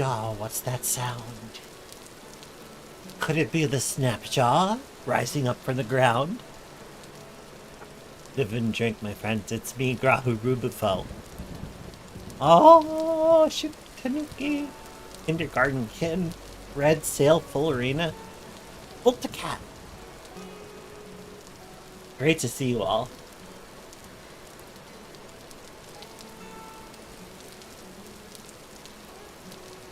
Oh, what's that sound? Could it be the Snapjaw rising up from the ground? Live and drink, my friends. It's me, Grahu-Rubufo. Oh, shoot, Tanuki. Kindergarten kitten. Red sail full arena. Bolt to cat. Great to see you all.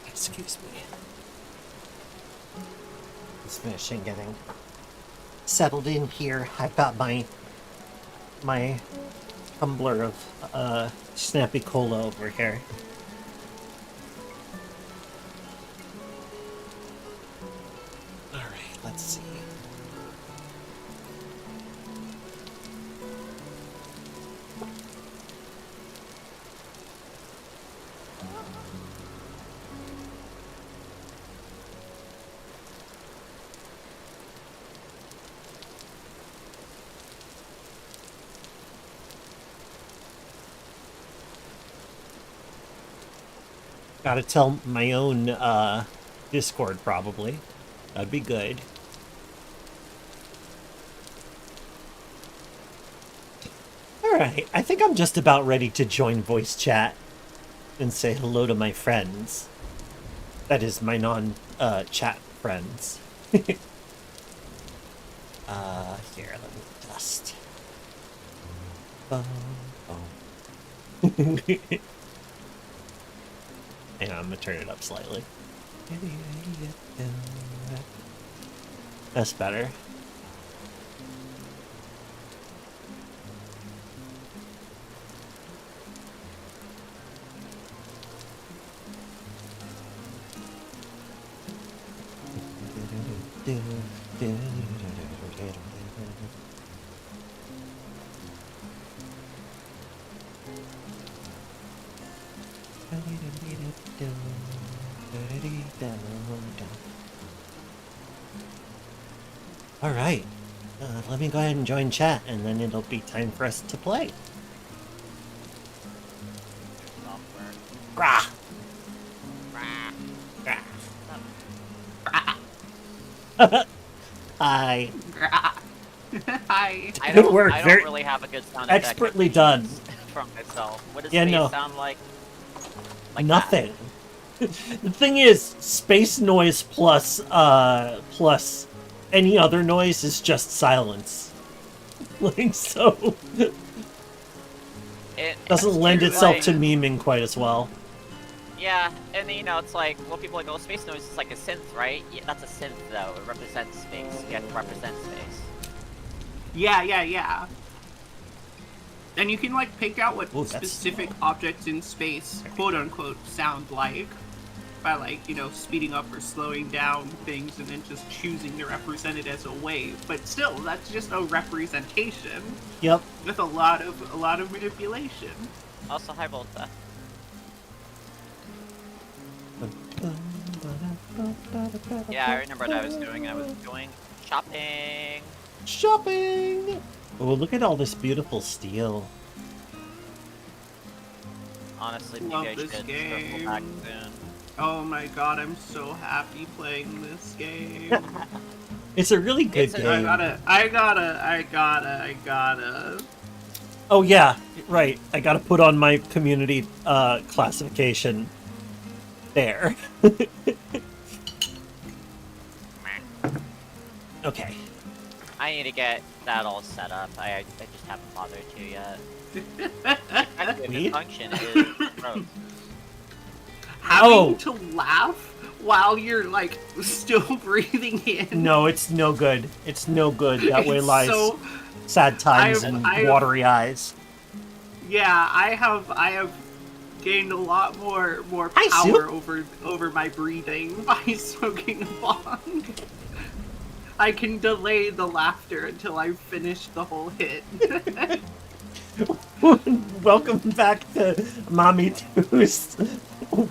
Excuse me. Just finishing getting settled in here. I've got my tumbler of Snappy Cola over here. Alright, let's see. Gotta tell my own Discord, probably. That'd be good. Alright, I think I'm just about ready to join voice chat and say hello to my friends. That is, my non-chat friends. Here, let me dust. Boom, boom. Hang on, I'm gonna turn it up slightly. That's better. All right, let me go ahead and join chat, and then it'll be time for us to play. Grah. Grah. Grah. Hi. Hi. Good work. I don't Very really have a good sound effect expertly done. from myself. What does Yeah, space no. sound like? Nothing. The thing is, space noise plus any other noise is just silence. Like, so It doesn't lend true, itself like- to memeing quite as well. Yeah, and you know, it's like, well, people are like, oh, space noise is like a synth, right? Yeah, that's a synth, though. It represents space. You have to represent space. Yeah. And you can, like, pick out what Ooh, that's specific small. objects in space, quote-unquote, sound like, by, like, you know, speeding up or slowing down things and then just choosing to represent it as a wave. But still, that's just a representation Yep. with a lot of manipulation. Also, high volta. Yeah, I remember what I was doing. I was going shopping. Shopping! Oh, look at all this beautiful steel. Honestly, Love maybe I this should game. circle back soon. Oh my god, I'm so happy playing this game. It's a really good game. I gotta. Oh yeah, right. I gotta put on my community classification. There. Okay. I need to get that all set up. I just haven't bothered to yet. Weed? The function is gross. Having to laugh while you're, like, still breathing in. No, it's no good. It's no good. That way It's lies so- sad times and watery eyes. Yeah, I have gained a lot more Hi, Sue. power over my breathing by smoking a bong. I can delay the laughter until I finish the whole hit. Welcome back to Mommy Two's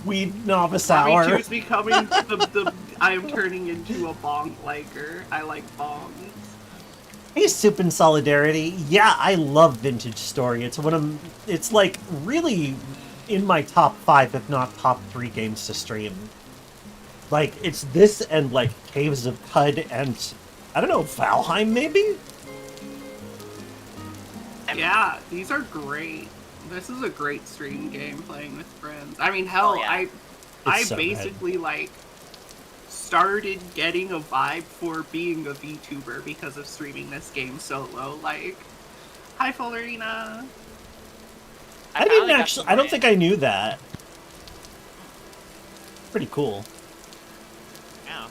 Weed Novice Mommy Hour. Two's becoming the I am turning into a bong liker. I like bongs. Hey, Soup in Solidarity. Yeah, I love Vintage Story. It's like really in my top 5, if not top 3 games to stream. Like, it's this and, like, Caves of Cud and, I don't know, Valheim, maybe? Yeah, these are great. This is a great stream game playing with friends. I mean, hell, Oh, yeah. I so basically, like, started getting a vibe for being a VTuber because of streaming this game solo. Like, hi, Fullerina. I didn't actually, I don't think I knew that. Pretty cool. Yeah.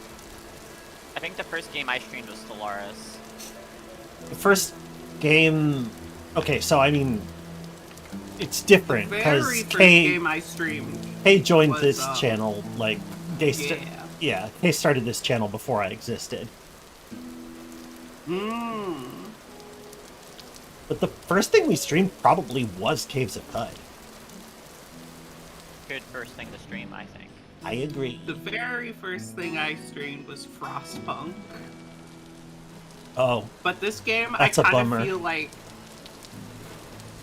I think the first game I streamed was Stellaris. The first game... Okay, so, I mean, it's different, The because very first game I streamed Kay joined was, this channel, like, yeah. Kay started this channel before I existed. But the first thing we streamed probably was Caves of Cud. Good first thing to stream, I think. I agree. The very first thing I streamed was Frostpunk. Oh, But this game, That's a I kind bummer. of feel like...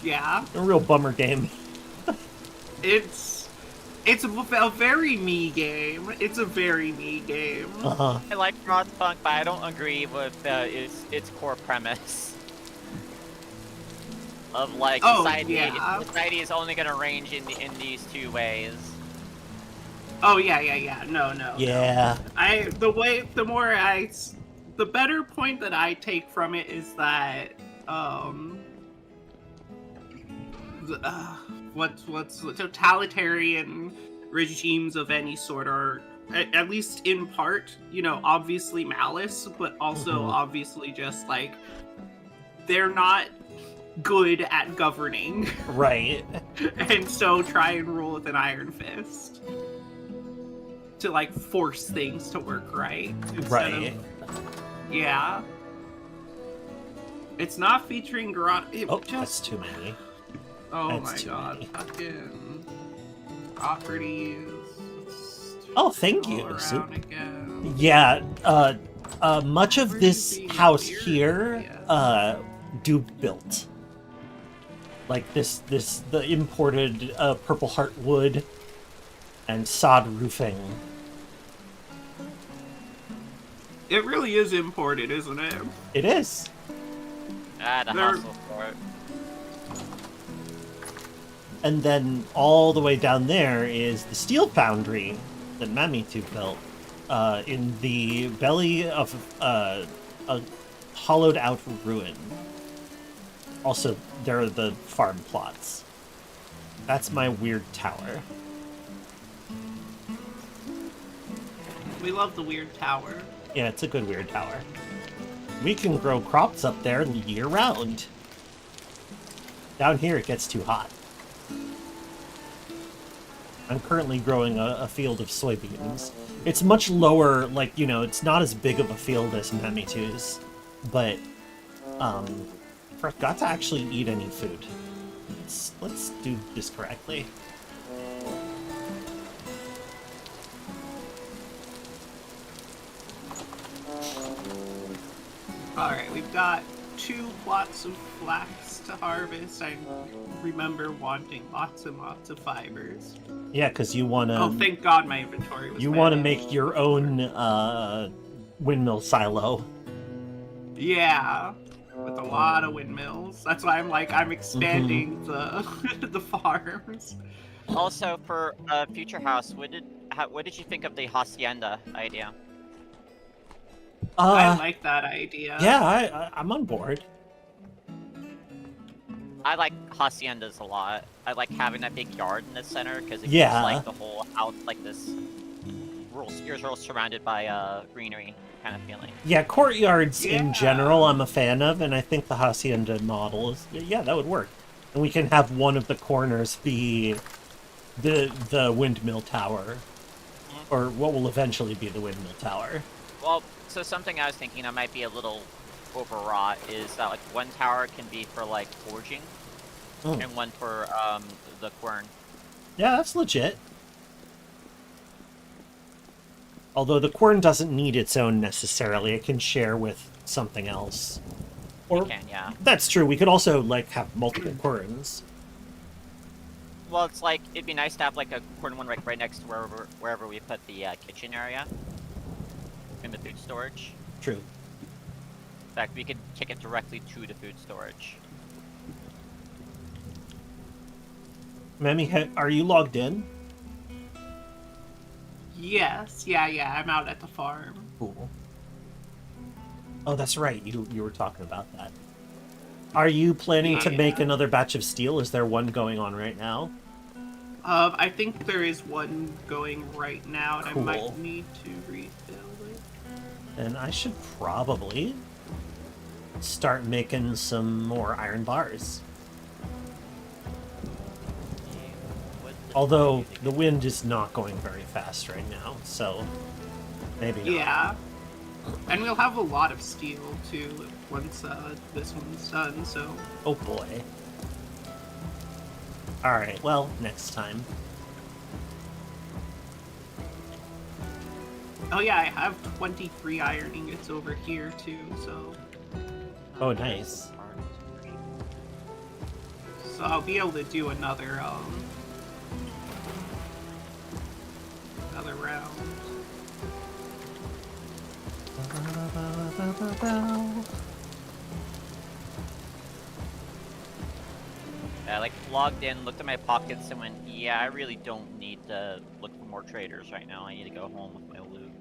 Yeah. a real bummer game. It's a very me game. It's a very me game. Uh-huh. I like Frostpunk, but I don't agree with its core premise. Of like Oh, society, yeah. society is only gonna range in these two ways. Oh yeah. No. Yeah. The better point that I take from it is that what's totalitarian regimes of any sort are at least in part, obviously malice, but also obviously just like they're not good at governing. Right. And so try and rule with an iron fist to like force things to work right. Right. Yeah. It's not featuring Grahu. Oh, that's too many. Oh that's my too god. many. Fucking properties. Oh, thank All you. around again. Yeah, much of this house here, Duke built. Like the imported Purple Heart wood and sod roofing. It really is imported, isn't it? It is. The hustle for it. And then all the way down there is the steel foundry that Mamitu built in the belly of a hollowed out ruin. Also, there are the farm plots. That's my weird tower. We love the weird tower. Yeah, it's a good weird tower. We can grow crops up there year round. Down here it gets too hot. I'm currently growing a field of soybeans. It's much lower, like, it's not as big of a field as Mamitu's, but, forgot to actually eat any food. Let's do this correctly. Alright, we've got 2 plots of flax to harvest. I remember wanting lots and lots of fibers. Yeah, because you want to... Oh, thank God my inventory was You want to managed. make your own windmill silo. Yeah, with a lot of windmills. That's why I'm expanding the farms. Also, for Future House, what did you think of the hacienda idea? I like that idea. Yeah, I'm on board. I like haciendas a lot. I like having that big yard in the center because it Yeah. gives like the whole house like this. You're real surrounded by greenery kind of feeling. Yeah, courtyards in Yeah. general I'm a fan of, and I think the hacienda model is... Yeah, that would work. And we can have one of the corners be the windmill tower. Or what will eventually be the windmill tower. Well, so something I was thinking that might be a little overwrought is that like one tower can be for like forging, and one for the quern. Yeah, that's legit. Although the quern doesn't need its own necessarily, it can share with something else. Or You can, yeah. that's true. We could also like have multiple querns. Well, it's like it'd be nice to have like a corner one right next to wherever we put the kitchen area in the food storage. True. In fact, we could kick it directly to the food storage. Mammy, are you logged in? Yes, yeah, I'm out at the farm. Cool. Oh, that's right. You were talking about that. Are you planning to make another batch of steel? Is there one going on right now? I think there is one going right now, and Cool. I might need to refill it. Then I should probably start making some more iron bars. Although the wind is not going very fast right now, so maybe not. Yeah. And we'll have a lot of steel, too, once this one's done, so... Oh boy. Alright, well, next time. Oh yeah, I have 23 iron ingots over here, too, so... Oh, nice. So I'll be able to do another round. I like logged in, looked at my pockets, and went, yeah, I really don't need to look for more traders right now. I need to go home with my loot.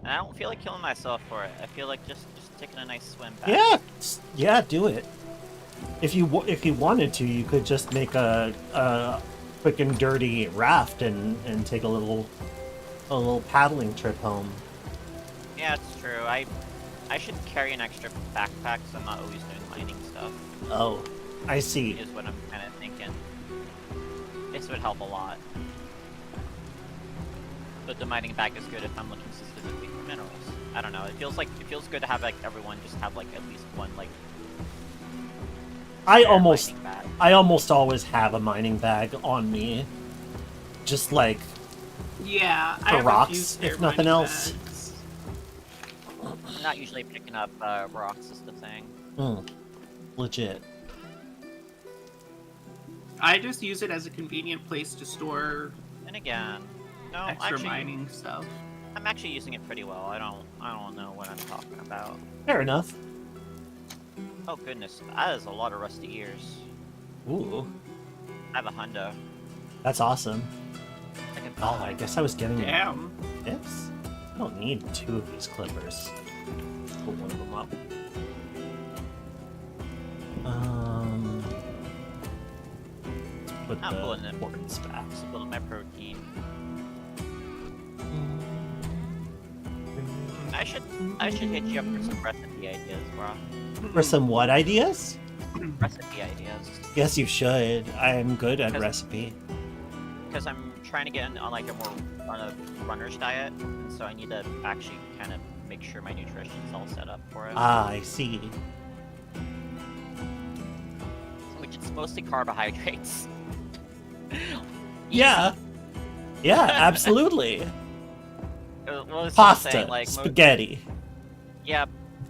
And I don't feel like killing myself for it. I feel like just taking a nice swim back. Yeah, yeah, do it. If you wanted to, you could just make a quick and dirty raft and take a little paddling trip home. Yeah, it's true. I should carry an extra backpack, so I'm not always doing mining stuff. Oh, I see. Is what I'm kind of thinking. This would help a lot. But the mining bag is good if I'm looking specifically for minerals. I don't know. It feels good to have like everyone just have like at least one like. I almost always have a mining bag on me, just like Yeah, I for have rocks, a few spare if nothing mining else. bags. I'm not usually picking up rocks is the thing. Legit. I just use it as a convenient place to store And again, no, extra actually, mining stuff. I'm actually using it pretty well. I don't know what I'm talking about. Fair enough. Oh goodness, that is a lot of rusty ears. Ooh, I have a hundo. that's awesome. I can Oh, I guess I was getting Damn. this. I don't need two of these clippers. Pull one of them up. Let's put I'm the pulling them. quartz back. Just build my protein. I should hit you up for some recipe ideas, bro. For some what ideas? Recipe ideas. Yes, you should. I am good at recipe. Because I'm trying to get on like a runner's diet, and so I need to actually kind of make sure my nutrition's all set up for it. Ah, I see. Which is mostly carbohydrates. Yeah. Yeah, absolutely. Well, it's Pasta, saying, like, spaghetti. Yeah,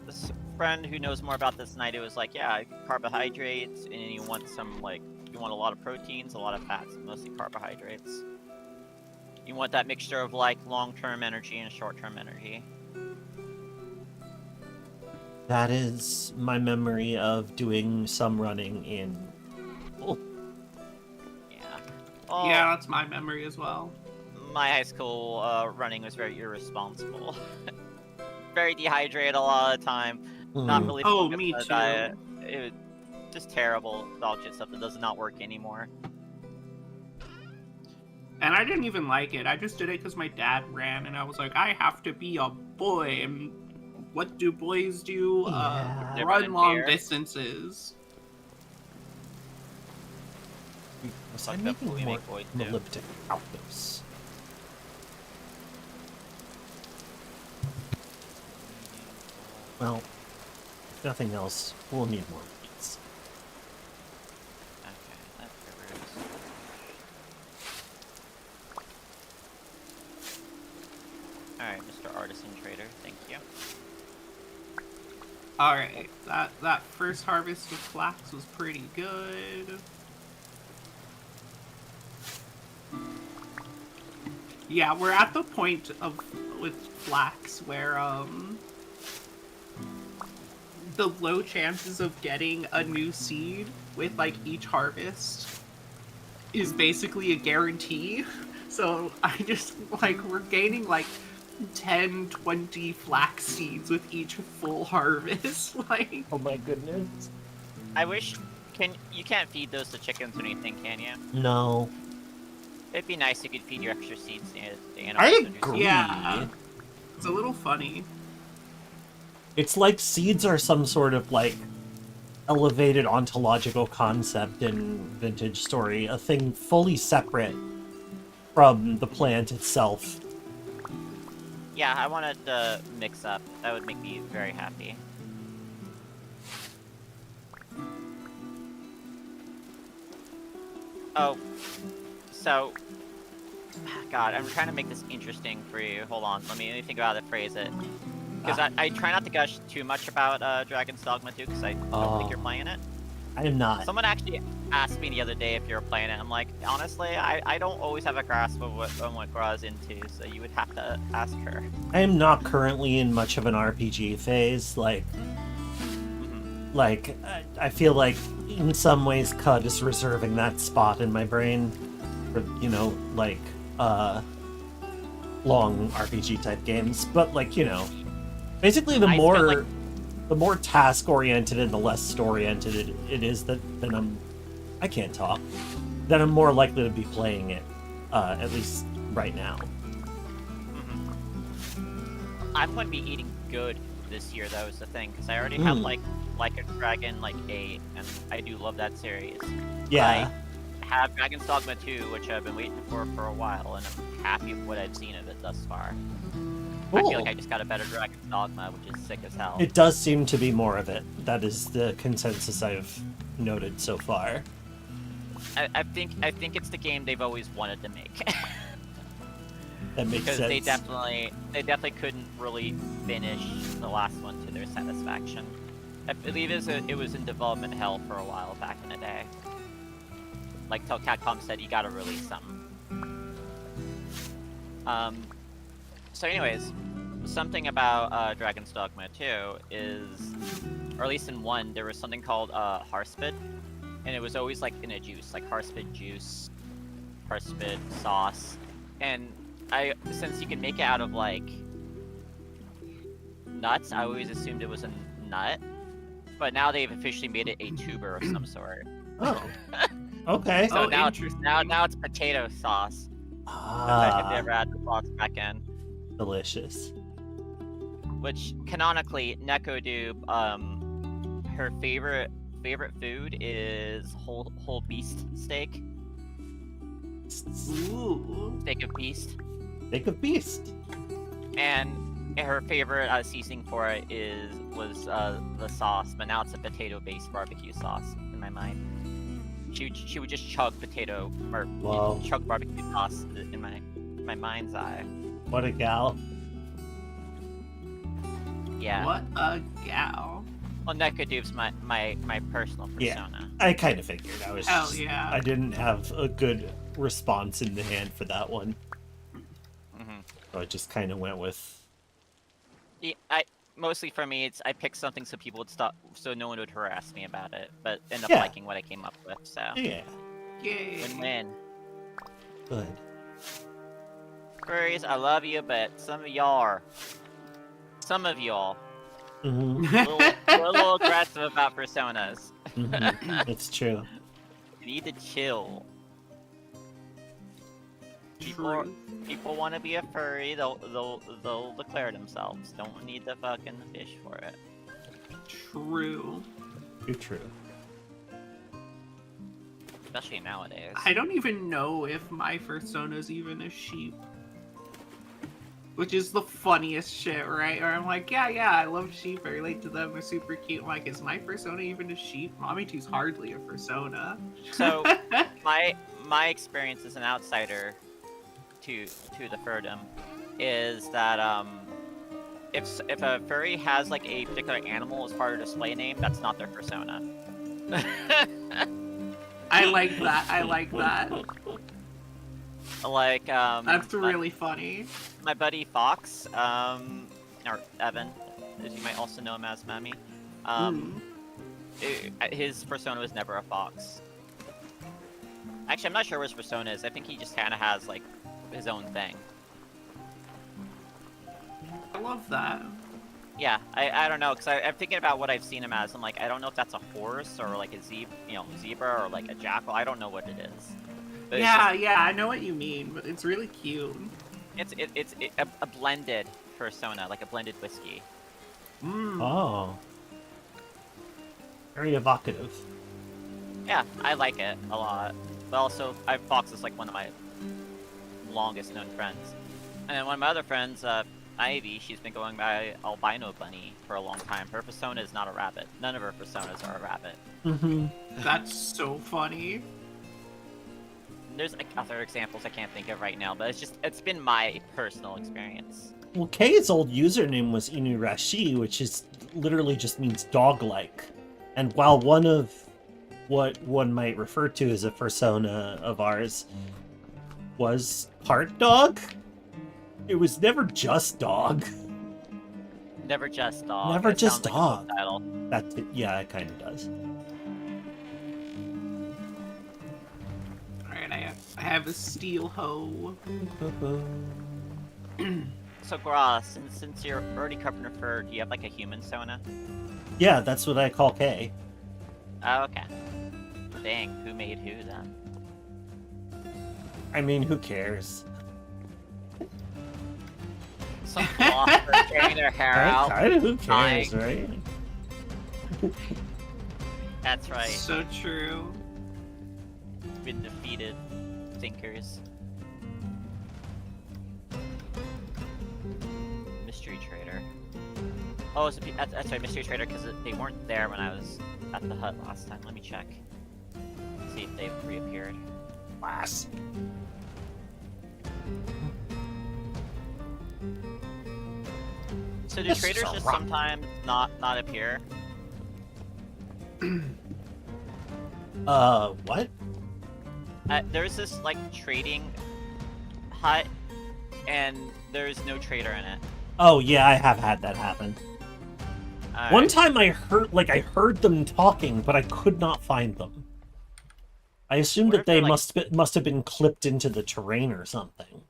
this friend who knows more about this than I do is like, yeah, carbohydrates, and you want you want a lot of proteins, a lot of fats, mostly carbohydrates. You want that mixture of like long-term energy and short-term energy. That is my memory of doing some running in. Oh, Yeah. Well, Yeah, that's my memory as well. my high school running was very irresponsible. Very dehydrated a lot of the time. Not really. Oh, focused me on the too. Diet. It was just terrible dog shit stuff that does not work anymore. And I didn't even like it. I just did it because my dad ran, and I was like, I have to be a boy. And what do boys do? Yeah. Run long Beer. distances. Was Fuck I that making fool we more make boys do. molybdenum outposts? Well, if nothing else, we'll need more beats. Okay, that's the roots. Alright, Mr. Artisan Trader, thank you. Alright, that first harvest of flax was pretty good. Yeah, we're at the point with flax where the low chances of getting a new seed with like each harvest is basically a guarantee. So I just like we're gaining like 10, 20 flax seeds with each full harvest. Like, Oh my goodness. I wish you can't feed those to chickens or anything, can you? No. It'd be nice if you could feed your extra seeds to animals. I or do agree. yeah, it's a little funny. It's like seeds are some sort of like elevated ontological concept in Vintage Story, a thing fully separate from the plant itself. Yeah, I wanted to mix up. That would make me very happy. Oh, so, God, I'm trying to make this interesting for you. Hold on, let me think about how to phrase it. Because I try not to gush too much about Dragon's Dogma 2, because I don't think you're playing it. I am not. Someone actually asked me the other day if you were playing it. I'm like, honestly, I don't always have a grasp of what Grahu's into, so you would have to ask her. I am not currently in much of an RPG phase. Like, I feel like in some ways CUD is reserving that spot in my brain for, you know, like, long RPG type games. But, like, you know, basically the more task-oriented and the less story-oriented it is, then I can't talk. Then I'm more likely to be playing it, at least right now. I'm going to be eating good this year, though, is the thing, because I already have, like a Dragon, 8, and I do love that series. Yeah. I have Dragon's Dogma 2, which I've been waiting for a while, and I'm happy with what I've seen of it thus far. Cool. I feel like I just got a better Dragon's Dogma, which is sick as hell. It does seem to be more of it. That is the consensus I've noted so far. I think it's the game they've always wanted to make. That makes because sense. they definitely couldn't really finish the last one to their satisfaction. I believe it was in development hell for a while back in the day. Like till Capcom said, you gotta release something. So anyways, something about Dragon's Dogma 2 is, or at least in 1, there was something called Harspid, and it was always like in a juice, like Harspid juice, Harspid sauce, and since you can make it out of like nuts, I always assumed it was a nut, but now they've officially made it a tuber of some sort. Oh, okay. So now it's potato sauce. If they ever add the sauce back in. Delicious. Which canonically, Nekodoob, her favorite food is whole beast steak. Ooh. Steak of beast. Steak of beast. And her favorite seasoning for it was the sauce, but now it's a potato-based barbecue sauce in my mind. She would just chug potato or chug barbecue sauce in my mind's eye. What a gal. Yeah. What a gal. Well, Nekodoob's my personal persona. Yeah, I kind of figured. I was. Hell yeah. I didn't have a good response in the hand for that one. So I just kind of went with. Yeah, mostly for me, I picked something so people would stop, so no one would harass me about it, but end up liking what I came up with. So Yeah. Yay. win-win. Good. Furries, I love you, but some of y'all, Mm-hmm. a little aggressive about personas. Mm-hmm. It's true. You need to chill. True. People want to be a furry, they'll declare themselves. Don't need to fucking fish for it. True. You're true. Especially nowadays. I don't even know if my persona's even a sheep. Which is the funniest shit, right? Or I'm like, yeah, I love sheep. I relate to them. They're super cute. I'm like, is my persona even a sheep? Mommy 2's hardly a persona. So, my experience as an outsider to the furrdom is that if a furry has like a particular animal as part of a display name, that's not their persona. I like that. Like, That's really funny. my buddy Fox, or Evan, as you might also know him as Mammy, his persona was never a fox. Actually, I'm not sure what his persona is. I think he just kind of has, like, his own thing. I love that. Yeah, I don't know, because I'm thinking about what I've seen him as. I'm like, I don't know if that's a horse or, like, a zebra or, like, a jackal. I don't know what it is. But Yeah, yeah, I know what you mean, but it's really cute. it's a blended persona, like a blended whiskey. Oh. Very evocative. Yeah, I like it a lot. But also, Fox is like one of my longest known friends. And then one of my other friends, Ivy, she's been going by Albino Bunny for a long time. Her persona is not a rabbit. None of her personas are a rabbit. Mm-hmm. That's so funny. There's like other examples I can't think of right now, but it's been my personal experience. Well, Kay's old username was Inurashi, which is literally just means dog-like. And while one of what one might refer to as a persona of ours was part dog, it was never just dog. Never just dog. Never That just sounds like a dog. book title. That's it. Yeah, it kind of does. Alright, I have a steel hoe. So Gra, since you're already covering her fur, do you have like a human sona? Yeah, that's what I call Kay. Oh, okay. Dang, who made who then? I mean, who cares? Some philosopher tearing their hair out. Kind of who cares, dying. right? That's right. So true. Been defeated. Thinkers. Mystery Trader. Oh, that's right, Mystery Trader, because they weren't there when I was at the hut last time. Let me check. See if they've reappeared. Class. So do This is traders a just rock. sometimes not appear? What? There's this like trading hut, and there's no trader in it. Oh, yeah, I have had that happen. Alright. One time I heard them talking, but I could not find them. I assumed What that if they're, they like- must have been clipped into the terrain or something.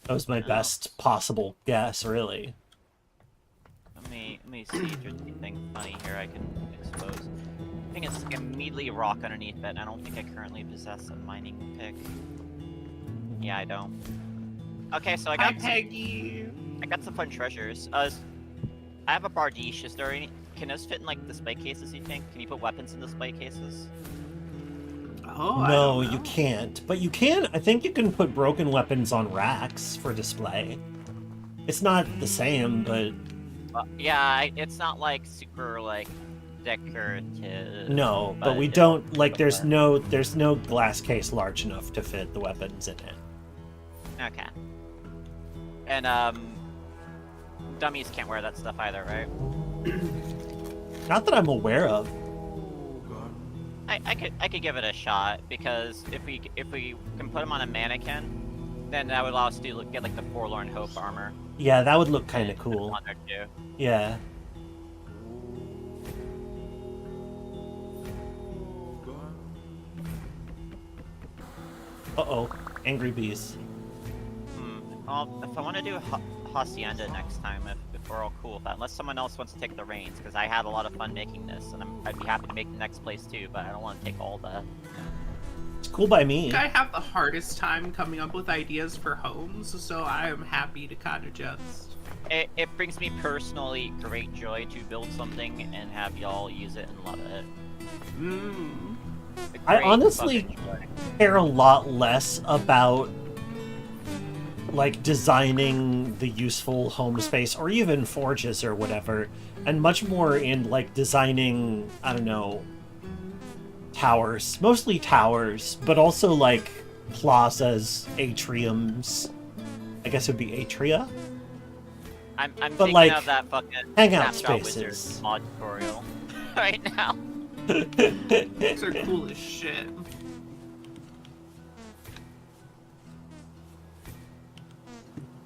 That was my Oh. best possible guess, really. Let me see if there's anything funny here I can expose. I think it's immediately rock underneath it, and I don't think I currently possess a mining pick. Yeah, I don't. Okay, so I Hi, got Peggy. some fun treasures. I have a bardiche. Is there any? Can those fit in like display cases? You think? Can you put weapons in display cases? Oh, I No, don't you know. can't. But you can. I think you can put broken weapons on racks for display. It's not the same, but Yeah, it's not like super like decorative. no. But we it's don't like. similar. There's no glass case large enough to fit the weapons in it. Okay. And dummies can't wear that stuff either, right? Not that I'm aware of. I could give it a shot, because if we can put them on a mannequin, then that would allow us to get like the Forlorn Hope armor. Yeah, that would look kind of and put them cool. on there too. Yeah. Uh-oh. Angry bees. Well, if I want to do Hacienda next time, if we're all cool with that, unless someone else wants to take the reins, because I had a lot of fun making this, and I'd be happy to make the next place too, but I don't want to take all the... It's cool by me. I have the hardest time coming up with ideas for homes, so I am happy to kind of just... It brings me personally great joy to build something and have y'all use it and love it. Mmm. I Great honestly fucking joy. care a lot less about like designing the useful home space or even forges or whatever, and much more in like designing, I don't know, towers, mostly towers, but also like plazas, atriums. I guess it would be atria. I'm But, thinking like, of that fucking hangout Snapjaw spaces. Wizard mod tutorial right now. These are cool as shit.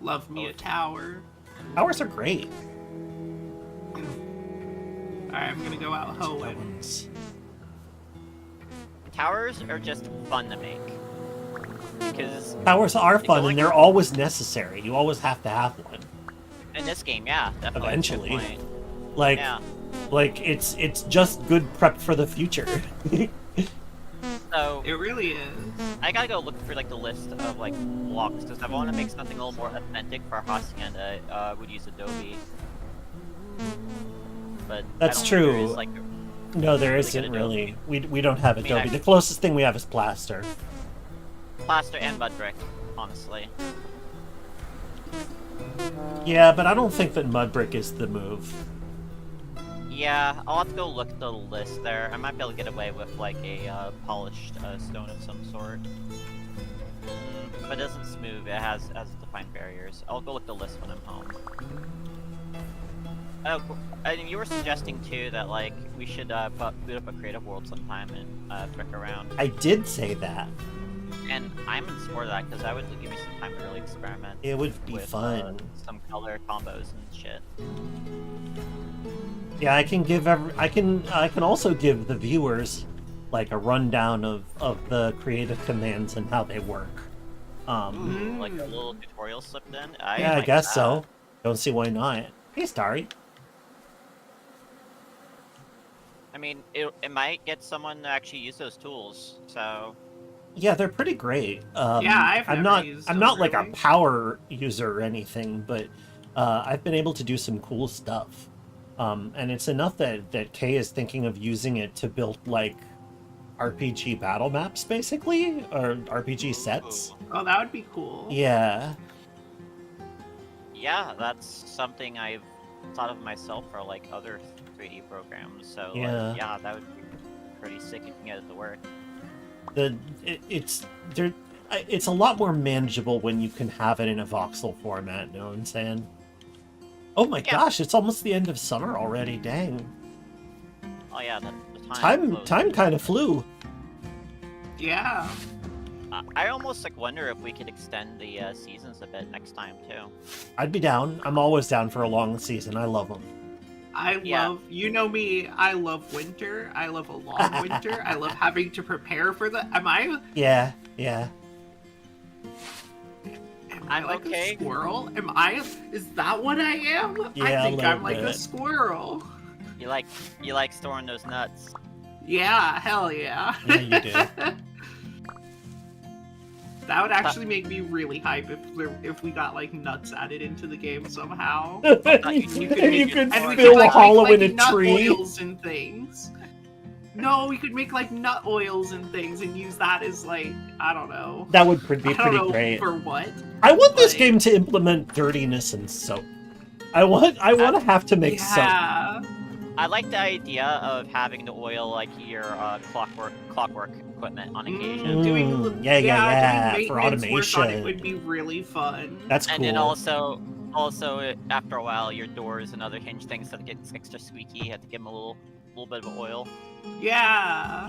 Love me a tower. Towers are great. Alright, I'm gonna go out hoeing. Stones. Towers are just fun to make. Because Towers are It's fun, only- and they're always necessary. You always have to have one. in this game, yeah, definitely. Eventually. Good point. Like, Yeah. like it's just good prep for the future. So It really is. I gotta go look through like the list of like blocks because I want to make something a little more authentic for Hacienda. Would use Adobe. But That's I don't think there true. is, like, No, there Really isn't good really. We don't have mean, Adobe. I- The closest thing we have is plaster. plaster and mud brick, honestly. Yeah, but I don't think that mud brick is the move. Yeah, I'll have to go look at the list there. I might be able to get away with like a polished stone of some sort. But it doesn't smooth, it has defined barriers. I'll go look at the list when I'm home. Oh, and you were suggesting too that like we should boot up a creative world sometime and trick around. I did say that. And I'm in support of that because that would give me some time to really experiment. It would be with, fun. Some color combos and shit. Yeah, I can give I can also give the viewers like a rundown of the creative commands and how they work. Like a little tutorial slipped in. Yeah, I like guess that. so. Don't see why not. Hey, Starry. I mean, it might get someone to actually use those tools. So Yeah, they're pretty great. Yeah, I'm never not used I'm them, not like a really. power user or anything, but I've been able to do some cool stuff. And it's enough that Kay is thinking of using it to build like RPG battle maps, basically, or RPG sets. Oh, that would be cool. Yeah. yeah, that's something I've thought of myself for like other 3D programs. So Yeah. like, yeah, that would be pretty sick if you can get it to work. It's a lot more manageable when you can have it in a voxel format. Know what I'm saying? Oh my Yeah. gosh! It's almost the end of summer already. Dang. Oh yeah, the time. Time kind of flew. Yeah. I almost like wonder if we could extend the seasons a bit next time too. I'd be down. I'm always down for a long season. I love them. Yeah. You know me, I love winter. I love a long winter. I love having to prepare for the. Am I Yeah. like Okay. a squirrel? Is that what I am? Yeah, I a think little I'm like a bit. squirrel. You like storing those nuts. Yeah, hell yeah. Yeah, you do. That would actually make me really hype if we got like nuts added into the game somehow. You you could could, make it And we fill could a like hollow make, in like, a nut tree. oils and things. No, we could make like nut oils and things and use that as like, I don't know. That would be I don't pretty know great. for what. I want this like- game to implement dirtiness and soap. I want to have to make soap. Yeah. I like the idea of having the oil like your clockwork equipment on occasion. Mm, yeah, doing for maintenance work on it automation. would be really fun. That's cool. And then also after a while, your doors and other hinge things that get extra squeaky. You have to give them a little bit of oil. Yeah.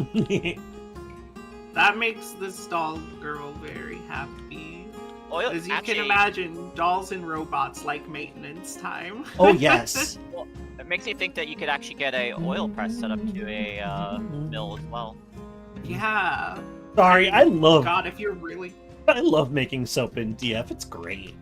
That makes this doll girl very happy. Oil, As you actually, can imagine, dolls and robots like maintenance time. Oh yes. it makes me think that you could actually get a oil press set up to a mill as well. Yeah. Sorry, I love God, if you're really... I love making soap in DF. It's great.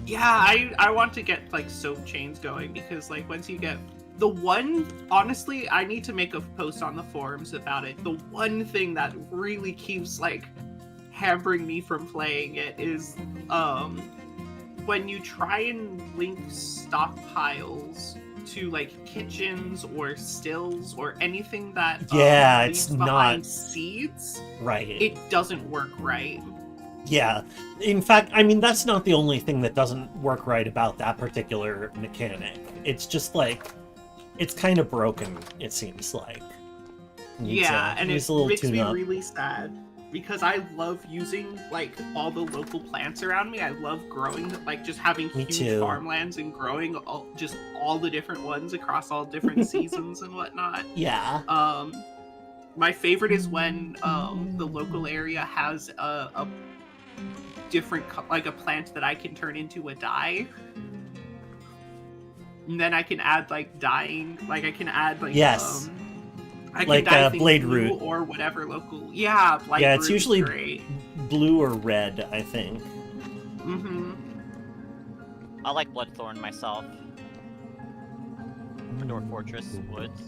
Yeah, I want to get, like, soap chains going, because, like, once you get... The one... Honestly, I need to make a post on the forums about it. The one thing that really keeps, like, hampering me from playing it is, when you try and link stockpiles to, like, kitchens or stills or anything that Yeah, leaves it's behind not- seeds, Right. it doesn't work right. Yeah. In fact, I mean, that's not the only thing that doesn't work right about that particular mechanic. It's just like, it's kind of broken, it seems like. Needs And needs it a little makes me tune-up. really sad because I love using like all the local plants around me. I love growing, like just having Me huge too. farmlands and growing just all the different ones across all different seasons and whatnot. Yeah. My favorite is when the local area has a different, like a plant that I can turn into a dye. And then I can add like dyeing, like I can add like Yes. I Like, can dye things blade blue root. or whatever local. Yeah, light Yeah, it's root is usually great. blue or red, I think. Mm-hmm. I like Bloodthorn myself. Dwarf Fortress Woods.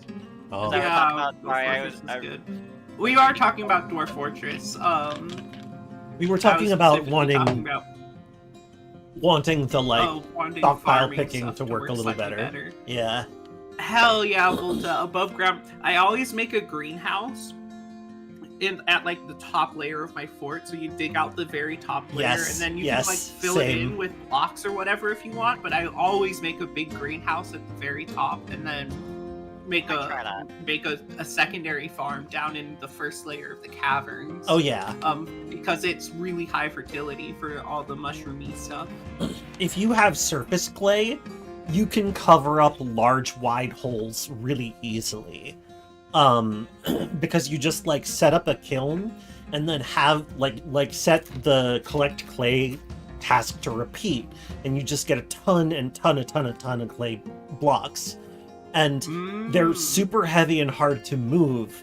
Oh. Is that what we're Yeah, talking about? Dwarf Sorry, Fortress is good. We are talking about Dwarf Fortress. We were I talking was about specifically talking about wanting the wanting stockpile farming picking stuff to work a little slightly better. Yeah. Hell yeah, Volta, above ground. I always make a greenhouse at like the top layer of my fort. So you dig out the very top layer, Yes, and then you yes, can like fill it same. in with blocks or whatever if you want. But I always make a big greenhouse at the very top, and then make I try that. a secondary farm down in the first layer of the caverns. Oh yeah. Because it's really high fertility for all the mushroomy stuff. If you have surface clay, you can cover up large wide holes really easily. Because you just like set up a kiln and then have like set the collect clay task to repeat, and you just get a ton of clay blocks. And they're super heavy and hard to move.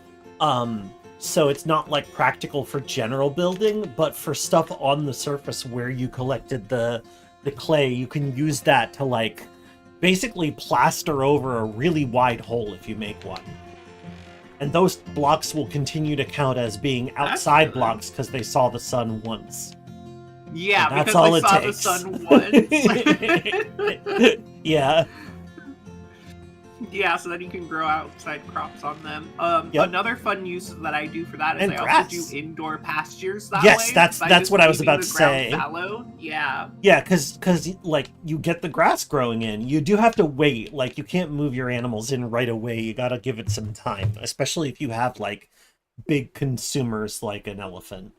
So it's not like practical for general building, but for stuff on the surface where you collected the clay, you can use that to like basically plaster over a really wide hole if you make one. And those blocks will continue to count as being outside blocks because they saw the sun once. Yeah, And that's because all they it saw takes. the sun once. Yeah. Yeah, so then you can grow outside crops on them. Yep. Another fun use that I do for that is And I grass. also do indoor pastures that Yes, way. that's by just what I was leaving about the to ground say. fallow. Yeah. Yeah, because like you get the grass growing in. You do have to wait. Like you can't move your animals in right away. You gotta give it some time, especially if you have like big consumers like an elephant.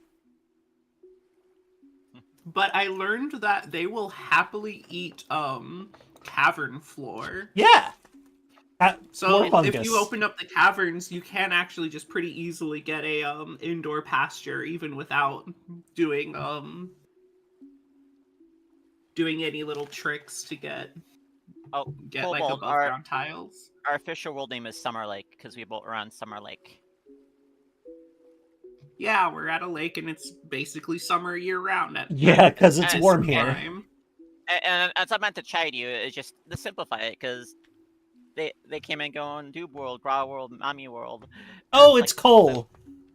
But I learned that they will happily eat cavern floor. Yeah. So More if fungus. you open up the caverns, you can actually just pretty easily get a indoor pasture even without doing any little tricks to get like Cobalt, above ground tiles. Our official world name is Summer Lake because we built around Summer Lake. Yeah, we're at a lake and it's basically summer year round. Yeah, because it's and warm here. Time. And as I meant to chide you, it's just to simplify it because they came in going Doob World, Grahu World, Mami World. Oh, it's Cole.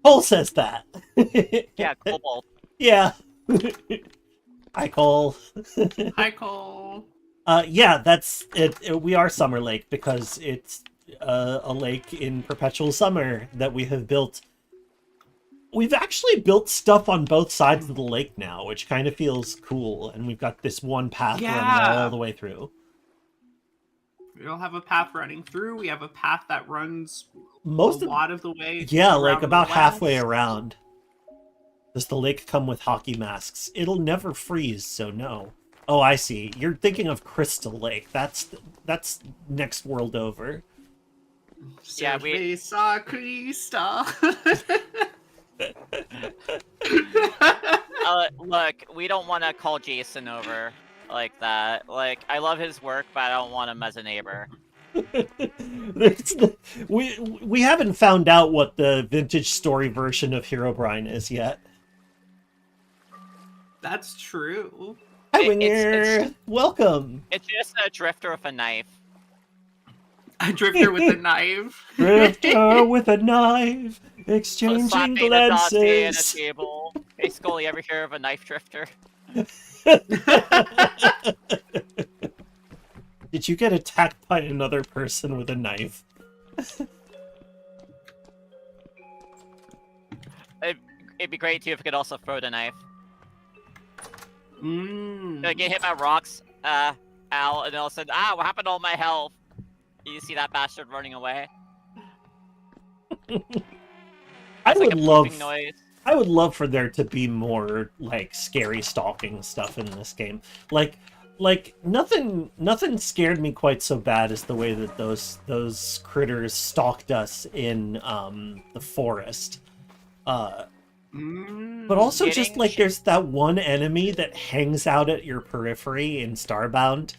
Cole says that. Yeah, Cobalt. Yeah. Hi, Cole. Hi, Cole. Yeah, that's it. We are Summer Lake because it's a lake in perpetual summer that we have built. We've actually built stuff on both sides of the lake now, which kind of feels cool. And we've got this one path running all the way through. We'll have a path running through. We have a path that runs a lot of the way. Yeah, like around about the halfway west. around. Does the lake come with hockey masks? It'll never freeze, so no. Oh, I see. You're thinking of Crystal Lake. That's next world over. Yeah, we saw Krista. Look, we don't want to call Jason over like that. Like, I love his work, but I don't want him as a neighbor. We haven't found out what the vintage story version of Herobrine is yet. That's true. Hi, Winger. Welcome. It's just a drifter with a knife. A drifter with a knife. Drifter with a knife, exchanging Slapping a dossier and a glances. table. Hey, Skull, you ever hear of a knife drifter? Did you get attacked by another person with a knife? It'd be great too if we could also throw the knife. Mm. Get hit by rocks, Al, and all of a sudden, what happened to all my health? You see that bastard running away? I It's like would a love. pooping noise. I would love for there to be more like scary stalking stuff in this game. Like nothing scared me quite so bad as the way that those critters stalked us in the forest. But also just Getting like there's that one enemy that hangs out at your periphery in Starbound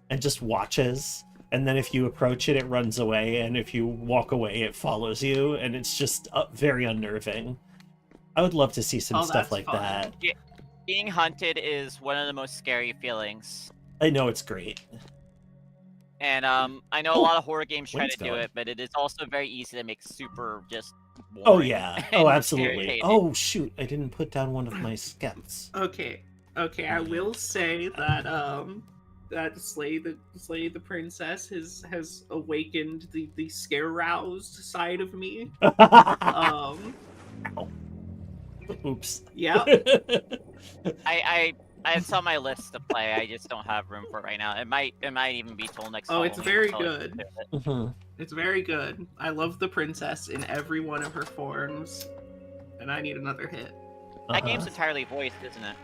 and just watches. And then if you approach it, it runs away. And if you walk away, it follows you. And it's just very unnerving. I would love to see some stuff that's like fun. that. Being hunted is one of the most scary feelings. I know it's great. And I know a lot of horror games try wind's to do going. it, but it is also very easy to make super just boring. Oh, yeah. Oh, and absolutely. irritating. Oh, shoot. I didn't put down one of my skets. Okay, I will say that that Slay the Princess has awakened the scare roused side of me. Ow. Oops. Yeah. I it's on my list to play. I just don't have room for it right now. It might even be till next. Oh, it's Halloween very until I good. do it. Mhm. It's very good. I love the princess in every one of her forms, and I need another hit. That game's Uh-huh. entirely voiced, isn't it?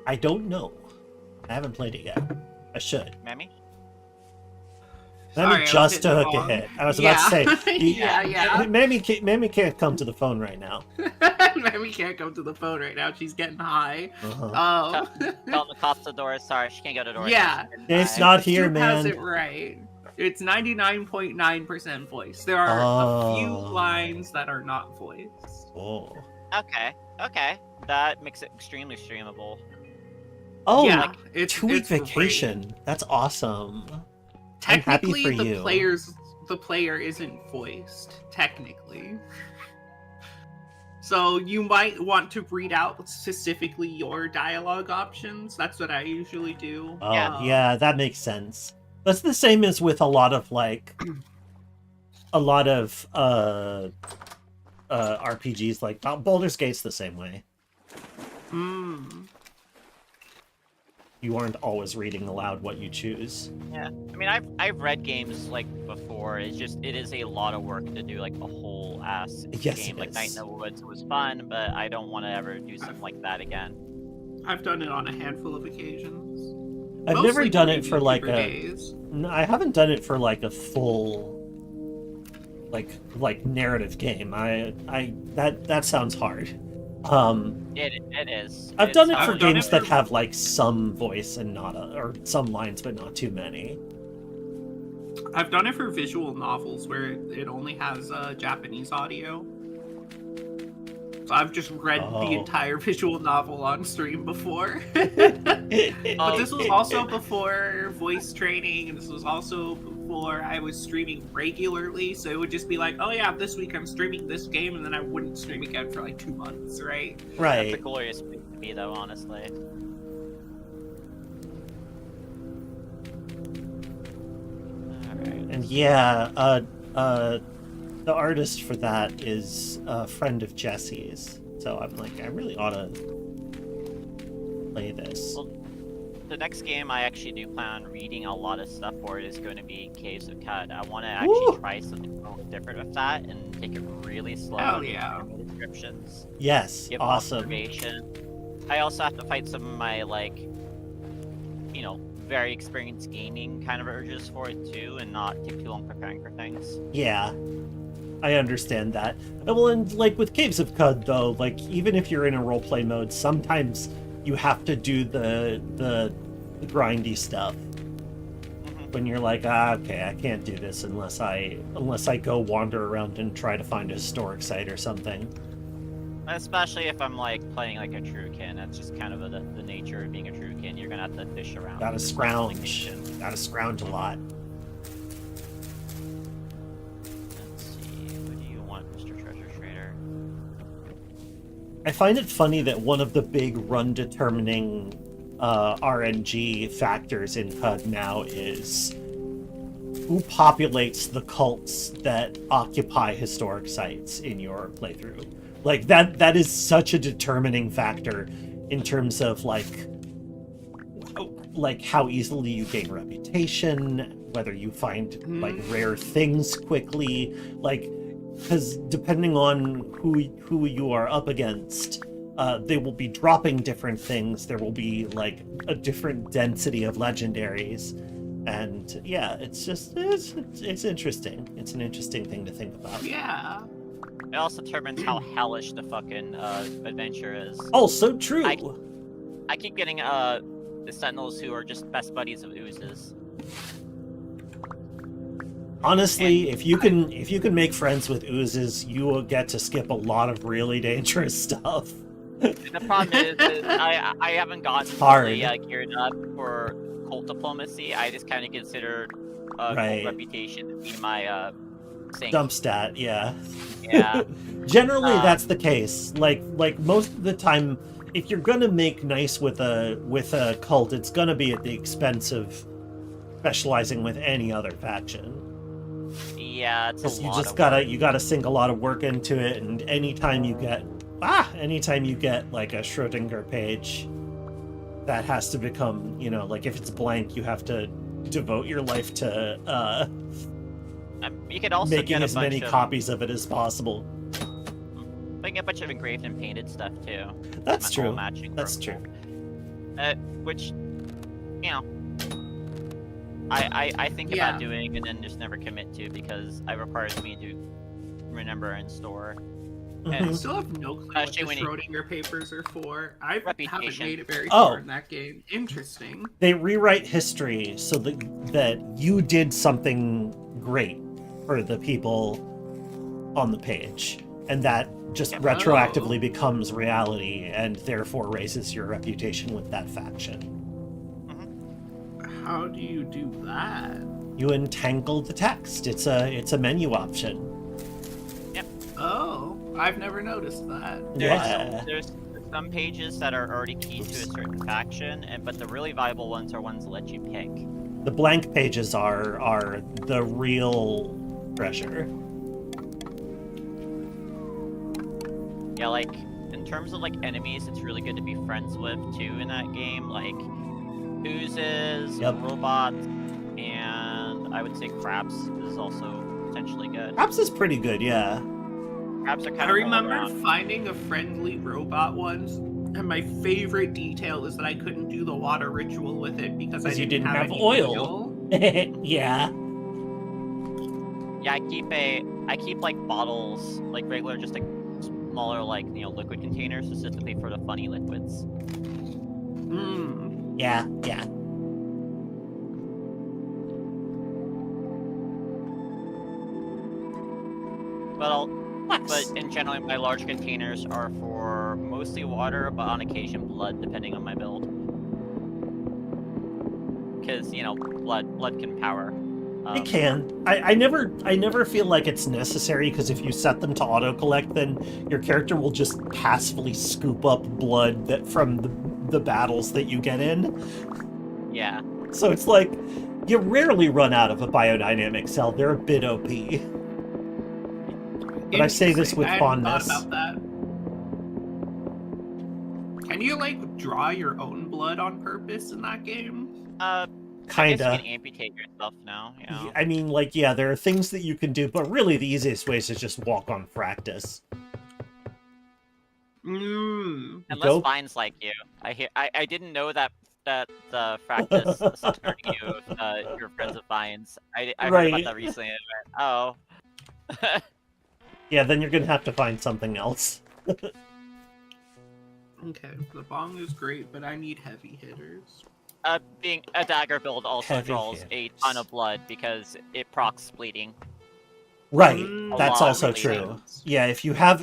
I don't know. I haven't played it yet. I should. Mammy? Mammy Sorry, I was just hitting the took a wrong- hit. I was about to say. Yeah. Mammy can't come to the phone right now. Mammy can't come to the phone right now. She's getting high. Uh-huh. Tell the cops the door. Sorry, she can't go to the door. Yeah. It's not here, Stu has man. it right. It's 99.9% voice. There are a few Oh. lines that are not voiced. Oh. Okay. That makes it extremely streamable. Oh, yeah, like it's 2 Week it's great. Vacation. That's awesome. I'm happy Technically, for the you. the player isn't voiced. Technically. So you might want to read out specifically your dialogue options. That's what I usually do. Oh, Yeah. yeah, that makes sense. That's the same as with a lot of RPGs like Baldur's Gate's the same way. Mm. You aren't always reading aloud what you choose. Yeah. I mean, I've read games like before. It is a lot of work to do like a whole ass Yes, game. it Like Night in is. the Woods was fun, but I don't want to ever do something like that again. I've done it on a handful of occasions. I've Mostly never done during it for like YouTuber a. days. No, I haven't done it for like a full, like narrative game. That sounds hard. It is. I've done it I've for done games it that for- have like some voice and not or some lines but not too many. I've done it for visual novels where it only has Japanese audio. So I've just read Oh. the entire visual novel on stream before. But this was also before voice training, and this was also before I was streaming regularly. So it would just be like, oh yeah, this week I'm streaming this game, and then I wouldn't stream again for like 2 months, right? That's a Right. glorious thing to me, though. Honestly. Alright. And yeah, the artist for that is a friend of Jesse's. So I'm like, I really ought to play this. Well, the next game I actually do plan on reading a lot of stuff for it is going to be Caves of Cud. I want to actually Woo! try something a little different with that and take it really slow. Hell and yeah. give me descriptions. Yes, Give awesome. observation. I also have to fight some of my very experienced gaming kind of urges for it too, and not take too long preparing for things. Yeah, I understand that. Well, and like with Caves of Cud, though, like even if you're in a roleplay mode, sometimes you have to do the grindy stuff. When you're like, okay, I can't do this unless I go wander around and try to find a historic site or something. Especially if I'm like playing like a Truekin, that's just kind of the nature of being a Truekin. You're gonna have to fish around. Gotta There's scrounge. constantly Gotta scrounge a lot. Let's see, what do you want, Mr. Treasure Trader? I find it funny that one of the big run-determining RNG factors in CUD now is who populates the cults that occupy historic sites in your playthrough. Like, that is such a determining factor in terms of, like how easily you gain reputation, whether you find, like, rare things quickly, like, because depending on who you are up against, they will be dropping different things. There will be like a different density of legendaries, and yeah, it's just it's interesting. It's an interesting thing to think about. Yeah. It also determines how hellish the fucking adventure is. Oh, so true. I keep getting the Sentinels who are just best buddies of oozes. Honestly, if you can make friends with oozes, you will get to skip a lot of really dangerous stuff. And the problem is I haven't gotten hard. fully geared up for cult diplomacy. I just kind of consider cult reputation to be my sink. Dump stat, yeah. Yeah. Generally, that's the case. Like most of the time, if you're gonna make nice with a cult, it's gonna be at the expense of specializing with any other faction. Yeah, it's a lot. You gotta sink a lot of work into it, and anytime you get like a Schrodinger page, that has to become, like if it's blank, you have to devote your life to you could also making get as many copies of it as possible. Making a bunch of engraved and painted stuff too. That's true. That's true. Which, I think about doing and then just never commit to because it requires me to remember and store. And I still have no clue what the Schrodinger papers are for. I haven't made it very far in that game. Interesting. They rewrite history so that you did something great for the people on the page, and that just retroactively becomes reality and therefore raises your reputation with that faction. How do you do that? You entangle the text. It's a menu option. Yep. Oh, I've never noticed that. There's some pages that are already key to a certain faction, but the really valuable ones are ones that let you pick. The blank pages are the real treasure. Yeah, like in terms of like enemies, it's really good to be friends with too in that game. Like oozes, robots, and I would say crabs is also potentially good. Crabs is pretty good, yeah. Crabs are kind of. I remember finding a friendly robot once, and my favorite detail is that I couldn't do the water ritual with it because I didn't have any oil. Yeah. Yeah, I keep like bottles, like regular, just like smaller, like liquid containers specifically for the funny liquids. Yeah. But in general, my large containers are for mostly water, but on occasion blood, depending on my build. Because blood can power. It can. I never feel like it's necessary because if you set them to auto collect, then your character will just passively scoop up blood from the battles that you get in. Yeah. So it's like you rarely run out of a biodynamic cell. They're a bit OP. But I say this with fondness. I hadn't thought about that. Can you draw your own blood on purpose in that game? Kinda. I guess you can amputate yourself now. I mean, there are things that you can do, but really the easiest way is to just walk on Fractus. Unless Vines like you. I didn't know that the Fractus started you with your friends at Vines. I heard about that recently and I went, oh. Yeah, then you're gonna have to find something else. Okay, the bong is great, but I need heavy hitters. Being a dagger build also draws a ton of blood because it procs bleeding. Right, that's also true. Yeah, if you have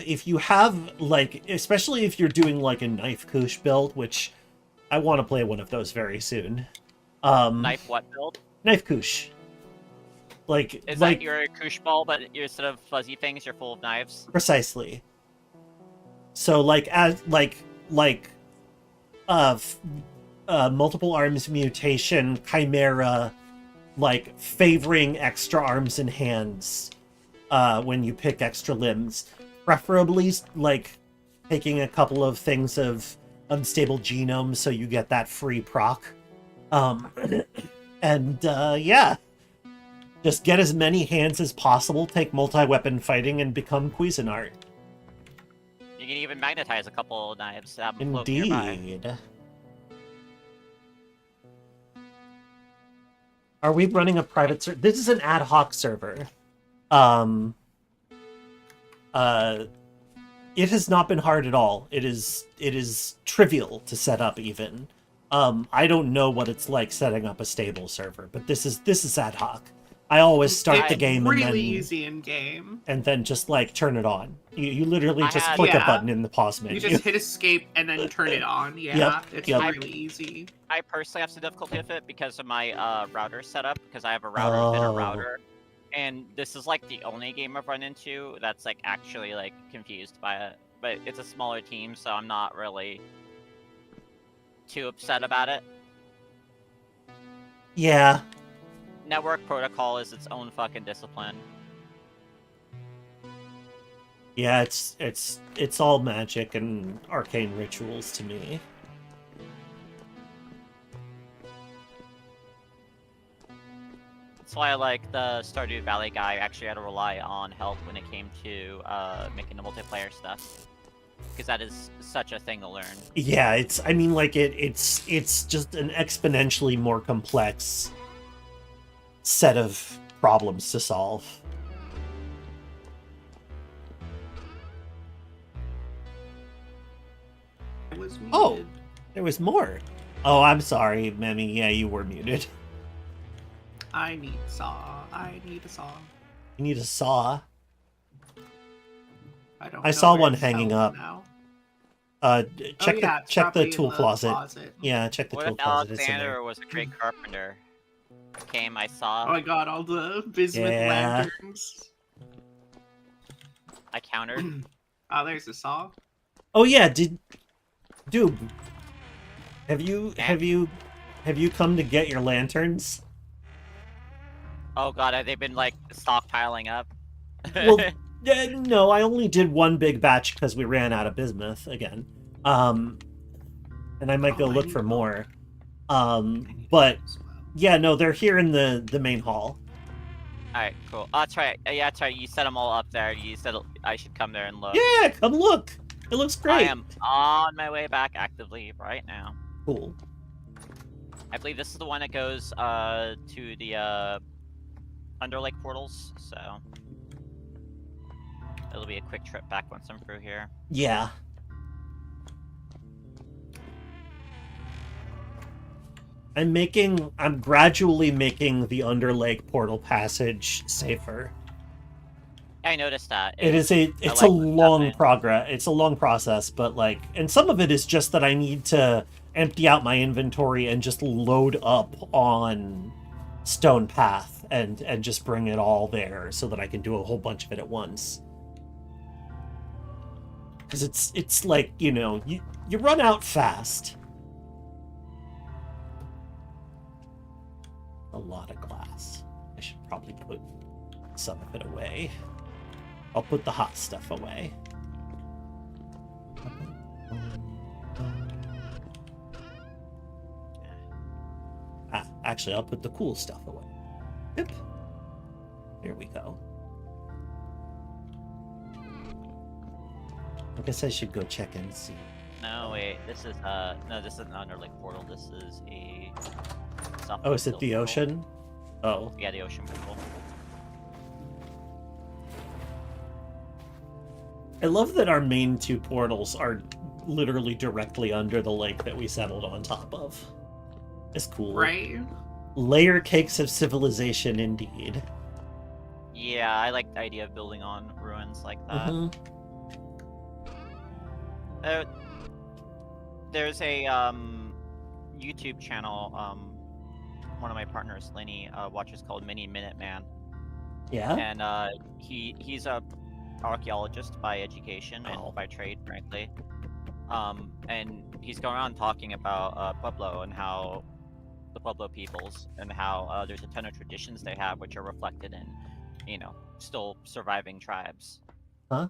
especially if you're doing a knife kush build, which I want to play one of those very soon. Knife what build? Knife kush. Is that your kush ball, but instead of fuzzy things, you're full of knives? Precisely. So multiple arms mutation, chimera, favoring extra arms and hands when you pick extra limbs. Preferably, taking a couple of things of unstable genome so you get that free proc. Yeah. Just get as many hands as possible, take multi-weapon fighting, and become Cuisinart. You can even magnetize a couple knives. Have them float nearby. Indeed. Are we running a private server? This is an ad hoc server. It has not been hard at all. It is trivial to set up even. I don't know what it's like setting up a stable server, but this is ad hoc. I always start the game really and then easy in game. and then just like turn it on. You literally just had- click a Yeah. button in the pause menu. You just hit escape and then turn it on. Yeah, Yep, it's yep. really easy. I personally have some difficulty with it because of my router setup, because I have a router within a Oh. router. And this is like the only game I've run into that's like actually like confused by it. But it's a smaller team, so I'm not really too upset about it. Yeah. Network protocol is its own fucking discipline. Yeah, it's all magic and arcane rituals to me. That's why I like the Stardew Valley guy actually had to rely on help when it came to making the multiplayer stuff. Because that is such a thing to learn. Yeah, I mean like it's just an exponentially more complex set of problems to solve. I was muted. Oh. There was more. Oh, I'm sorry, Memmy. Yeah, you were muted. I need saw. I need a saw. You need a saw. I don't. I know saw where one it's hanging held up. now. Check Oh, yeah, it's check the probably in tool closet. closet. Yeah, check the What tool if closet. It's in there. Alexander was a great carpenter? Came, I saw, Oh my god, all the bismuth Yeah. lanterns. I countered. Oh, there's a saw. Oh yeah, dude, have you come to get your lanterns? Oh god, have they been like stockpiling up? Well, no, I only did one big batch because we ran out of bismuth again. And I might go Oh, I look need for one. more. I need But as well. yeah, no, they're here in the main hall. Alright, cool. Oh, that's right. Yeah, that's right. You set them all up there. You said I should come there and look. Yeah, come look. It looks I great. am on my way back actively right now. Cool. I believe this is the one that goes to the Underlake portals, so it'll be a quick trip back once I'm through here. Yeah. I'm gradually making the Underlake portal passage safer. I noticed that. It's like a what's long happening. progress. It's a long process, but like, and some of it is just that I need to empty out my inventory and just load up on Stone Path and just bring it all there so that I can do a whole bunch of it at once. Because it's like, you know, you run out fast. A lot of glass. I should probably put some of it away. I'll put the hot stuff away. Actually, I'll put the cool stuff away. Yep. Here we go. I guess I should go check and see. No, wait. This is no, this isn't an Underlake portal. This is a. Oh, is it the portal. ocean? Oh. Yeah, the ocean portal. I love that our main two portals are literally directly under the lake that we settled on top of. It's cool. Right? Layer cakes of civilization, indeed. Yeah, I like the idea of building on ruins like that. Mhm. There's a YouTube channel. One of my partners, Lenny, watches called Mini Minute Man, Yeah? and he's a archaeologist by education and Oh. by trade, frankly. And he's going around talking about Pueblo and how the Pueblo peoples and how there's a ton of traditions they have which are reflected in, you know, still surviving tribes. Huh?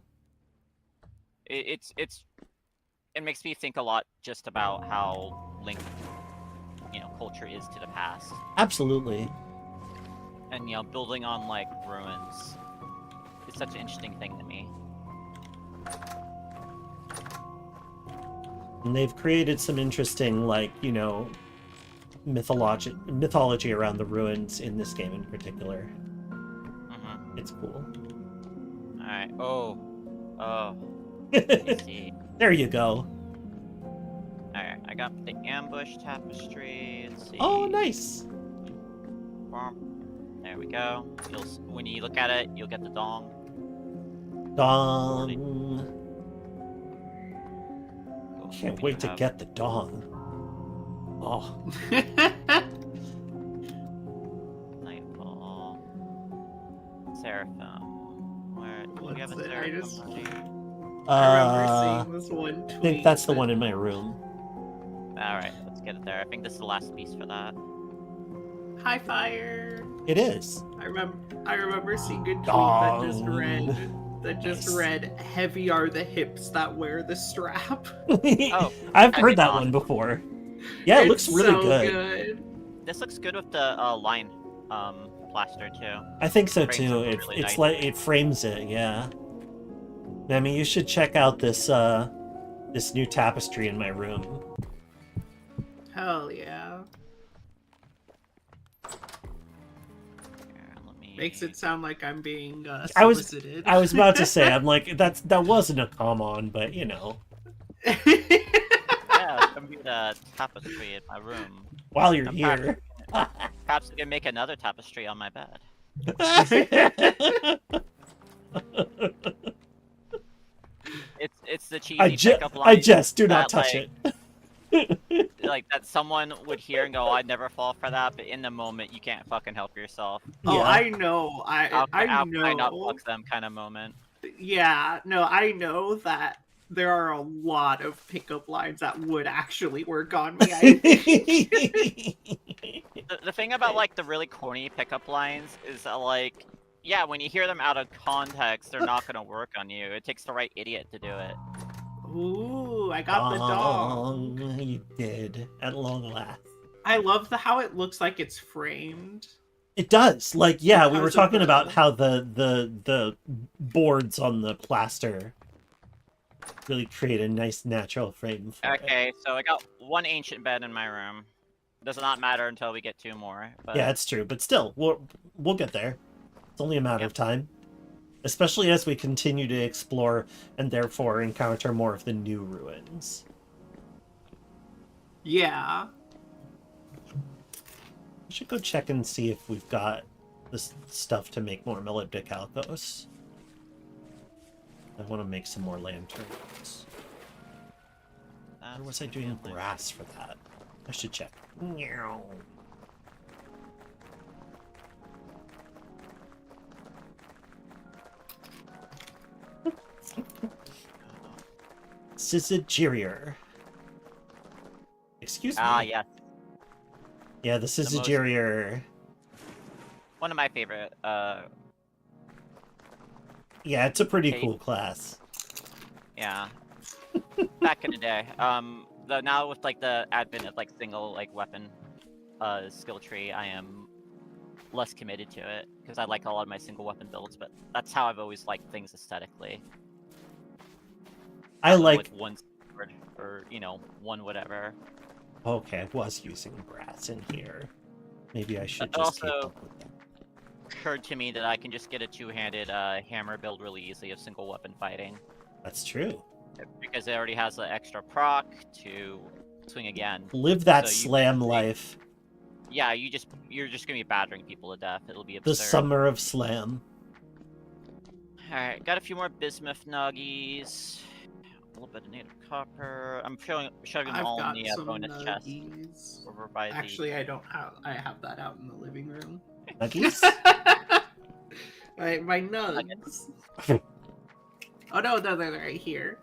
It makes me think a lot just about how linked, you know, culture is to the past, Absolutely. and you know, building on like ruins is such an interesting thing to me. And they've created some interesting, like, you know, mythology around the ruins in this game in particular. Mm-hmm. It's cool. All right. Oh, Oh, I see. There you go. Alright, I got the ambush tapestry. Let's see. Oh, nice. There we go. When you look at it, you'll get the dong. Dong. Cool. Can't We wait do to have- get the dong. Oh, Nightfall. Seraphim. Where do we have a What's it? I Seraphim? just- already? I remember seeing this one tweet. I think that's the that- one in my room. Alright, let's get it there. I think this is the last piece for that. High fire. It is. I remember seeing a tweet that just Dong. read Nice. heavy are the hips that wear the strap. Oh, I've I heard did that not. one before. Yeah, it looks It's really so good. This looks good with the line plaster too. I think so Frames too. it It, really it's nice. like it frames it. Yeah. I mean, you should check out this this new tapestry in my room. Hell yeah. Here, let me... Makes it sound like I'm being I was- solicited. I was about to say, I'm like, that wasn't a come on, but you know, Yeah, it's gonna be the tapestry in my room. while you're I'm here. Perhaps we can make another tapestry on my bed. It's the cheesy pickup line. I just do not that, touch like, it. Like that someone would hear and go, "I'd never fall for that," but in the moment you can't fucking help yourself. Oh, Yeah. I know. I How know. can I not fuck them kind of moment. Yeah, no, I know that there are a lot of pickup lines that would actually work on me. The thing about like the really corny pickup lines is that like, yeah, when you hear them out of context, they're not gonna work on you. It takes the right idiot to do it. Ooh, I got the dog. Dong, you did at long last. I love how it looks like it's framed. It does. Like, yeah, we were Because of talking the- about how the boards on the plaster really create a nice natural frame for it. Okay, so I got one ancient bed in my room. Does not matter until we get two more. But Yeah, it's true, but still, we'll get there. It's only a matter of time. Especially as we continue to explore and therefore encounter more of the new ruins. Yeah. We should go check and see if we've got this stuff to make more Melodic Alcos. I want to make some more lanterns. Or was I doing brass for that? I should check. Meow. Syzygier. Excuse me. Ah, yes. Yeah, the Syzygier. One of my favorite. Yeah, it's a pretty Hey. cool class. Yeah. Back in the day. Now with like the advent of like single like weapon, skill tree, I am less committed to it because I like a lot of my single weapon builds. But that's how I've always liked things aesthetically. I like. with one sword or one whatever. Okay, I was using brass in here. Maybe I should It just keep also- up with that. Occurred to me that I can just get a two-handed hammer build really easily of single weapon fighting That's true. because it already has the extra proc to swing again. Live that So you slam can take- life. Yeah, you're just gonna be battering people to death. It'll be The absurd. summer of slam. Alright, got a few more bismuth nuggies. A little bit of native copper. I'm shoving them I've all got in the some bonus chest nuggies. over by the. Actually, I don't have. I have that out in the living room. Nuggies? my nugs. Oh no, they're right here.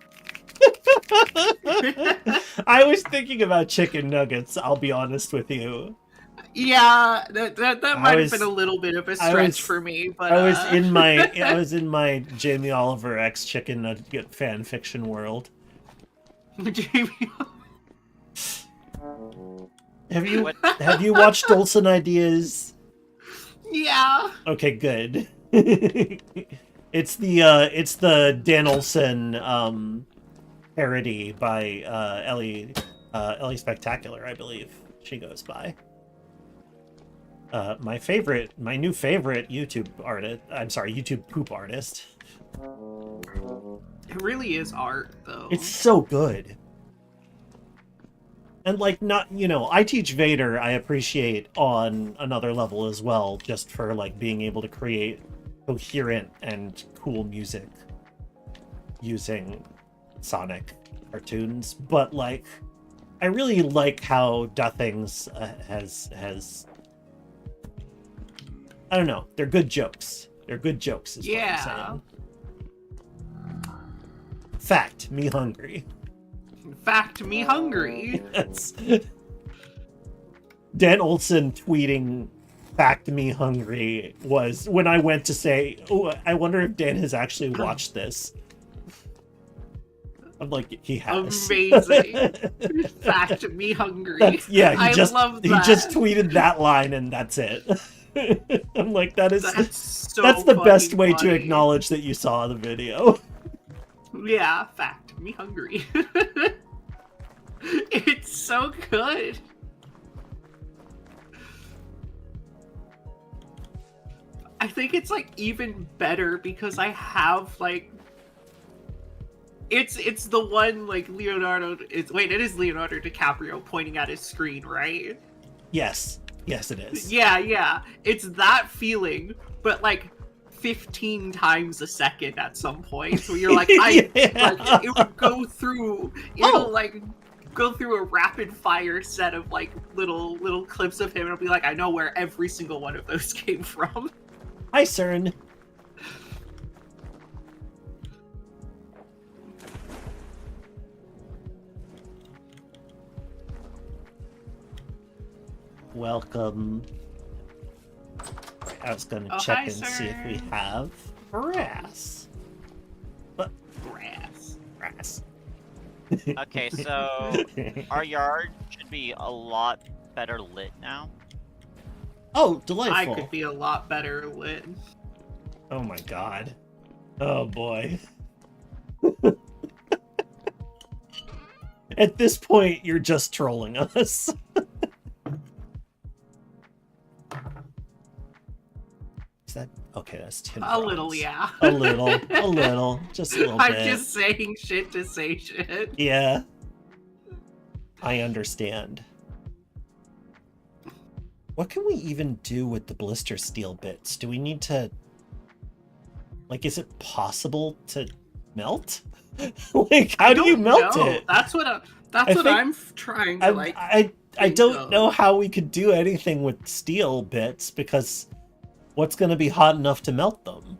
I was thinking about chicken nuggets, I'll be honest with you. Yeah, that might was- have been a little bit of a I stretch was- for me, but I was in my Jamie Oliver X chicken nugget fan fiction world. Jamie. Have you What? have you watched Olsen Ideas? Yeah. Okay, good. It's the Dan Olsen parody by Ellie Spectacular, I believe she goes by. My new favorite YouTube artist. I'm sorry, YouTube poop artist. It really is art, though. It's so good. And, like, not, you know, I Teach Vader, I appreciate on another level as well, just for, like, being able to create coherent and cool music using Sonic cartoons. But, like, I really like how Duthings has... I don't know, they're good jokes. They're good jokes, is what I'm saying. Fact, me hungry. Fact, me hungry. That's... Dan Olson tweeting "Fact me hungry" was when I went to say, "Oh, I wonder if Dan has actually watched this." I'm like, he has. Amazing. Fact, me hungry. Yeah, I love that. He just tweeted that line and that's it. I'm like, that's the best way to acknowledge that you saw the video. Yeah, fact, me hungry. It's so good. I think it's like even better because I have like it's the one like it is Leonardo DiCaprio pointing at his screen, right? Yes. Yes, it is. Yeah. It's that feeling, but like 15 times a second at some point. So you're like, like it would go through go through a rapid fire set of like little clips of him, and I'll be like, I know where every single one of those came from. Hi, CERN. Welcome. I was gonna check and see if we have brass. But brass. Okay, so our yard should be a lot better lit now. Oh, delightful. I could be a lot better lit. Oh my god. Oh boy. At this point, you're just trolling us. Is that okay? That's 10. A little, yeah. A little, just a little bit. I'm just saying shit to say shit. Yeah. I understand. What can we even do with the blister steel bits? Do we need to... Like, is it possible to melt? Like, how do you melt it? That's what I'm trying to, like... I don't know how we could do anything with steel bits, because what's going to be hot enough to melt them?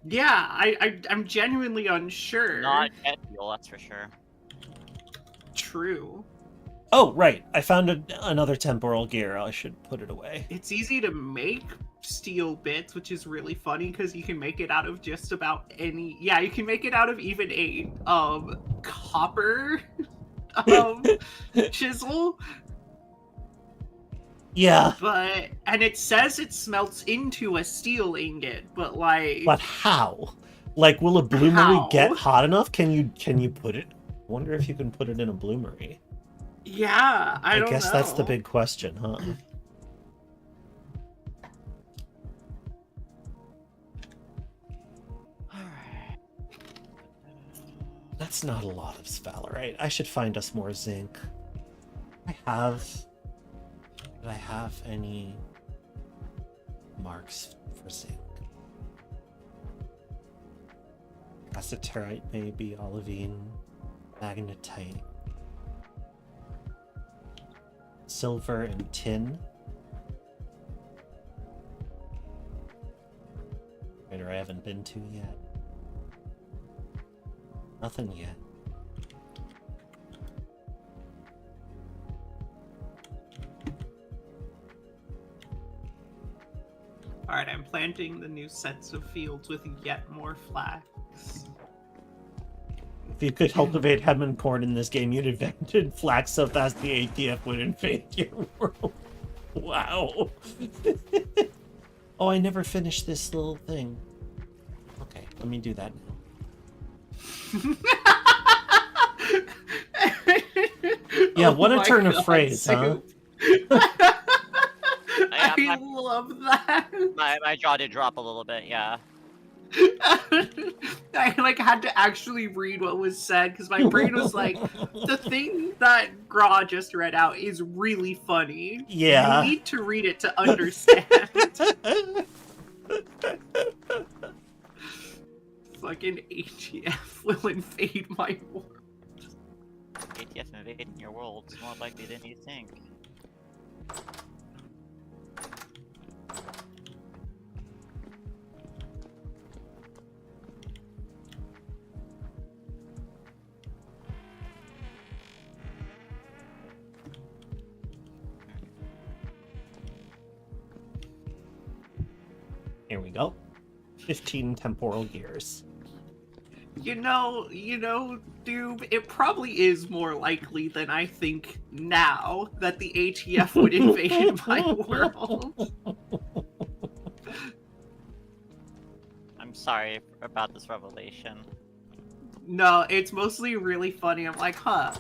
Yeah, I'm genuinely unsure. Not jet fuel, that's for sure. True. Oh, right. I found another temporal gear. I should put it away. It's easy to make steel bits, which is really funny because you can make it out of just about any... Yeah, you can make it out of even a copper chisel. Yeah. And it says it smelts into a steel ingot, but like... But how? Like, will a bloomery get hot enough? Can you put it... I wonder if you can put it in a bloomery. Yeah, I don't know. I guess that's the big question, huh? That's not a lot of sphalerite. I should find us more zinc. Did I have any marks for zinc? Aceterite, maybe, olivine, magnetite. Silver and tin. Where I haven't been to yet. Nothing yet. Alright, I'm planting the new sets of fields with yet more flax. If you could cultivate hemp corn in this game, you'd invented flax so fast the ATF would invade your world. Wow. Oh, I never finished this little thing. Okay, let me do that now. Yeah, what a turn of phrase, huh? I love that. My jaw did drop a little bit, yeah. I like had to actually read what was said because my brain was like, the thing that Gra just read out is really funny. Yeah. You need to read it to understand. Fucking ATF will invade my world. ATF invading your world is more likely than you think. Here we go. 15 temporal gears. You know, Doob, it probably is more likely than I think now that the ATF would invade my world. I'm sorry about this revelation. No, it's mostly really funny. I'm like,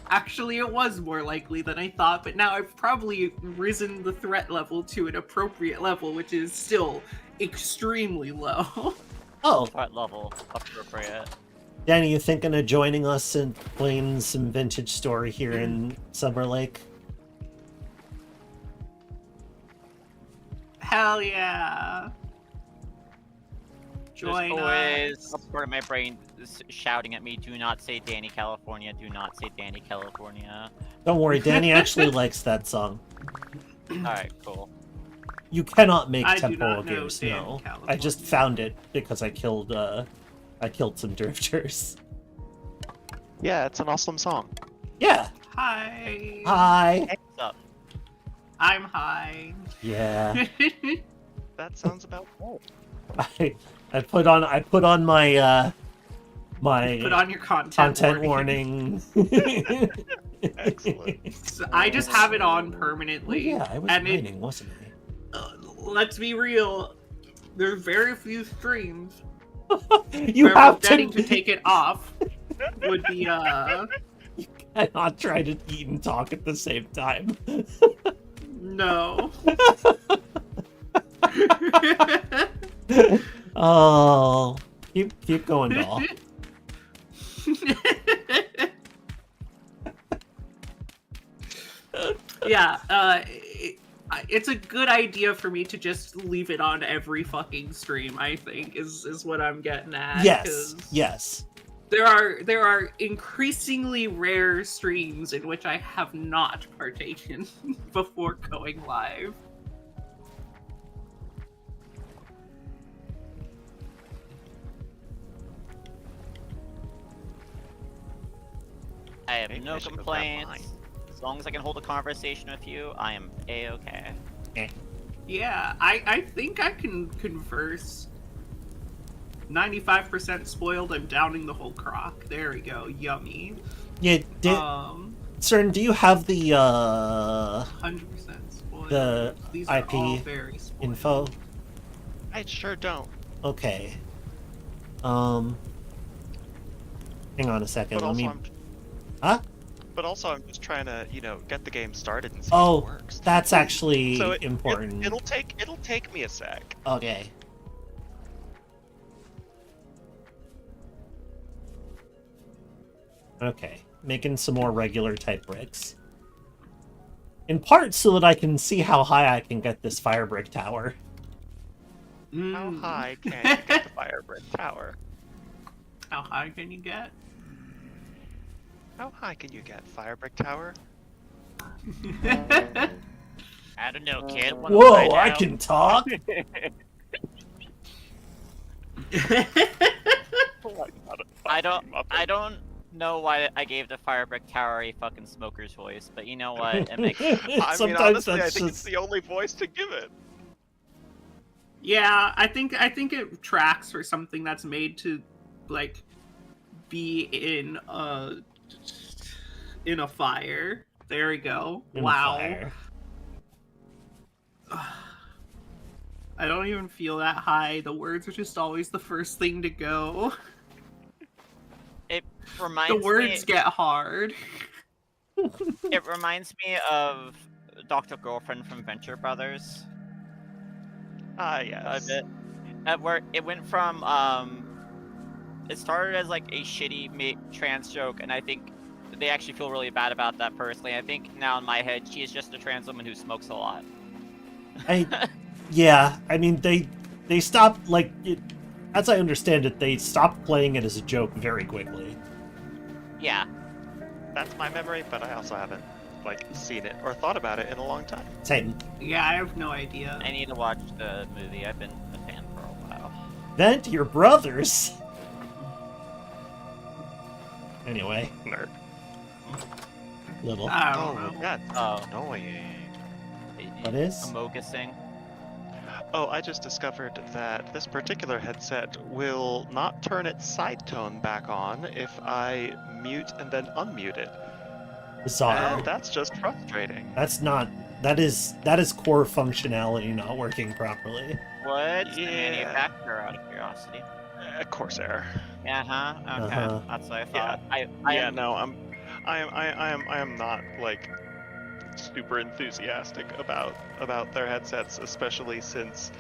actually it was more likely than I thought, but now I've probably risen the threat level to an appropriate level, which is still extremely low. Oh, Threat level appropriate. Danny, you thinking of joining us and playing some vintage story here in Summer Lake? Hell yeah. Join There's always us. a part of my brain shouting at me, do not say Danny California, do not say Danny California. Don't worry, Danny actually likes that song. Alright, cool. You cannot make I do temporal not know gears, Danny no. I California. just found it because I killed some drifters. Yeah, it's an awesome song. Yeah. Hi. Hi. What's up? I'm high. Yeah. That sounds about right. I put on my my Put on your content warning. Excellent. So I just have it on Oh, permanently. yeah, I was and mining, wasn't let's be real. There's very few streams I? You where have forgetting to to take it off would be cannot try to eat and talk at the same time. no. Oh, keep going, doll. Yeah, it's a good idea for me to just leave it on every fucking stream, I think, is what I'm getting at. Yes, 'cause yes. There are increasingly rare streams in which I have not partaken before going live. I have Maybe no I should go grab complaints. mine. As long as I can hold a conversation with you, I am A-okay. Yeah, I think I can converse. 95% spoiled, I'm downing the whole crock. There we go, yummy. Yeah, CERN, do you have the 100% spoiled. the These are IP all very spoiled. info? I sure don't. Okay. Hang on a second. But Let also, me. I'm, Huh? but also, I'm just trying to, get the game started and see Oh, if it works. that's actually So important. it'll take me a sec. Okay. Okay, making some more regular type bricks. In part so that I can see how high I can get this fire brick tower. How high can you get the fire brick tower? How high can you get? How high can you get fire brick tower? I don't know, kid. Wanna Whoa, find I out? can talk! I don't know why I gave the fire brick tower a fucking smoker's voice, but you know what? It makes I mean, Sometimes honestly, I that's think it's just... the only voice to give it. Yeah, I think it tracks for something that's made to like be in a fire. There we go. in Wow. fire. I don't even feel that high. The words are just always the first thing to go. it reminds The words get hard. it reminds me of Dr. Girlfriend from Venture Brothers. Ah, A yes. bit. Where it went from it started as like a shitty trans joke, and I think they actually feel really bad about that personally. I think now in my head, she is just a trans woman who smokes a lot. Yeah, I mean, they stopped, like, as I understand it, they stopped playing it as a joke very quickly. Yeah. That's my memory, but I also haven't like seen it or thought about it in a long time. Same. Yeah, I have no idea. I need to watch the movie. I've been a fan for a while. Vent your brothers! Anyway, Nerd. little. I don't know. that's Oh. annoying. What is? Amogusing. Oh, I just discovered that this particular headset will not turn its side tone back on if I mute and then unmute it. Bizarre. And that's just frustrating. That's not... That is core functionality not working properly. What's the Yeah. manufacturer, out of curiosity? Corsair. Uh-huh. Okay. Uh-huh. That's what I Yeah. thought. I am not like super enthusiastic about their headsets, especially since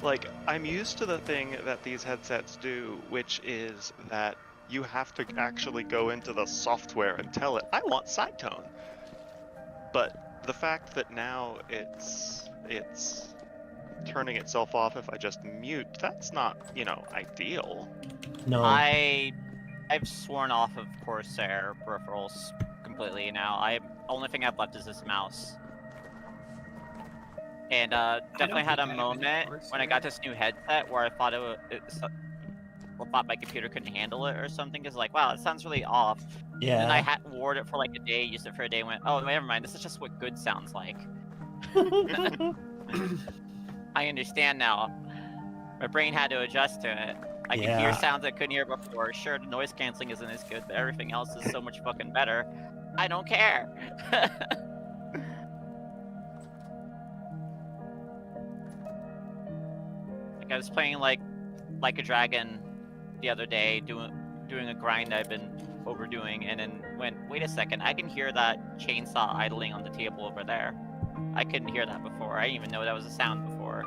like I'm used to the thing that these headsets do, which is that you have to actually go into the software and tell it I want side tone. But the fact that now it's turning itself off if I just mute, that's not, ideal. No. I've sworn off of Corsair peripherals completely now. Only thing I've left is this mouse. And definitely had a think I have any moment when I Corsair. got this new headset where I thought thought my computer couldn't handle it or something. Cause like, wow, it sounds really off. Yeah. And I wore it for like a day, used it for a day, and went, oh, never mind. This is just what good sounds like. I understand now. My brain had to adjust to it. I can hear Yeah. sounds I couldn't hear before. Sure, the noise canceling isn't as good, but everything else is so much fucking better. I don't care. Like I was playing like a dragon the other day, doing a grind I've been overdoing, and then went, wait a second, I can hear that chainsaw idling on the table over there. I couldn't hear that before. I didn't even know that was a sound before.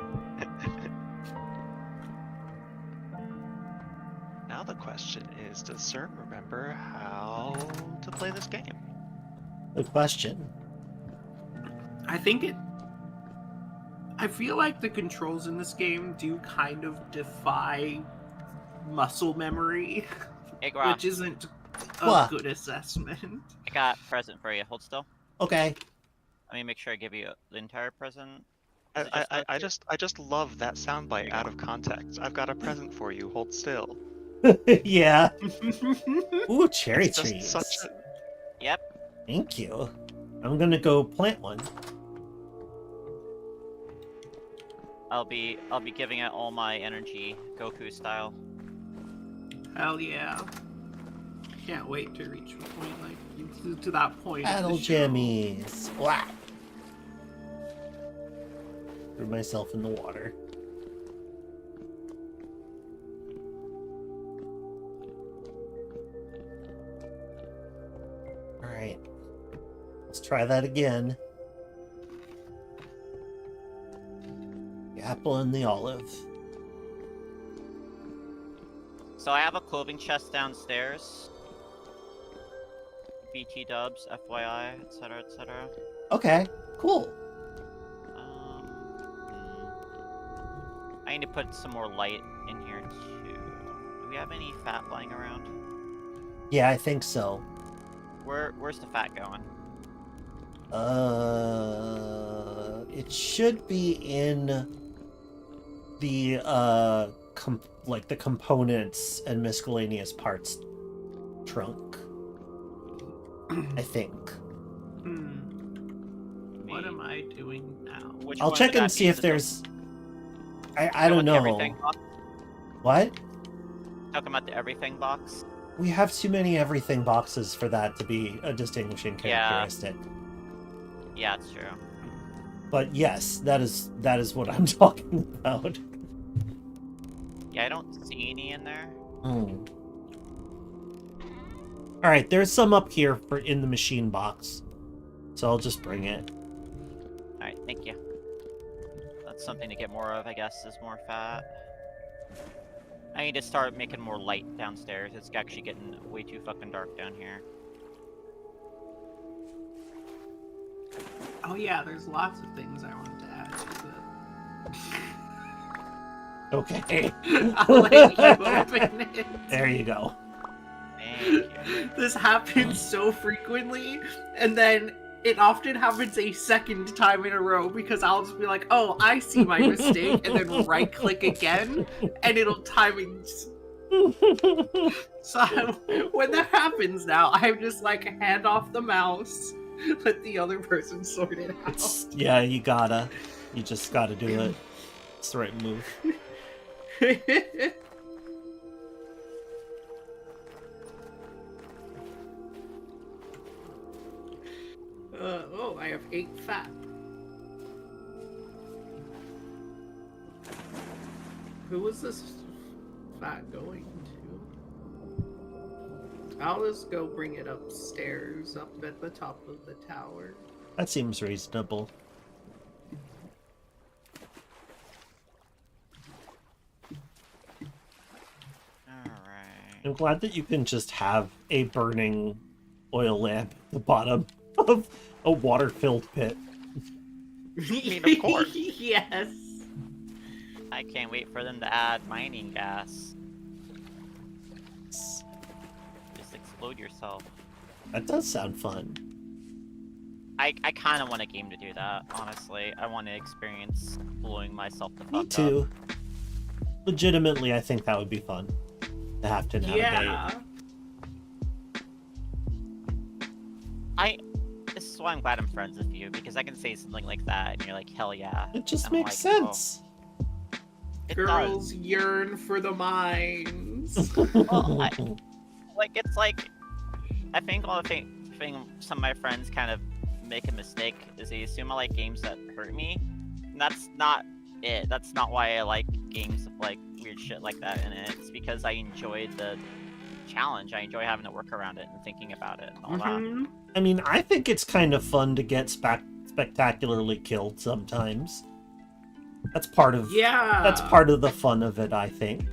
Now the question is, does CERN remember how to play this game? Good question. I feel like the controls in this game do kind of defy muscle memory, Hey, Grah, which isn't a What? good assessment. I got a present for you. Hold still. Okay. Let me make sure I give you the entire present. Is it just I those I just love that soundbite out of context. I've got a present for you. Hold still. Yeah. Ooh, cherry It's just trees. such two? Yep. Thank you. I'm gonna go plant one. I'll be giving it all my energy, Goku style. Hell yeah. Can't wait to reach a point like to that point. of the Battle show. jammies. Wow. Threw myself in the water. Alright. Let's try that again. The apple and the olive. So I have a clothing chest downstairs. BT dubs, FYI, etc., etc. Okay, cool. I need to put some more light in here too. Do we have any fat lying around? Yeah, I think so. Where's the fat going? It should be in the the components and miscellaneous parts trunk. I think. What am I doing now? Which I'll one check would and that see be? if Is it there's. I talking don't about the know. everything box? What? Talking about the everything box? We have too many everything boxes for that to be a distinguishing Yeah. characteristic. Yeah, it's true. But yes, that is what I'm talking about. Yeah, I don't see any in there. All right, there's some up here in the machine box, so I'll just bring it. Alright, thank you. That's something to get more of, I guess, is more fat. I need to start making more light downstairs. It's actually getting way too fucking dark down here. Oh yeah, there's lots of things I want to add to Okay. I'll let you open it. There you go. Thank you. This happens so frequently, and then it often happens a second time in a row because I'll just be like, oh, I see my mistake, and then right-click again, and it'll time it. So when that happens now, I'm just like, hand off the mouse, let the other person sort it out. Yeah, you just gotta do it. It's the right move. Oh, I have 8 fat. Who was this fat going to? I'll just go bring it upstairs, up at the top of the tower. That seems reasonable. Alright. I'm glad that you can just have a burning oil lamp at the bottom of a water-filled pit. mean, of course. Yes. I can't wait for them to add mining gas. Just explode yourself. That does sound fun. I kind of want a game to do that, honestly. I want to experience blowing myself the fuck Me up. too. Legitimately, I think that would be fun to have to navigate. Yeah. This is why I'm glad I'm friends with you, because I can say something like that, and you're like, hell yeah. It just I'm makes like, sense. Oh, it Girls does. yearn for the mines. Well, it's like, I think all the thing some of my friends kind of make a mistake is they assume I like games that hurt me. And that's not it. That's not why I like games of like weird shit like that in it. It's because I enjoy the challenge. I enjoy having to work around it and thinking about it and all that. I mean, I think it's kind of fun to get spectacularly killed sometimes. That's part of the fun of it, I think.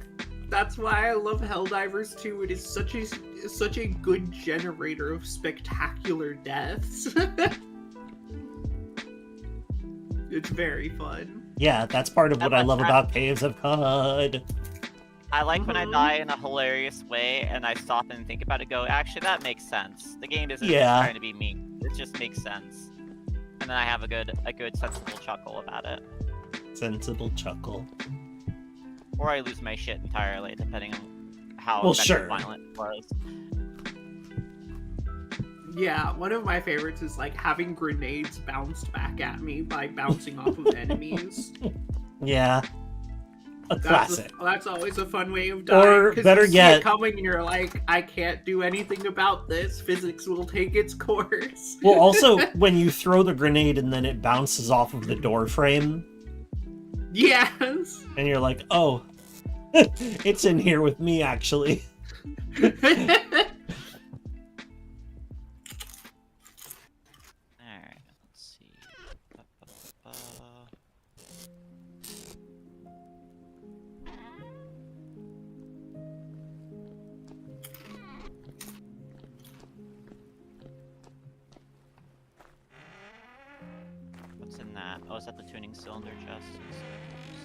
That's why I love Helldivers 2. It is such a good generator of spectacular deaths. It's very fun. Yeah, that's part of what I love about Caves of COD. I like when I die in a hilarious way and I stop and think about it, go, actually that makes sense. The game isn't just trying to be mean. It just makes sense. And then I have a good sensible chuckle about it. Sensible chuckle. Or I lose my shit entirely, depending on how violent it was. Yeah, one of my favorites is like having grenades bounced back at me by bouncing off of enemies. Yeah. A classic. That's always a fun way of dying. Or better yet, it coming and you're like, I can't do anything about this. Physics will take its course. Well, also when you throw the grenade and then it bounces off of the door frame. Yes. And you're like, oh, it's in here with me actually. What's in that? Oh, is that the tuning cylinder chest? It's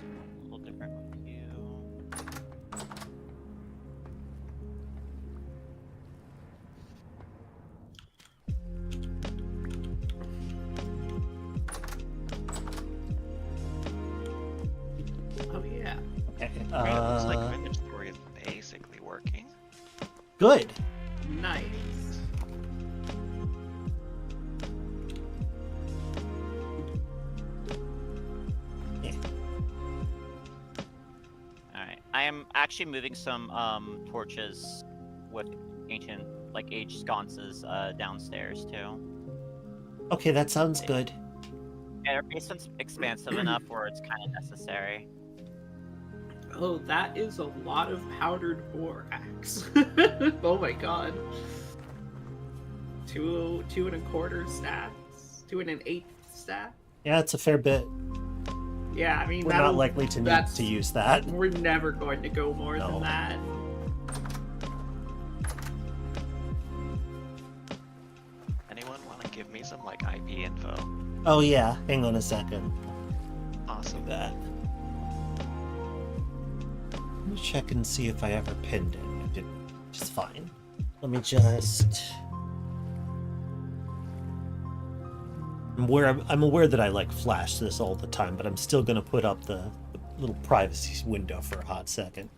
a little different with you. Oh yeah. Okay. Looks like my inventory is basically working. Good. Nice. Alright. I am actually moving some torches with ancient, like, aged sconces downstairs, too. Okay, that sounds good. Yeah, our basement's expansive enough where it's kind of necessary. Oh, that is a lot of powdered borax. Oh my god. 2 1/4 stacks. 2 1/8 stack. Yeah, it's a fair bit. Yeah, I mean, we're not likely to need that's- to use that. We're never going to go more No. than that. Anyone want to give me some like IP info? Oh yeah, hang on a second. Awesome. That. Let me check and see if I ever pinned it. I didn't. Which is fine. Let me just. I'm aware that I like flash this all the time, but I'm still gonna put up the little privacy window for a hot second.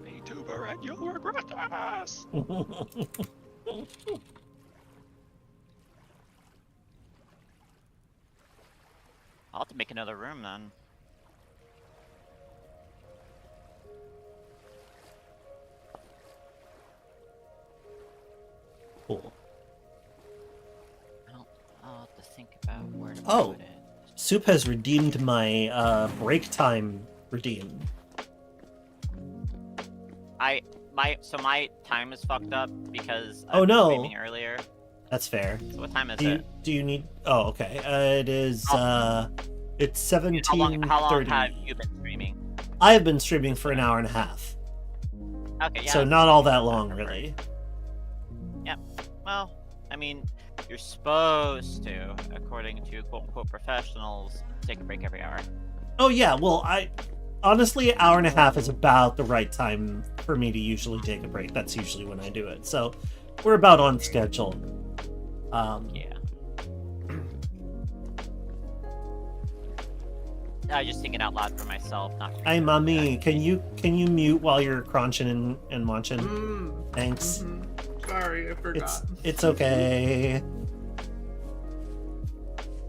VTuber and you'll regret this. I'll have to make another room then. Cool. I'll have to think about where to Oh. put it. Soup has redeemed my break time redeem. So my time is fucked up because I Oh, was no. streaming earlier. That's fair. So what time is Do it? you need? Oh, okay. It is. It's 17:30. How long have you been streaming? I have been streaming for an hour and a half, Okay, yeah. so not all that long, really. Well, I mean, you're supposed to, according to quote-unquote professionals, take a break every hour. Oh yeah. Well, honestly, hour and a half is about the right time for me to usually take a break. That's usually when I do it. So we're about on schedule. Yeah. I was just thinking out loud for myself, not for Hey, you. mommy, can you mute while you're crunching and munching? Thanks. Sorry, I forgot. It's okay.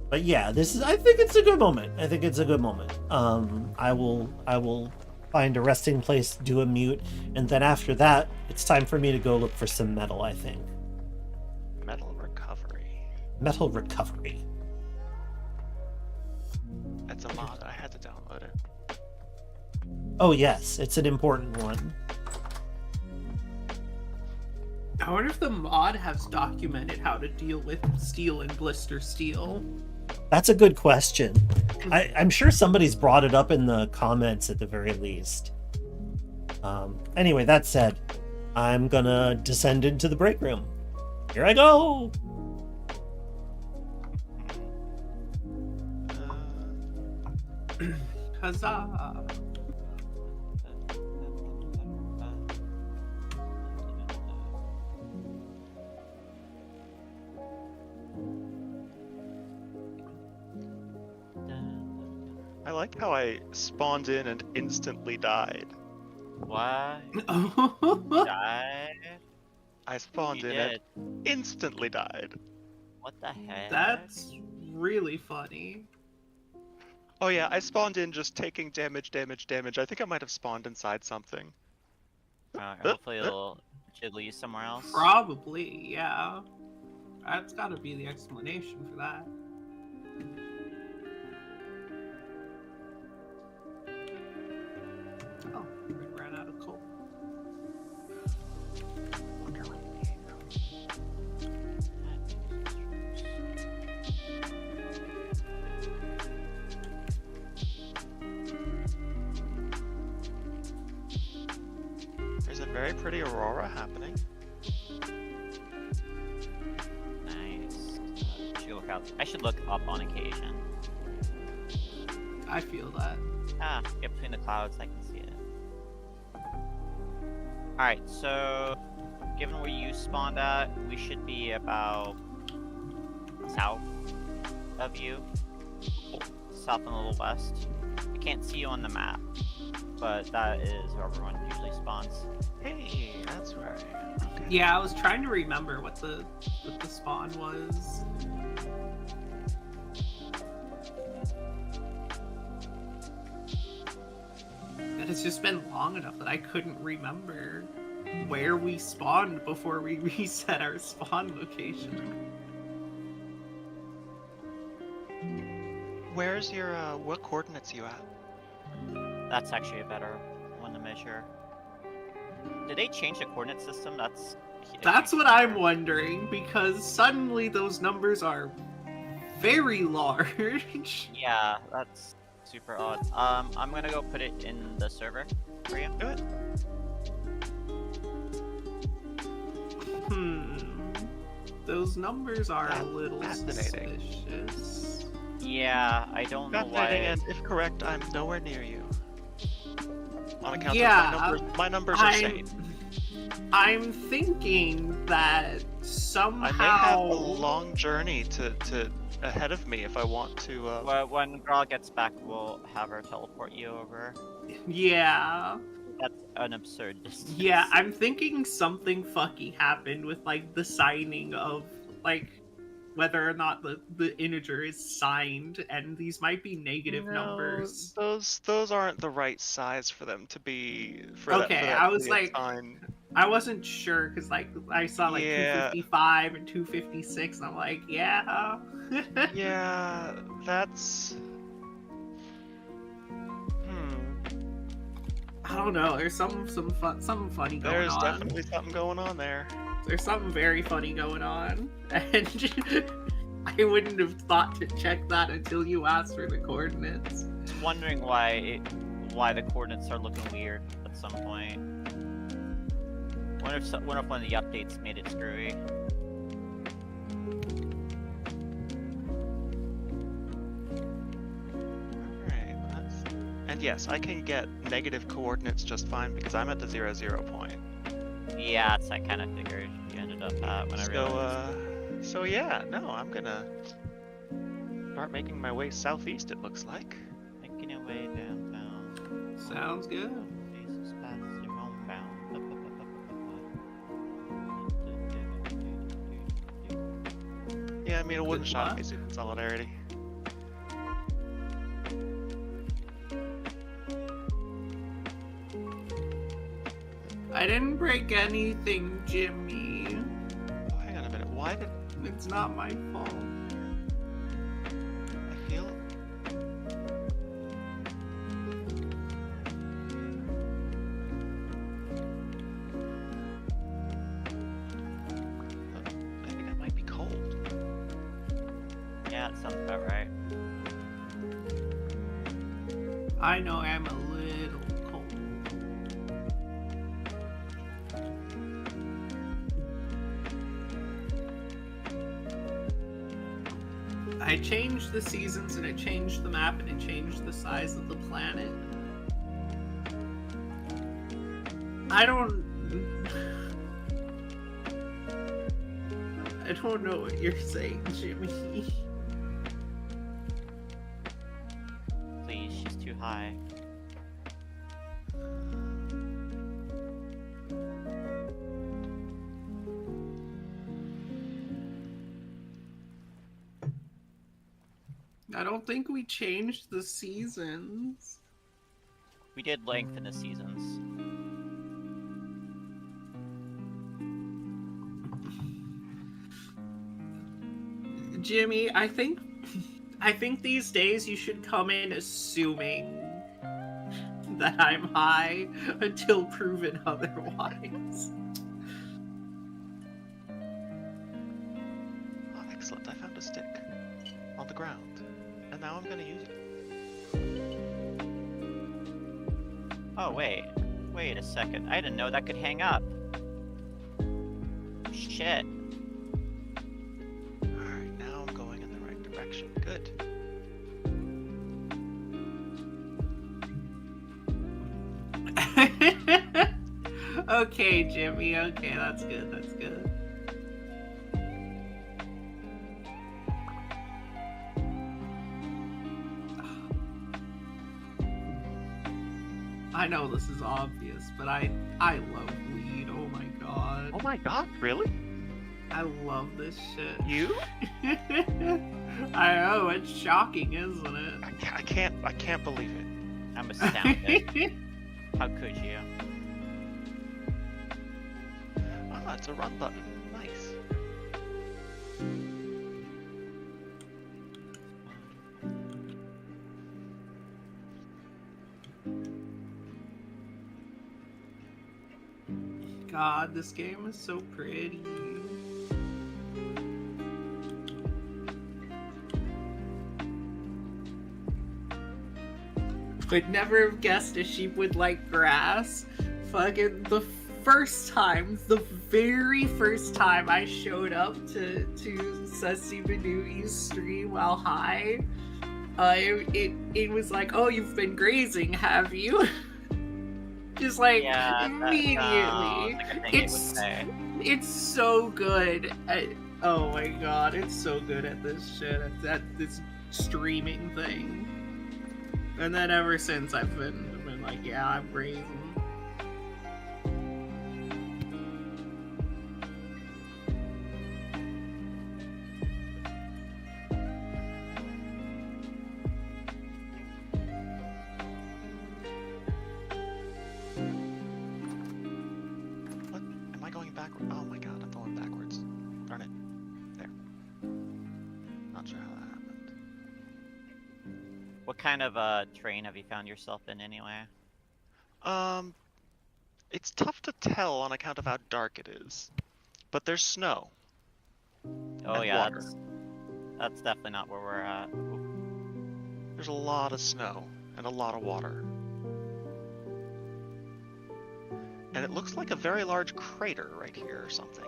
But yeah, I think it's a good moment. I think it's a good moment. I will find a resting place, do a mute, and then after that, it's time for me to go look for some metal, I think. Metal recovery. Metal recovery. That's a mod. I had to download it. Oh yes, it's an important one. I wonder if the mod has documented how to deal with steel and blister steel. That's a good question. I'm sure somebody's brought it up in the comments at the very least. Anyway, that said, I'm gonna descend into the break room. Here I go! Huzzah! I like how I spawned in and instantly died. What? Oh, Died? I spawned You in did. and instantly died. What the heck? that's really funny. Oh yeah, I spawned in just taking damage. I think I might have spawned inside something. Hopefully it'll jiggle you somewhere else. Probably, yeah. That's gotta be the explanation for that. Oh, we ran out of coal. Wonder when the game goes. There's a very pretty aurora happening. Nice. I should look up on occasion. I feel that. Ah, get between the clouds, I can see it. Alright, so given where you spawned at, we should be about south of you. South and a little west. I can't see you on the map, but that is where everyone usually spawns. Hey, that's right. Okay. Yeah, I was trying to remember what the spawn was. And it's just been long enough that I couldn't remember where we spawned before we reset our spawn location. Where's your, what coordinates you at? That's actually a better one to measure. Did they change the coordinate system? That's That's what I'm wondering, because suddenly those numbers are very large. Yeah, that's super odd. I'm gonna go put it in the server for you. Do it. Those numbers are a That's little fascinating. suspicious. Yeah, I don't know Fascinating, why. and if correct, I'm nowhere near you. On account Yeah, of my numbers are sane. I'm thinking that somehow... I may have a long journey to ahead of me if I want to. Well, when Grahl gets back, we'll have her teleport you over. Yeah. That's an absurd distance. Yeah, I'm thinking something fucky happened with, like, the signing of, like, whether or not the integer is signed, and these might be negative numbers. Those aren't the right size for them to be. Okay, I was like, sign. I wasn't sure, because, like, I saw, like, Yeah. 255 and 256, and I'm like, yeah. Yeah, that's. I don't know, there's something funny going There's on. definitely something going on there. There's something very funny going on, and I wouldn't have thought to check that until you asked for the coordinates. I'm wondering why the coordinates are looking weird at some point. Wonder if one of the updates made it screwy. And yes, I can get negative coordinates just fine because I'm at the 0, 0 point. Yeah, that's I kind of figured you ended up at when I realized. So yeah, no, I'm gonna start making my way southeast. It looks like. Making your way downtown. Sounds good. Jesus past your homebound. Yeah, I mean a wooden Good shot luck. makes it in solidarity. I didn't break anything, Jimmy. Oh, hang on a minute. Why did It's not my fault. I feel it? I think I might be cold. Yeah, that sounds about right. I know I'm a little cold. I changed the seasons, and it changed the map, and it changed the size of the planet. I don't know what you're saying, Jimmy. Please, she's too high. I don't think we changed the seasons. We did lengthen the seasons. Jimmy, I think these days you should come in assuming that I'm high until proven otherwise. Oh, excellent. I found a stick on the ground, and now I'm gonna use it. Oh, wait a second. I didn't know that could hang up. Shit. Alright, now I'm going in the right direction. Good. Okay, Jimmy. Okay, that's good. That's good. I know this is obvious, but I love weed. Oh my god. Oh my god, really? I love this shit. You? I know, it's shocking, isn't it? I can't believe it. I'm astounded. How could you? Ah, it's a run button. Nice. god, this game is so pretty. Would never have guessed a sheep would like grass. Fucking the very first time I showed up to Sussy Manui's stream while high, it was like, oh, you've been grazing, have you? Just like immediately. It's so good. Oh my god, it's so good at this shit, at this streaming thing. And then ever since I've been like, yeah, I'm grazing. What? Am I going backward? Oh my god, I'm going backwards. Darn it. There. Not sure how that happened. What kind of terrain have you found yourself in anyway? It's tough to tell on account of how dark it is. But there's snow. Oh and yeah, water. that's definitely not where we're at. Ooh. There's a lot of snow and a lot of water. And it looks like a very large crater right here or something.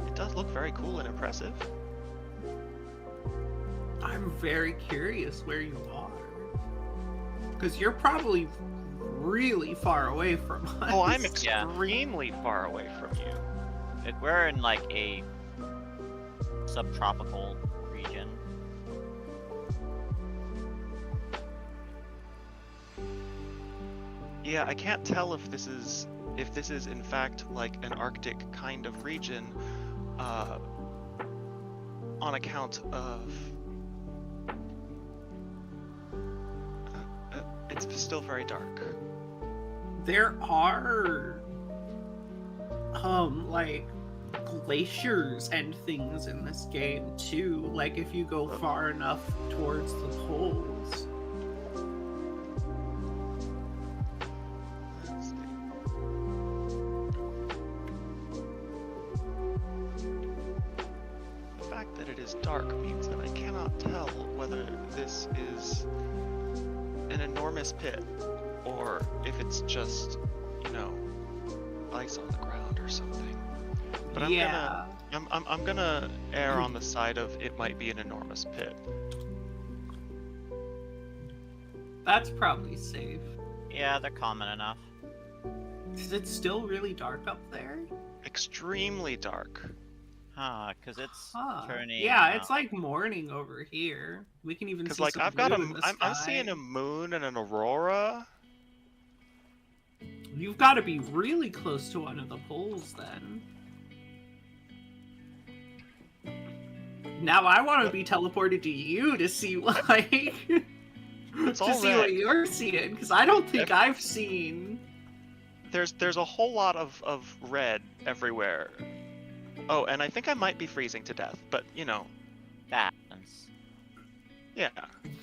It does look very cool and impressive. I'm very curious where you are. Because you're probably really far away from us. Oh, I'm extremely far away from you. We're in like a subtropical region. Yeah, I can't tell if this is in fact like an Arctic kind of region, on account of it's still very dark. There are like glaciers and things in this game too, like if you go far enough towards the poles. Let's see. The fact that it is dark means that I cannot tell whether this is an enormous pit or if it's just, you know, ice on the ground or something. But I'm gonna err on the side of it might be an enormous pit. That's probably safe. Yeah, they're common enough. Is it still really dark up there? Extremely dark. Huh, because it's turning. Yeah, it's like morning over here. We can even see Because like some I've got blue in the I'm sky. seeing a moon and an aurora. You've got to be really close to one of the poles then. Now I want to be teleported to you to see like It's to all see red. what you're seeing, because I don't think I've seen. There's a whole lot of red everywhere. Oh, and I think I might be freezing to death, but you know, that happens. yeah.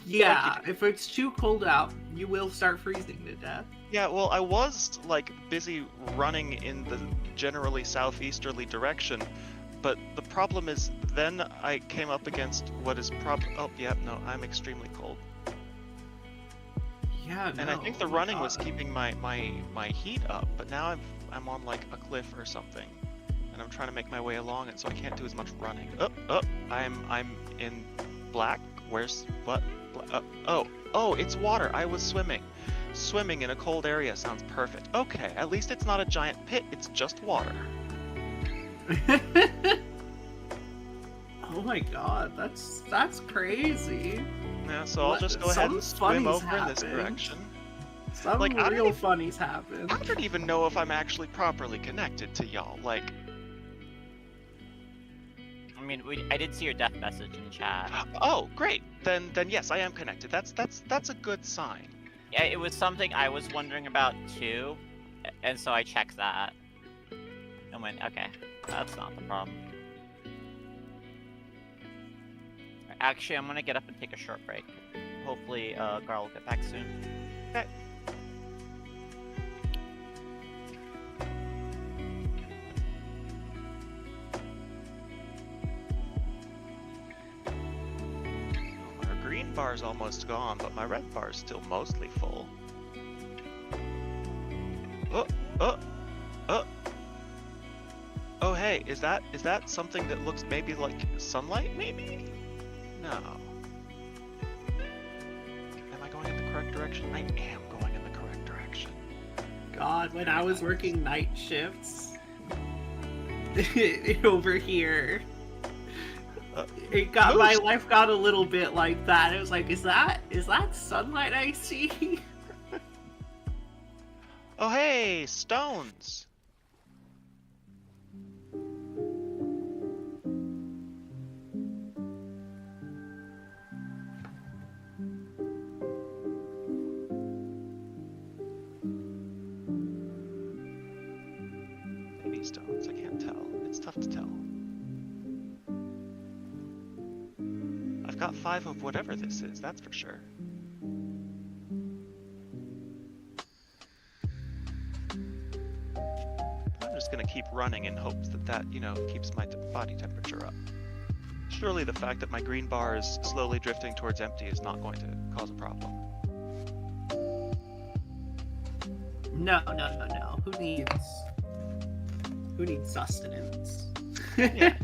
Yeah, if it's too cold out, you will start freezing to death. Yeah, well, I was like busy running in the generally southeasterly direction, but the problem is then I came up against what is oh yeah, no, I'm extremely cold. Yeah, And I think the running was keeping my heat up, but now I'm on like a cliff or something, and I'm trying to make my way along it, so I can't do as much running. I'm in black. Where's what? Oh, it's water. I was swimming. Swimming in a cold area sounds perfect. Okay, at least it's not a giant pit. It's just water. Oh my god, that's crazy. Yeah, so I'll just go ahead and swim over in this direction. Some Like, I don't real even- funnies happen. I don't even know if I'm actually properly connected to y'all. Like, I mean, I did see your death message in chat. oh, great. Then yes, I am connected. That's a good sign. Yeah, it was something I was wondering about too, and so I checked that. And went, okay, that's not the problem. Actually, I'm gonna get up and take a short break. Hopefully, Gar will get back soon. Okay. bar's almost gone, but my red bar's still mostly full. Oh, hey, is that something that looks maybe like sunlight, maybe? No. Am I going in the correct direction? I am going in the correct direction. God, when I was working night shifts over here, my life got a little bit like that. It was like, is that sunlight I see? Oh, hey, stones. Maybe stones, I can't tell. It's tough to tell. I've got 5 of whatever this is, that's for sure. I'm just gonna keep running in hopes that, you know, keeps my body temperature up. Surely the fact that my green bar is slowly drifting towards empty is not going to cause a problem. No. Who needs sustenance? Yeah,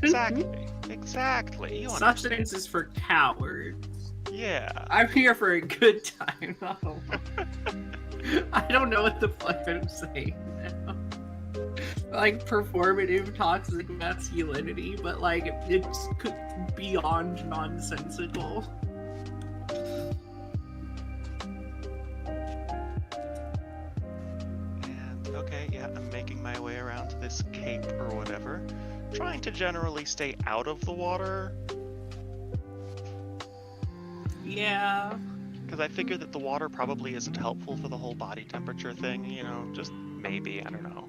exactly. You Sustenance is for cowards. Yeah. I'm here for a good time. I don't know what the fuck I'm saying now. Like performative toxic masculinity, but like it's beyond nonsensical. And okay, yeah, I'm making my way around to this cape or whatever, trying to generally stay out of the water. Yeah. Because I figure that the water probably isn't helpful for the whole body temperature thing, you know, just maybe, I don't know.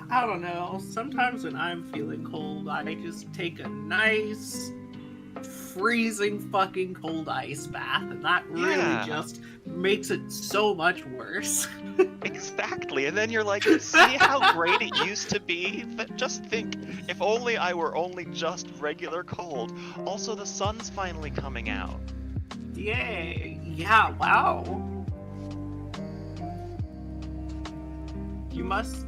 I don't know. Sometimes when I'm feeling cold, I just take a nice, freezing fucking cold ice bath, and that really just makes it so much worse. Exactly, and then you're like, see how great it used to be? But just think, if only I were only just regular cold. Also, the sun's finally coming out. Yay! Yeah, wow. You must...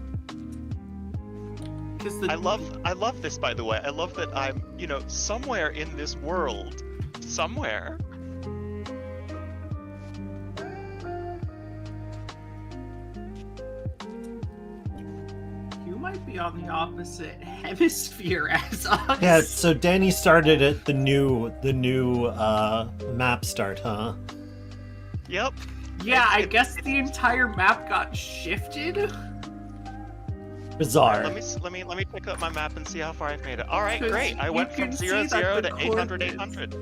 I love this, by the way. I love that I'm, you know, somewhere in this world. Somewhere. You might be on the opposite hemisphere as us. Yeah, so Danny started at the new map start, huh? Yep. Yeah, I guess the entire map got shifted. Bizarre. Let me pick up my map and see how far I've made it. All right, great. I went from 0, 0 to 800, 800.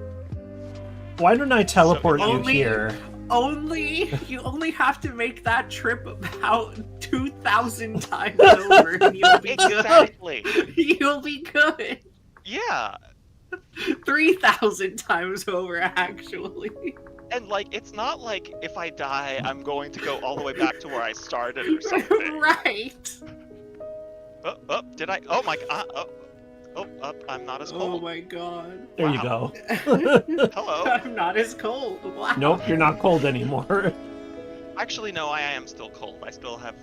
Why don't I teleport you here? You only have to make that trip about 2,000 times over, and you'll be Exactly. good. You'll be good. Yeah. 3,000 times over, actually. And like, it's not like if I die, I'm going to go all the way back to where I started or something. Right. Did I? Oh my god. I'm not as cold. Oh my god. There you go. Hello. I'm not as cold. Wow. Nope, you're not cold anymore. Actually, no, I am still cold. I still have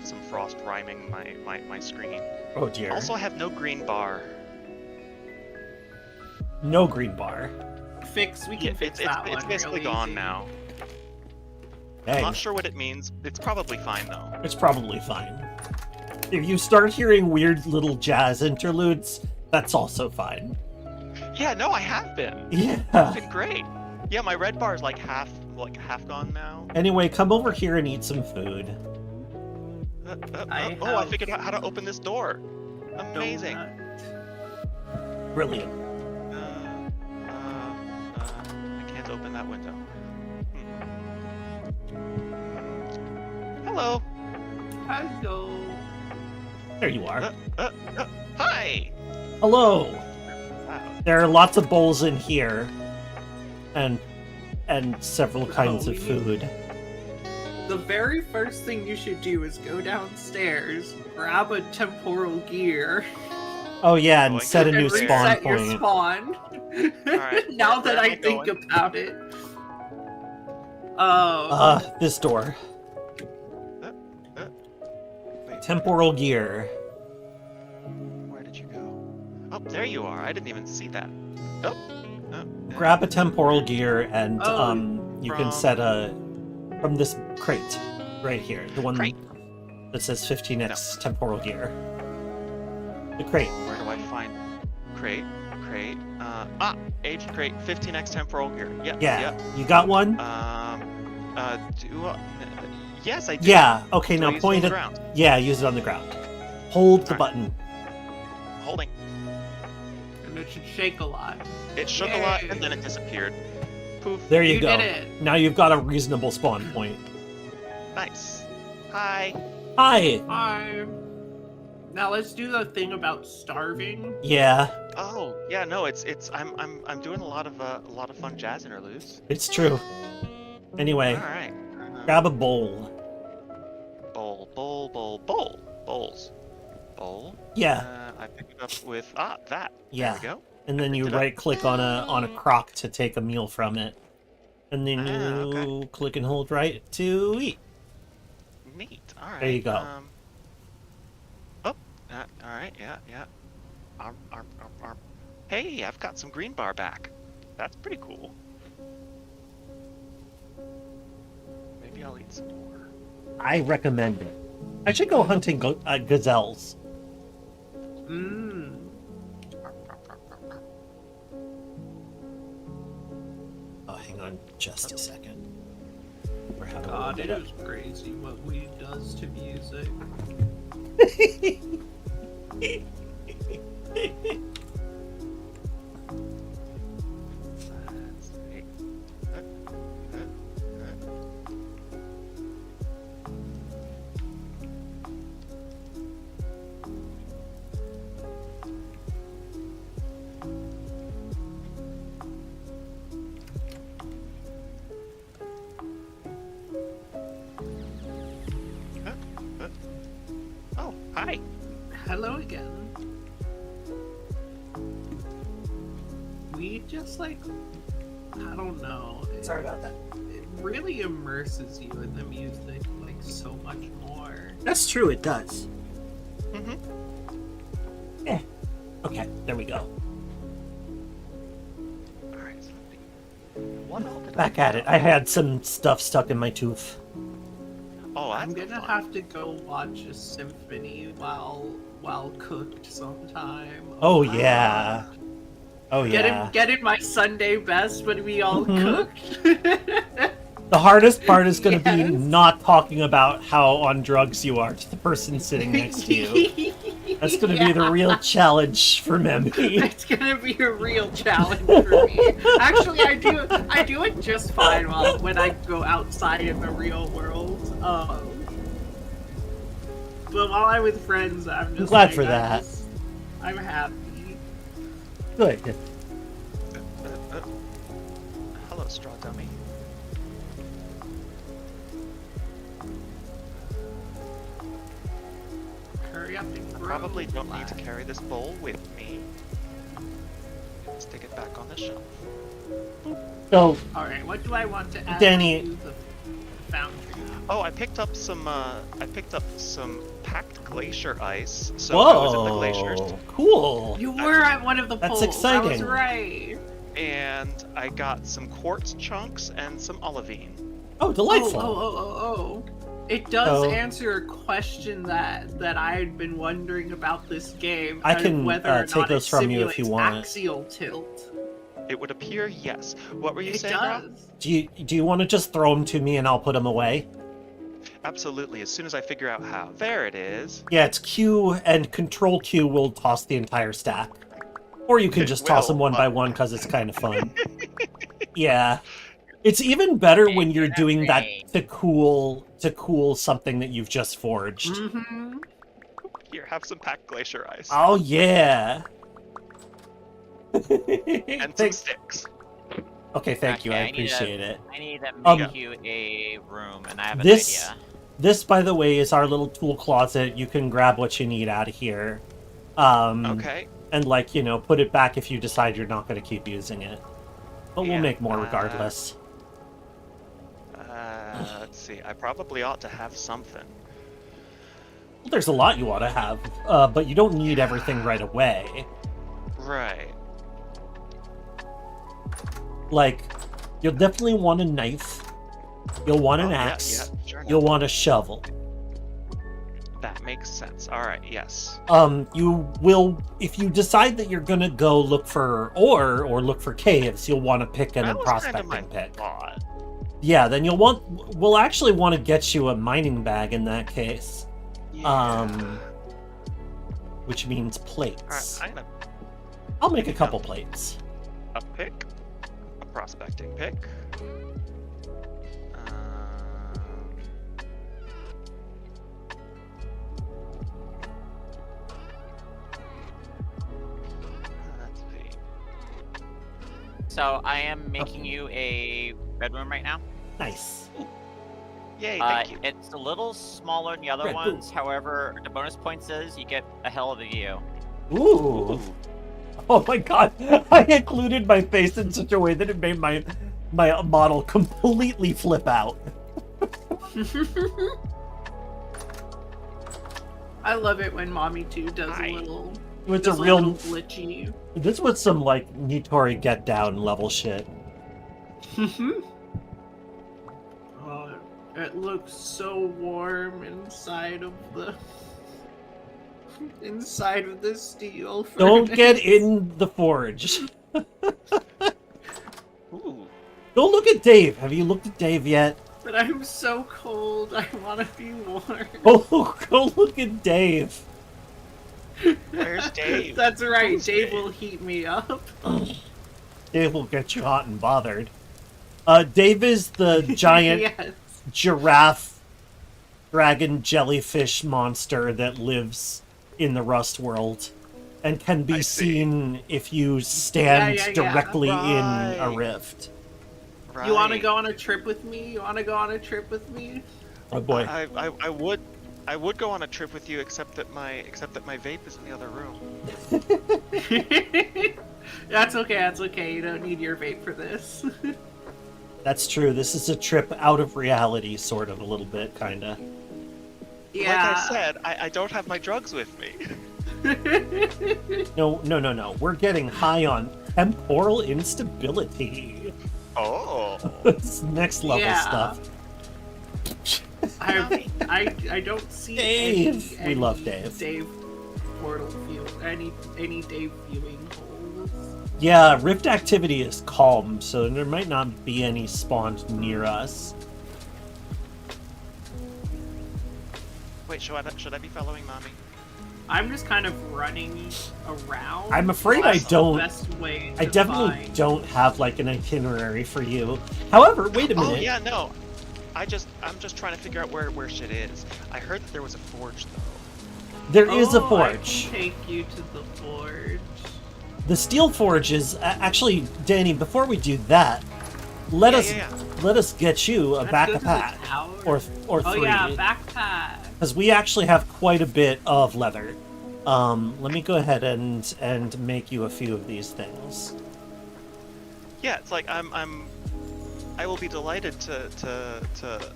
some frost rhyming my screen. Oh dear. Also, I have no green bar. No green bar. We can fix that one. It's basically real gone easy. now. Hey, I'm not sure what it means. It's probably fine though. it's probably fine. If you start hearing weird little jazz interludes, that's also fine. Yeah, no, I have been. Yeah. It's been great. Yeah, my red bar is like half gone now. Anyway, come over here and eat some food. I figured out how to open this door. Amazing. Brilliant. I can't open that window. Hello. Hello. There you are. Hi. Hello. Wow. There are lots of bowls in here, and several kinds of food. The very first thing you should do is go downstairs, grab a temporal gear, Oh yeah, and set a new and spawn reset your point. spawn. right, Now where that am I I think going? about it. This door. Wait, Temporal gear. where did you go? Oh, there you are. I didn't even see that. Oh. Grab a temporal gear and Oh, you can set a from this crate right here, the one Crate. that says 15x temporal gear. The crate. Where do I find crate? Aged crate, 15x temporal gear. Yep. Yeah. Yep. You got one? Yes, I do. Yeah. Okay, Do I now use point it it. on the ground? Yeah, use it on the ground. Hold the Alright. button. Holding. and it should shake a lot. It shook a lot Yay. and then it disappeared. Poof. There you You go. did it. Now you've got a reasonable spawn point. Nice. Hi. Hi. Now let's do the thing about starving. Yeah, Oh, yeah, no, I'm doing a lot of fun jazz interludes. it's true. Anyway, All right. grab a bowl. Bowls. Bowl. Yeah, I picked it up with that. yeah. There we go. And then you picked it up. right click on a crock to take a meal from it. And then you okay. click and hold right to eat. Neat. All right. There you go. All right. Yeah. Arm. Hey, I've got some green bar back. That's pretty cool. Maybe I'll eat some more. I recommend it. I should go hunting gazelles. Mmm. Oh, hang on just a second. We're having a God, little it is crazy what weed does to music. That's right. Oh, hi. Hello again. We just like, I don't know. Sorry about that. It really immerses you in the music like so much more. That's true, it does. Mm-hmm. Okay, there we go. All right. What all did Back I at it. I had some stuff stuck in my tooth. Oh, I'm that's gonna fun. have to go watch a symphony while cooked sometime. Oh, wow. yeah. Oh, yeah. Get in my Sunday best when we all Mhm. cooked. The hardest part is going to be Yes. not talking about how on drugs you are to the person sitting next to you. That's going to be the real challenge for Memby. It's gonna be a real challenge for me. Actually, I do it just fine when I go outside in the real world. But while I'm with friends, I'm just glad like, for that. I'm happy. Good. Hello, straw dummy. Hurry up and I grow. probably don't need to carry this bowl with me. Stick it back on the shelf. So, All right, what do I want to add Danny- to the foundry? Oh, I picked up some packed glacier ice. So I was in the glaciers, whoa, cool. You were at one of the That's polls. I was exciting. right. and I got some quartz chunks and some olivine. Oh, delightful. Oh. It does So- answer a question that I had been wondering about this game. I of can, whether or take not those it from you if you simulates want. axial tilt. It would appear yes. What were you It saying, Rob? does. Do you want to just throw them to me and I'll put them away? Absolutely. As soon as I figure out how. There it is. Yeah, it's Q and Control Q will toss the entire stack. Or you can It just toss them will, one by but- one because it's kind of fun. Yeah. It's even better when you're doing that to cool something that you've just forged. Mm-hmm. Here, have some packed glacier ice. Oh yeah. And some Thanks. sticks. Okay, thank you. I Okay, I need to- appreciate it. I need to Um, make you a room, and I have an This idea. this by the way is our little tool closet. You can grab what you need out of here. Okay. and like, you know, put it back if you decide you're not going to keep using it. But we'll Yeah, make more regardless. Let's see. I probably ought to have something. Well, there's a lot you ought to have, but you don't need everything right away. Right. Like, you'll definitely want a knife. You'll want an Oh, yeah, axe. yeah, sure You'll enough. want a shovel. That makes sense. All right. Yes. You will, if you decide that you're gonna go look for ore or look for caves, you'll want to pick That a was prospecting kind of my pick. thought. Yeah, then we'll actually want to get you a mining bag in that case. Yeah. Which means All right. plates. I'm gonna I'll make a couple plates. a pick, a prospecting pick. Let's see. So I am making you a bedroom right now. Nice. Yay! Thank you. It's a little smaller than the other Red ones. However, the bonus points is you get a hell of a view. Ooh. Oh my god. I included my face in such a way that it made my model completely flip out. I love it when Mommy 2 does Hi. a little. It's a does real little glitchy. This was some like Nitori get down level shit. Oh, it looks so warm inside of the steel. Don't furnace. get in the forge. Ooh. Go look at Dave. Have you looked at Dave yet? But I'm so cold. I want to be warm. Oh, go look at Dave. Where's Dave? That's right. Who's Dave Dave? will heat me up. Dave will get you hot and bothered. Dave is the giant Yes. giraffe dragon jellyfish monster that lives in the Rust world and can be I see. seen if you stand Yeah. directly in a Right. rift. Right. You want to go on a trip with me? Oh boy. I would go on a trip with you, except that my vape is in the other room. That's okay. You don't need your vape for this. That's true. This is a trip out of reality, sort of, a little bit, kinda. Yeah. Like I said, I don't have my drugs with me. No. We're getting high on temporal instability. Oh. It's next level Yeah. stuff. I don't see Dave! any We love Dave. Dave portal view. Any Dave viewing holes. Yeah, rift activity is calm, so there might not be any spawned near us. Wait, should I be following Mommy? I'm just kind of running around. I'm afraid I That's the don't. best way I to definitely find. don't have like an itinerary for you. However, wait a minute. Oh yeah, no. I'm just trying to figure out where shit is. I heard that there was a forge though. There is a I forge. can take you to the forge. The steel forge is actually, Danny. Before we do that, let Yeah. us get you a Let's go to the backpack tower. or Oh three. yeah, backpack. Because we actually have quite a bit of leather. Let me go ahead and make you a few of these things. Yeah, it's like I will be delighted to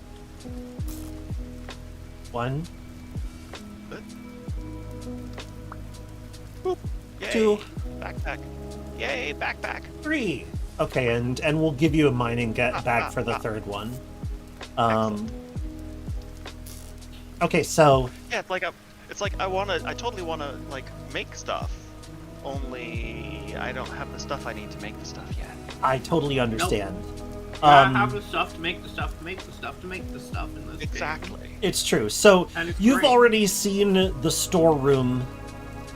One, Boop. Yay. 2, Backpack. Yay, backpack. 3. Okay, and we'll give you a mining bag for the third one. Okay, so Yeah, it's like I totally wanna like make stuff. Only I don't have the stuff I need to make the stuff yet. I totally understand. I have the stuff to make the stuff to make the stuff to make the stuff in this game. Exactly. It's true. So And it's you've great. already seen the storeroom,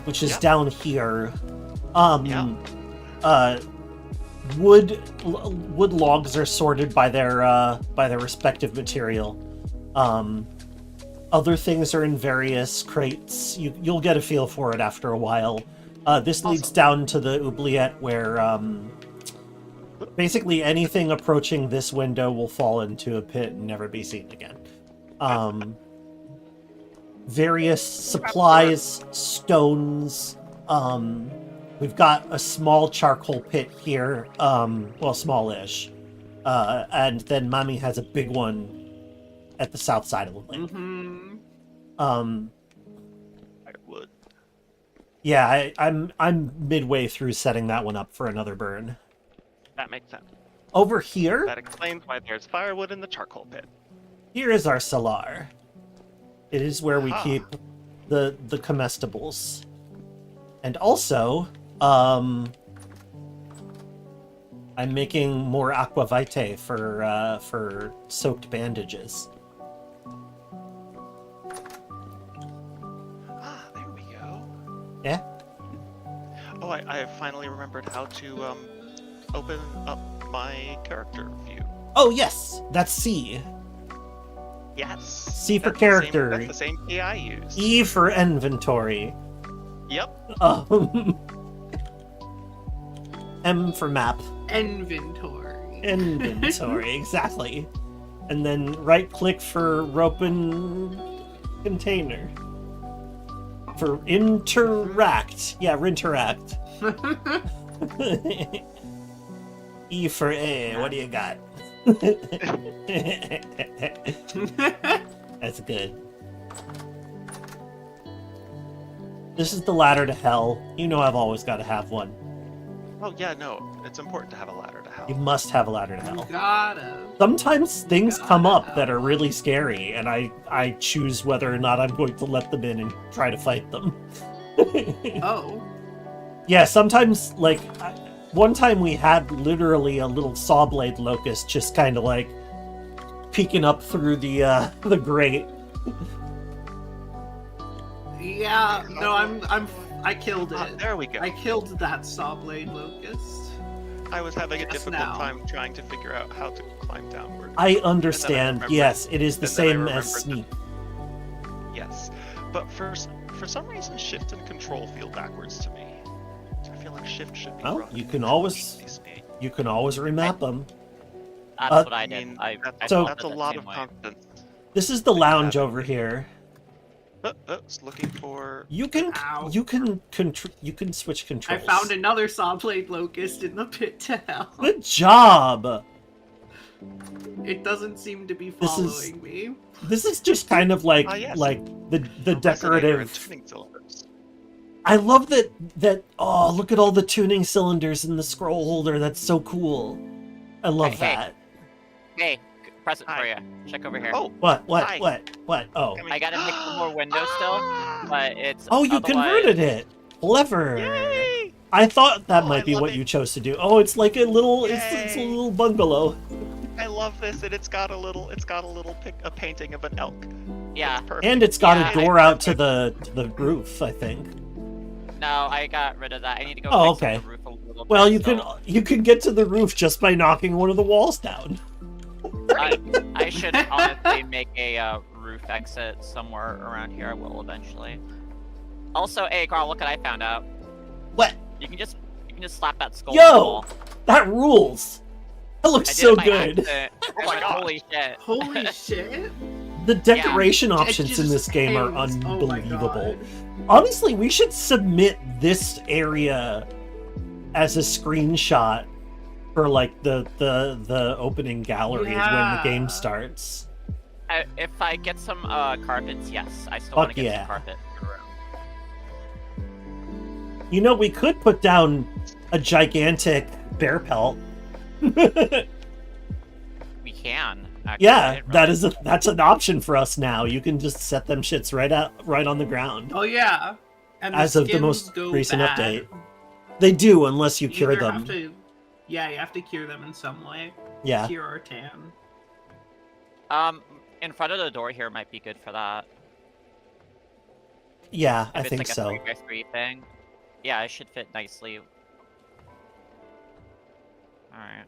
which is Yeah. down here. Yeah. Wood logs are sorted by their respective material. Other things are in various crates. You'll get a feel for it after a while. This leads Awesome. down to the oubliette, where basically anything approaching this window will fall into a pit and never be seen again. Various supplies, stones, We've got a small charcoal pit here, well, smallish. And then Mami has a big one at the south side of the lake. Firewood. Yeah, I'm midway through setting that one up for another burn. That makes sense. Over here, That explains why there's firewood in the charcoal pit. here is our salar. It is where we Ah. keep the comestibles. And also, I'm making more aqua vitae for soaked bandages. Ah, there we go. Yeah? Oh, I finally remembered how to open up my character view. Oh yes, that's C. Yes. C for That's character. That's the same key I use. E for inventory. Yep. M for map. Inventory. Inventory, exactly. And then right click for open container. For interact. Yeah, interact. E for A. What do you got? That's good. This is the ladder to hell. You know I've always got to have one. Oh yeah, no. It's important to have a ladder to hell. You must have a ladder to hell. Gotta. Sometimes things come up that are really scary, and I choose whether or not I'm going to let them in and try to fight them. Oh. Yeah, sometimes, like, one time we had literally a little saw blade locust just kind of like peeking up through the grate. Yeah, no, I killed it. There we go. I killed that sawblade locust. I was having a Just difficult now. time trying to figure out how to climb downward. I understand. remembered- Yes, it is the and then I same as remembered sneak. Yes, but for some reason, shift and control feel backwards to me. I feel like shift should be. Well, brought you in can to always- easy speed. You can always remap them. That's what I I did. mean, I So- felt that's a it the lot same of way. confidence. This is the lounge over here. It's looking for. You can Ow. you can switch I controls. found another sawblade locust in the pit to hell. Good job. It doesn't seem to be This is- following me. This is just kind of like Yes. like the resonator and decorative. tuning cylinders. I love that. Oh, look at all the tuning cylinders in the scroll holder. That's so cool. I love Hey, hey. that. Hey, present for Hi. you. Check over here. Oh, What? Hi. What? Oh. I gotta make some more windows still, but it's. Oh, you otherwise- converted it. Clever. Yay! I thought that Oh, might I be love what it. you chose to do. Oh, it's like a little. It's a Yay. little bungalow. I love this, and it's got a painting of an elk. Yeah. Perfect. And it's got Yeah, a door out to the roof, I think. No, I got rid of that. I need to go Oh, fix okay. the roof a little bit. Well, so you can get to the roof just by knocking one of the walls down. I should honestly make a roof exit somewhere around here. I will eventually. Also, hey, Carl, look what I found out. What? You can just slap that skull. Yo! on the wall. That rules. That I looks did so it by good. accident. Oh I my went, God. holy shit. Holy shit. The decoration It options in just this game are hangs. Oh my unbelievable. God. Honestly, we should submit this area as a screenshot for like the opening gallery when the Yeah. game starts. If I get some carpets, yes, I still Fuck want to get yeah. some carpet. You know, we could put down a gigantic bear pelt. We can. Actually. Yeah, I didn't realize- that's an option for us now. You can just set them shits right on the ground. Oh yeah. And As of the skins most go recent bad. update. They do, unless you cure Either them. have to- yeah, you have to cure them in some way. Yeah. Cure or tan. In front of the door here might be good for that. Yeah, If I it's think like so. a 3x3 thing. Yeah, it should fit nicely. Alright.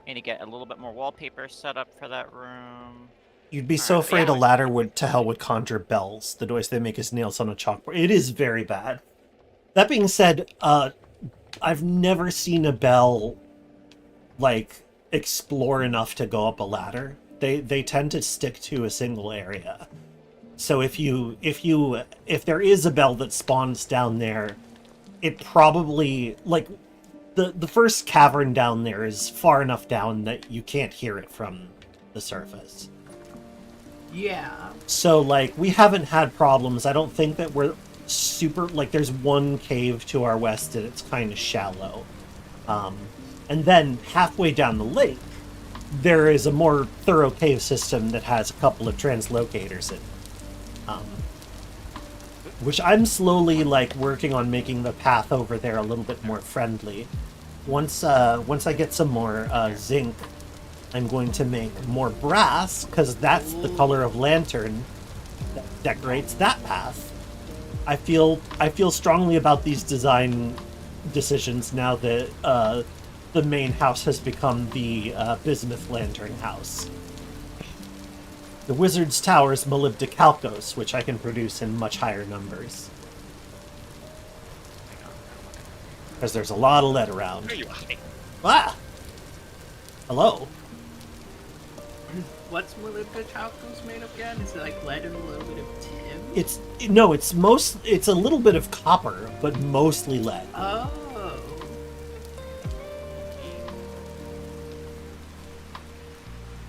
Need to get a little bit more wallpaper set up for that room. You'd be so Alright, afraid yeah. a ladder would to hell would conjure bells. The noise they make is nails on a chalkboard. It is very bad. That being said, I've never seen a bell like explore enough to go up a ladder. They tend to stick to a single area. So if there is a bell that spawns down there, it probably, like, the first cavern down there is far enough down that you can't hear it from the surface. Yeah. So, like, we haven't had problems. I don't think that we're super, like, there's one cave to our west and it's kind of shallow. And then halfway down the lake, there is a more thorough cave system that has a couple of translocators in it. Which I'm slowly, like, working on making the path over there a little bit more friendly. Once I get some more zinc, I'm going to make more brass, because that's the color of lantern that decorates that path. I feel strongly about these design decisions now that the main house has become the bismuth lantern house. The Wizard's Tower is molybdecalcos, which I can produce in much higher numbers. Because there's a lot of lead around. There you are. Ah! Hello. What's molybdecalcos made of again? Is it like lead and a little bit of tin? It's a little bit of copper, but mostly lead. Oh.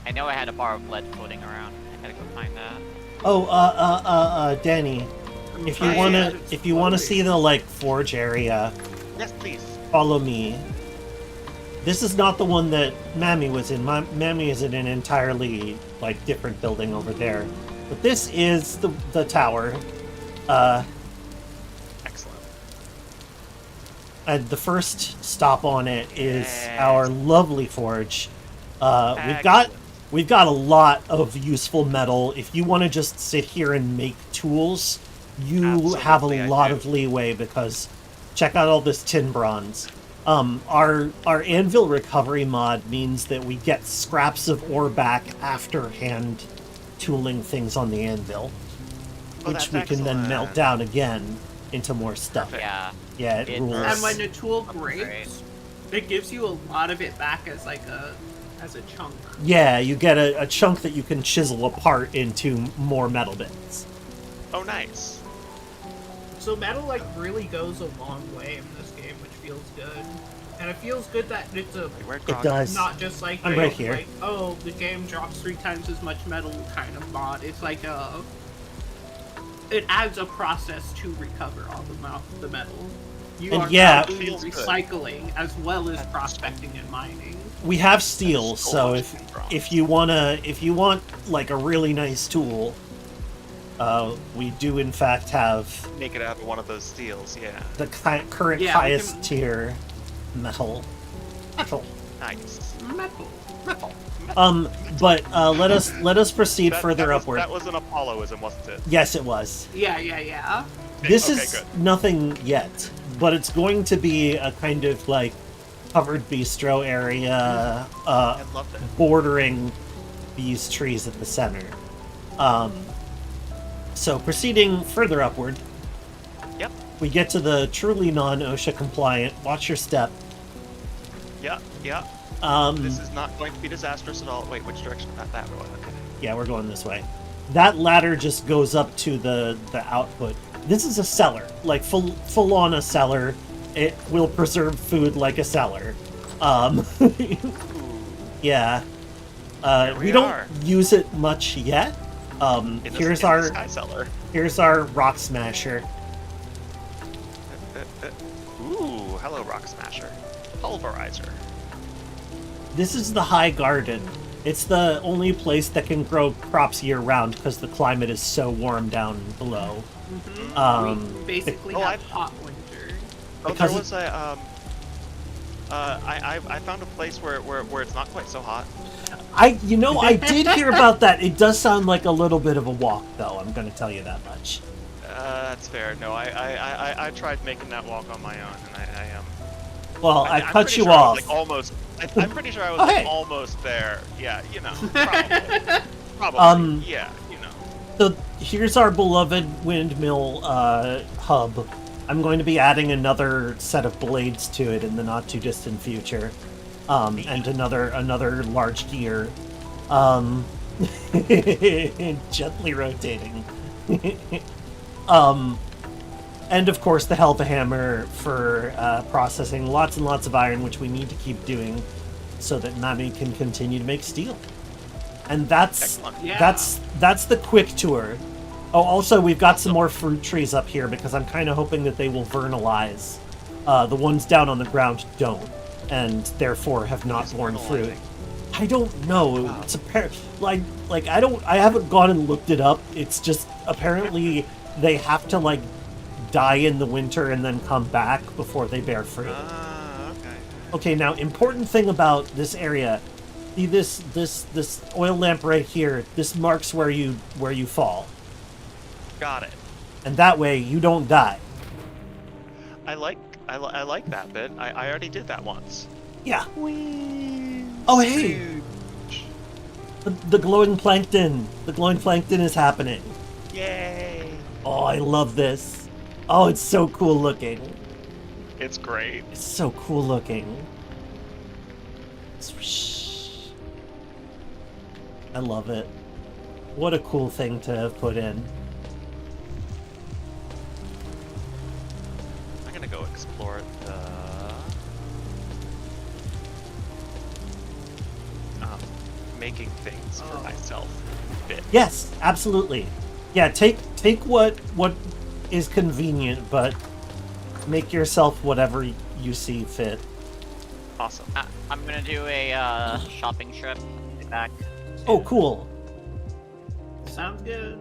I know I had a bar of lead floating around. I gotta go find that. Oh, Danny, if you wanna see the, like, forge area, Yes, please. follow me. This is not the one that Mammy was in. Mammy is in an entirely, like, different building over there. But this is the tower. Excellent. And the first stop on it is Yes. our lovely forge. We've got a lot of useful metal. If you want to just sit here and make tools, you have a Absolutely, I lot do. of leeway, because check out all this tin bronze. Our anvil recovery mod means that we get scraps of ore back after hand tooling things on the anvil, Oh, which that's we can then melt excellent. down again into more stuff. Perfect. Yeah. Yeah, it It rules. burns. And when the tool Great. breaks, it gives you a lot of it back as like as a chunk. Yeah, you get a chunk that you can chisel apart into more metal bits. Oh, nice. So metal like really goes a long way in this game, which feels good. And it feels good that it's a Where'd It Grog- does. not just like I'm a, right here. like, oh, the game drops 3 times as much metal kind of mod. It's like it adds a process to recover all the metal. You And are yeah- not doing Feels good. recycling as well as prospecting and mining. We have steel, That's so gorgeous and bronze. if you want like a really nice tool, we do in fact have Make it out of one of those steels, yeah. the current Yeah, we highest can- tier metal. Nice. Metal. But let us proceed further that was, upward. That was an Apolloism, wasn't it? Yes, it was. Yeah. This Okay, is good. nothing yet, but it's going to be a kind of like covered bistro area, I loved it. bordering these trees at the center. So proceeding further upward, Yep. we get to the truly non-OSHA compliant. Watch your step. Yeah. This is not going to be disastrous at all. Wait, which direction? That way. Okay. Yeah, we're going this way. That ladder just goes up to the output. This is a cellar, like full on a cellar. It will preserve food like a cellar. Yeah. Here We we don't are. use it much yet. In Here's the our Sky Cellar. here's our rock smasher. Ooh, hello, Rock Smasher. Pulverizer. This is the high garden. It's the only place that can grow crops year round because the climate is so warm down below. We basically Oh, have I've- hot winter. Oh, Because there was a I found a place where it's not quite so hot. I did hear about that. It does sound like a little bit of a walk, though. I'm going to tell you that much. That's fair. No, I tried making that walk on my own, and I am. Well, I I'm cut pretty you sure I was, off. like, almost. I'm pretty sure I was Oh, like, hey. almost there. Yeah, you know, probably. Probably. Yeah, you know. So here's our beloved windmill hub. I'm going to be adding another set of blades to it in the not too distant future, and another large gear, gently rotating. And of course the Helva Hammer for processing lots and lots of iron, which we need to keep doing so that Mami can continue to make steel. And that's Yeah. that's the quick tour. Oh, also we've got some more fruit trees up here because I'm kind of hoping that they will vernalize. The ones down on the ground don't, and therefore have not borne fruit. I don't know. Wow. It's like I haven't gone and looked it up. It's just apparently they have to like die in the winter and then come back before they bear fruit. Okay. Okay, now important thing about this area. See this oil lamp right here. This marks where you fall, Got it. and that way you don't die. I like that bit. I already did that once. Yeah. Oh hey, the glowing plankton. The glowing plankton is happening. Yay! Oh, I love this. Oh, it's so cool looking. It's great. It's so cool looking. Swish. I love it. What a cool thing to have put in. I'm gonna go explore the making things for myself bit. Yes, absolutely. Yeah, take what is convenient, but make yourself whatever you see fit. Awesome. I'm gonna do a shopping trip back. Oh, cool. Sounds good.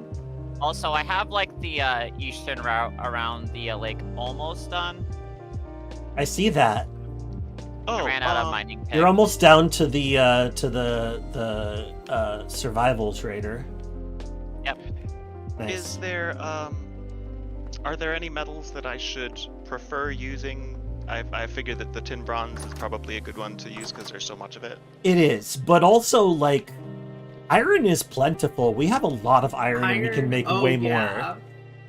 Also, I have like the eastern route around the lake almost done. I see that. Oh, I ran out of mining pit. You're almost down to the survival trader. Yep. Nice. Is there are there any metals that I should prefer using? I figured that the tin bronze is probably a good one to use because there's so much of it. It is, but also like iron is plentiful. We have a lot of iron, and we can make way more.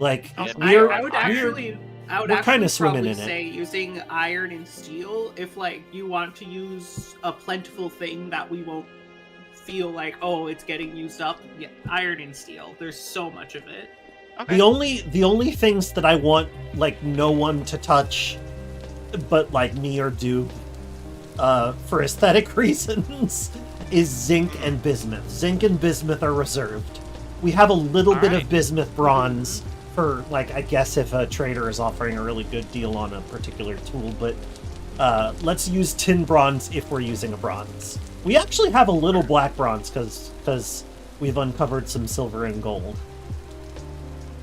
Like I would we're actually kinda swimming probably in it. say using iron and steel if like you want to use a plentiful thing that we won't feel like, oh, it's getting used up. Yeah, iron and steel. There's so much of it. Okay. the only things that I want like no one to touch, but like me or Doob, for aesthetic reasons, is zinc and bismuth. Zinc and bismuth are reserved. We have a little bit of Alright. bismuth bronze for, like, I guess if a trader is offering a really good deal on a particular tool, but let's use tin bronze if we're using a bronze. We actually have a little black bronze because we've uncovered some silver and gold.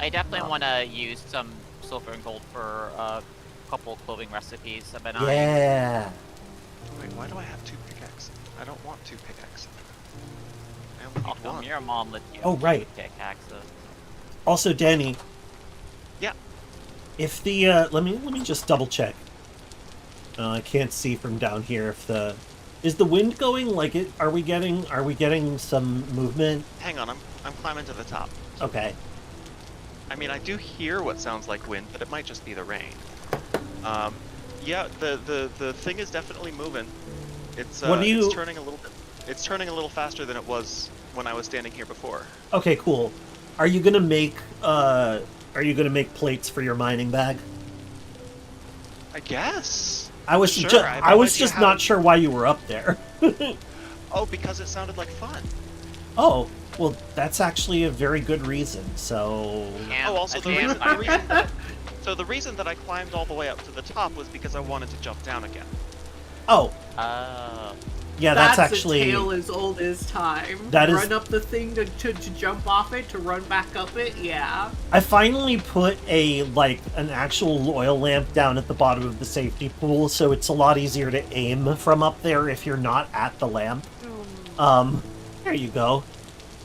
I definitely want to use some silver and gold for a couple clothing recipes. I've been eyeing. Yeah. Wait, why do I have 2 pickaxes? I don't want 2 pickaxes. I only How need come 1. your mom let you Oh, right. pickaxes? Also, Danny. Yeah. If the let me just double check. I can't see from down here if is the wind going like it. Are we getting some movement? Hang on, I'm climbing to the top. Okay. I mean, I do hear what sounds like wind, but it might just be the rain. Yeah, the thing is definitely moving. It's What do you- it's turning a little bit. It's turning a little faster than it was when I was standing here before. Okay, cool. Are you gonna make plates for your mining bag? I guess. I was Sure, just I have I no was idea just how not to- sure why you were up there. Oh, because it sounded like fun. Oh, well, that's actually a very good reason. So And Oh, also a the damn reason, iron. the reason that I climbed all the way up to the top was because I wanted to jump down again. oh, yeah, that's a actually tale as old as time. That is- Run up the thing to jump off it, to run back up it, yeah. I finally put an actual oil lamp down at the bottom of the safety pool, so it's a lot easier to aim from up there if you're not at the lamp. There you go.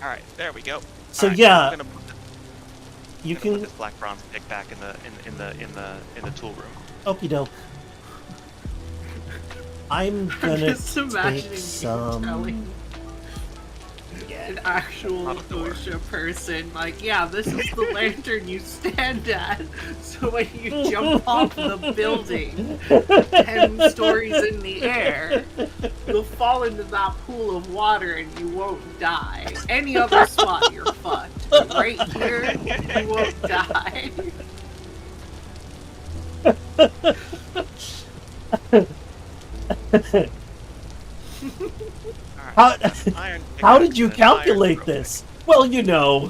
All right, there we go. So All right, yeah, I'm gonna put you put can. this black bronze pick back in the tool room. Okie doke. I'm gonna Just imagining take you some. telling an actual Out of the door. OSHA person, like, yeah, this is the lantern you stand at, so when you jump off the building 10 stories in the air, you'll fall into that pool of water and you won't die. Any other spot, you're fucked. But right here, you won't die. How, Iron how did you pickaxe and iron calculate real this? Well, you know,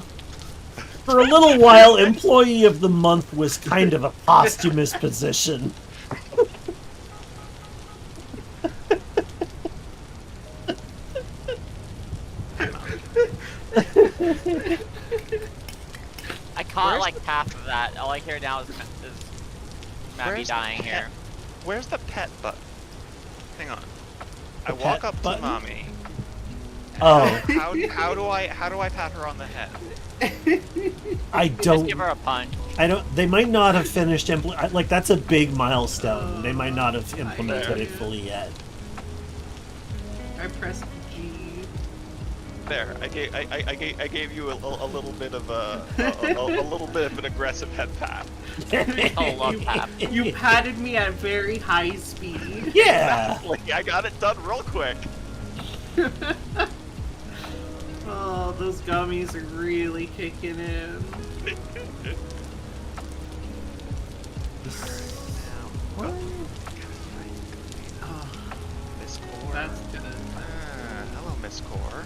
for a little while, Employee of the Month was kind of a posthumous position. I caught Where's like half of that. All I hear now is Mappy Where's the dying pet? here. Where's the pet button? Hang on. I The walk pet up button? to mommy. Oh, How do I pat her on the head? I Just don't. give her a punch. I don't. They might not have finished like that's a big milestone. They might not have implemented it fully yet. I pressed G. There, I gave you a little bit of a little bit of an aggressive head pat. Oh, love tap. You patted me at very high speed. Yeah. Like, I got it done real quick. Oh, those gummies are really kicking in. Oh, Miss Core. that's gonna. Hello, Miss Core.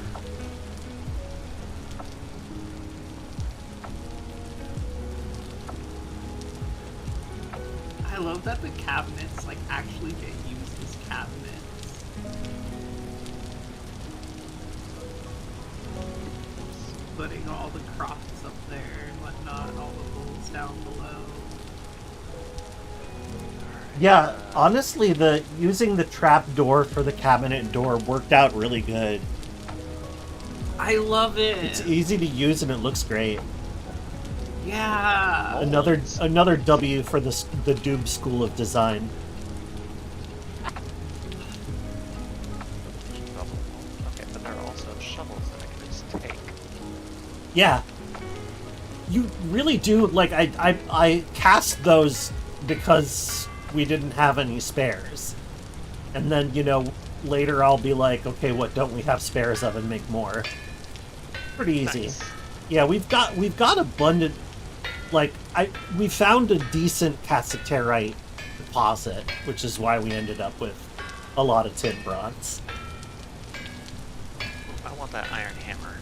I love that the cabinets like actually get used as cabinets. Putting all the crops up there and whatnot, all the bowls down below. Yeah, honestly, using the trap door for the cabinet door worked out really good. I love it. It's easy to use and it looks great. Yeah. Another W for the Doob School of Design. Shovel. Okay, but there are also shovels that I can just take. Yeah. You really do, like, I cast those because we didn't have any spares. And then, you know, later I'll be like, okay, what don't we have spares of, and make more. Pretty easy. Nice. Yeah, we've got abundant, like, we found a decent cassiterite deposit, which is why we ended up with a lot of tin bronze. I want that iron hammer.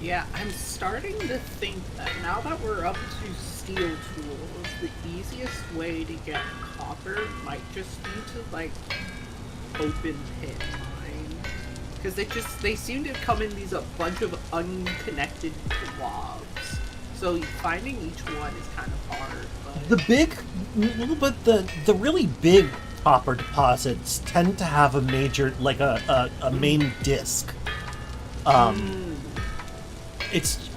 Yeah, I'm starting to think that now that we're up to steel tools, the easiest way to get copper might just be to, like, open pit mine. Because they seem to come in a bunch of unconnected blobs. So finding each one is kind of hard, but... The really big copper deposits tend to have a major, like a main disc. It's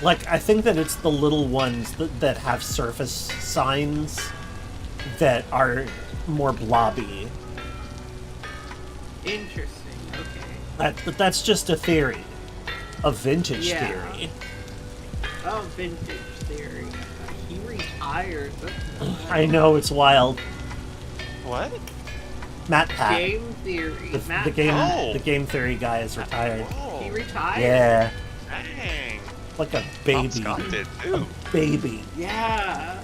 like, I think that it's the little ones that have surface signs that are more blobby. Interesting, okay. But that's just a theory. A vintage Yeah. theory. Oh, vintage theory. He retired. That's nice. I know, it's wild. What? Matt Pat. Game theory. Matt The Pat. game theory guy is retired. Whoa. He retired. Yeah. Dang. Like a Tom baby. Scott did A too. baby. Yeah.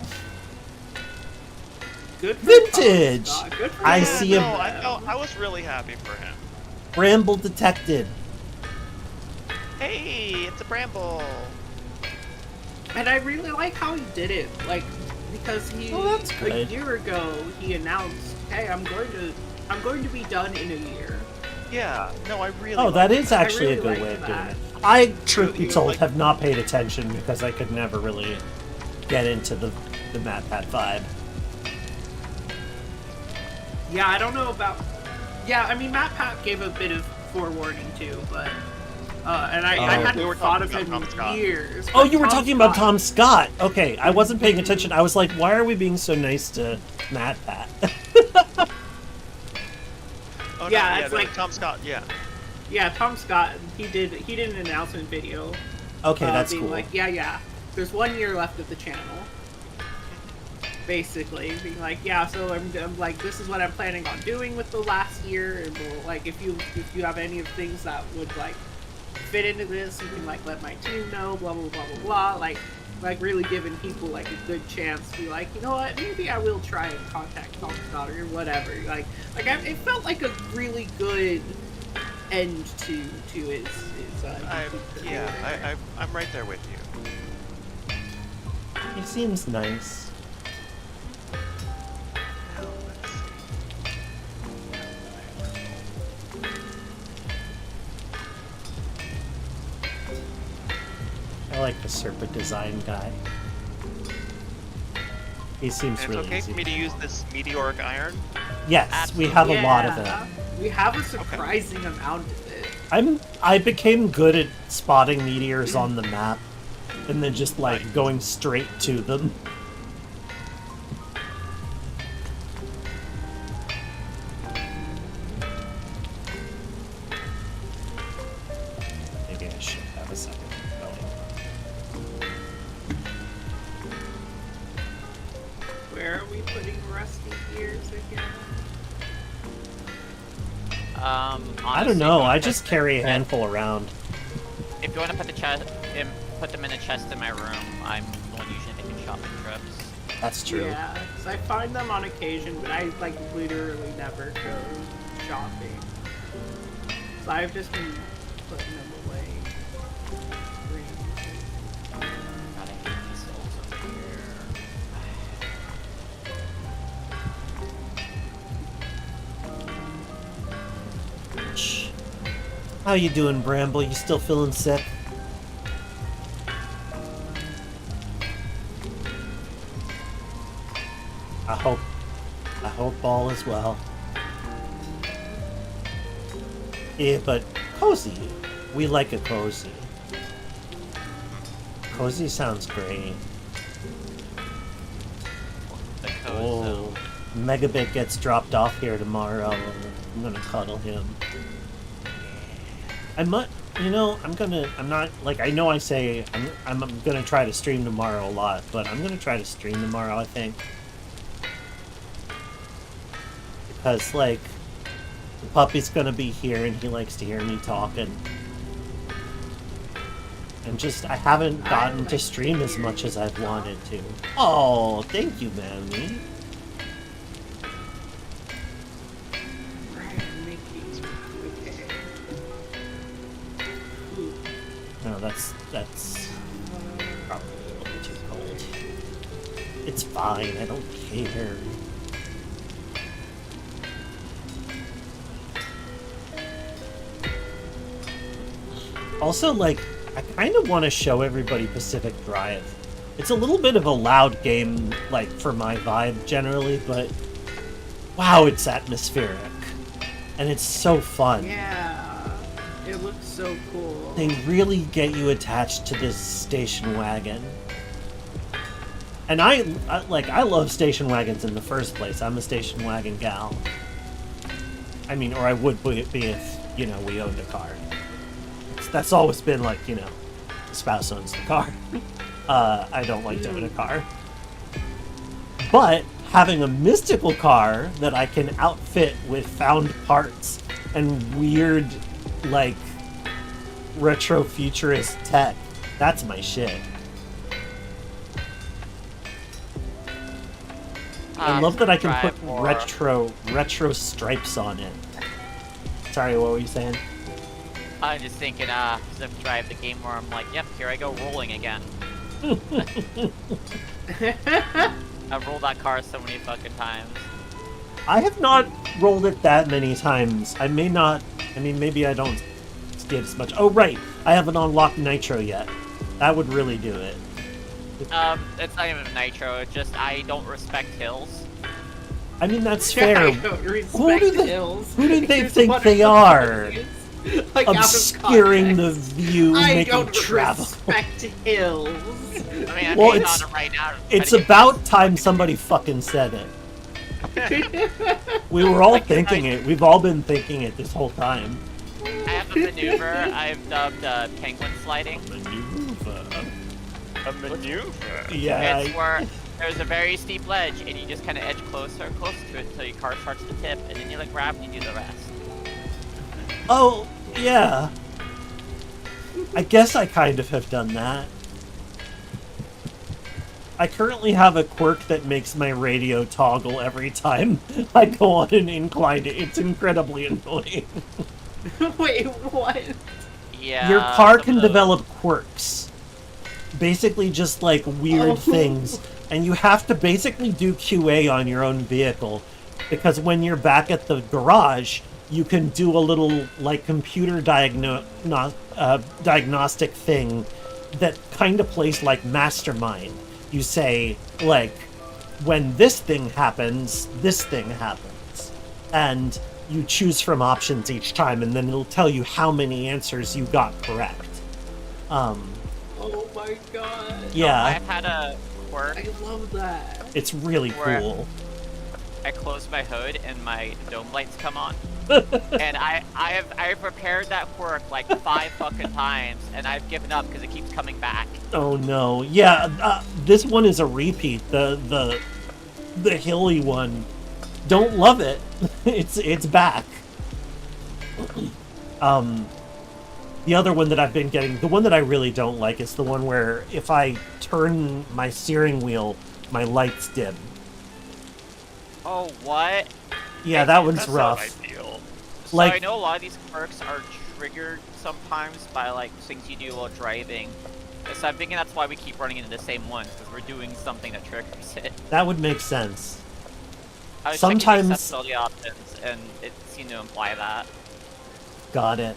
Good for Vintage! Tom Scott. Good for I him. see No, him. I was really happy for him. Bramble detected. Hey, it's a bramble. And I really like how he did it. Like, because that's a good. year ago he announced, "Hey, I'm going to be done in a year." Yeah. No, I really. Oh, that like is actually really a good like way of doing that. it. I, truth be You told, like- have not paid attention because I could never really get into the Matt Pat vibe. Yeah, I don't know about. Yeah, I mean, Matt Pat gave a bit of forewarning too, but and I Oh. hadn't We were thought talking of him about Tom Scott. in years. Oh, but you were Tom talking about Scott- Tom Scott. Okay, I wasn't paying attention. I was like, why are we being so nice to Matt Pat? Oh, Yeah, no, it's no, like- Tom Scott. Yeah. Yeah, Tom Scott. He did an announcement video. Okay, that's being cool. like, yeah, there's 1 year left of the channel. Basically, being like, yeah, so I'm like, this is what I'm planning on doing with the last year, and we'll, like, if you have any of things that would like fit into this, you can like let my team know, blah blah blah blah blah. Like, like really giving people like a good chance to be like, you know what, maybe I will try and contact Tom's daughter or whatever. It felt like a really good end to his I'm right there with you. He seems nice. Now, let's see. I like the serpent design guy. He seems And really it's okay easy. for me to use this meteoric iron? Yes, we have a lot of it. We have a surprising amount of it. I became good at spotting meteors on the map, and then just like going straight to them. Maybe I should have a second going. Where are we putting rusty gears again? I Honestly, don't know. if you I put just the- carry a handful around. If you want to put them in a chest in my room, I'm the one usually making shopping trips. That's true. Yeah, 'cause I find them on occasion, but I like literally never go shopping. So I've just been putting them away. God, I hate these souls over here. Shh. How you doing, Bramble? You still feeling sick? I hope all is well. Yeah, but cozy. We like a cozy. Cozy sounds great. The Oh, Megabit gets dropped off here tomorrow. I'm gonna cuddle him. I'm not, like, I know I say I'm gonna try to stream tomorrow a lot, but I'm gonna try to stream tomorrow, I think. Because, like, the puppy's gonna be here and he likes to hear me talking. And just, I haven't gotten to stream as much as I've wanted to. Oh, thank you, Mammy. No, that's probably a little too cold. It's fine, I don't care. Also, like, I kind of want to show everybody Pacific Drive. It's a little bit of a loud game, like, for my vibe generally, but wow, it's atmospheric. And it's so fun. Yeah, it looks so cool. They really get you attached to this station wagon. And I love station wagons in the first place. I'm a station wagon gal. I mean, or I would be if, we owned a car. That's always been like, the spouse owns the car. I don't like to own a car. But having a mystical car that I can outfit with found parts and weird, like, retro futurist tech, that's my shit. I love that I can put retro stripes on it. Sorry, what were you saying? I'm just thinking, Pacific Drive, the game where I'm like, yep, here I go rolling again. I've rolled that car so many fucking times. I have not rolled it that many times. Maybe I don't skid as much. Oh, right. I haven't unlocked Nitro yet. That would really do it. It's not even Nitro, it's just I don't respect hills. I mean, that's fair. Who do they It's think one they of the are? funniest, like, out of Obscuring the context. view, I making don't travel. respect hills. I mean, I'm Well, hitting on it right now. It's about time somebody fucking said it. We were all thinking it. We've all been thinking it this whole time. I have a maneuver I've dubbed penguin sliding. A maneuver? Yeah. It's where there's a very steep ledge and you just kind of edge closer and closer to it until your car starts to tip, and then you grab and you do the rest. Oh, yeah. I guess I kind of have done that. I currently have a quirk that makes my radio toggle every time I go on an incline. It's incredibly annoying. Wait, what? Yeah. Your car some can of those- develop quirks. Basically just like weird things. And you have to basically do QA on your own vehicle. Because when you're back at the garage, you can do a little like computer diagnostic thing that kind of plays like Mastermind. You say, like, when this thing happens, this thing happens. And you choose from options each time, and then it'll tell you how many answers you got correct. Oh my god. Yeah, I've had a quirk I love that. it's really Where- cool. I close my hood and my dome lights come on. And I've prepared that quirk like 5 fucking times, and I've given up because it keeps coming back. Oh no, yeah, this one is a repeat. The hilly one. Don't love it. It's back. The other one that I've been getting, the one that I really don't like, is the one where if I turn my steering wheel, my lights dim. Oh, what? Yeah, that one's That's rough. not ideal. So Like- I know a lot of these quirks are triggered sometimes by like things you do while driving. So I'm thinking that's why we keep running into the same ones, because we're doing something that triggers it. That would make sense. I was Sometimes- checking the accessibility options, and it seemed to imply that. Got it.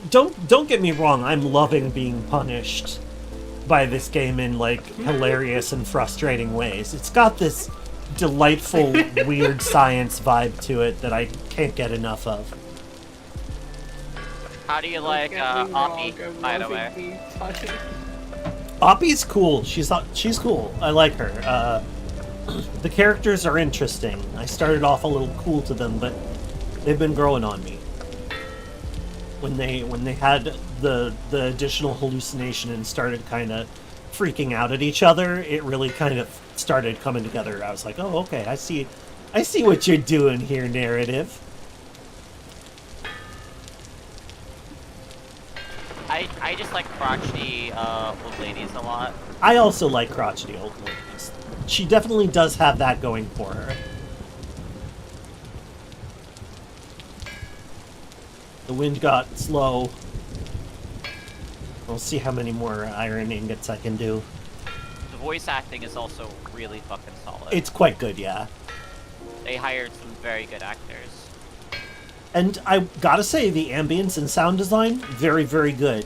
Don't get me wrong, I'm loving being punished by this game in like hilarious and frustrating ways. It's got this delightful weird science vibe to it that I can't get enough of. How do you like Oppie, by the way? Oppie's cool. She's cool. I like her. The characters are interesting. I started off a little cool to them, but they've been growing on me. When they had the additional hallucination and started kind of freaking out at each other, it really kind of started coming together. I was like, oh, okay, I see what you're doing here, narrative. I just like crotchety old ladies a lot. I also like crotchety old ladies. She definitely does have that going for her. The wind got slow. We'll see how many more iron ingots I can do. The voice acting is also really fucking solid. It's quite good, yeah. They hired some very good actors. And I gotta say, the ambience and sound design, very, very good.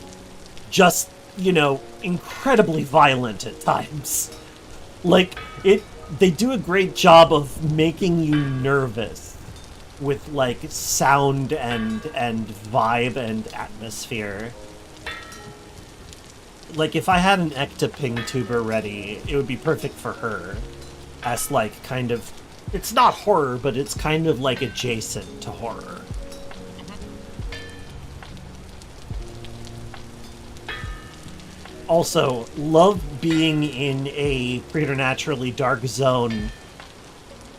Just, incredibly violent at times. Like, they do a great job of making you nervous with, like, sound and vibe and atmosphere. Like, if I had an Ectoping tuber ready, it would be perfect for her. As, like, kind of... It's not horror, but it's kind of, like, adjacent to horror. Also, love being in a preternaturally dark zone,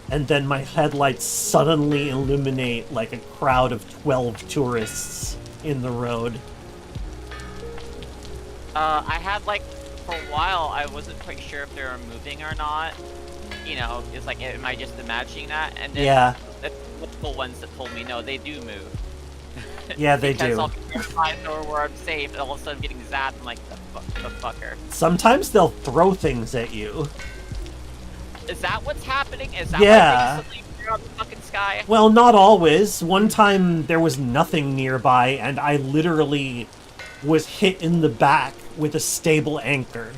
and then my headlights suddenly illuminate like a crowd of 12 tourists in the road. I had like, for a while, I wasn't quite sure if they were moving or not. It's like, am I just imagining that? And then Yeah. the typical ones that told me, no, they do move. Yeah, they because do. I'll be trying to know where I'm safe, and all of a sudden getting zapped, I'm like, the fucker. Sometimes they'll throw things at you. Is that what's happening? Is that Yeah. why things suddenly appear on the fucking sky? Well, not always. One time there was nothing nearby, and I literally was hit in the back with a stable anchor.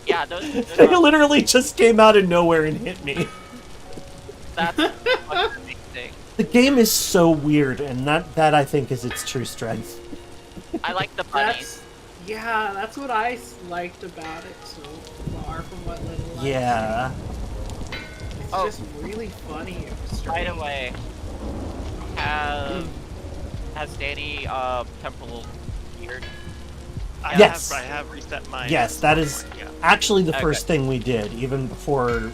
Yeah, those They are, literally just came out of nowhere and hit me. that's fucking amazing. The game is so weird, and that I think is its true strength. I like the bunnies. That's what I liked about it so far from what little I Yeah. It's Oh. just really funny. and By the strange. way, has Danny temporal geared? Yes. I have reset my. Yes, that is Yeah. actually the Okay. first thing we did, even before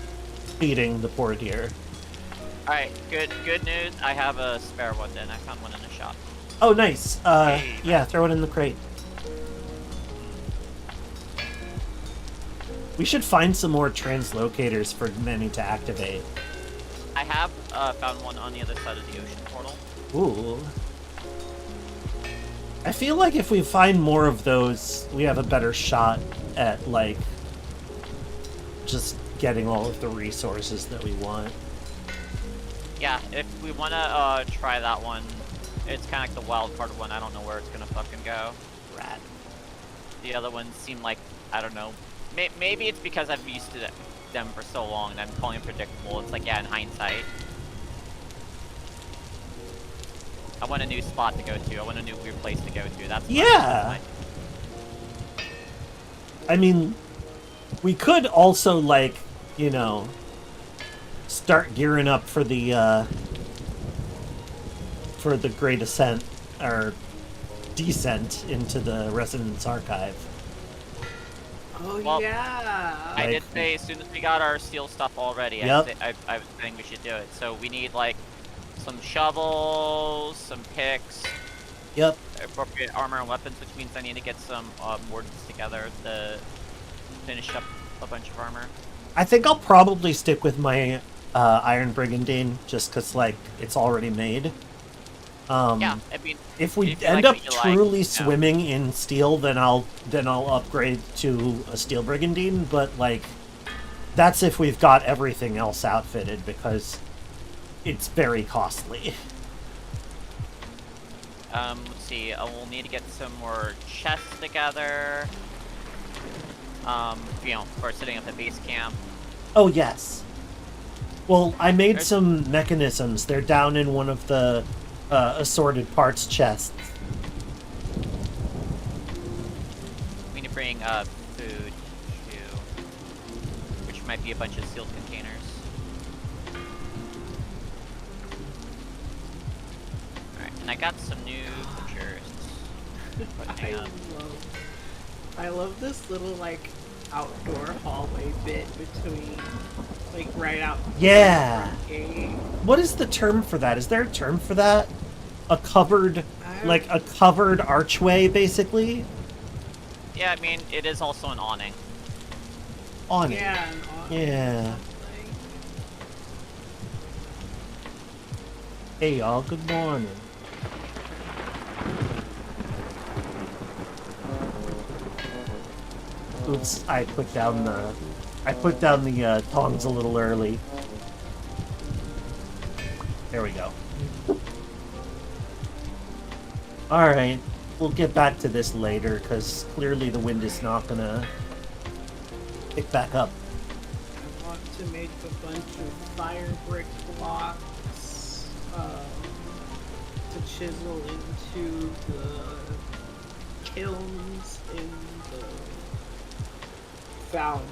feeding the poor deer. Alright, good news. I have a spare one then. I found one in the shop. Oh, nice. Hey. Yeah, throw it in the crate. We should find some more translocators for Manny to activate. I have found one on the other side of the ocean portal. Ooh. I feel like if we find more of those, we have a better shot at, like, just getting all of the resources that we want. Yeah, if we want to try that one, it's kind of like the wild card one. I don't know where it's going to fucking go. Rad. The other ones seem like, I don't know. Maybe it's because I've used to them for so long and I'm calling it predictable. It's like, yeah, in hindsight. I want a new spot to go to. I want a new weird place to go to. That's yeah. I mean, we could also, like, you know, start gearing up for the Great Ascent, or descent into the Resonance Archive. Oh, Well, yeah. I did say as soon as we got our steel stuff already, Yep. I was saying we should do it. So we need, like, some shovels, some picks, Yep. appropriate armor and weapons, which means I need to get some wardens together to finish up a bunch of armor. I think I'll probably stick with my Iron Brigandine, just because, like, it's already made. Yeah, I mean, If we if you end like up what you like, truly yeah. swimming in steel, then I'll upgrade to a Steel Brigandine, but, like, that's if we've got everything else outfitted, because it's very costly. Let's see, we'll need to get some more chests together. You know, for setting up a base camp. Oh, yes. Well, I made There's- some mechanisms. They're down in one of the assorted parts chests. We need to bring food too, which might be a bunch of sealed containers. Alright, and I got some new butchers. But hang on. I love this little, like, outdoor hallway bit between, like, right out Yeah. the front gate. What is the term for that? Is there a term for that? A covered, like a covered archway, basically? Yeah, I mean, it is also an awning. Awning. Yeah, an awning. Yeah. Hey y'all, good morning. Oops, I put down the tongs a little early. There we go. Alright, we'll get back to this later, because clearly the wind is not gonna pick back up. I want to make a bunch of fire brick blocks to chisel into the kilns in the foundry.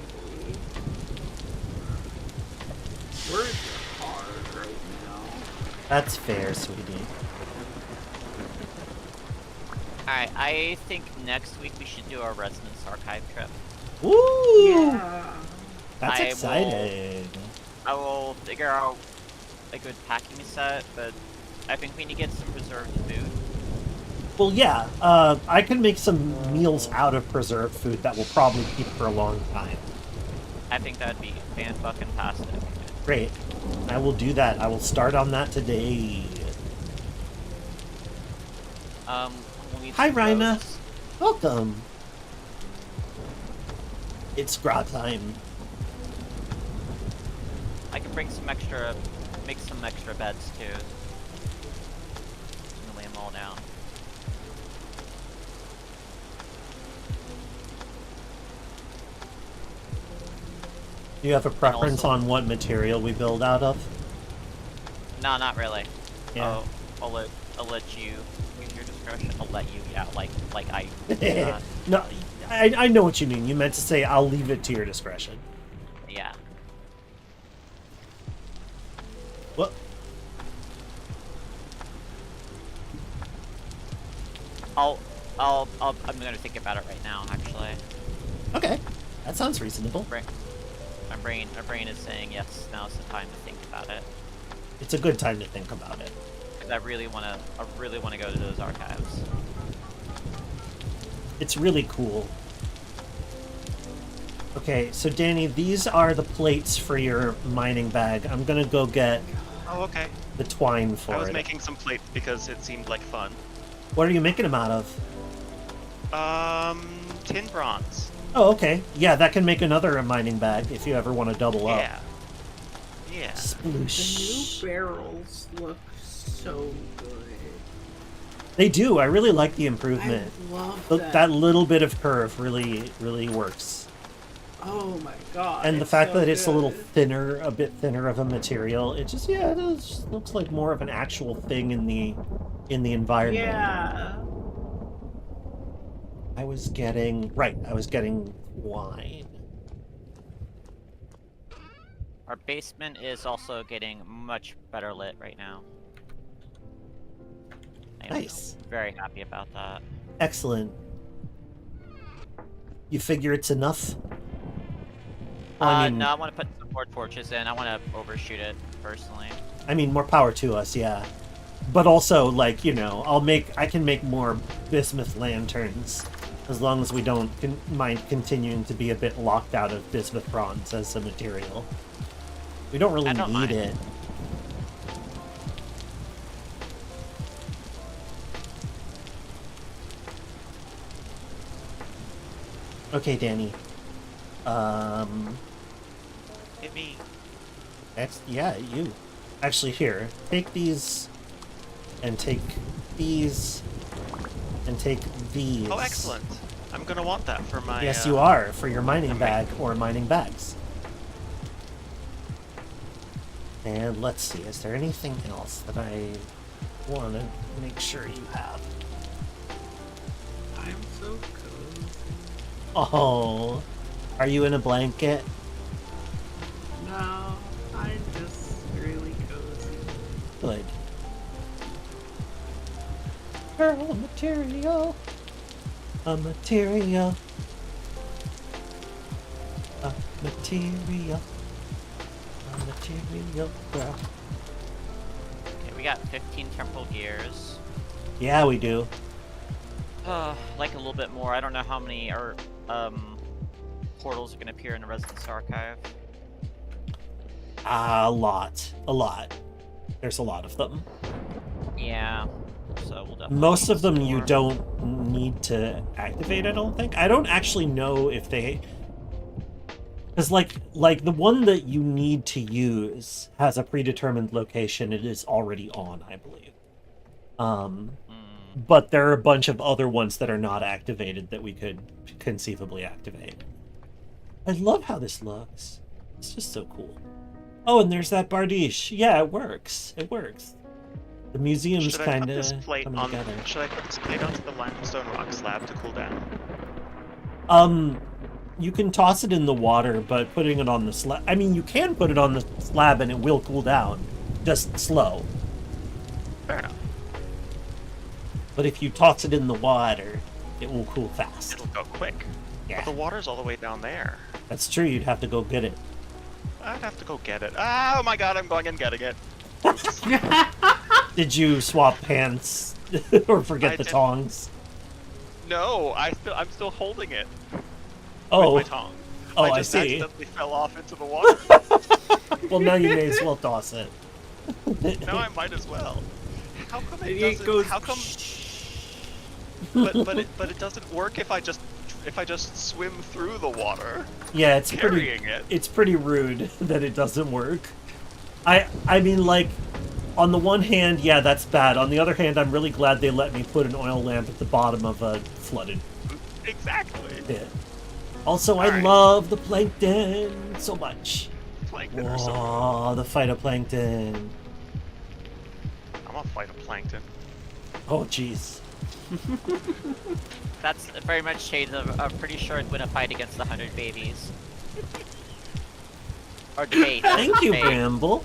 Words are hard right now. That's fair, sweetie. Alright, I think next week we should do our Resonance Archive trip. Woo! Yeah. That's I exciting. I will figure out a good packing set, but I think we need to get some preserved food. Well, yeah, I can make some meals out of preserved food that will probably keep for a long time. I think that'd be fan-fucking-tastic. Great. I will do that. I will start on that today. We'll need Hi, some Rhina. boats. Welcome. It's Gra time. I can bring some extra, make some extra beds too. Just gonna lay them all down. Do you have a preference also- on what material we build out of? No, not really. Yeah. I'll let you use your discretion. I'll let you, yeah, like I do that. No, I know what you mean. You meant to say I'll leave it to your discretion. Yeah. What? I'm gonna think about it right now, actually. Okay, that sounds reasonable. My brain is saying yes, now's the time to think about it. It's a good time to think about it. Because I really wanna go to those archives. It's really cool. Okay, so Danny, these are the plates for your mining bag. I'm gonna go get Oh, okay. the twine for I was it. making some plates because it seemed like fun. What are you making them out of? Tin bronze. Oh, okay. Yeah, that can make another mining bag if you ever want to double up. Yeah. Yeah. The Sploosh. new barrels look so good. They do. I really like the I improvement. love That little bit of curve really works. Oh my god. And the it's fact so that it's a little good. thinner, a bit thinner of a material, it just looks like more of an actual thing in the environment. Yeah. I was getting wine. Our basement is also getting much better lit right now. I am Nice. very happy about that. Excellent. You figure it's enough? Well, I mean, No, I want to put some more torches in. I want to overshoot it personally. I mean, more power to us, yeah. But also, like, you know, I can make more bismuth lanterns as long as we don't mind continuing to be a bit locked out of bismuth bronze as a material. We don't really I don't need mind. it. Okay, Danny. Hit me. Yeah, you. Actually, here, take these, and take these, and take these. Oh, excellent. I'm gonna want that for my. Yes, you are, for your mining bag or mining bags. And let's see, is there anything else that I want to make sure you have? I'm so cozy. Oh, are you in a blanket? No, I'm just really cozy. Good. Girl, material. A material. A material. A material girl. Okay, we got 15 temporal gears. Yeah, we do. Like a little bit more. I don't know how many portals are going to appear in the Residence Archive. A lot. A lot. There's a lot of them. Yeah. So we'll definitely Most of them need you more. don't need to activate, I don't think. I don't actually know if they... Because, like, the one that you need to use has a predetermined location. It is already on, I believe. But there are a bunch of other ones that are not activated that we could conceivably activate. I love how this looks. It's just so cool. Oh, and there's that Bardiche. Yeah, it works. It works. The museum's Should I kind put of this plate coming on? together. Should I put this plate onto the limestone rock slab to cool down? You can toss it in the water, but putting it on the slab... I mean, you can put it on the slab and it will cool down. Just slow. Fair enough. But if you toss it in the water, it will cool fast. It'll go quick. Yeah. But the water's all the way down there. That's true, you'd have to go get it. I'd have to go get it. Oh my god, I'm going and getting it. Did you swap pants or forget I the did. tongs? No, I'm still holding it Oh, with my tongue. oh, I I just see. accidentally fell off into the water. Well, now you may as well toss it. Now I might as well. How come it And it doesn't? goes. How come? But it doesn't work if I just swim through the water Yeah, it's pretty. carrying it. It's pretty rude that it doesn't work. I mean, like, on the one hand, yeah, that's bad. On the other hand, I'm really glad they let me put an oil lamp at the bottom of a flooded Exactly. pit. Also, I Alright. love the plankton so much. Plankton or something. Oh, the phytoplankton. I'm a phytoplankton. Oh, jeez. That's very much shades of I'm pretty sure I'd win a fight against the 100 babies. Or debate. Thank you, debate. Bramble.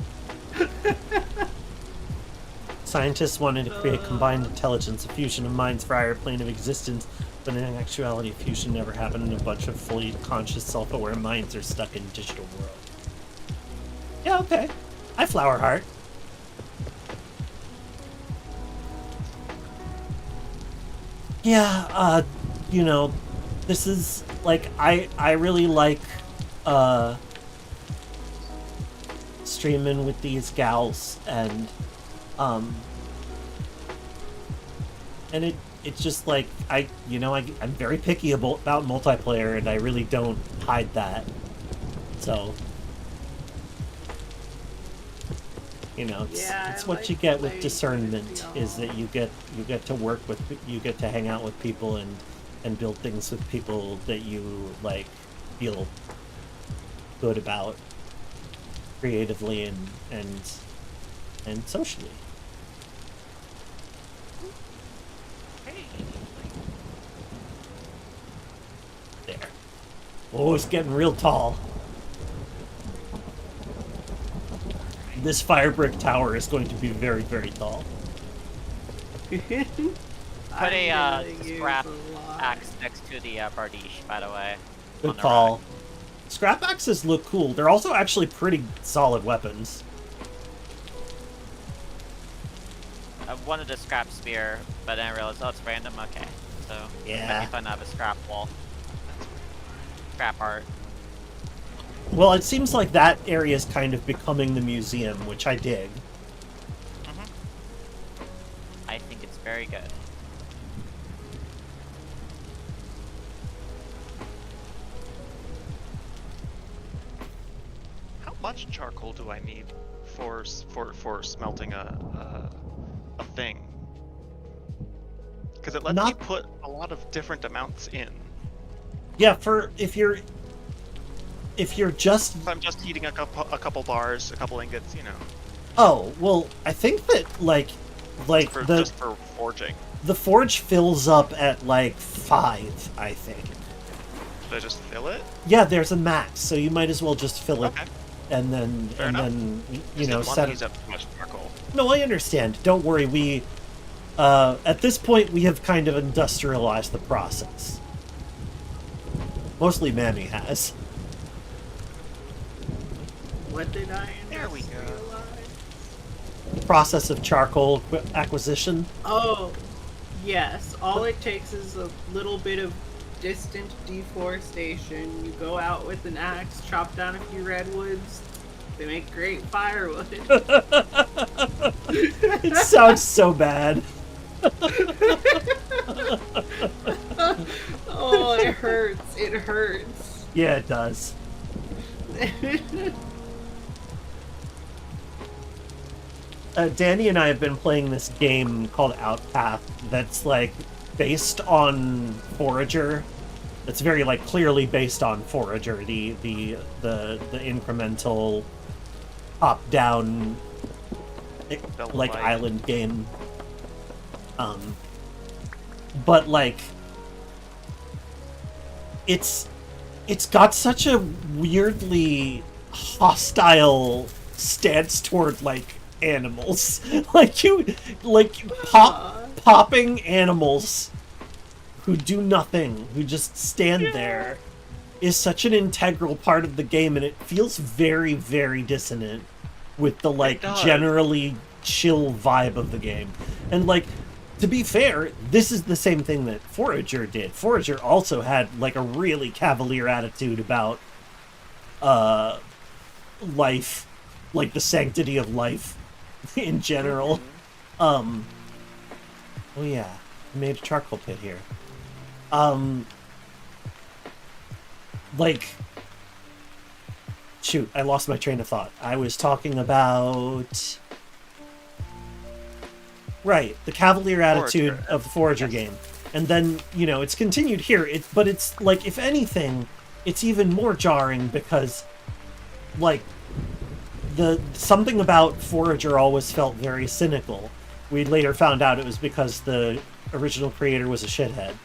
Scientists wanted to create combined intelligence, a fusion of minds for higher plane of existence, but in actuality, fusion never happened, and a bunch of fully conscious, self-aware minds are stuck in a digital world. Yeah, okay. Hi, Flowerheart. Yeah, you know, this is, like, I really like streaming with these gals, and it's just like I'm very picky about multiplayer, and I really don't hide that. So it's what you get with discernment, is that you get to work with, you get to hang out with people and build things with people that you like feel good about creatively and socially. There. Oh, it's getting real tall. This fire brick tower is going to be very, very tall. Put a scrap axe next to the Bardiche, by the way. Good call. Scrap axes look cool. They're also actually pretty solid weapons. I wanted a scrap spear, but then I realized, oh, it's random. Okay, so yeah, it might be fun to have a scrap wall. Scrap art. Well, it seems like that area is kind of becoming the museum, which I dig. I think it's very good. How much charcoal do I need for smelting a thing? Because it lets me put a lot of different amounts in. Yeah, if just... If I'm just heating a couple bars, a couple ingots, Oh, well, I think that, just for forging. The forge fills up at, 5, I think. Should I just fill it? Yeah, there's a max, so you might as well just fill it. Okay. And then, set it... Use up too much charcoal. No, I understand. Don't worry, we... at this point, we have kind of industrialized the process. Mostly Mammy has. What did I There we go. Process of charcoal acquisition. Oh, yes. All it takes is a little bit of distant deforestation. You go out with an axe, chop down a few redwoods. They make great firewood. It sounds so bad. Oh, it hurts. It hurts. Yeah, it does. Danny and I have been playing this game called Outpath that's based on Forager. It's very clearly based on Forager, the incremental top-down island game. But it's got such a weirdly hostile stance toward animals. Popping animals who do nothing, who just stand there, is such an integral part of the game, and it feels very, very dissonant with the generally chill vibe of the game. And to be fair, this is the same thing that Forager did. Forager also had a really cavalier attitude about life, the sanctity of life in general. Oh yeah, I made a charcoal pit here. Shoot, I lost my train of thought. I was talking about... Right, the cavalier attitude of the Forager game. And then, it's continued here, but it's, if anything, it's even more jarring because, something about Forager always felt very cynical. We later found out it was because the original creator was a shithead.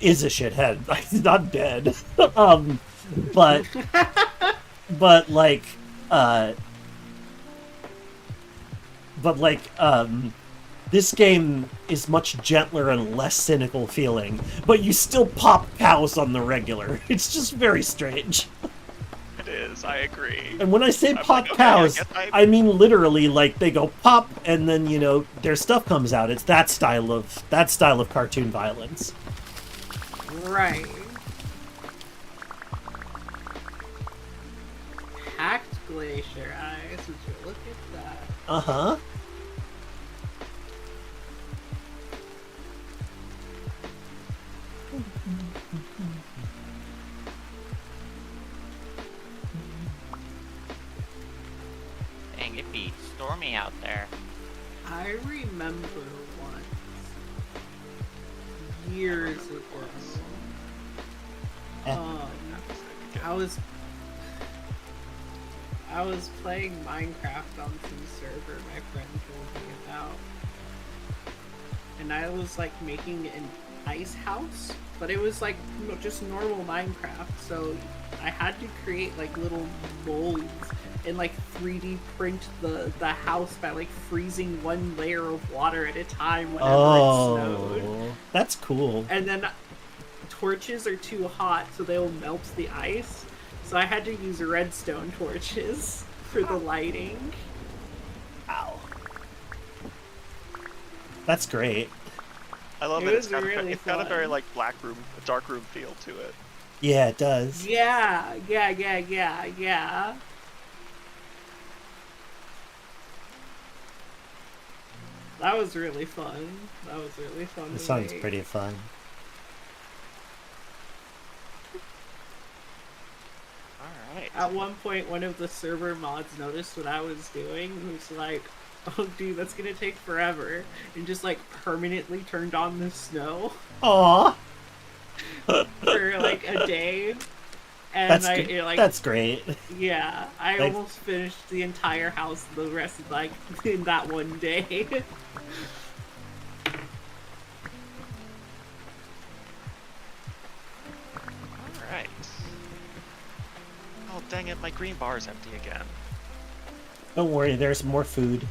Is a shithead. He's not dead. This game is much gentler and less cynical feeling, but you still pop cows on the regular. It's just very strange. It is, I agree. And when I say pop cows, I mean literally they go pop and then, their stuff comes out. It's that style of cartoon violence. Right. glacier ice. Would you look at that? Uh-huh. Dang, it'd be stormy out there. I remember once, years ago, I was playing Minecraft on some server my friend told me about, and I was like making an ice house, but it was like just normal Minecraft, so I had to create like little molds and like 3D print the house by like freezing one layer of water at a time whenever it snowed. That's cool. And then torches are too hot, so they'll melt the ice. So I had to use redstone torches for the lighting. Ow. That's great. I love It it. was really It's got a very fun. like dark room feel to it. Yeah, it does. Yeah. That was really fun. It to sounds make. pretty fun. Alright. At one point, one of the server mods noticed what I was doing and was like, oh dude, that's gonna take forever, and just like permanently turned on the snow Aw. for like a day. And That's I good. it, like That's great. yeah, I Like- almost finished the entire house the rest of like in that one day. Alright. Oh dang it, my green bar is empty again. Don't worry, there's more food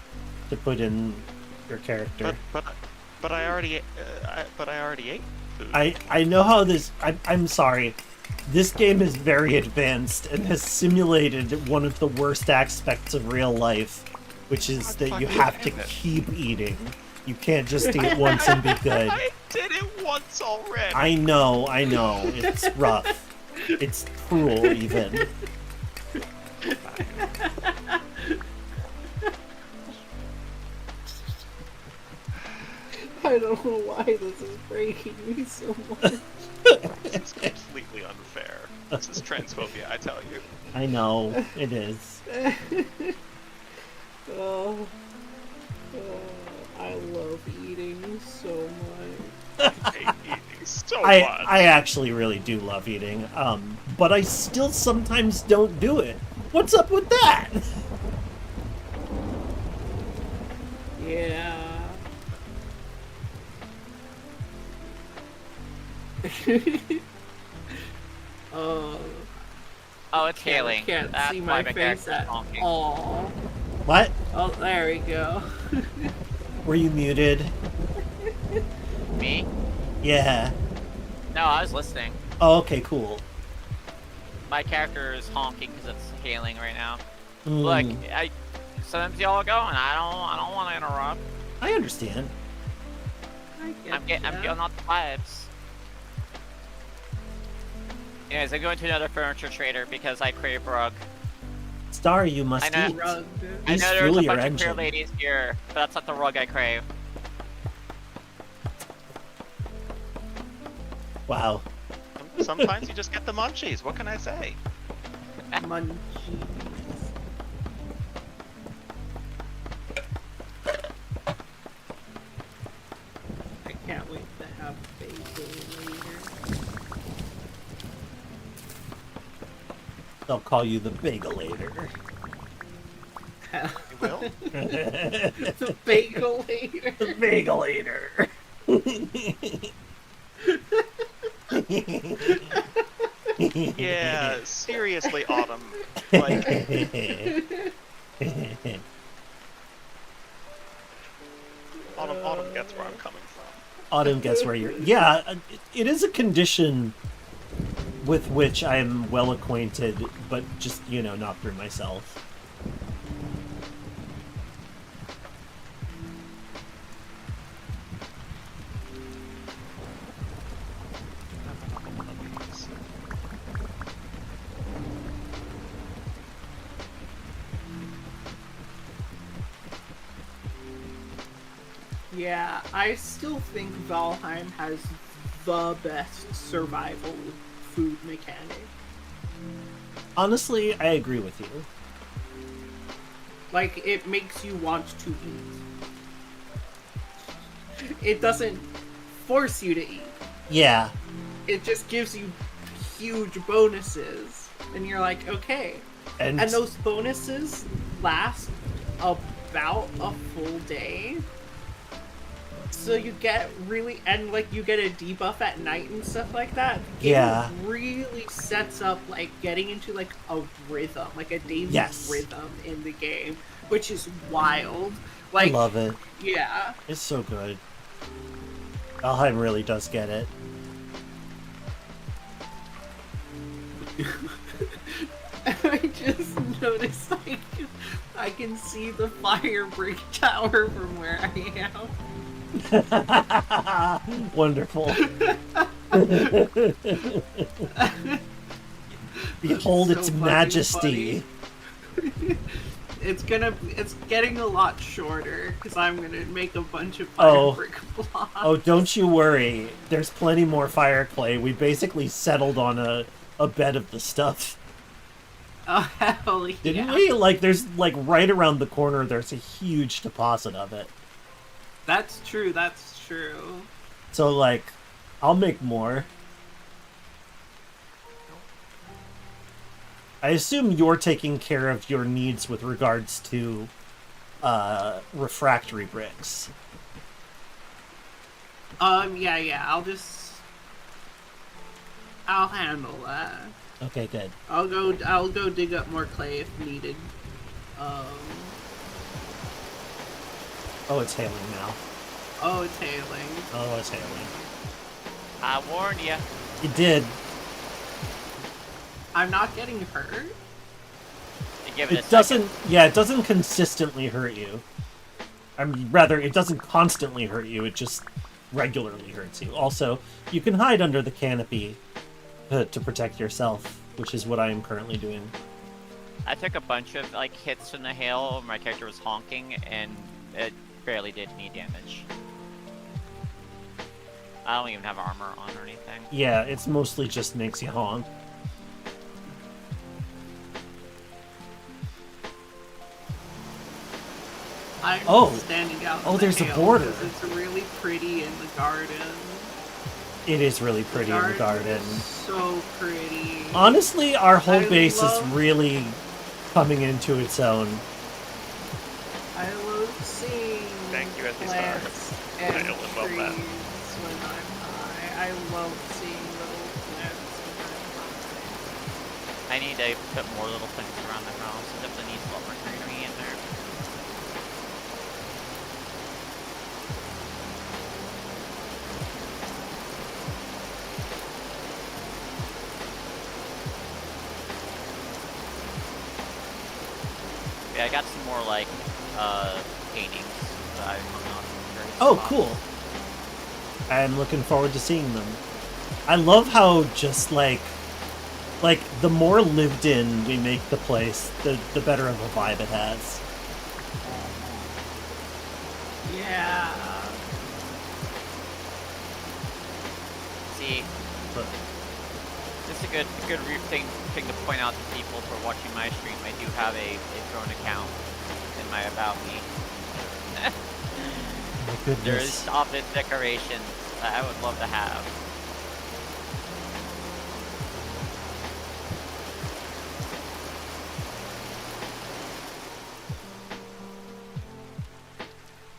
to put in your character. But I already ate food. I know how this. I'm sorry. This game is very advanced and has simulated one of the worst aspects of real life, which is that you have to keep eating. You can't just eat once and be good. I did it once already. I know. It's rough. It's cruel, even. I don't know why this is breaking me so much. This is completely unfair. This is transphobia, I tell you. I know. It is. Oh, I love eating so much. I hate eating so I much. actually really do love eating, but I still sometimes don't do it. What's up with that? Yeah. Oh, Oh, it's hailing. can't That's see why my face character's at honking. all. What? Oh, there we go. Were you muted? Me? Yeah. No, I was listening. Oh, okay, cool. My character is honking because it's hailing right now. Mm, Look, sometimes y'all are going. I don't want to interrupt. I understand. I I'm get getting out the vibes. Anyways, I'm going to another furniture trader because I crave rug. Star, you must I know. eat. rugged. I Please know there's fuel a your bunch of queer engine. ladies here, but that's not the rug I crave. Wow. Sometimes you just get the munchies. What can I say? Munchies. I can't wait to have bagel later. They'll call you the Bagelator. You will? The bagel later. The Bagelator. Yeah, seriously, Autumn. Like, Autumn gets where I'm coming from. Autumn gets where you're. Yeah, it is a condition with which I'm well acquainted, but just, not through myself. Yeah, I still think Valheim has the best survival food mechanic. Honestly, I agree with you. Like, it makes you want to eat. It doesn't force you to eat. Yeah. It just gives you huge bonuses. And you're like, okay. And those bonuses last about a full day. So you get really, and like you get a debuff at night and stuff like that. Yeah. It really sets up like getting into like a rhythm, like a daily Yes. rhythm in the game, which is wild. Like, I love it. Yeah. It's so good. Valheim really does get it. I just noticed I can see the fire break tower from where I am. Wonderful. Behold its So fucking majesty. It's getting a lot shorter because I'm gonna make a bunch of fire brick blocks. Oh, don't you worry. There's plenty more fire clay. We basically settled on a bed of the stuff. Oh, hell yeah. Didn't we? Like, there's, like, right around the corner, there's a huge deposit of it. That's true, that's true. So, like, I'll make more. I assume you're taking care of your needs with regards to refractory bricks. Yeah, I'll handle that. Okay, good. I'll go dig up more clay if needed. Oh, it's hailing now. Oh, it's hailing. Oh, it's hailing. I warned you. You did. I'm not getting hurt. Give it It a doesn't. second. Yeah, it doesn't consistently hurt you. I mean, rather, it doesn't constantly hurt you. It just regularly hurts you. Also, you can hide under the canopy to protect yourself, which is what I am currently doing. I took a bunch of like hits from the hail. My character was honking, and it barely did any damage. I don't even have armor on or anything. Yeah, it's mostly just makes you honk. I'm Oh. standing out. Oh, in the there's a hail border. because It's really pretty in the garden. It is really pretty in the garden. is so pretty. Honestly, our whole I base is love- really coming into its own. I love seeing Thank you, Andy plants Star. and I love trees that. when I'm high. I love seeing little plants when I'm high. I need to put more little things around the house. It definitely needs a lot more greenery in there. Yeah, I got some more like paintings that I hung on various Oh, spots. cool. I'm looking forward to seeing them. I love how just like the more lived in we make the place, the better of a vibe it has. Yeah. See, But this is a good thing to point out to people for watching my stream. I do have a drone account in my About Me. my There goodness. is office decorations that I would love to have.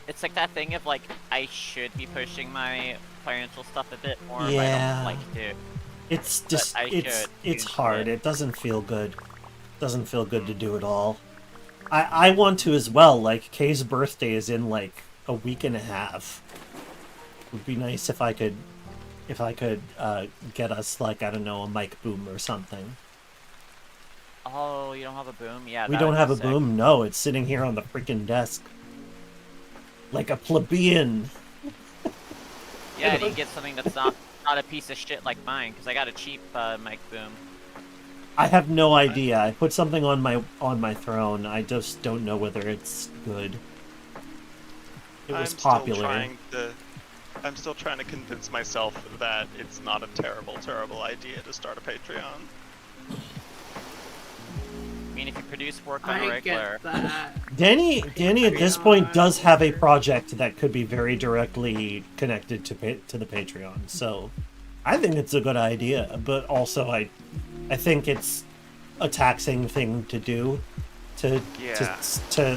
It's like that thing of like, I should be pushing my financial stuff a bit more, but I Yeah. don't like to. It's just I it's should it's use hard. it. It doesn't feel good. Doesn't feel good to do it all. I want to as well. Like Kay's birthday is in like a week and a half. Would be nice if I could get us like, I don't know, a mic boom or something. Oh, you don't have a boom? Yeah, We that don't would have be a sick. boom. No, it's sitting here on the freaking desk. Like a plebeian. Yeah, and you get something that's not a piece of shit like mine, because I got a cheap mic boom. I have no idea. I put something on my throne. I just don't know whether it's good. it was I'm popular. I'm still trying to convince myself that it's not a terrible idea to start a Patreon. I mean, if you produce work on a I regular, get that. Danny at this point does have a project that could be very directly connected to the Patreon. So I think it's a good idea, but also I think it's a taxing thing to do. To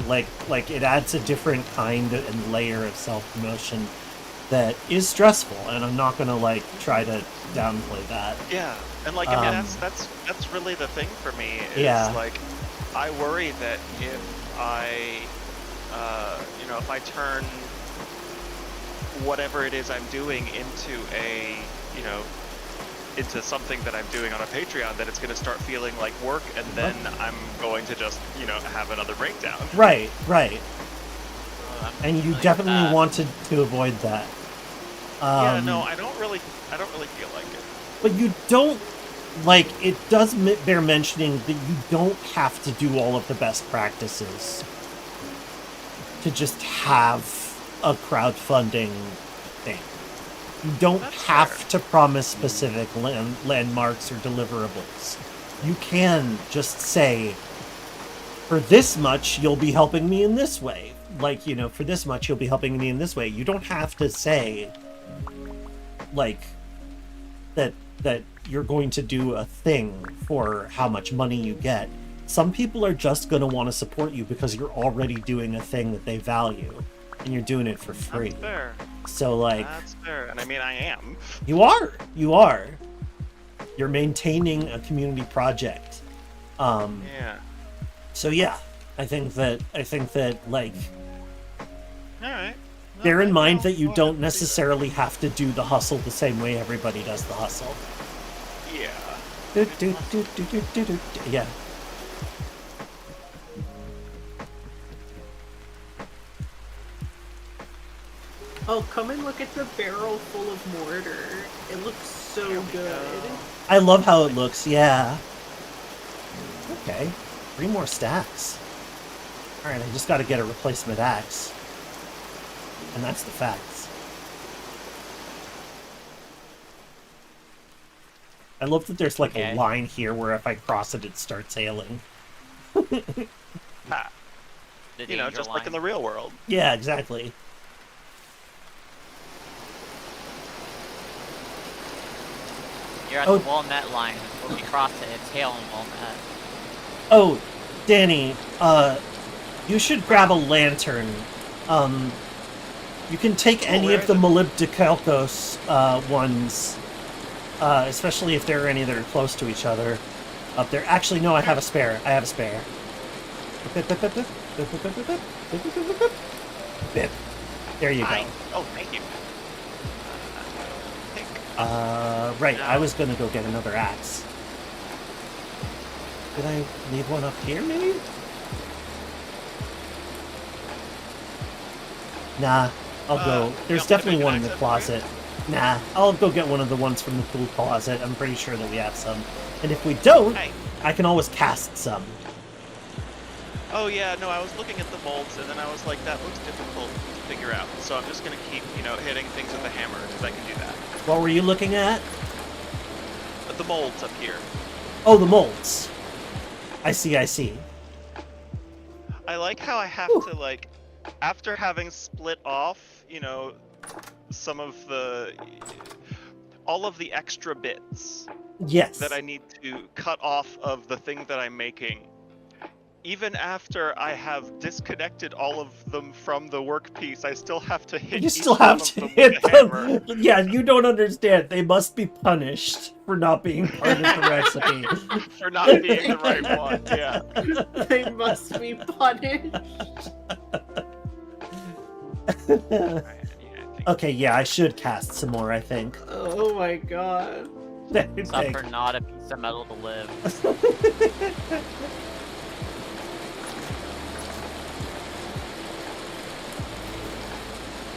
like it adds a different kind and layer of self-promotion that is stressful, and I'm not gonna like try to downplay that. Yeah, and like I mean that's really the thing for me. Is like I worry that if I if I turn whatever it is I'm doing into into something that I'm doing on a Patreon, that it's going to start feeling like work, and then I'm going to just have another breakdown. Right. And you definitely wanted to avoid that. Yeah, no, I don't really feel like it. But you don't, like, it does bear mentioning that you don't have to do all of the best practices to just have a crowdfunding thing. You don't have to promise specific landmarks or deliverables. You can just say, for this much, you'll be helping me in this way. Like, for this much, you'll be helping me in this way. You don't have to say, like, that you're going to do a thing for how much money you get. Some people are just going to want to support you because you're already doing a thing that they value, and you're doing it for free. That's fair. So, like... That's fair, and I mean, I am. You are! You're maintaining a community project. Yeah. So, yeah. I think that, like... Alright. Bear in mind that you don't necessarily have to do the hustle the same way everybody does the hustle. Yeah. Yeah. Oh, come and look at the barrel full of mortar. It looks so good. I love how it looks, yeah. Okay. 3 more stacks. Alright, I just gotta get a replacement axe. And that's the facts. I love that there's like a line here where if I cross it, it starts hailing. Just like in the real world. Yeah, exactly. You're at the walnut line. When you cross it, it's hailing walnut. Oh, Danny, you should grab a lantern. You can take any of the molybdecalcos ones, especially if there are any that are close to each other up there. Actually, no, I have a spare. There you go. Oh, thank you. Right, I was gonna go get another axe. Did I leave one up here, maybe? Nah, I'll go. There's definitely one in the closet. Nah, I'll go get one of the ones from the tool closet. I'm pretty sure that we have some. And if we don't, I can always cast some. Oh yeah, no, I was looking at the molds, and then I was like, that looks difficult to figure out. So I'm just gonna keep, hitting things with the hammer, because I can do that. What were you looking at? The molds up here. Oh, the molds. I see. I like how I have to, like, after having split off, some of all of the extra bits. Yes. That I need to cut off of the thing that I'm making. Even after I have disconnected all of them from the workpiece, I still have to hit. You still have to hit them. Yeah, you don't understand. They must be punished for not being part of the recipe. For not being the right one. Yeah. They must be punished. Okay, yeah, I should cast some more, I think. Oh my god. Suffer not a piece of metal to live.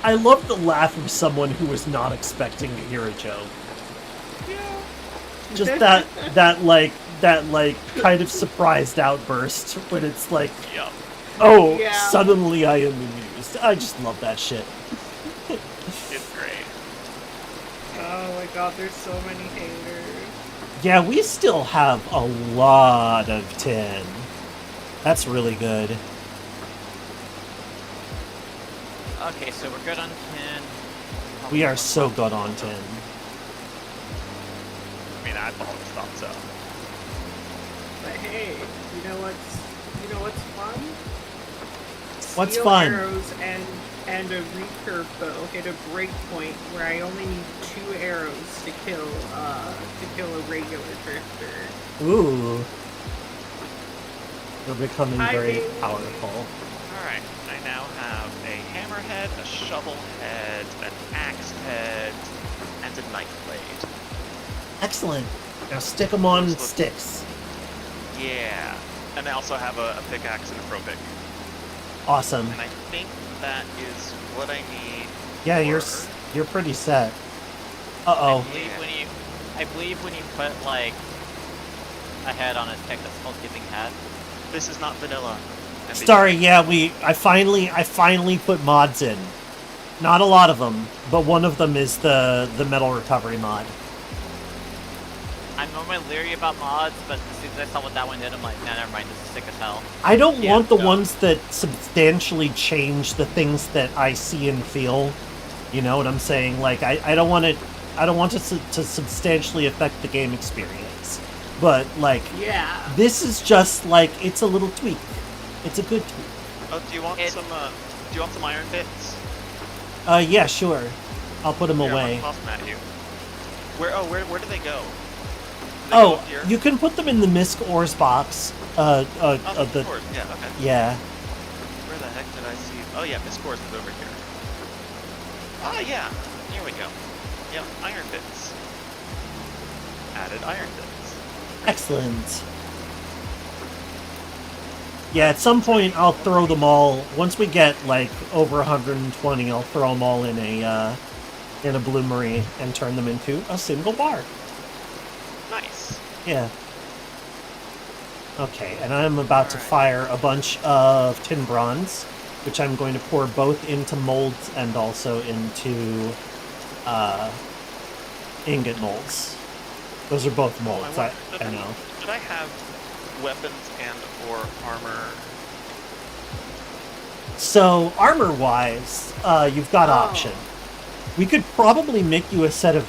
I love the laugh of someone who was not expecting to hear a joke. Yeah. Just that kind of surprised outburst when it's like, oh, yeah. Suddenly I am amused. I just love that shit. It's great. Oh my god, there's so many haters. Yeah, we still have a lot of tin. That's really good. Okay, so we're good on 10. We are so good on tin. I mean, I've always thought so. But hey, you know what's fun? What's Steel fun? Arrows and a recurve bow hit a break point where I only need 2 arrows to kill a regular drifter. Ooh. You're becoming Hi, very baby. powerful. Alright, I now have a hammerhead, a shovel head, an axe head, and a knife blade. Excellent. Now stick them on sticks. Yeah. And I also have a pickaxe and a pro pick. Awesome. And I think that is what I need. Yeah, for- you're pretty set. I Uh-oh. believe when you put like a head on a stick, that's called giving head. This is not vanilla. And they- Sorry, yeah, I finally put mods in. Not a lot of them, but one of them is the metal recovery mod. I'm normally leery about mods, but as soon as I saw what that one did, I'm like, nah, never mind, this is sick as hell. I don't Yeah, want the no. ones that substantially change the things that I see and feel. You know what I'm saying? Like I don't want it to substantially affect the game experience. But like Yeah. this is just like it's a little tweak. It's a good tweak. Oh, do you want some iron bits? Yeah, sure. I'll put them Here, away. I'm gonna toss them at you. Where do they go? Do they go Oh, up here? you can put them in the Misk ores box. Oh, The Discord. Yeah, okay. yeah. Where the heck did I see? Oh yeah, Miss Course is over here. Ah yeah, here we go. Yep, iron bits. Added iron bits. Excellent. Yeah, at some point I'll throw them all. Once we get like over 120, I'll throw them all in a bloomery and turn them into a single bar. Nice. Yeah. Okay, and I'm about to Alright. fire a bunch of tin bronze, which I'm going to pour both into molds and also into ingot molds. Those are both molds, I know. Should I have weapons and or armor? So, armor-wise, you've got option. We could probably make you a set of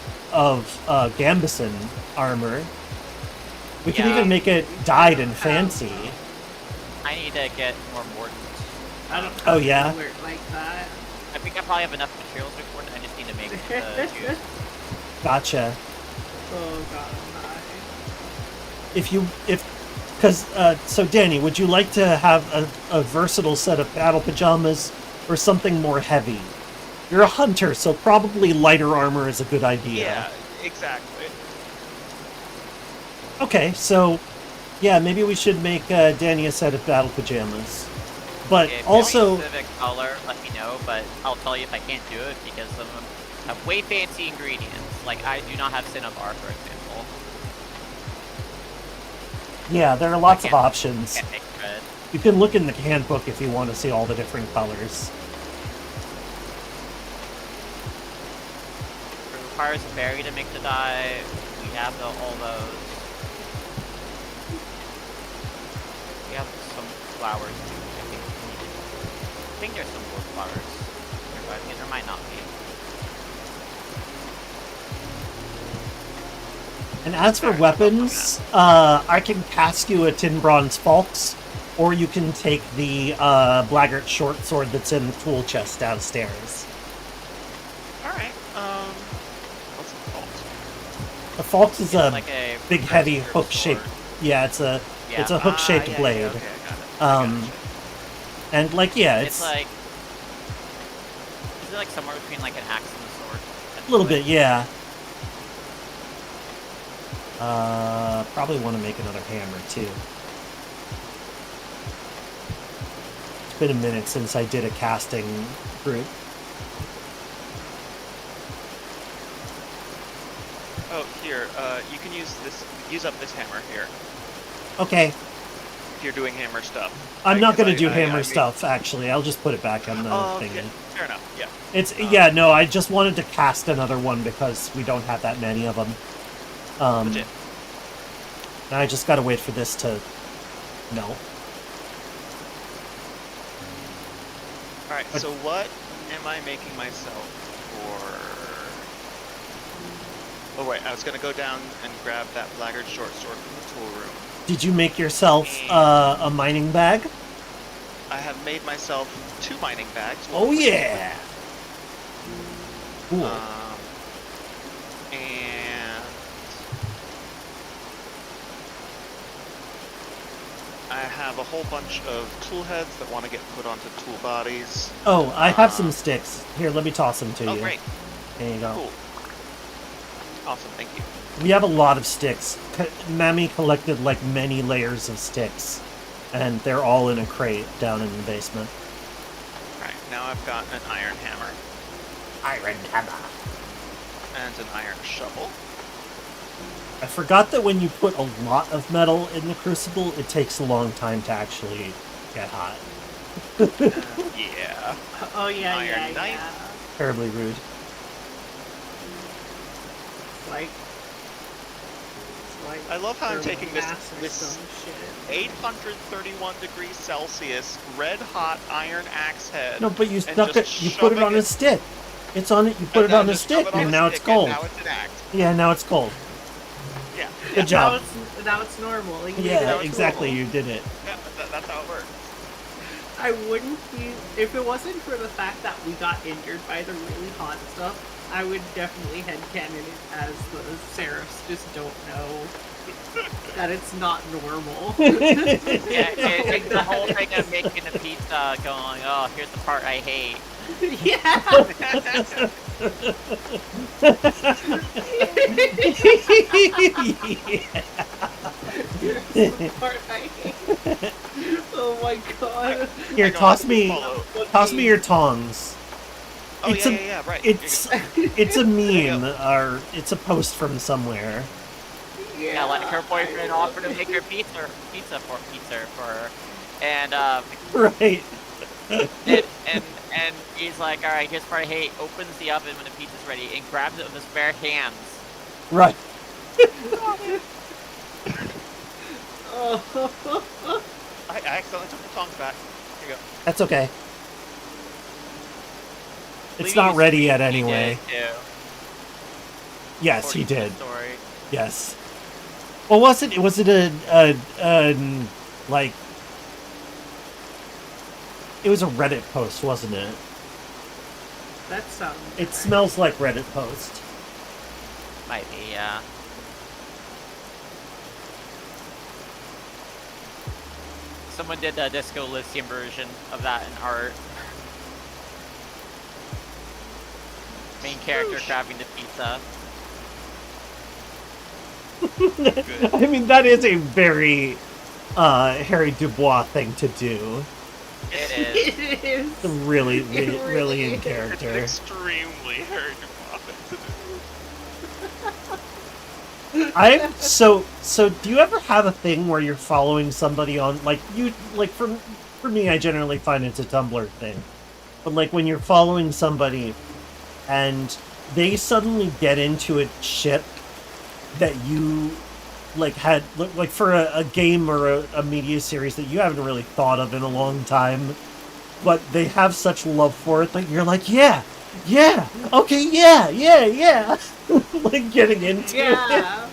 Gambeson armor. We could Yeah. even make it dyed and fancy. I need to get more mordant. I don't Oh, yeah? do it like that. I think I probably have enough materials for mordant, I just need to make the juice. Gotcha. Oh god, So Danny, would you like to have a versatile set of battle pajamas or something more heavy? You're a hunter, so probably lighter armor is a good idea. Yeah, exactly. Okay, so yeah, maybe we should make Danny a set of battle pajamas. But If you also, have a specific color, let me know, but I'll tell you if I can't do it because some of them have way fancy ingredients. Like, I do not have Cinnabar, for example. yeah, there are lots of can't- options. Can't make red. You can look in the handbook if you want to see all the different colors. It requires a berry to make the dye. We have all those. We have some flowers too. I think there's some wood flowers. There might not be. And as for weapons, I can cast you a tin bronze falx, or you can take the Blaggart short sword that's in the tool chest downstairs. Alright, what's it called? The falx is a Like a big, heavy curved hook-shaped. sword. Yeah, it's a Yeah. hook-shaped Yeah, blade. okay, I got it. I Um, gotcha. And like, yeah, It's it's like, is it like somewhere between like an axe and a sword? a little bit, yeah. Probably want to make another hammer too. It's been a minute since I did a casting group. Oh, here, you can use up this hammer here. Okay. if you're doing hammer stuff. I'm not going to do I hammer mean- stuff, actually. I'll just put it back on the thing. okay. Fair enough. Yeah. It's yeah, no, I just wanted to cast another one because we don't have that many of them. Legit. And I just gotta wait for this to... No. Alright, so what am I making myself for... Oh wait, I was gonna go down and grab that blackguard short sword from the tool room. Did you make yourself a mining bag? I have made myself 2 mining bags. Oh yeah! Cool. And I have a whole bunch of tool heads that want to get put onto tool bodies. Oh, I have some sticks. Here, let me toss them to you. Oh, great. There you go. Cool. Awesome, thank you. We have a lot of sticks. Mammy collected like many layers of sticks, and they're all in a crate down in the basement. Alright, now I've got an iron hammer. Iron hammer. And an iron shovel. I forgot that when you put a lot of metal in the crucible, it takes a long time to actually get hot. Yeah. Oh yeah, Iron yeah, knife. yeah. Terribly rude. Like, I love how I'm taking this this this shit. 831 degrees Celsius red hot iron axe head. No, but you and stuck it. just You put it shoving on a stick. It's on it. You put and it on then a just shove stick, it on and a now it's stick, and cold. Now it's an axe. Yeah, now it's cold. Yeah. Good job. Now it's normal. Like, Yeah, now it's exactly. normal. You did it. Yeah, that's how it works. I wouldn't be if it wasn't for the fact that we got injured by the really hot stuff. I would definitely headcanon it as the Seraphs just don't know that it's not normal. Yeah, it's the whole thing of making a pizza going, oh, here's the part I hate. Yeah. Here's the part I hate. Oh my god. Here, Hang on, toss me follow. your tongs. Oh It's yeah, right. It's it's a meme or it's a post from somewhere. Yeah, like her boyfriend offered to make her pizza for her, and Right. and he's like, all right, here's the part I hate. Opens the oven when the pizza's ready and grabs it with his bare hands. Right. I accidentally took the tongs back. Here you go. That's okay. It's Please, not ready yet he anyway. did it too, Yes, he according to the did. story. Yes. Well, was it a like it was a Reddit post, wasn't it? That sounds. It smells like Reddit post. Might be, yeah. Someone did a Disco Elysium version of that in art. Main character grabbing the pizza. I mean, that is a very Harry Dubois thing to do. It is. It is. It's really, It really in really It's character. extremely Harry Dubois. So do you ever have a thing where you're following somebody on like for me I generally find it's a Tumblr thing. But like when you're following somebody and they suddenly get into a ship that you like had like for a game or a media series that you haven't really thought of in a long time, but they have such love for it that you're like, yeah, okay, yeah. Like getting into it. Yeah.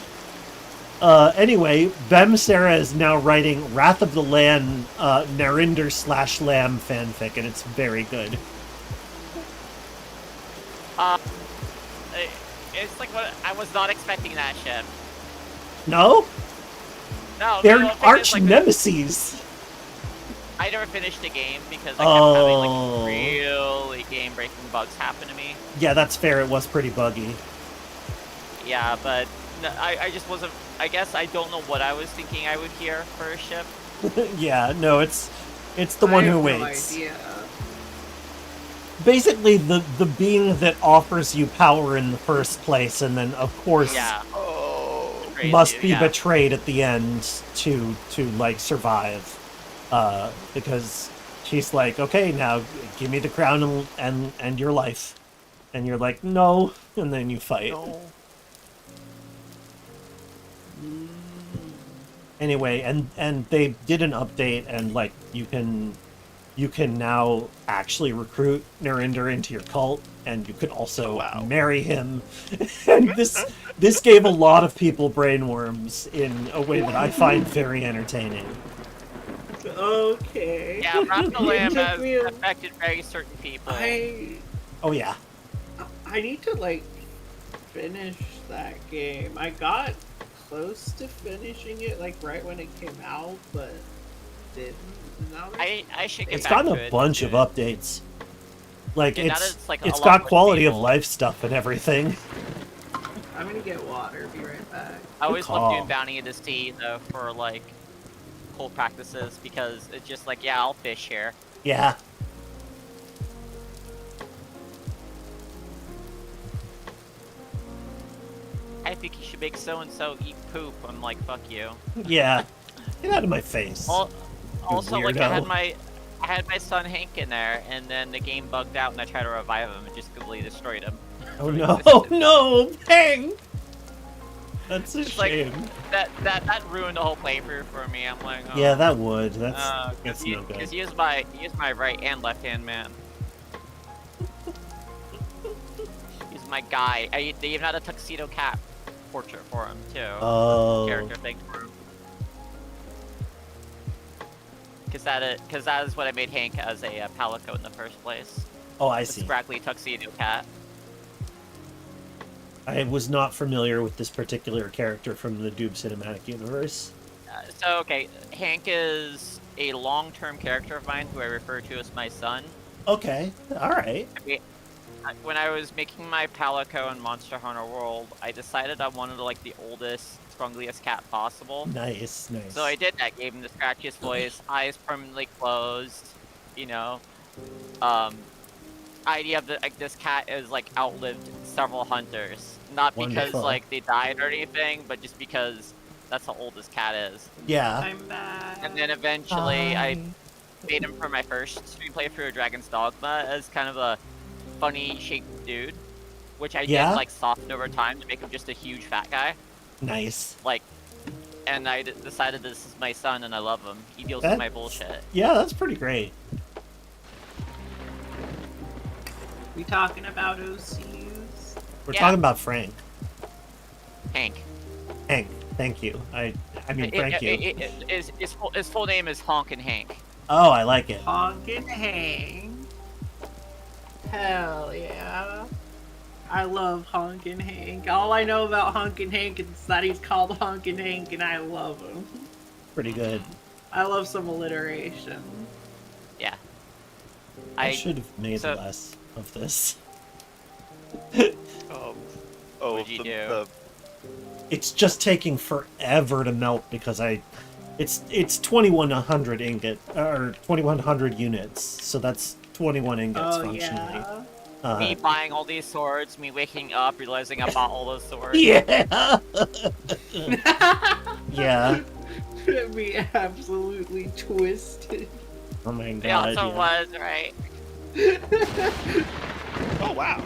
Anyway, Bem Sarah is now writing Wrath of the Land Narinder/Lamb fanfic, and it's very good. It's like what I was not expecting that ship. No? No, They're the whole thing is, arch like, nemesis. I never finished the game because I kept having Oh. like really game-breaking bugs happen to me. Yeah, that's fair. It was pretty buggy. Yeah, but I just wasn't. I guess I don't know what I was thinking I would hear for a ship. Yeah, no, it's the one I who have no waits. idea. Basically, the being that offers you power in the first place, and then of course, Yeah, Oh. great betrays must you, be yeah. betrayed at the end to like survive, because she's like, okay, now give me the crown and your life, and you're like, no, and then you fight. No. Anyway, and they did an update, and like you can now actually recruit Narinder into your cult, and you could also marry him. And this gave a lot of people brainworms in a way that I find very entertaining. Okay. Yeah, Wrath of the Lamb It took has me a- affected very certain people. Oh yeah. I need to like finish that game. I got close to finishing it like right when it came out, but didn't. Now I should get It's back gotten to a it bunch soon. of updates. Like Yeah, now that it's it's, like, a it's lot got more quality of stable. life stuff and everything. I'm gonna get water. Be right back. I always Good love call. doing bounty at the sea though for like cult practices because it's just like, yeah, I'll fish here. Yeah. I think you should make so and so eat poop. I'm like, fuck you. Yeah. Get out of my face. Also, like weirdo. I had my son Hank in there, and then the game bugged out, and I tried to revive him and just completely destroyed him. Oh from no! existence. Oh no! Bang! That's a It's like shame. that ruined the whole playthrough for me. I'm like, oh, Yeah, that would. That's because no good. he is my right and left hand man. He's my guy. They even had a tuxedo cap portrait for him too. Oh. Character thing for him. Because that is what I made Hank as a palico in the first place. Oh, I The see. scraggly tuxedo cat. I was not familiar with this particular character from the Doob cinematic universe. So okay, Hank is a long-term character of mine who I refer to as my son. Okay. All right. When I was making my Palico in Monster Hunter World, I decided I wanted like the oldest, scrungliest cat possible. Nice. Nice. So I did that. Gave him the scratchiest voice, eyes permanently closed. You know, idea of like this cat is like outlived several hunters, not because Wonderful. like they died or anything, but just because that's how old this cat is. Yeah. I'm back. And then eventually I made him for my first stream playthrough of Dragon's Dogma as kind of a funny shaped dude, which I Yeah? did like soften over time to make him just a huge fat guy. Nice. Like, and I decided this is my son and I love him. He deals with That's- my bullshit. Yeah, that's pretty great. We talking about OCUs? We're Yeah. talking about Frank. Hank. Hank. Thank you. I mean, thank you. His full name is Honkin' Hank. Oh, I like it. Honkin' Hank. Hell yeah. I love Honkin' Hank. All I know about Honkin' Hank is that he's called Honkin' Hank and I love him. Pretty good. I love some alliteration. Yeah. I should have made so- less of this. What'd you do? It's just taking forever to melt because it's 2100 ingot or 2100 units, so that's 21 ingots Oh functionally. yeah. Me buying all these swords, me waking up, realizing I bought all those swords. Yeah. Yeah. Me absolutely twisted. Oh my It god. also Yeah. was, right? Oh wow,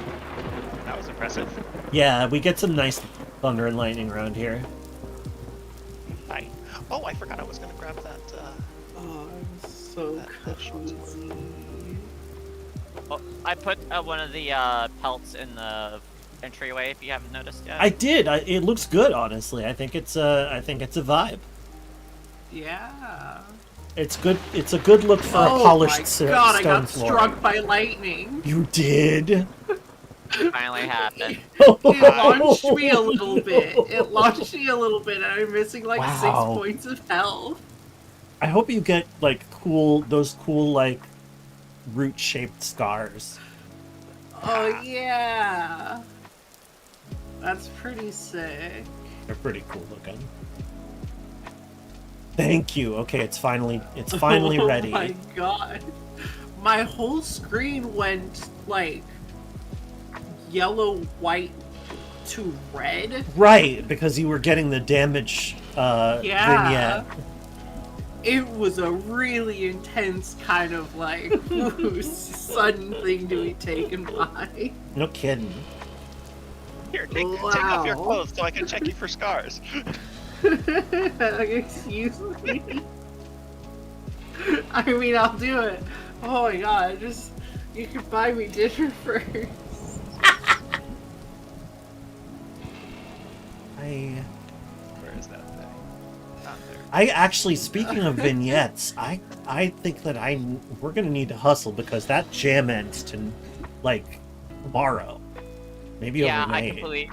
that was impressive. Yeah, we get some nice thunder and lightning around here. Hi. Oh, I forgot I was gonna grab that. Oh, I'm so That short sword. cozy. Oh, I put one of the pelts in the entryway. If you haven't noticed yet. I did. It looks good, honestly. I think it's a vibe. Yeah. It's good. It's a good look for a polished my stone god, I got floor. struck by lightning. You did. It finally happened. It launched me a little bit. It launched me a little bit, and I'm missing like Wow. 6 points of health. I hope you get like those cool like root-shaped scars. Oh yeah. That's pretty sick. They're pretty cool looking. Thank you. Okay, it's finally ready. Oh my god. My whole screen went like yellow, white, to red. Right, because you were getting the damage Yeah. vignette. It was a really intense kind of like ooh, sudden thing to be taken by. No kidding. Here, take off your Wow. clothes so I can check you for scars. Excuse me. I mean, I'll do it. Oh my god, just you can buy me dinner first. Where is that thing? Not there. I actually, speaking of vignettes, I think that we're gonna need to hustle because that jam ends to like tomorrow, maybe Yeah, overnight. I completely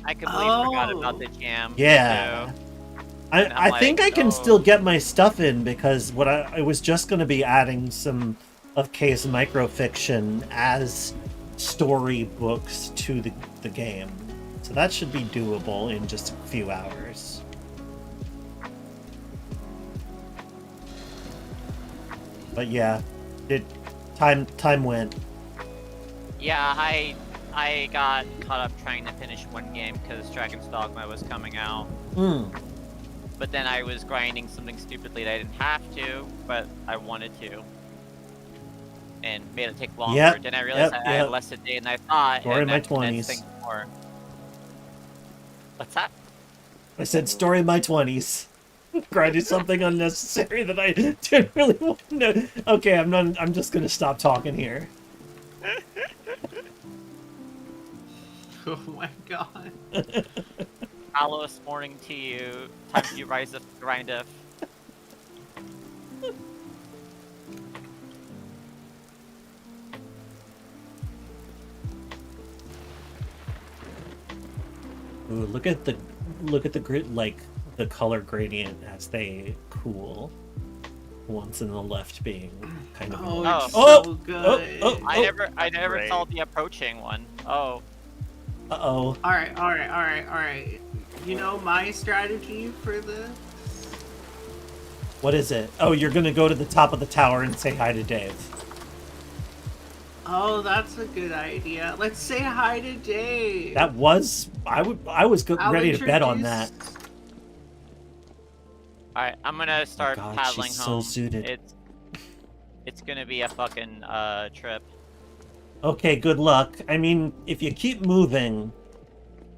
forgot about the jam. Yeah. too. And I'm I think I like, can oh. still get my stuff in because I was just going to be adding some of Kay's microfiction as storybooks to the game. So that should be doable in just a few hours. But yeah, time went. Yeah, I got caught up trying to finish one game because Dragon's Dogma was coming out. Hmm. But then I was grinding something stupidly that I didn't have to, but I wanted to. And made it take longer. Yep, Then I realized yep, I had yep. less a day than I thought. Story and of my that condensed 20s. things more. What's that? I said story of my 20s. Grinding something unnecessary that I didn't really want to know. Okay, I'm just gonna stop talking here. Oh my god. Hallowest morning to you. Time to rise up, grindeth. Ooh, look at the grid, like the color gradient as they cool. Ones in the left being kind of Oh, orange. it's Oh! so good. I never Great. saw the approaching one. Oh. Uh-oh. Alright. You know my strategy for this? What is it? Oh, you're gonna go to the top of the tower and say hi to Dave. Oh, that's a good idea. Let's say hi to Dave. That was... I was I'll ready to bet on that. introduce- Alright, I'm gonna start God, paddling she's so home. suited. It's gonna be a fucking trip. Okay, good luck. I mean, if you keep moving,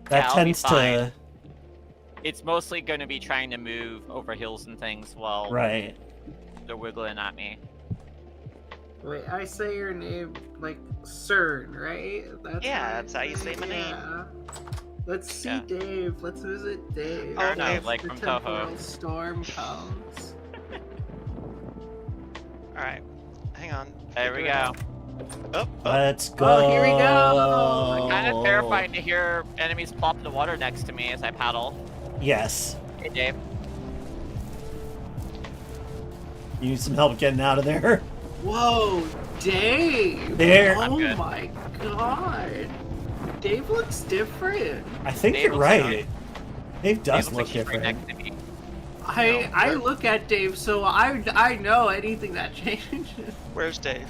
that Yeah, I'll be tends to... fine. It's mostly gonna be trying to move over hills and things while Right. they're wiggling at me. Wait, I say your name like CERN, right? Yeah, that's how you say my name. Yeah. Let's see Yeah. Dave. Let's visit Dave. Oh, Or no, Dave. like The from temporal Toho. storm comes. Alright. Hang on. There we Figure it go. out. Oh, Let's go. Oh, here we go. Kind of terrifying to hear enemies plop in the water next to me as I paddle. Yes. Hey, Dave. You need some help getting out of there? Whoa, Dave! There. I'm Oh good. my god. Dave looks different. I think Dave you're looks right. like- Dave does Dave look looks like he's right different. next to me. I No, look at Dave, so I know anything that changes. where's Dave?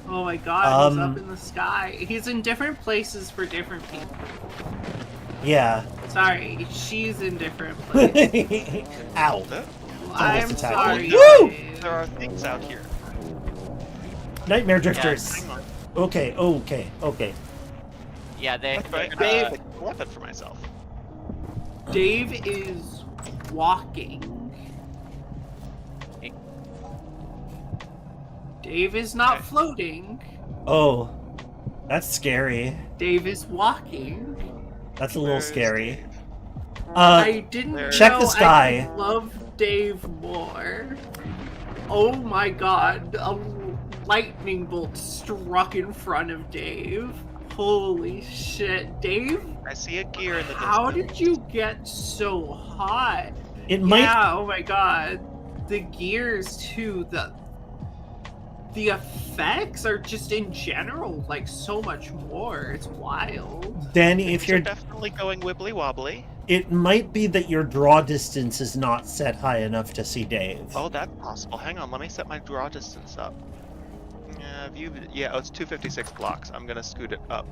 Oh my god, he's Um, up in the sky. He's in different places for different people. Yeah. Sorry, she's in different places. Ow. I'm attack. sorry. Woo! Dave. There are things out here. Nightmare Yeah, drifters. Hang on. Okay. Yeah, they. I they're made gonna- a weapon for myself. Dave is walking. Dave is not Okay. floating. Oh. That's scary. Dave is walking. That's a little Where's scary. Dave? I didn't there- Check know the sky. I love Dave more. Oh my god, a lightning bolt struck in front of Dave. Holy shit, Dave, I see a gear in the how distance. did you get so hot? It might... Yeah, oh my god. The gears too, the effects are just in general like so much more. It's wild. Danny, Things if you're... are definitely going wibbly wobbly. It might be that your draw distance is not set high enough to see Dave. Oh, that's possible. Hang on, let me set my draw distance up. Yeah, it's 256 blocks. I'm gonna scoot it up.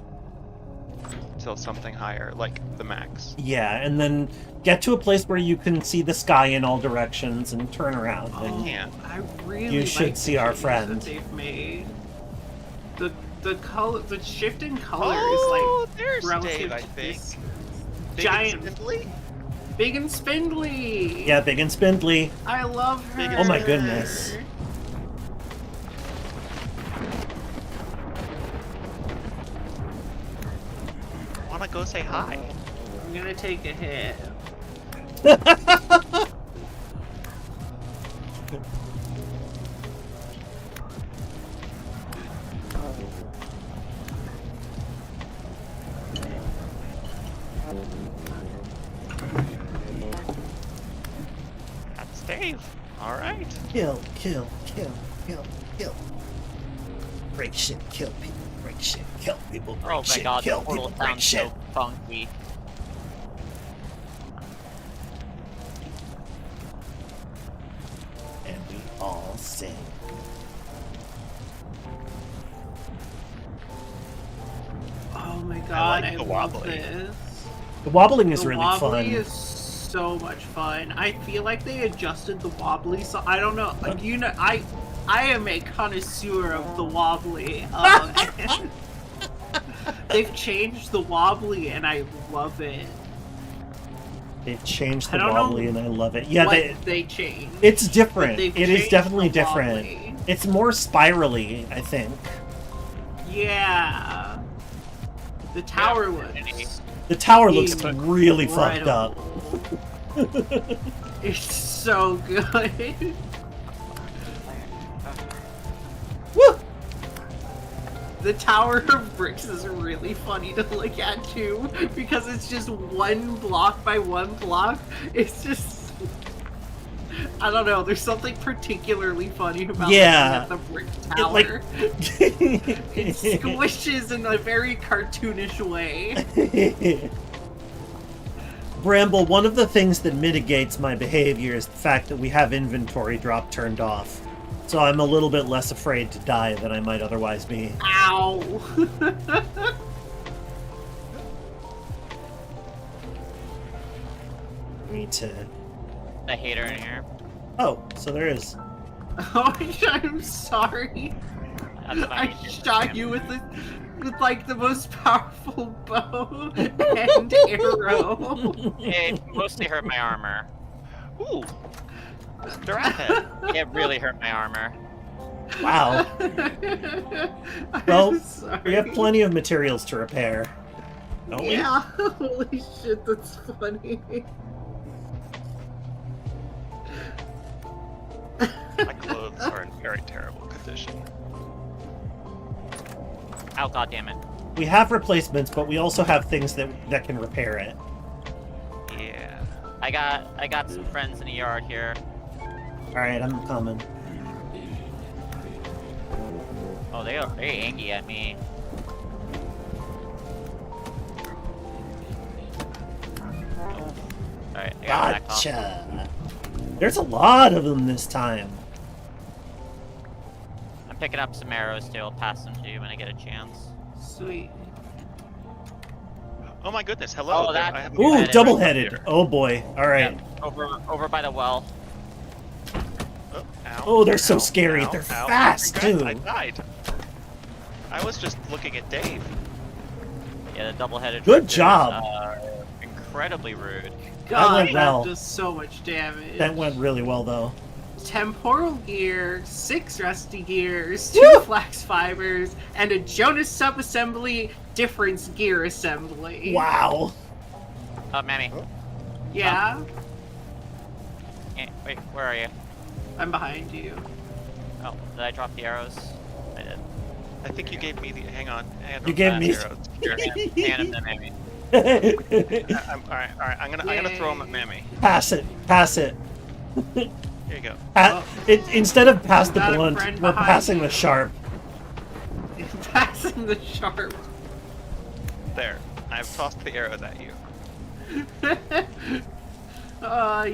something higher, like the max. Yeah, and then get to a place where you can see the sky in all directions and turn around. And can't. I really You should like see the our changes friend. that they've made. The color, the shift in color Oh, is like there's relative Dave, I to think. this Big giant, and spindly? big and spindly. yeah, big and spindly. I love her. Big and Oh my goodness. Wanna go say hi? I'm gonna take a hit. That's Dave. All right. Kill, kill, kill, kill, kill. Break shit, kill people, break shit, kill people, break Oh my shit, god, the kill portal people, break sounds shit. so funky. And we all sing. Oh my god, like I the love wobbly. this. The wobbling is The really wobbly fun. is so much fun. I feel like they adjusted the wobbly, so I don't know. Like, you know, I am a connoisseur of the wobbly. And they've changed the wobbly, and I love it. They've changed I the don't know wobbly and I love it. Yeah, what they changed. it's different. they've It is changed definitely the different. wobbly. It's more spirally, I think. Yeah. The tower looks The tower looks really fucked up. incredible. It's so good. Woo! The Tower of Bricks is really funny to look at too, because it's just one block by one block. It's just, I don't know. There's something particularly funny about Yeah. looking at the brick It, tower. like... It squishes in a very cartoonish way. Bramble, one of the things that mitigates my behavior is the fact that we have inventory drop turned off. So I'm a little bit less afraid to die than I might otherwise be. Ow! Need to... I hate her in here. Oh, so there is. Oh, I'm sorry. That's fine. I shot you with like the most powerful bow and arrow. It mostly hurt my armor. Ooh. Giraffe head. It really hurt my armor. Wow. I'm Well, sorry. we have plenty of materials to repair. Don't we? Yeah, holy shit, that's funny. My clothes are in very terrible condition. Oh god damn it. We have replacements, but we also have things that can repair it. Yeah. I got some friends in the yard here. Alright, I'm coming. Oh, they are very angry at me. Alright, I got back off. Gotcha! There's a lot of them this time. I'm picking up some arrows too. I'll pass them to you when I get a chance. Sweet. Oh my goodness, hello. Oh, there- that- I have a- Ooh, Double-headed. double-headed! Oh boy, alright. Over by the well. Oh, ow, Oh, they're so ow, scary. ow, They're ow. fast, Congrats, too. I died. I was just looking at Dave. Yeah, the double-headed. Good drifters job. are incredibly rude. God, went that well. does so much damage. That went really well, though. Temporal gear, 6 rusty gears, Woo! 2 flax fibers, and a Jonas subassembly difference gear assembly. Wow. Oh, Mammy. Yeah, Eh, wait, where are you? I'm behind you. Oh, did I drop the arrows? I did. I think you gave me the. Hang on. You gave me- Arrows. Here, hand them to Mammy. Alright. I'm gonna throw them at Mammy. Pass it. Pass it. Here you go. Instead of pass the Got a blunt, friend we're behind passing you. the sharp. Passing the sharp. There. I've tossed the arrows at you.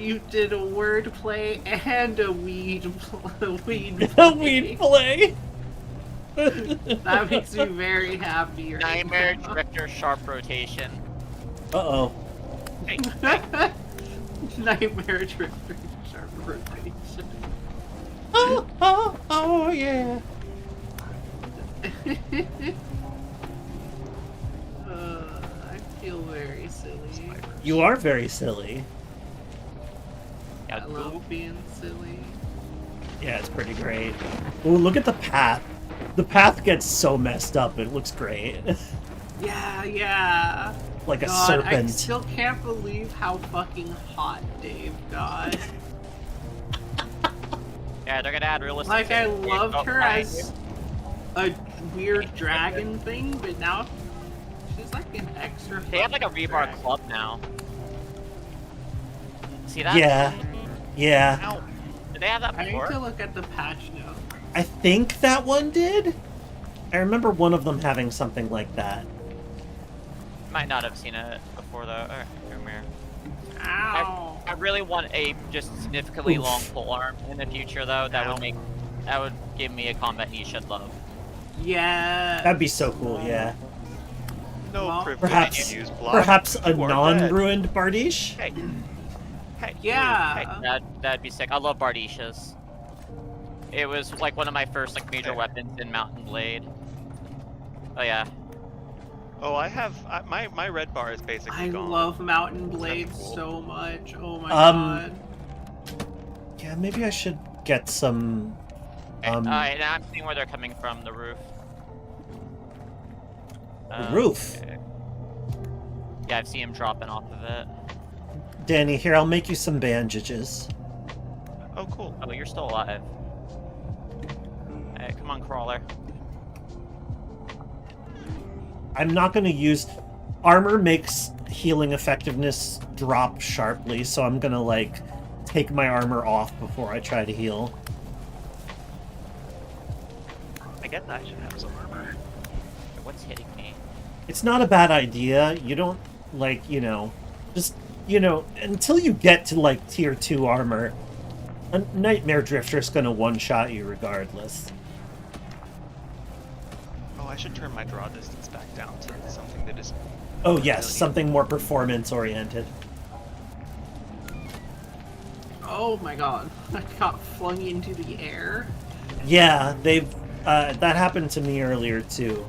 You did a wordplay and a weed play. Weed play. That makes me very happy. Right Nightmare now. Drifter sharp rotation. Uh-oh. Hey, Nightmare Drifter sharp rotation. Oh, yeah. I feel very silly. You are very silly. yeah, I love being silly. Yeah, it's pretty great. Ooh, look at the path. The path gets so messed up. It looks great. Yeah. Like a God, I serpent. still can't believe how fucking hot Dave got. yeah, they're gonna add realistic. Like, I things. loved Oh, her hi. as a weird dragon thing, but now she's like an extra. They have like a fucking rebar dragon. club now. See that? Yeah. Yeah. Ow. Did they have that I need before? to look at the patch notes. I think that one did. I remember one of them having something like that. Might not have seen it before though. Alright, come here. Ow! I really want a just significantly Oof. long pole arm in the future though. That would give me a combat he should love. Yeah. That'd be so cool, yeah. No Well, privilege Perhaps, to use block. perhaps a You are non-ruined Bardiche? Hey. Hey. Yeah. Hey, that'd be sick. I love Bardishas. It was like one of my first like major weapons in Mountain Blade. Oh yeah. Oh, I have my red bar is basically I gone. love Mountain Blade cool. so much. Oh my Um, god. Yeah, maybe I should get some... Alright, now I'm seeing where they're coming from, the roof. Roof? Okay. Yeah, I've seen him dropping off of it. Danny, here, I'll make you some bandages. Oh, cool. Oh, you're still alive. Hey, come on, crawler. I'm not going to use... Armor makes healing effectiveness drop sharply, so I'm going to, like, take my armor off before I try to heal. I guess I should have some armor. What's hitting me? It's not a bad idea. You don't, like, you know... Just, you know, until you get to, like, tier 2 armor, a Nightmare Drifter's going to one-shot you regardless. Oh, I should turn my draw distance back down to something that is... Oh, yes, something more performance-oriented. Oh my god. I got flung into the air. Yeah, they've... that happened to me earlier, too.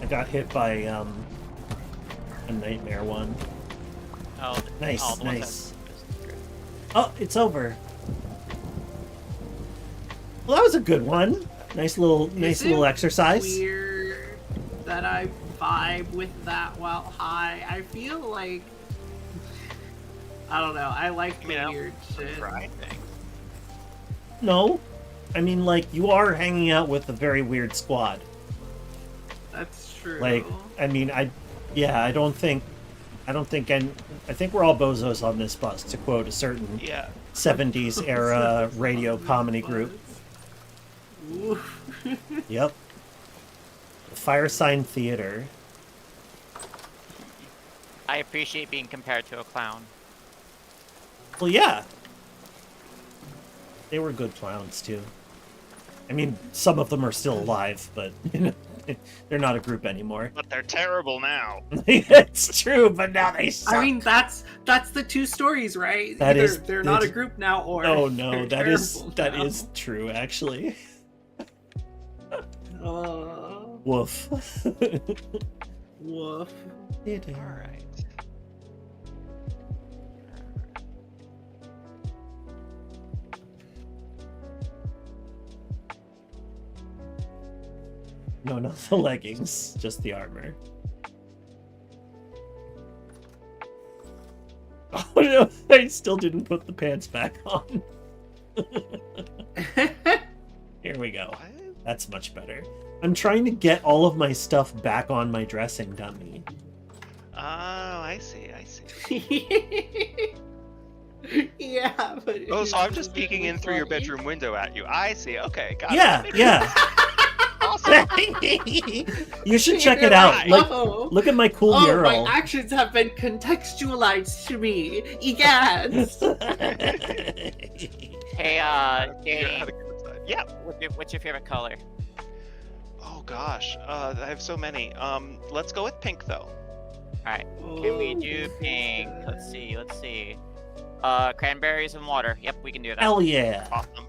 I got hit by, a nightmare one. Oh, Nice, oh, the ones nice. that- Oh, it's over. Well, that was a good one. Nice little Is it exercise. Weird that I vibe with that while high. I feel like I don't know. I like the weird shit. Try things. No, I mean, like, you are hanging out with a very weird squad. That's true. Like, I mean, I think we're all bozos on this bus, to quote a certain Yeah. 70s era radio comedy group. Oof. Yep. Fire Sign Theater. I appreciate being compared to a clown. Well, yeah. They were good clowns, too. I mean, some of them are still alive, but you know, they're not a group anymore. But they're terrible now. It's true, but now they suck. I mean, that's the two stories, right? That Either is- they're not a it's- group now, or oh no, they're that is terrible now. true, actually. Woof. Woof. Alright. No, not the leggings, just the armor. Oh no, I still didn't put the pants back on. Here we go. What? That's much better. I'm trying to get all of my stuff back on my dressing dummy. Oh, I see, I see. Yeah, but Oh, so I'm just it's peeking in through your funny. bedroom window at you. I see, okay, got Yeah, it. yeah. Awesome. You should check it You're out. like, Like, oh, look at my cool oh, mural. my actions have been contextualized to me. Egads. Hey, Figure out how Danny, to get inside. Yeah. what's your favorite color? Oh gosh, I have so many. Let's go with pink though. Alright, can we do pink? Let's see. Cranberries and water. Yep, we can do that. Hell yeah. Awesome.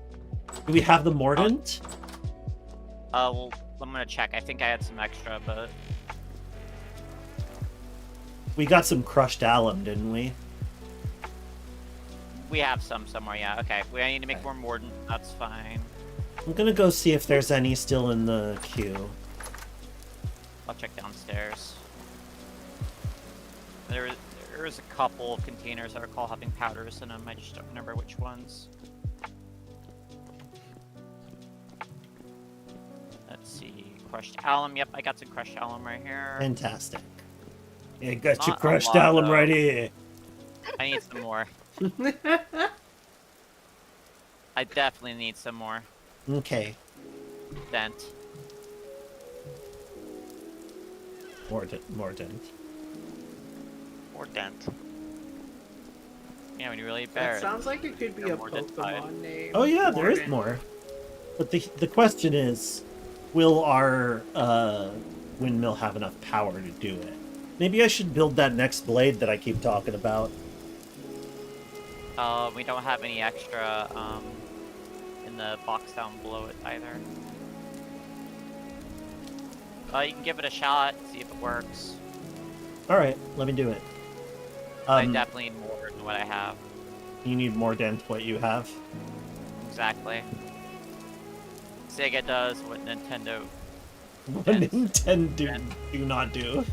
Do we have the mordant? Well, I'm gonna check. I think I had some extra, but We got some crushed alum, didn't we? we have some somewhere, yeah. Okay, we need to make more mordant. That's fine. I'm gonna go see if there's any still in the queue. I'll check downstairs. There's a couple of containers that are called having powders in them. I just don't remember which ones. Let's see. Crushed alum. Yep, I got some crushed alum right here. Fantastic. Yeah, got your Not a crushed lot, alum though. right here. I need some more. I definitely need some more. Okay. Dent. Mordant. More dent. Yeah, when you really bear That it. sounds like it could be a More than five. Pokemon name. Oh yeah, there is Mordant. more. But the question is, will our windmill have enough power to do it? Maybe I should build that next blade that I keep talking about. We don't have any extra in the box down below it either. You can give it a shot, see if it works. Alright, let me do it. I definitely need more than what I have. You need more dent what you have. Exactly. Sega does what Nintendo. What Dent. Nintendo do not do.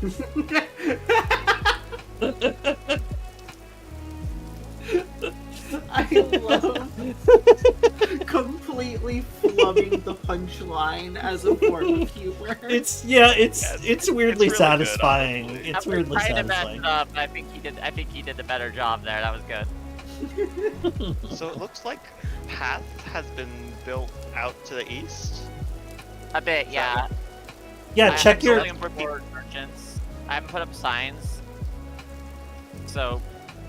I love completely flubbing the punchline as a form of humor. It's it's weirdly really good, satisfying. honestly. It's I was weirdly trying to mess satisfying. it up. I think he did the better job there. That was good. So it looks like path has been built out to the east. A bit, yeah. Yeah, I check haven't your put up merchants. I haven't put up signs. So,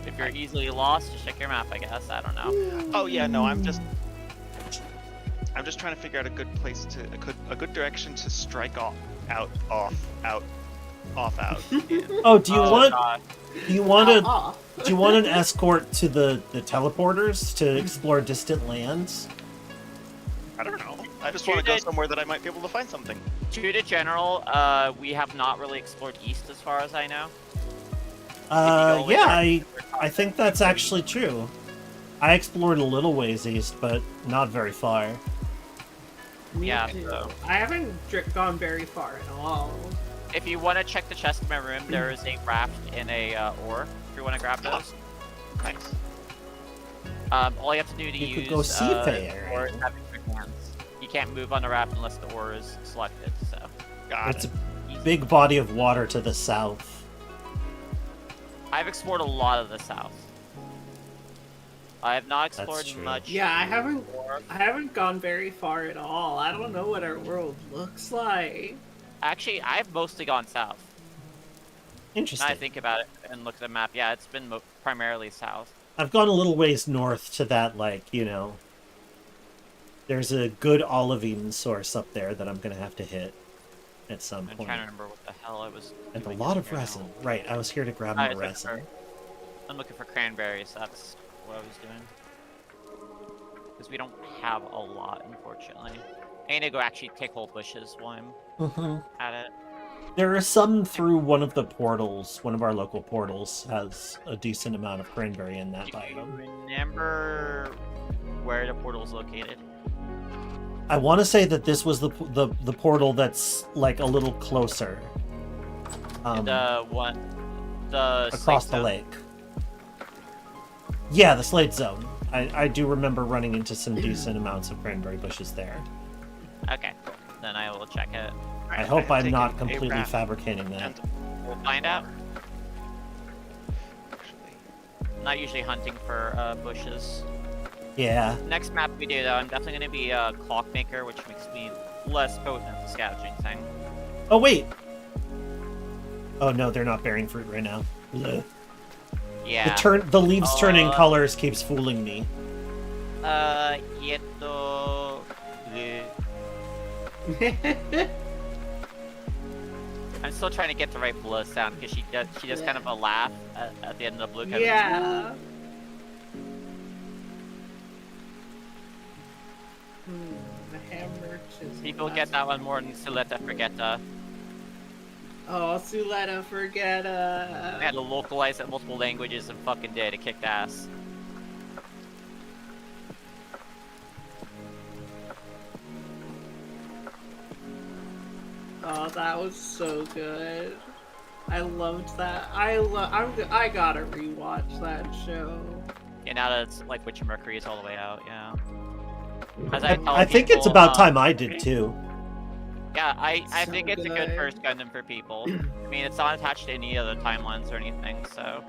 if you're easily lost, just check your map, I guess. I don't know. Oh yeah, no, I'm just trying to figure out a good place to a good direction to strike off out. Oh, do you want God. do you want a Ah, do you want an escort to the teleporters to explore distant lands? I don't know. I just want to go somewhere that I might be able to find something. True to general, we have not really explored east as far as I know. Yeah, I think that's actually true. I explored a little ways east, but not very far. me Yeah, too. so- I haven't gone very far at all. If you want to check the chest in my room, there is a raft and a ore. If you want to grab those. Thanks. All you have to do to You could use go seafaring. ore is have your quick hands. You can't move on the raft unless the ore is selected. So Got It's it. a big body of water to the south. I've explored a lot of the south. I have not explored true. much. Yeah, I haven't north. gone very far at all. I don't know what our world looks like. Actually, I've mostly gone south. Now Interesting. I think about it and look at the map. Yeah, it's been primarily south. I've gone a little ways north to that, there's a good olivine source up there that I'm gonna have to hit at some I'm point. trying to remember what the hell I was. And a doing lot of here now. resin. Right, I was here to grab I more was looking resin. I'm looking for cranberries. That's what I was doing. Because we don't have a lot, unfortunately. I need to go actually pick whole bushes while I'm at it. There are some through one of the portals. One of our local portals has a decent amount of cranberry in that Do you biome. remember where the portal's located? I want to say that this was the portal that's like a little closer. The one, the Across slate the zone? lake. Yeah, the slate zone. I do remember running into some decent amounts of cranberry bushes there. Okay, cool. Then I will check it. I hope I'm taken not a completely raft fabricating that. and We'll find out. actually, I'm not usually hunting for bushes. Yeah. Next map we do though, I'm definitely going to be a clockmaker, which makes me less potent at the scavenging thing. Oh, wait! Oh no, they're not bearing fruit right now. Ugh. Yeah. The leaves turning Uh, colors keeps fooling me. Yeto. I'm still trying to get the right blow sound because she does kind of a laugh at the end of the blue. Kind of, Yeah. The hammer chisel. people get that one more than Suleta Forgetta. Oh, Suleta forget I had to localize it in multiple languages and fucking did. It kicked ass. Oh, that was so good. I loved that. I gotta rewatch that show. Yeah, now that it's like Witch of Mercury is all the way out, yeah. I think it's about time I did too. Yeah, I So think it's a good good. first Gundam for people. I mean, it's not attached to any other timelines or anything, so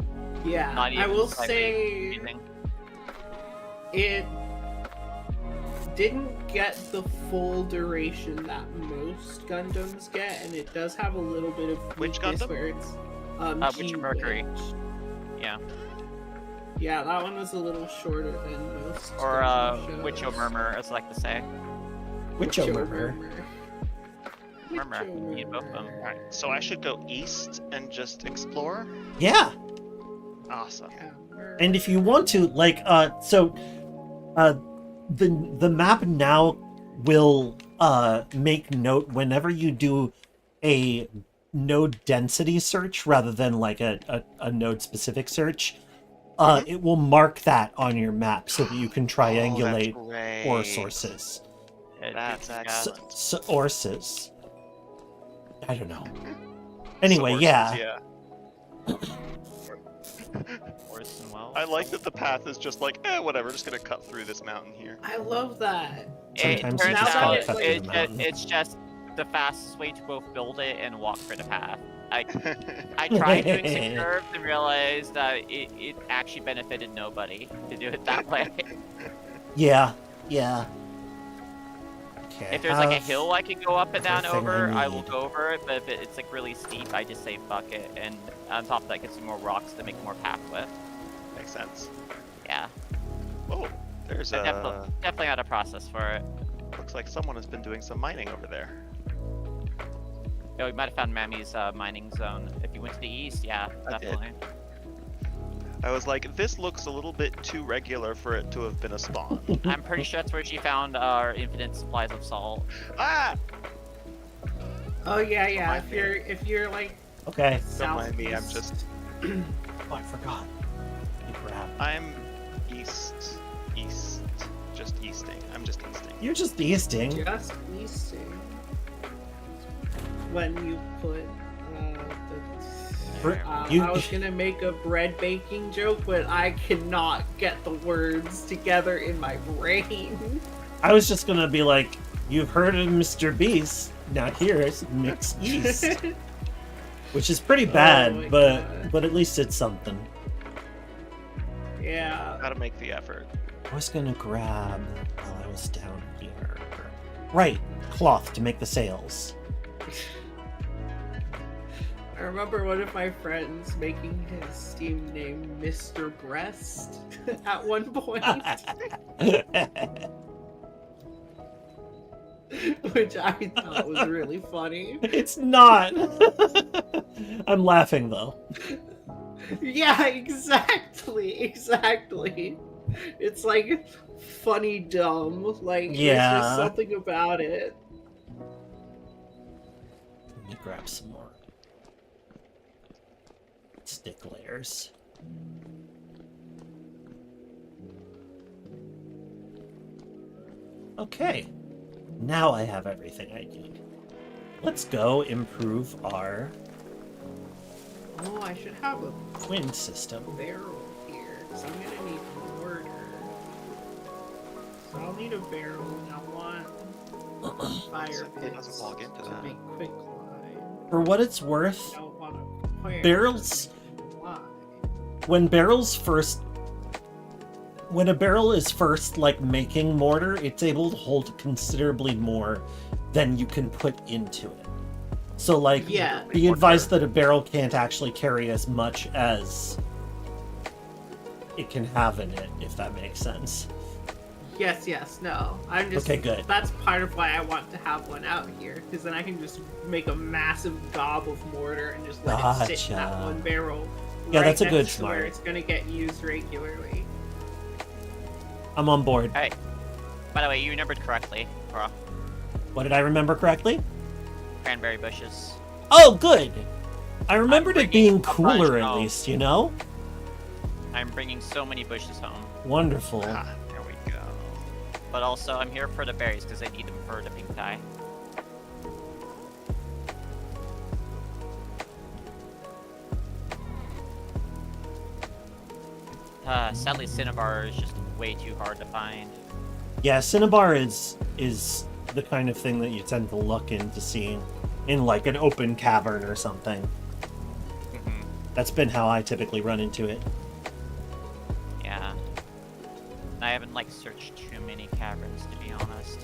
Yeah, not even I will slightly say confusing. it didn't get the full duration that most Gundams get, and it does have a little bit of Which weakness Gundam? where it's Witch of Mercury. G-Witch. Yeah. Yeah, that one was a little shorter than most. Or Gundam Witch shows. Murmur, as I like to say. Witcho Witcho Murmur. Murmur. You need both of them. Alright, so I should go east and just explore? Yeah. Awesome. And if you want to, like, the map now will make note whenever you do a node density search rather than like a node specific search. It will mark that on your map so that you can triangulate ore sources. That's excellent. Sources. I don't know. Anyway, Sources, yeah. Orson Welles. I like that the path is just like, whatever, just gonna cut through this mountain here. I love that. It Sometimes turns you just out gotta it, cut through the mountain. it's just the fastest way to both build it and walk for the path. I tried doing some curves and realized that it actually benefited nobody to do it that way. Yeah. Okay, If there's like a hill I can go up and down everything I over, I will need. go over it, but if it's like really steep, I just say fuck it, and on top of that, get some more rocks to make more path with. Makes sense. Yeah, Oh, there's I a... definitely had a process for it. Looks like someone has been doing some mining over there. Yeah, we might have found Mammy's mining zone. If you went to the east, yeah, I did. definitely. I was like, this looks a little bit too regular for it to have been a spawn. I'm pretty sure that's where she found our infinite supplies of salt. Ah! Oh yeah. mind me. If you're like Okay. Don't mind me, I'm southeast- just... Oh, I forgot. Crap. I'm east. Just easting. I'm just easting. You're just easting. just easting. When you put For- I you- was gonna make a bread baking joke, but I cannot get the words together in my brain. I was just gonna be like, you've heard of Mr. Beast. Now here's Mix East, which is pretty Oh bad, my but God. at least it's something. Yeah. Gotta make the effort. I was gonna grab while I was down here. Right, cloth to make the sails. I remember one of my friends making his Steam name Mr. Breast at one point, which I thought was really funny. It's not. I'm laughing though. Yeah, exactly. It's like funny dumb. Like there's Yeah. just something about it. Let me grab some more stick layers. Okay, now I have everything I need. Let's go improve our Oh, I should have a wind system. barrel here, because I'm gonna need mortar. So I'll need a barrel, and I want fire It doesn't pits log into to that. make quick lime. For what it's worth, I don't want to barrels- lime. when a barrel is first like making mortar, it's able to hold considerably more than you can put into it. So like, Yeah. be advised that a barrel can't actually carry as much as it can have in it, if that makes sense. Yes, no. I'm just... Okay, good. That's part of why I want to have one out here, because then I can just make a massive gob of mortar and just let it sit in that Gotcha. one barrel. Yeah, right that's a good next to where smart. it's going to get used regularly. I'm on board. Alright. By the way, you remembered correctly, Bro. What did I remember correctly? Cranberry bushes. Oh, good. I remembered it bringing being a bunch cooler at home. least, you know? I'm bringing so many bushes home. Wonderful. Ah, there we go. But also, I'm here for the berries because I need them for the pink dye. Sadly, Cinnabar is just way too hard to find. Yeah, Cinnabar is the kind of thing that you tend to look into seeing in like an open cavern or something. Mhm. That's been how I typically run into it. Yeah. And I haven't like searched too many caverns to be honest.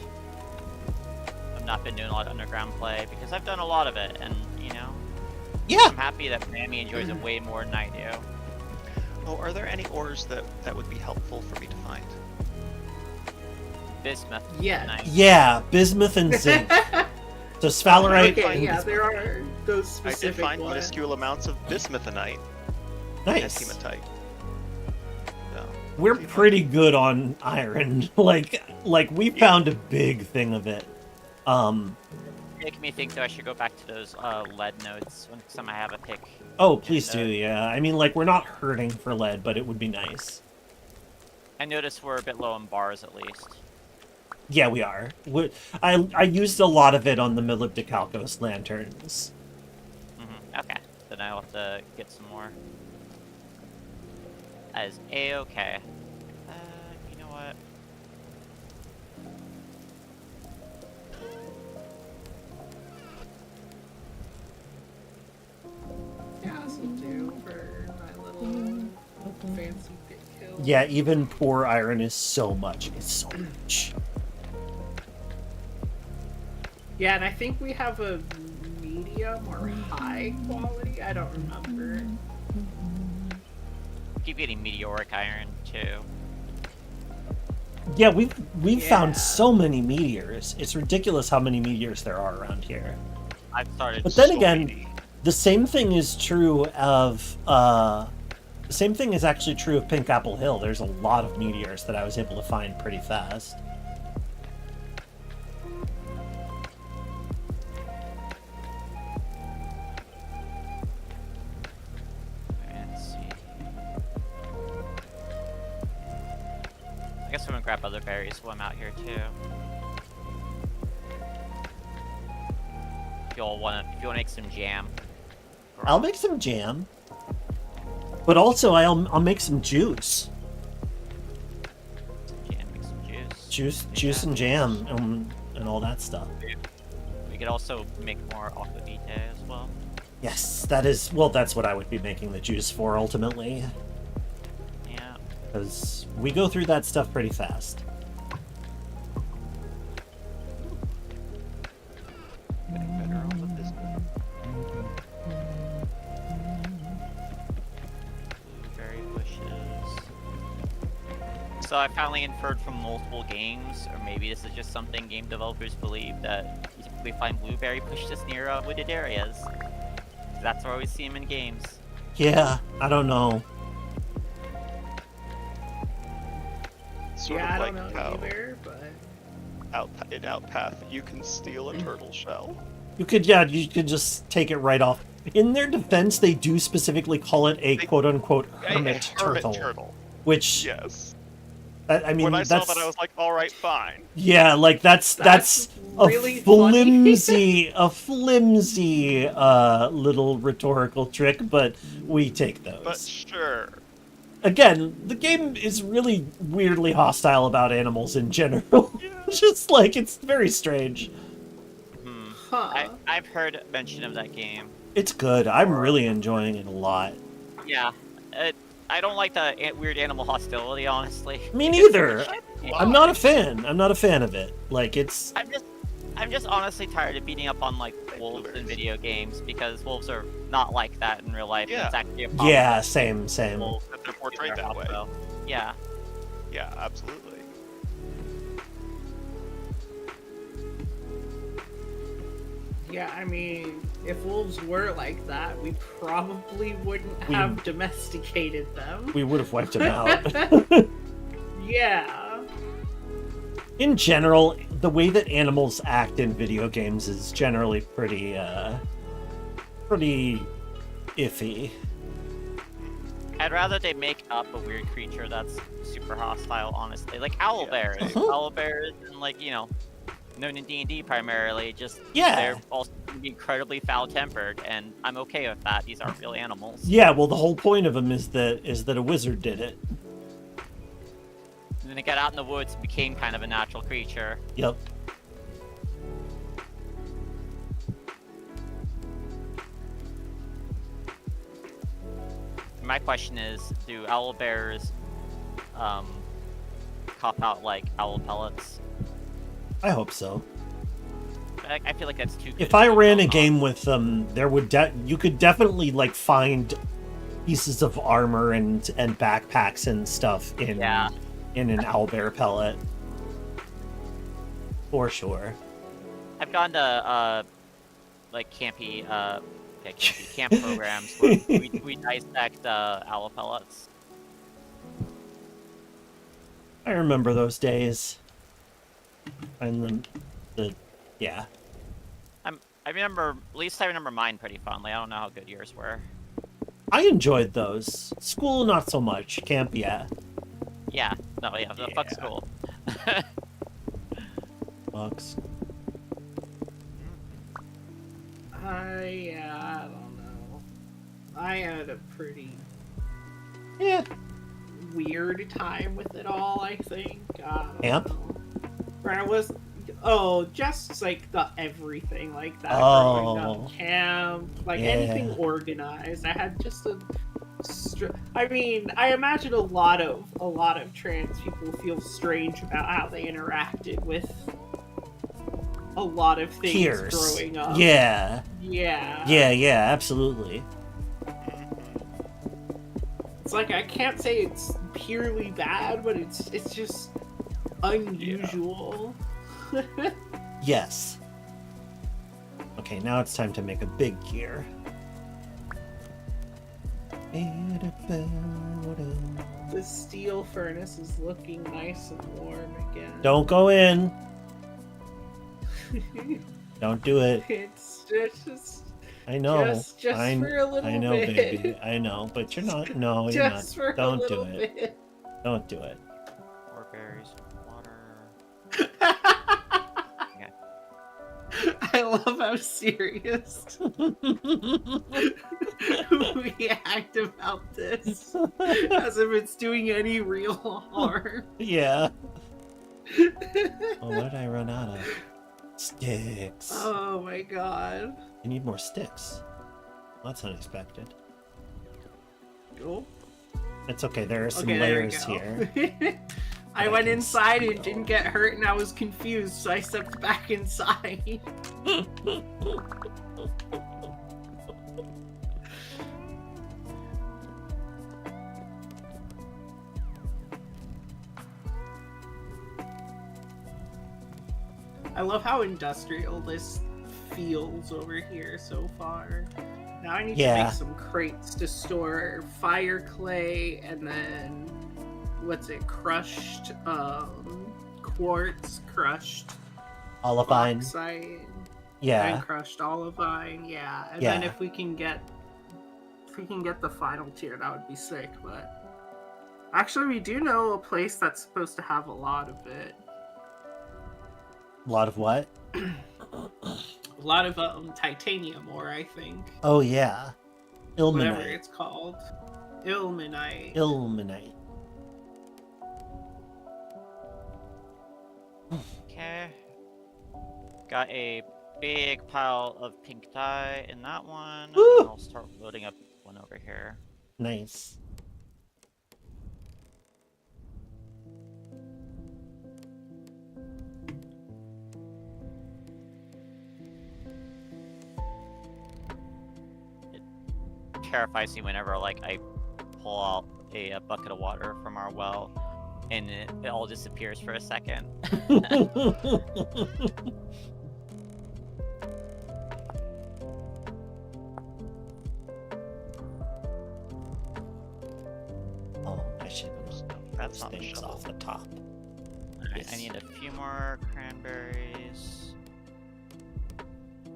I've not been doing a lot of underground play because I've done a lot of it, and you know, Yeah. I'm happy that Mammy enjoys it way more than I do. Oh, are there any ores that would be helpful for me to find? Bismuth. Yeah. Nice. Yeah, bismuth and zinc. So sphalerite. Okay, and yeah, bismuth. there are those I did specific find ones. minuscule amounts of bismuthanite and Nice. hematite. So, We're pretty fun. pretty good on iron. like we found a big thing of it. Making me think that I should go back to those lead nodes when some I have a pick. Oh, please And, do. Yeah. I mean, like we're not hurting for lead, but it would be nice. I noticed we're a bit low on bars at least. Yeah, we are. I used a lot of it on the Melipticalcos lanterns. Okay, then I'll have to get some more. That is A-okay. You know what? Yeah, this will do for my little fancy big kill. Yeah, even poor iron is so much. It's so much. Yeah, and I think we have a medium or high quality. I don't remember. Keep getting meteoric iron too. Yeah, we've found Yeah. so many meteors. It's ridiculous how many meteors there are around here. I've started. But then So again, many. the same thing is true of the same thing is actually true of Pink Apple Hill. There's a lot of meteors that I was able to find pretty fast. Let's see. I guess I'm gonna grab other berries while I'm out here too. If you wanna make some jam. I'll make some jam. But also I'll make some juice. Jam, make some juice. Juice and jam and all that stuff. We could also make more aquavitae as well. Yes, that's what I would be making the juice for ultimately. Yeah. Because we go through that stuff pretty fast. Getting better on the bismuth. Blueberry bushes. So I finally inferred from multiple games, or maybe this is just something game developers believe, that you typically find blueberry bushes near wooded areas. That's where we see them in games. Yeah, I don't know. Sort Yeah, I of don't like know how either, but in Outpath you can steal a turtle shell. You could just take it right off. In their defense, they do specifically call it a quote-unquote hermit turtle. Which, Yes. I mean, When I saw that's... that, I was like, all right, fine. Yeah, like that's really a funny. flimsy little rhetorical trick, but we take those. But sure. Again, the game is really weirdly hostile about animals in general. Just like, it's very strange. Hmm. huh? I've heard mention of that game. It's good. I'm really enjoying it a lot. Yeah. I don't like the weird animal hostility, honestly. Me neither. Yeah. I'm not a fan. I'm not a fan of it. Like, it's... I'm just honestly tired of beating up on like wolves in blueberries. video games, because wolves are not like that in real life. Yeah. It's actually a problem. Yeah, same. Wolves That they're portrayed that way. Yeah. Yeah, absolutely. Yeah, I mean, if wolves were like that, we probably wouldn't have domesticated them. We would have wiped them out. Yeah. In general, the way that animals act in video games is generally pretty iffy. I'd rather they make up a weird creature that's super hostile, honestly. Like owlbears. Owlbears and, like, you know, known in D&D primarily, just they're also incredibly foul-tempered, and I'm okay with that. These aren't real animals. Yeah, well, the whole point of them is that a wizard did it. And then it got out in the woods and became kind of a natural creature. Yep. My question is, do owlbears cop out like owl pellets? I hope so. I feel like that's too good. If I ran a game with them, there would you could definitely like find pieces of armor and backpacks and stuff in an owlbear pellet. For sure. I've gone to like camp programs where we dissect owl pellets. I remember those days. And yeah. I remember mine pretty fondly. I don't know how good yours were. I enjoyed those. School, not so much. Camp, yeah. Yeah. No, yeah. Fuck school. Fucks. I don't know. I had a pretty weird time with it all, I think. Camp? Where I was just like the everything like that. Oh. Growing up, camp, like anything organized. I had just I mean, I imagine a lot of trans people feel strange about how they interacted with a lot of things Peers. growing up. Yeah. Yeah, Absolutely. it's like I can't say it's purely bad, but it's just unusual. Yes. Okay, now it's time to make a big gear. The steel furnace is looking nice and warm again. Don't go in. Don't do it. It's just I know. just for a little bit. I know, baby. I know, but you're not. No, you're not. Just for Don't a do little it. bit. Don't do it. More berries, water. I love how serious we act about this, as if it's doing any real harm. Yeah. Oh, what did I run out of? Sticks. Oh my god. I need more sticks. That's unexpected. Oh. It's okay, there are some Okay, there we layers go. here. I went inside and didn't get hurt, and I was confused, so I stepped back inside. I love how industrial this feels over here so far. Now I need to make some crates to store fire clay and then crushed quartz, crushed Olivine. bauxite, Yeah. and crushed olivine. Yeah, and then if we can get the final tier, that would be sick. But actually, we do know a place that's supposed to have a lot of it. A lot of what? A lot of titanium ore, I think. Oh yeah. Whatever Ilmenite. it's called. Ilmenite. Ilmenite. Okay. Got a big pile of pink dye in that one. Woo! And I'll start loading up one over here. Nice. Terrifies me whenever like I pull out a bucket of water from our well and it all disappears for a second. That's those not the things shovel. off the top. Alright, Yes. I need a few more cranberries.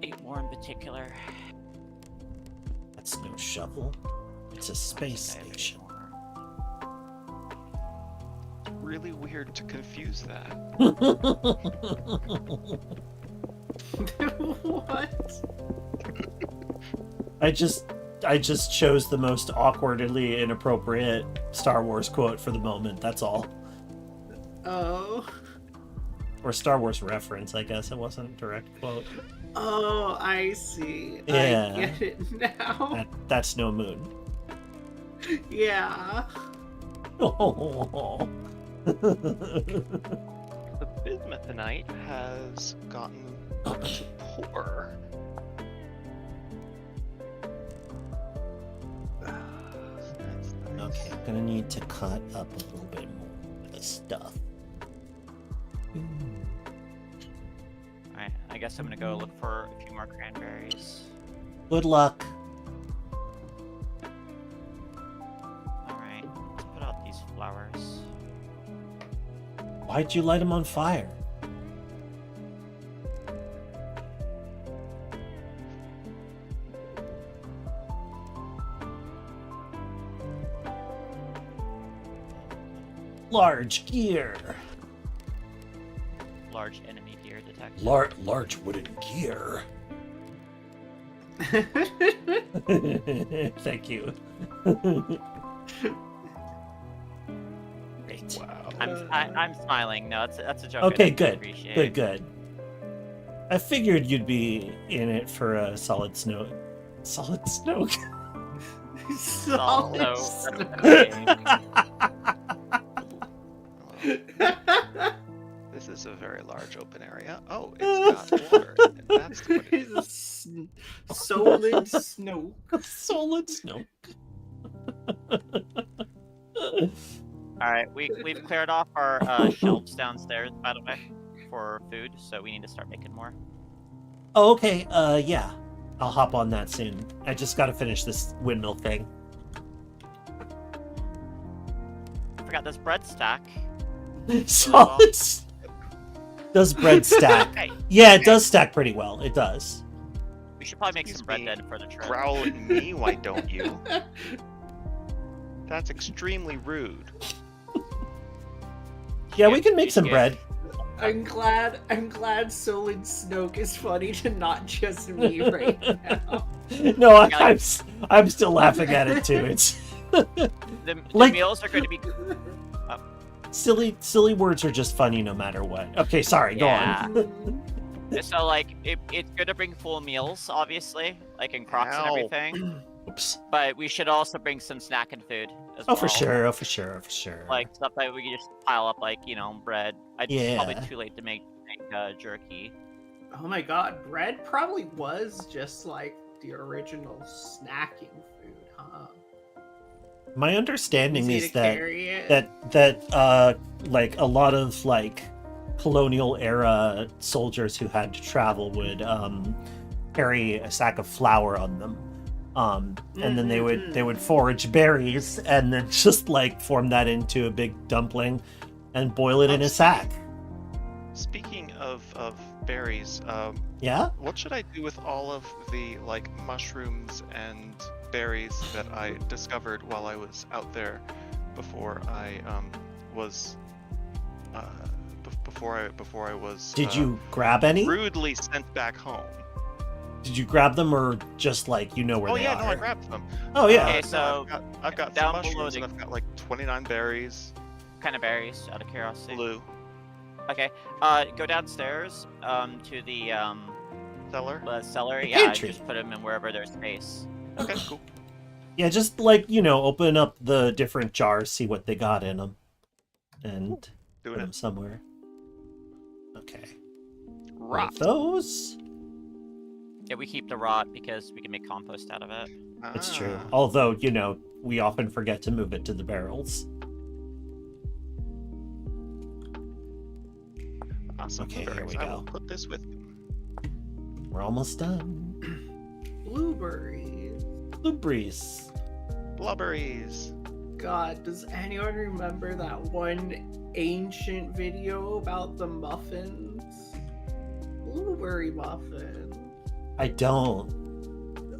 8 more in particular. That's no shovel. It's a space I have 8 station. more. Really weird to confuse that. What? I just chose the most awkwardly inappropriate Star Wars quote for the moment. That's all. Oh. Or Star Wars reference, I guess. It wasn't a direct quote. Oh, I see. Yeah. I get it now. That's no moon. Yeah. Oh. The bismuthinite has gotten to pour. That's nice. Okay, I'm gonna need to cut up a little bit more of this stuff. Alright, I guess I'm gonna go look for a few more cranberries. Good luck. Alright, let's put out these flowers. Why'd you light them on fire? Large gear. Large enemy deer detected. Large wooden gear. Thank you. Great. Wow. I'm smiling. No, that's a joke. Okay, I good. appreciate. Good. I figured you'd be in it for a solid snow. So, Solid so snow. This is a very large open area. Oh, it's got water. And that's what it is. Solid snow. Solid snow. Alright, we've cleared off our shelves downstairs, by the way, for food, so we need to start making more. Oh, okay. Yeah. I'll hop on that soon. I just gotta finish this windmill thing. Forgot this bread stack. Solid. Does bread stack? Hey, Yeah, it does stack pretty well. It does. we should probably make Excuse some bread me, then for the trip. Growl at me, why don't you? That's extremely rude. Yeah, we can make some Yeah. bread. I'm glad Solid Snoke is funny to not just me right now. No, I'm still laughing at it too. It's The Like- meals are going to be. silly words are just funny no matter what. Okay, sorry. Go Yeah. on. So, like, it's good to bring full meals, obviously, like in Crocs and Ow. everything. Oops. But we should also bring some snack and food as Oh, well. for sure. Oh, for sure. Oh, for sure. Like, stuff that we can just pile up, like, bread. It's Yeah. probably too late to make jerky. Oh my god, bread probably was just like the original snacking food, huh? My understanding Easy is to that carry it. like a lot of like colonial era soldiers who had to travel would carry a sack of flour on them. And then they would forage berries and then just like form that into a big dumpling and boil it in a sack. Speaking of berries, Yeah? what should I do with all of the like mushrooms and berries that I discovered while I was out there before I was before I was Did you grab any? rudely sent back home? Did you grab them or just like you know where Oh they yeah, are? no, I grabbed them. Oh yeah. Okay, No, so I've got down some below mushrooms the- and I've got like 29 berries. What kind of berries, out of curiosity? Blue Okay. Go downstairs to the cellar. cellar. The Yeah, pantry. just put them in wherever there's space. Okay, cool. Yeah, just like, open up the different jars, see what they got in them. And put Doing them it. somewhere. Okay. Rot. Those? Yeah, we keep the rot because we can make compost out of it. It's true. Ah. Although, we often forget to move it to the barrels. Awesome. Okay, here berries. we I go. will put this with me. We're almost done. Blueberries. Blueberries. Blubberries. god, does anyone remember that one ancient video about the muffins? Blueberry muffin. I don't.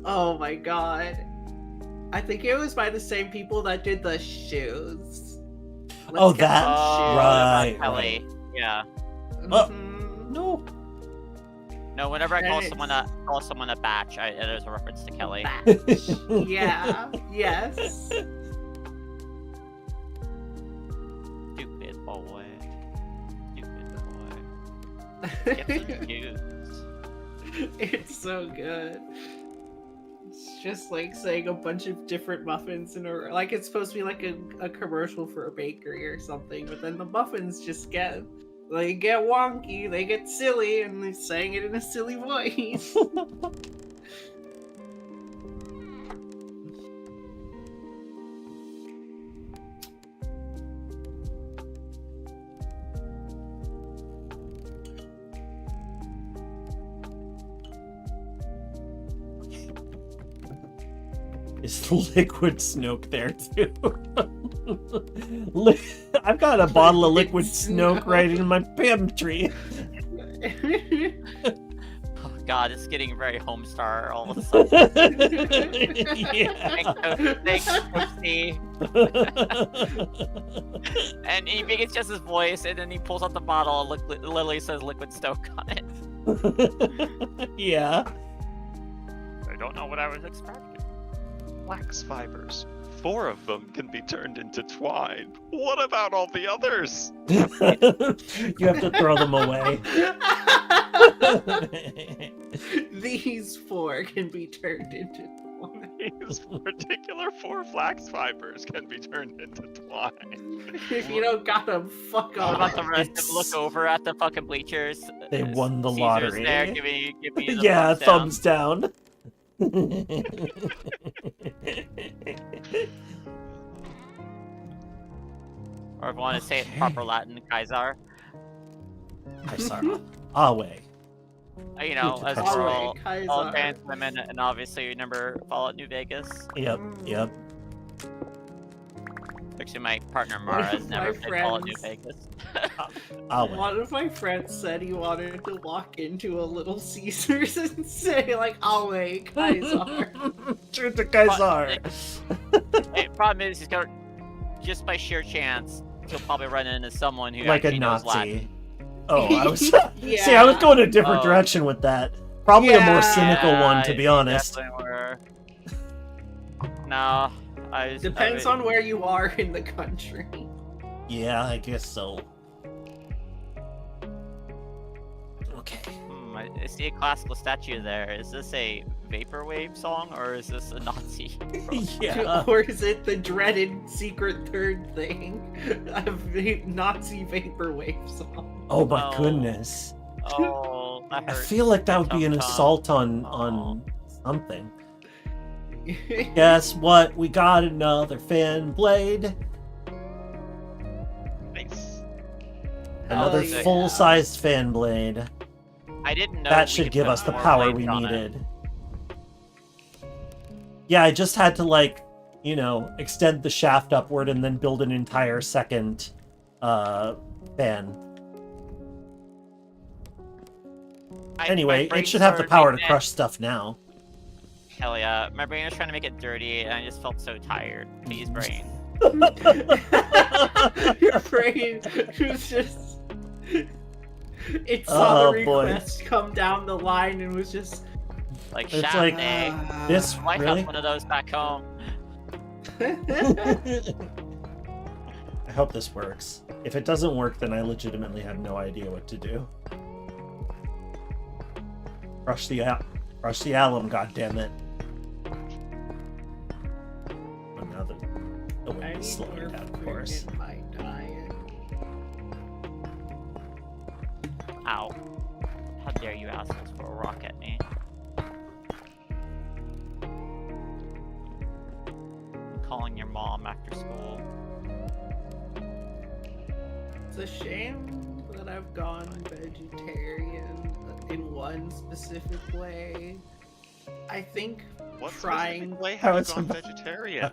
Oh my god. I think it was by the same people that did the shoes. Oh, Get that- some shoes. right. Kelly. Yeah. Oh. Mhm. No. No, whenever I And call it's- someone a batch, it is a reference to Kelly. Batch. Yeah. Yes. Stupid boy. Stupid boy. Get some juice. It's so good. It's just like saying a bunch of different muffins in a row. Like it's supposed to be like a commercial for a bakery or something, but then the muffins just get wonky, they get silly, and they're saying it in a silly voice. Is liquid Snoke there too? I've got a bottle of liquid Snoke right in my pantry. Oh god, it's getting very Homestar all of a sudden. Yeah. Thanks, Toasty. And he think it's just his voice, and then he pulls out the bottle, and literally says Liquid Stoke on it. Yeah. I don't know what I was expecting. Flax fibers. 4 of them can be turned into twine. What about all the others? You have to throw them away. These 4 can be turned into twine. These particular 4 flax fibers can be turned into twine. If you don't got them, fuck What off. about the rest of It's- look over at the fucking bleachers? They won the Caesar's lottery. There, give me the Yeah, thumbs down. thumbs down. Or if you want to say it in proper Latin, Kaisar. Kaisar. Awe. You know, as Kaisar. we're Alright, all Kaisar. trans women, and obviously remember Fallout New Vegas. Yep, yep. Actually, my partner Mara One has of never my played Fallout New friends- Vegas. Awe. One of my friends said he wanted to walk into a Little Caesars and say, like, Awe, Kaisar. Shoot the Kaisar. Hey, problem is, he's got just by sheer chance, he'll probably run into someone who Like a actually knows Latin. Nazi. Oh, I was. See, Yeah. I was going a different Oh. direction with that. Probably a more Yeah. cynical one, to Yeah, be you honest. definitely were. No, Depends on where you are in the country. Yeah, I guess so. Okay. I see a classical statue there. Is this a vaporwave song or is this a Nazi? Yeah. Or is it the dreaded secret third thing? A Nazi vaporwave song. Oh my Oh. goodness. Oh, that I hurts. feel like that would be an Tum-tum. assault on Aw. something. Guess what? We got another fan blade. Nice. Another yeah. full-sized fan blade. I didn't know That we should could give put us the more power blades we on it. needed. Yeah, I just had to, like, you know, extend the shaft upward and then build an entire second fan. Anyway, my it should have the brain power to started crush stuff now. Hell yeah. My brain was trying to make it dirty and I just felt so tired. Please, brain. Your brain was just. It saw Oh, the boy. request come down the line and was just. Like, It's shaft like, day. This I might really? have one of those back home. I hope this works. If it doesn't work, then I legitimately have no idea what to do. Crush the alum, goddammit. Oh, now the wind is slowing down, of course. in my diet. Ow. How dare you assholes throw a rock at me. I'm calling your mom after school. It's a shame that I've gone vegetarian in one specific way. I think What trying. specific way How have you it's gone about- vegetarian?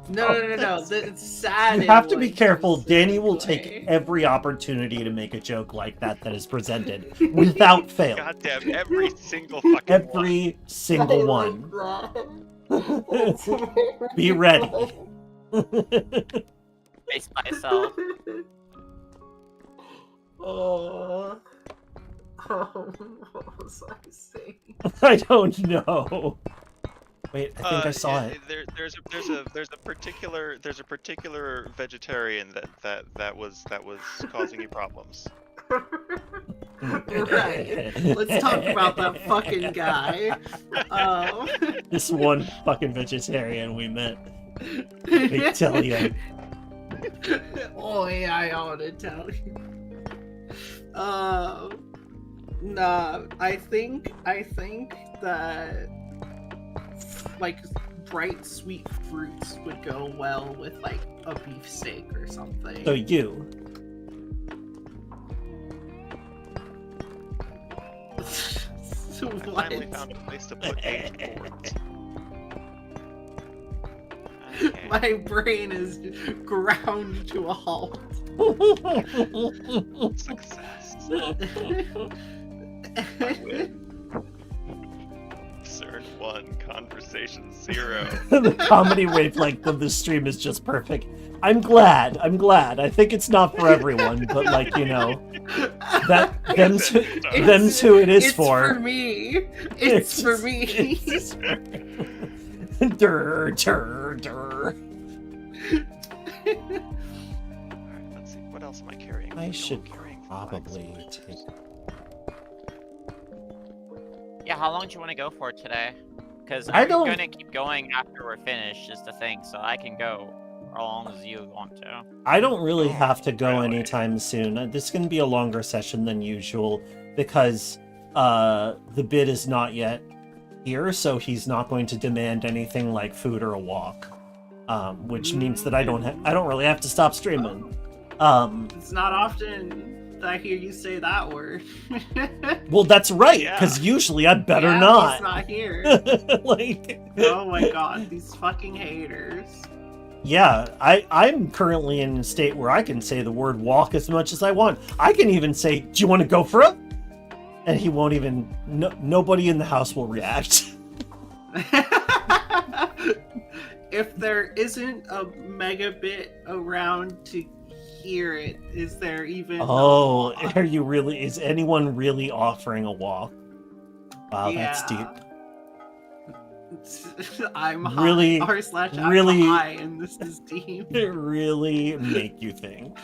No. It's sad. You have in to be one careful. Danny will specific take way. every opportunity to make a joke like that is presented without fail. Goddamn, every single fucking one. Every single one. Be ready. Face myself. Oh. What was I saying? I don't know. Wait, I think I saw it. There's a particular vegetarian that was causing you problems. Right. Let's talk about that fucking guy. This one fucking vegetarian we met. Let me tell you. Oh yeah, I ought to tell you. Nah, I think that like bright sweet fruits would go well with like a beefsteak or something. So you. I finally found a place to put 8 boards. Okay. My brain is ground to a halt. Success. CERN 1, conversation 0. The comedy wavelength of this stream is just perfect. I'm glad. I think it's not for everyone, but like, you know, them's who it is it's for. for me. It's for me. It's for... Durr, durr, durr. Alright, let's see. What else am I carrying? I should Carrying probably flags. take... Yeah, how long do you want to go for today? Because I I'm don't- gonna keep going after we're finished, is the thing, so I can go as long as you want to. I don't really have to go really? anytime soon. This is going to be a longer session than usual because the bid is not yet here, so he's not going to demand anything like food or a walk, which means that I don't really have to stop streaming. It's not often that I hear you say that word. Well, that's right, Yeah. because usually I better Yeah, not. He's not here. Like, Oh my god, these fucking haters. yeah, I'm currently in a state where I can say the word walk as much as I want. I can even say, "Do you want to go for it?" And he won't even. Nobody in the house will react. If there isn't a megabit around to hear it, is there even? Oh, are you really? Is anyone really offering a walk? Wow, that's deep. I'm high. Really- r/I'm really- high, and this is deep. It really make you think.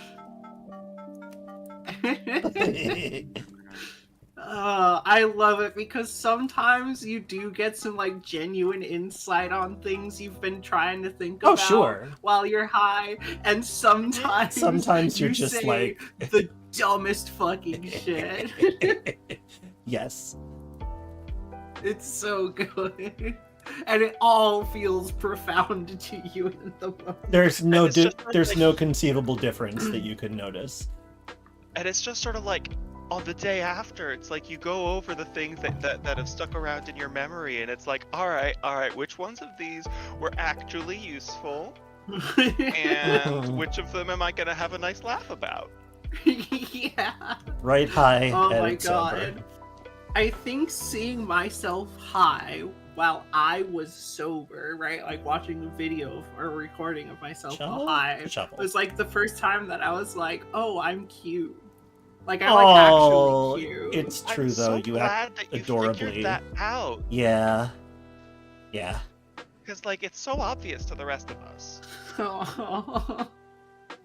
I love it because sometimes you do get some like genuine insight on things you've been trying to think Oh, about sure. while you're high, and sometimes you're you just say like, the dumbest fucking shit. yes. It's so good. And it all feels profound to you in the moment. There's no it's just there's like- no conceivable difference that you could notice. And it's just sort of like on the day after, it's like you go over the things that have stuck around in your memory, and it's like, all right, which ones of these were actually useful, and which of them am I gonna have a nice laugh about? Yeah. Right high. Oh and my sober. god. I think seeing myself high while I was sober, right? Like watching a video or a recording of myself while Shuffle? high Shuffle. was like the first time that I was like, oh, I'm cute. Like I'm Oh, like actually cute. it's true I'm though. so You act glad that you adorably. figured that out, Yeah. Yeah. because like it's so obvious to the rest of us.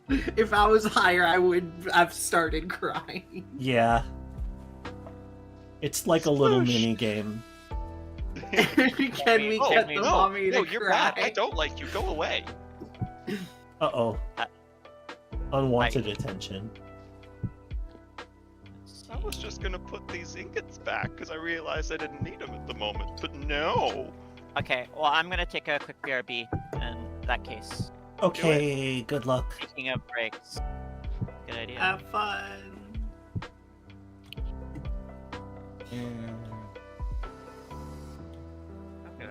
If I was higher, I would have started crying. Yeah. It's like a little Sploosh. mini game. Can we Oh, get the no, mommy no, to you're cry? bad. I don't like you. Go away. Uh-oh. Unwanted Like- attention. I was just gonna put these ingots back because I realized I didn't need them at the moment, but no. Okay, well, I'm gonna take a quick BRB in that case. Okay, good luck. Speaking of breaks, good idea. Have fun.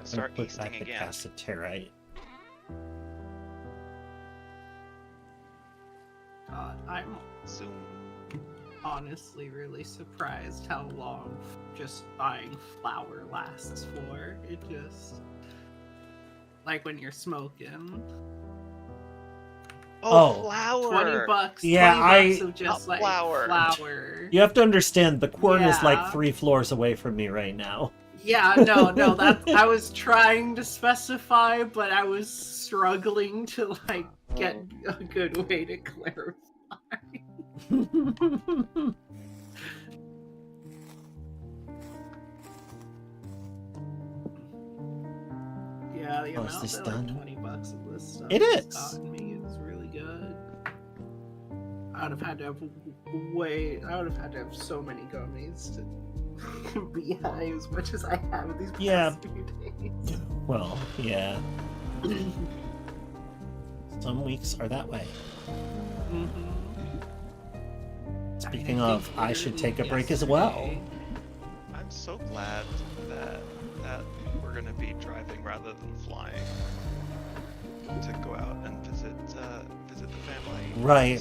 start Put back easting the again. cassiterite. God, I'm Zoom. honestly really surprised how long just buying flour lasts for. It just like when you're smoking. Oh, flour! 20 bucks. Yeah, 20 bucks of Not just like flour. flour. You have to understand, the quern is like Yeah. 3 floors away from me right now. Yeah, no, that I was trying to specify, but I was struggling to like get a good way to clarify. Yeah, the Oh, is amount this that done? like 20 bucks of this stuff It has is. gotten me is really good. I would have had to have so many gummies to be high as much as I have these past Yeah. few days. Well, yeah. Some weeks are that way. Mhm. Speaking I of, think I should take a literally break as well. yesterday- I'm so glad that we're gonna be driving rather than flying to go out and visit the family. Right.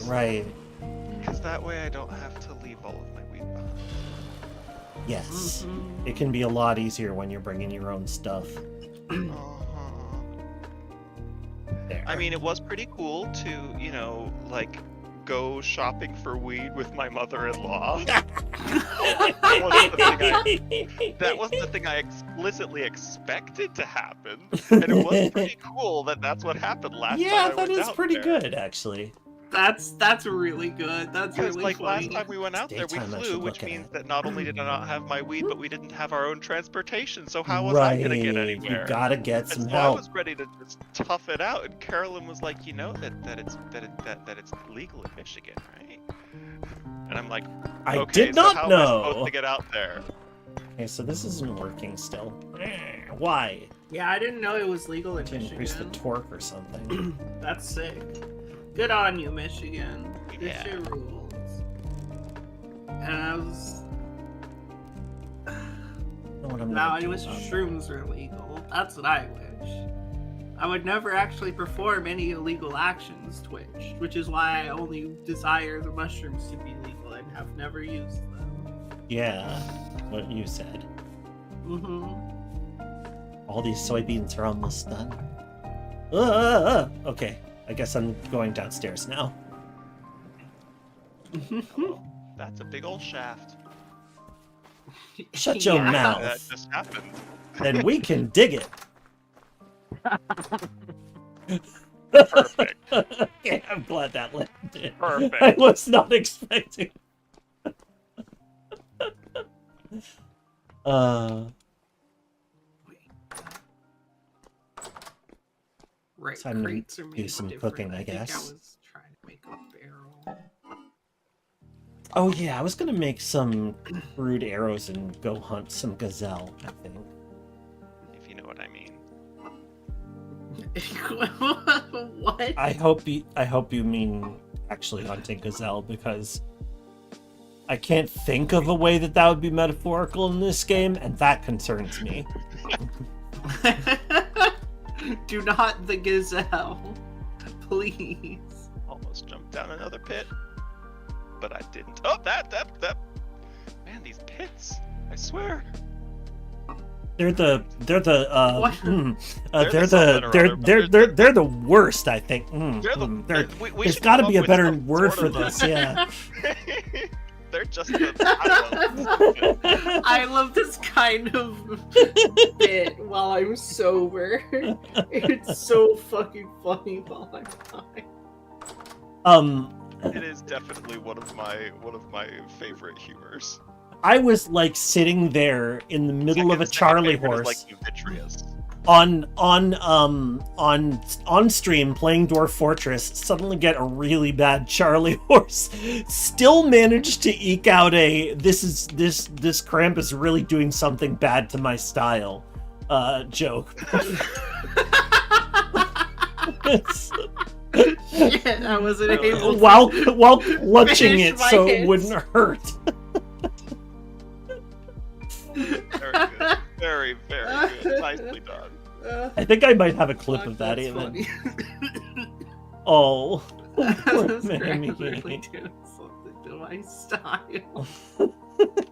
Because that way I don't have to leave all of my weed behind. Yes. Mhm. It can be a lot easier when you're bringing your own stuff. Uh-huh. There. I mean, it was pretty cool to, like, go shopping for weed with my mother-in-law. That wasn't the thing I explicitly expected to happen, and it was pretty cool that that's what happened last time Yeah, I that went is out pretty there. good, actually. That's really good. That's Because, really like, funny. last time we went out there, we Daytime, I flew, should which look at means it. that not only did I not have my weed, but we didn't have our own transportation, so how was I gonna get anywhere? You gotta get And some so I help. was ready to just tough it out, and Carolyn was like, that it's legal in Michigan, right? And I'm like, I okay, did so not how am I supposed know. to get out there? Okay, so this isn't working still. Why? Yeah, I didn't know it was legal in To increase the Michigan. torque or something. That's sick. Good on you, Michigan. This Yeah. shit rules. And I was. Know what I'm Now gonna I do wish about that. shrooms were legal. That's what I wish. I would never actually perform any illegal actions, Twitch, which is why I only desire the mushrooms to be legal and have never used them. Yeah, what you said. Mm-hmm. All these soybeans are almost done. Okay, I guess I'm going downstairs now. Oh, that's a big old shaft. Shut your Yeah. mouth. That just happened. Then we can dig it. Perfect. Okay, I'm glad that landed. Perfect. I was not expecting. Right, Time to crates are do made some different. cooking, I think guess. I was trying to make a barrel. Oh yeah, I was gonna make some crude arrows and go hunt some gazelle, I think. If you know what I mean. What? I hope you mean actually hunting gazelle, because I can't think of a way that would be metaphorical in this game, and that concerns me. Do not the gazelle, please. Almost jumped down another pit, but I didn't. Oh, that. Man, these pits! I swear. They're the They're the something they're the worst, I think. We There's should got to come be a up with better some word sort for of- this, yeah. They're just the. I love this kind of bit while I'm sober. It's so fucking funny while I'm high. It is definitely one of my favorite humors. I was like sitting there in the middle of a Second Charlie favorite is, horse like Vitreous. on stream playing Dwarf Fortress, suddenly get a really bad Charlie horse, still managed to eke out a this cramp is really doing something bad to my style joke. Shit, I wasn't able to. while clutching finish it my so it hits. wouldn't hurt. Very good. Very, very good. Nicely done. I think I might have a clip Fuck, of that that's even. funny. Oh, poor That's Mammy. really doing something to my style.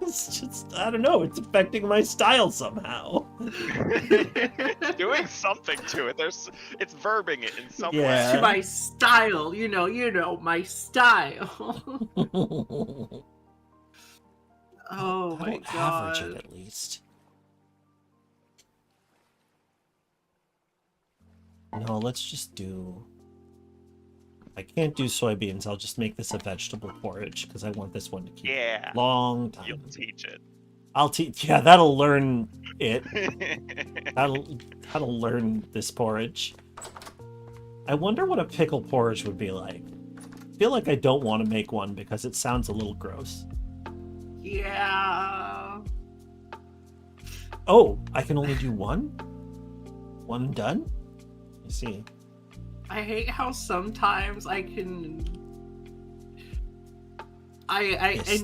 It's just, I don't know, it's affecting my style somehow. It's doing something to it. It's verbing it in some Yeah. To my style, you know, my style. Oh my That'll average it god. at least. No, let's just do... I can't do soybeans, I'll just make this a vegetable porridge, because I want this one to keep Yeah. a long time. You'll teach it. I'll teach... Yeah, that'll learn it. That'll learn this porridge. I wonder what a pickle porridge would be like. I feel like I don't want to make one, because it sounds a little gross. Yeah. Oh, I can only do one? One done? I see. I hate how sometimes I end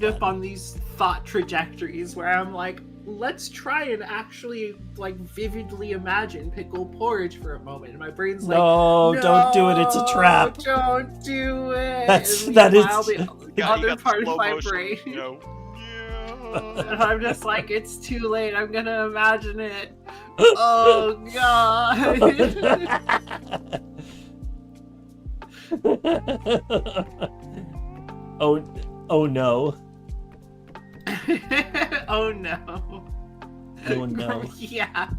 up on these thought trajectories where I'm like, let's try and actually like vividly imagine pickle porridge for a moment. And my brain's like, No, don't do it, it's a trap. Don't do it. That is... the other part of slow my motion, brain. You know, And I'm just like, it's too late. I'm gonna imagine it. Oh god. Oh no. Oh no. Oh no. Yeah.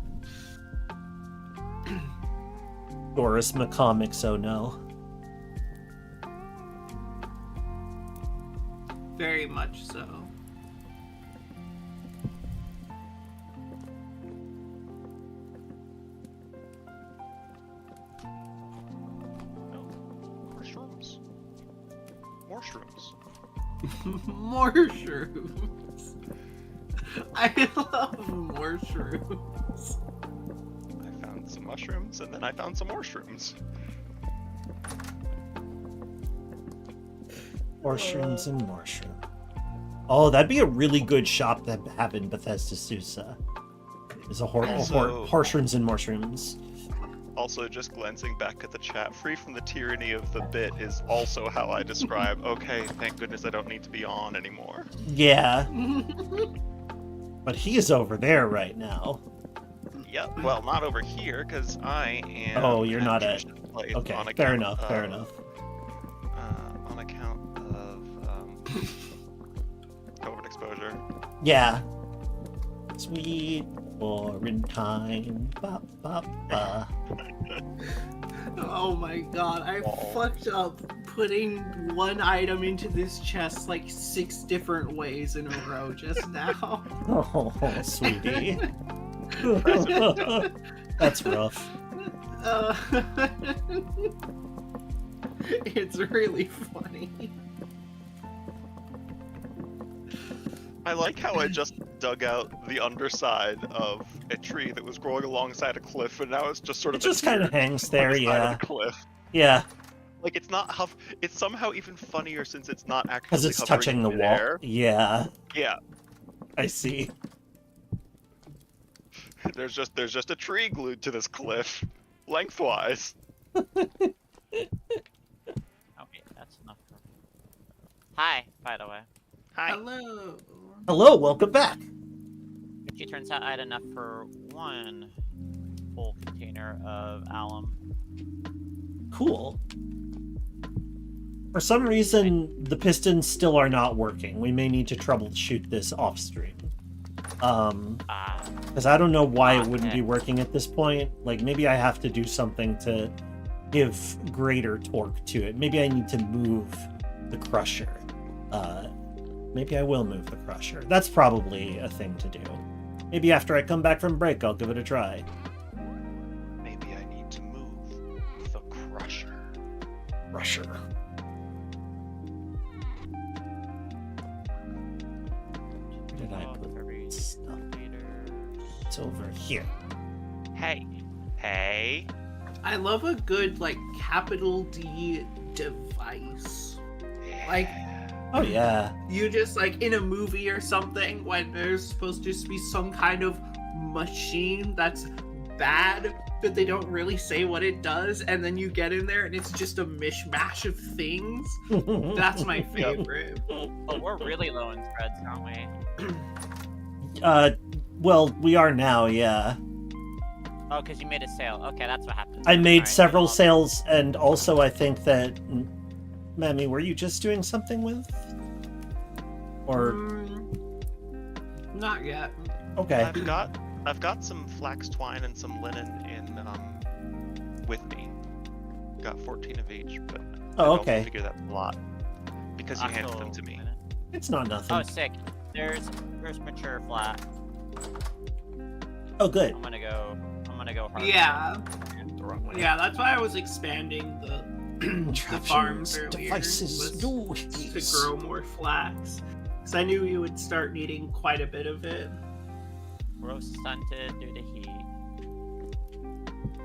Doris McComics, oh no. Very much so. mushrooms. More shrooms. More shrooms. I love more shrooms. I found some mushrooms, and then I found some more shrooms. More shrooms and more shroom. Oh, that'd be a really good shop to have in Bethesda Susa. Is a horshrooms and mushrooms. Also, just glancing back at the chat, free from the tyranny of the bit is also how I describe, okay, thank goodness I don't need to be on anymore. Yeah. But he's over there right now. Yeah, well, not over here, because I am... Oh, you're not at... Place Okay, on fair account enough, of, fair enough. On account of overexposure. Yeah. Sweet foreign time. Ba, ba, ba. Oh my god, I fucked up putting one item into this chest like 6 different ways in a row just now. Oh, sweetie. That's rough. It's really funny. I like how I just dug out the underside of a tree that was growing alongside a cliff, and now it's just sort of... It just kind of hangs there, on the side yeah. of the cliff. Yeah. Like, it's not it's somehow even funnier since it's not actually Because it's hovering touching in the wall. midair. Yeah, Yeah. I see. There's just a tree glued to this cliff, lengthwise. Okay, that's enough. Hi, by the way. Hi. Hello. Hello, welcome back. Actually, turns out I had enough for 1 full container of alum. Cool. For some reason, the pistons still are not working. We may need to troubleshoot this off stream. Because I don't know why it wouldn't be working at this point. Like, maybe I have to do something to give greater torque to it. Maybe I need to move the crusher. Maybe I will move the crusher. That's probably a thing to do. Maybe after I come back from break, I'll give it a try. Maybe I need to move the crusher. Crusher. Where did I put stuff? It's over here. Hey. I love a good, like, capital D device. Like, Oh yeah. you just, like, in a movie or something, when there's supposed to be some kind of machine that's bad that they don't really say what it does, and then you get in there and it's just a mishmash of things. That's my favorite. But we're really low in spreads, aren't we? Well, we are now, yeah. Oh, because you made a sale. Okay, that's what happened. I made Alright, several well, sales, and also I think that... Mammy, were you just doing something with? Or... Not yet. Okay. I've got some flax twine and some linen in with me. Got 14 of each, but Oh, I don't okay. figure that's a lot because you handed them to me. It's not nothing. Oh, sick. There's mature flat. Oh, good. I'm gonna go hard. Yeah. The wrong way. Yeah, that's why I was expanding the farms earlier, devices, was to grow more flax. Because I knew you would start needing quite a bit of it. Growth stunted due to heat.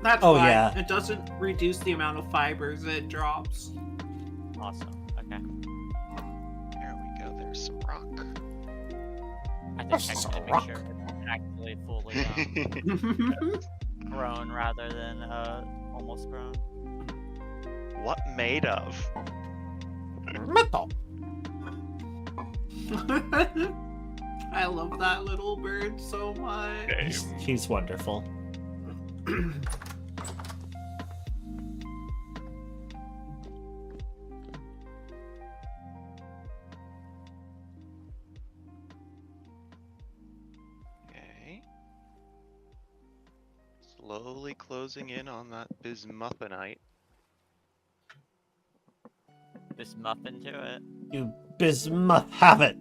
That's Oh, fine. yeah. It doesn't reduce the amount of fibers it drops. Awesome. Okay. There we go. There's some rock. I have to check to make sure it's actually fully grown rather than almost grown. What made of? Metal. I love that little bird so much. Okay. He's wonderful. Okay. Slowly closing in on that bismuthinite. Just muffin to it. You bismuth have it.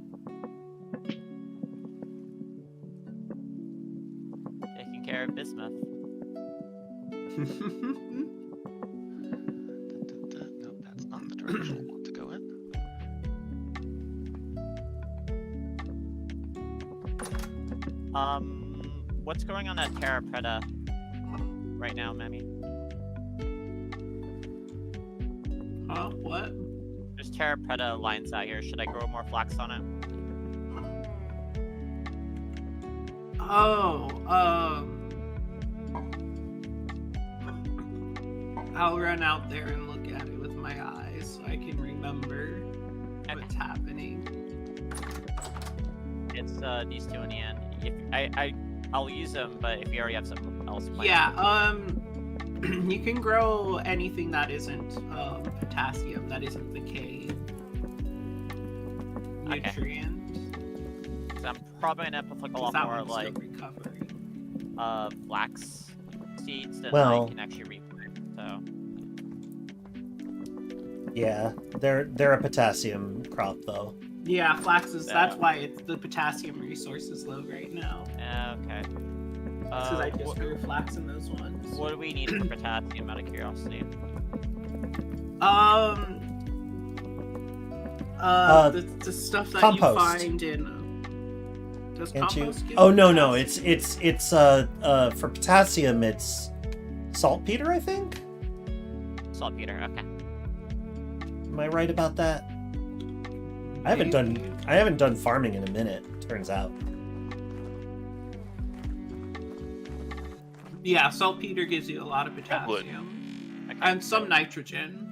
Taking care of bismuth. Nope, that's not the direction I want to go in. What's going on at Terra Preta right now, Mammy? Huh? What? There's Terra Preta lines out here. Should I grow more flax on it? Oh, I'll run out there and look at it with my eyes so I can remember what's happening. It's these two in the end. If I'll use them, but if you already have something else planned. Yeah, you can grow anything that isn't potassium, that isn't the K nutrient. So I'm probably gonna have to look a lot That more one's like still recovering. flax seeds that Well- I can actually replant. So Yeah, they're a potassium crop though. Yeah, flax is. That's Yeah. why it's the potassium resource is low right now. okay. Because I just grew flax in those ones. What do we need for potassium? Out of curiosity. The stuff that compost. you find in. Does compost give Oh you no, potassium? it's for potassium it's saltpeter, I think. Saltpeter. Okay. Am I right about that? I haven't done farming in a minute, turns out. Yeah, saltpeter gives you a lot of Redwood. potassium Okay. and some nitrogen.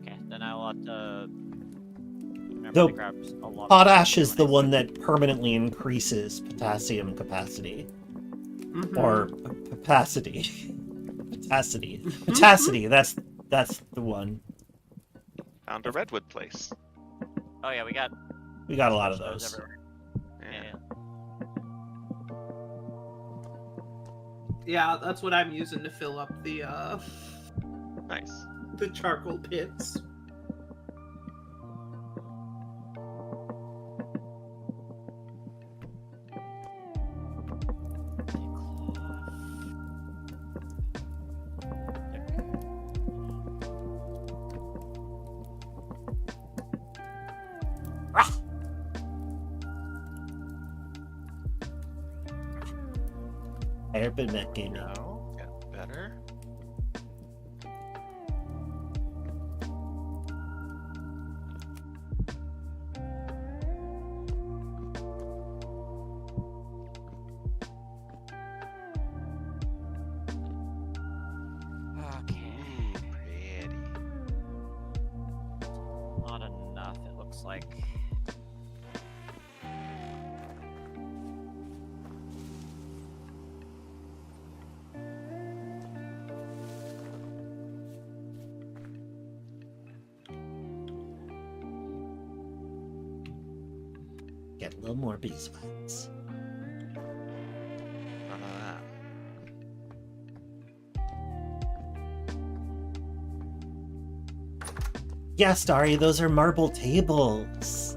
Okay. Then I'll have to remember The to grab a lot. of Potash is the when I- one that permanently increases potassium capacity. Mhm. Or capacity. Potacity, that's the one. Found a redwood place. Oh yeah, we got We got a lot of those. everywhere. Yeah. Yeah. Yeah, that's what I'm using to fill up the Nice. the charcoal pits. Airbin Net Gaming. No, get better. like. Get a little more beeswax. None of that. Yeah, Starry, those are marble tables.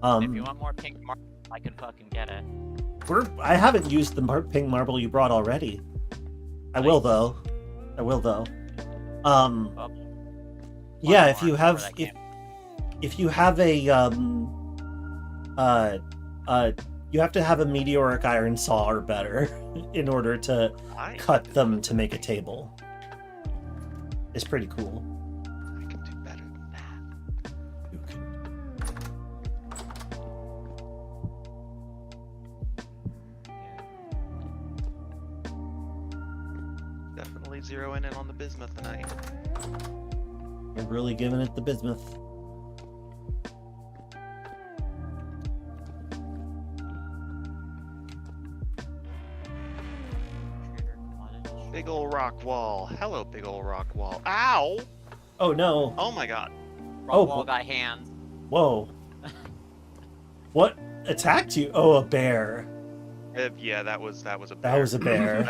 If you want more pink marble, I can fucking get it. I haven't used the pink marble you brought already. I will though. Well, Yeah, one if you more have for that if you have a you have to have a meteoric iron saw or better in order to cut them to make a table. It's pretty cool. I can do better than that. You can- Definitely zeroing in on the bismuth tonight. We're really giving it the bismuth. Big ol' rock wall. Hello, big ol' rock wall. Ow! Oh no. Oh my god. Rockwall got hands. Whoa. What attacked you? Oh, a bear. Yeah, that was a bear. That was a bear.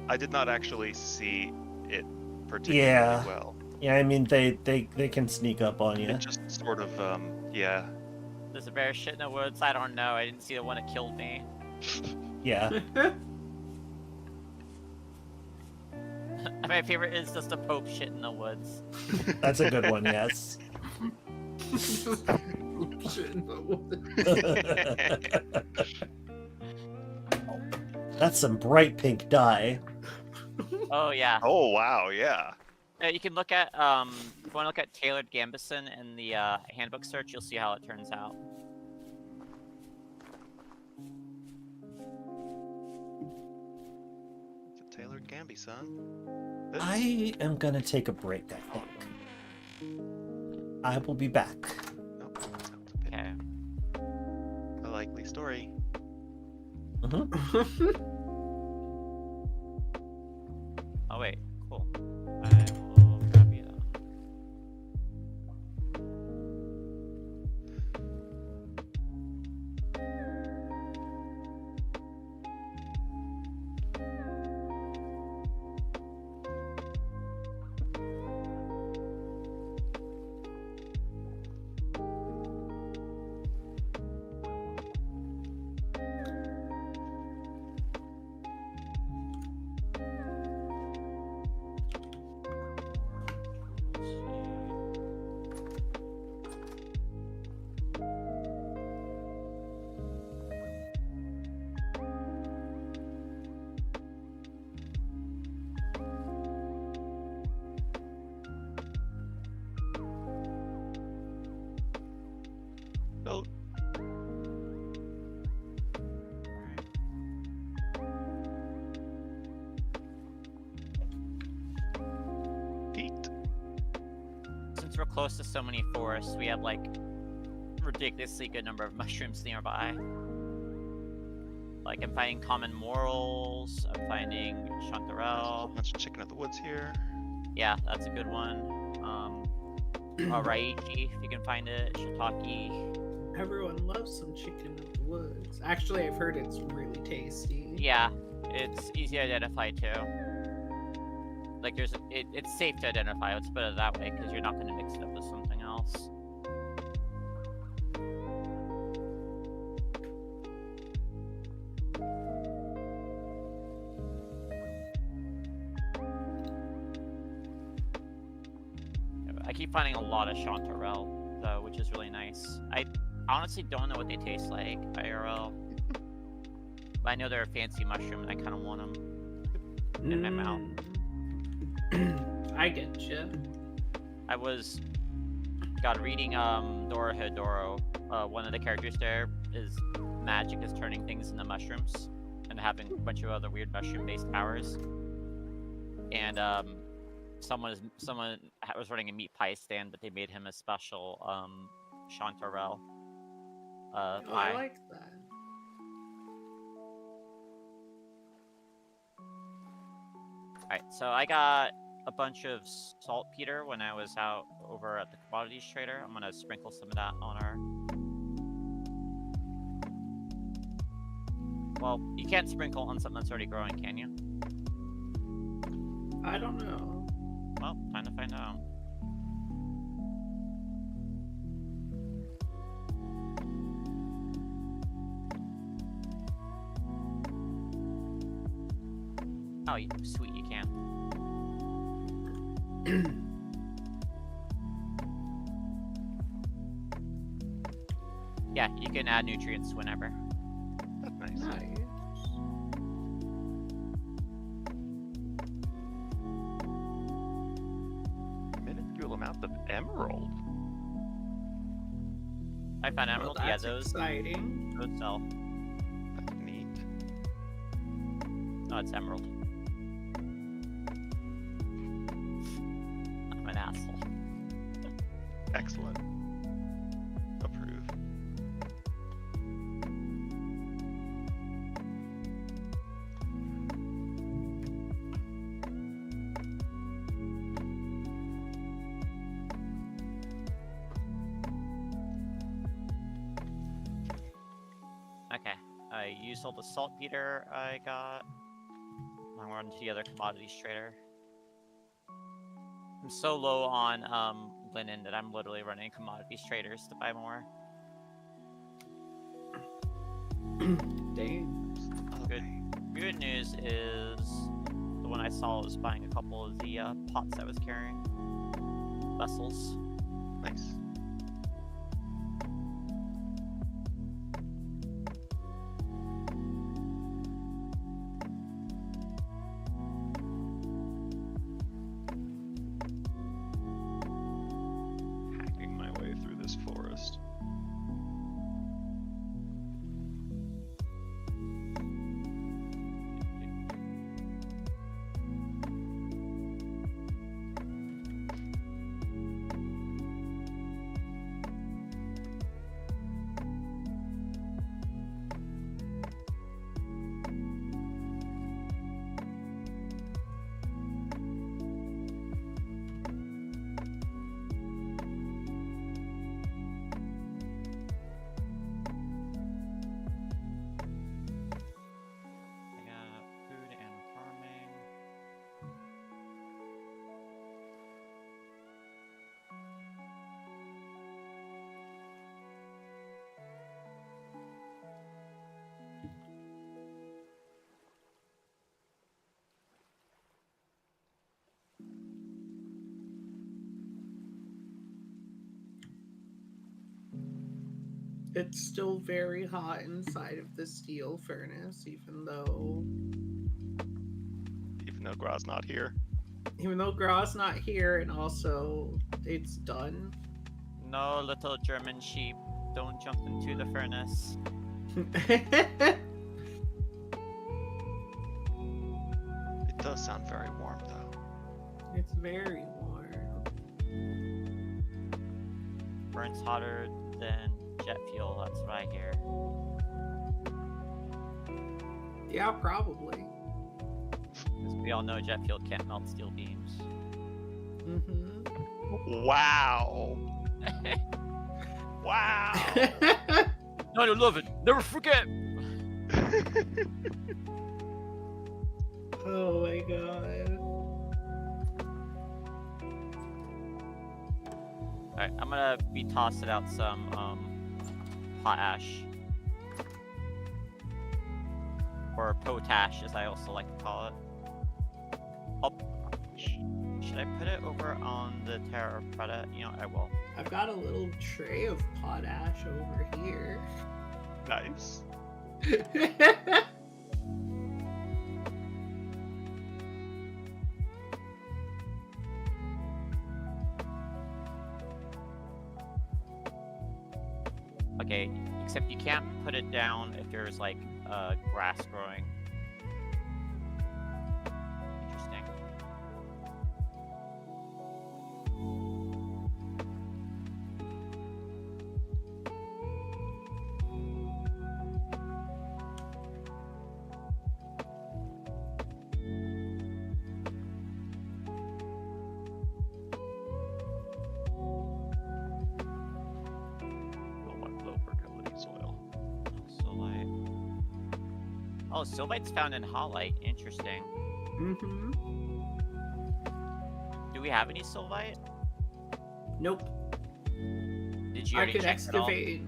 I did not actually see it particularly Yeah. well. Yeah, I mean they can sneak up on you. It just sort of yeah. There's a bear shit in the woods. I don't know. I didn't see the one that killed me. Yeah. My favorite is just the Pope shit in the woods. That's a good one, yes. Shit in the woods. That's some bright pink dye. Oh yeah. Oh wow, yeah. You can look at if you want to look at tailored Gambison in the handbook search, you'll see how it turns out. It's a tailored Gamby, son. I am gonna take a break, I think. I will be back. Nope, that's not Okay. a likely story. Oh wait, cool. I will grab you. Oh, Pete. Since we're close to so many forests, we have like ridiculously good number of mushrooms nearby. Like I'm finding common morals, I'm finding There's a whole chanterelle. bunch of chicken of the woods here. Yeah, that's a good one. Raichi, if you can find it, shiitake. Everyone loves some chicken in the woods. Actually, I've heard it's really tasty. Yeah, it's easy to identify too. Like it's safe to identify. Let's put it that way, because you're not going to mix it up with something else. I keep finding a lot of chanterelle though, which is really nice. I honestly don't know what they taste like IRL. But I know they're a fancy mushroom and I kind of want them in my mouth. I get you. I was reading Dorohedoro. One of the characters there is magic is turning things into mushrooms and. and having a bunch of other weird mushroom-based powers. And he was saying that someone was running a meat pie stand, but they made him a special chanterelle Oh, pie. I like that. Alright, so I got a bunch of saltpeter when I was out over at the commodities trader. I'm gonna sprinkle some of that on our... Well, you can't sprinkle on something that's already growing, can you? I don't know. Well, time to find out. Oh, sweet, you can. Yeah, you can add nutrients whenever. That's nice. Nice. Minuscule amount of emerald. I found emerald. Well, Yeah, that's those exciting. sell. That's neat. Oh, it's emerald. I'm an asshole. Excellent. Approve. Okay, I used all the saltpeter I got. I'm going to the other commodities trader. I'm so low on linen that I'm literally running commodities traders to buy more. Dang. Good news is the one I saw was buying a couple of the pots I was carrying. Vessels. Nice. Hacking my way through this forest. I got food and farming. It's still very hot inside of the steel furnace, even though Gra's not here. Gra's not here, and also it's done. No, little German sheep, don't jump into the furnace. It does sound very warm though. It's very warm. Burns hotter than jet fuel, that's what I hear. Yeah, probably. Because we all know jet fuel can't melt steel beams. Mm-hmm. Wow. Wow. 9/11, never forget! Oh my god. Alright, I'm gonna be tossing out some potash. Or potash, as I also like to call it. Should I put it over on the Terra Preta? You know, I will. I've got a little tray of potash over here. Nice. Okay, except you can't put it down if there's like grass growing. Interesting. Oh, Sylvite's found in Halite. Interesting. Mm-hmm. Do we have any Sylvite? Nope. Did you I already could check it all? excavate.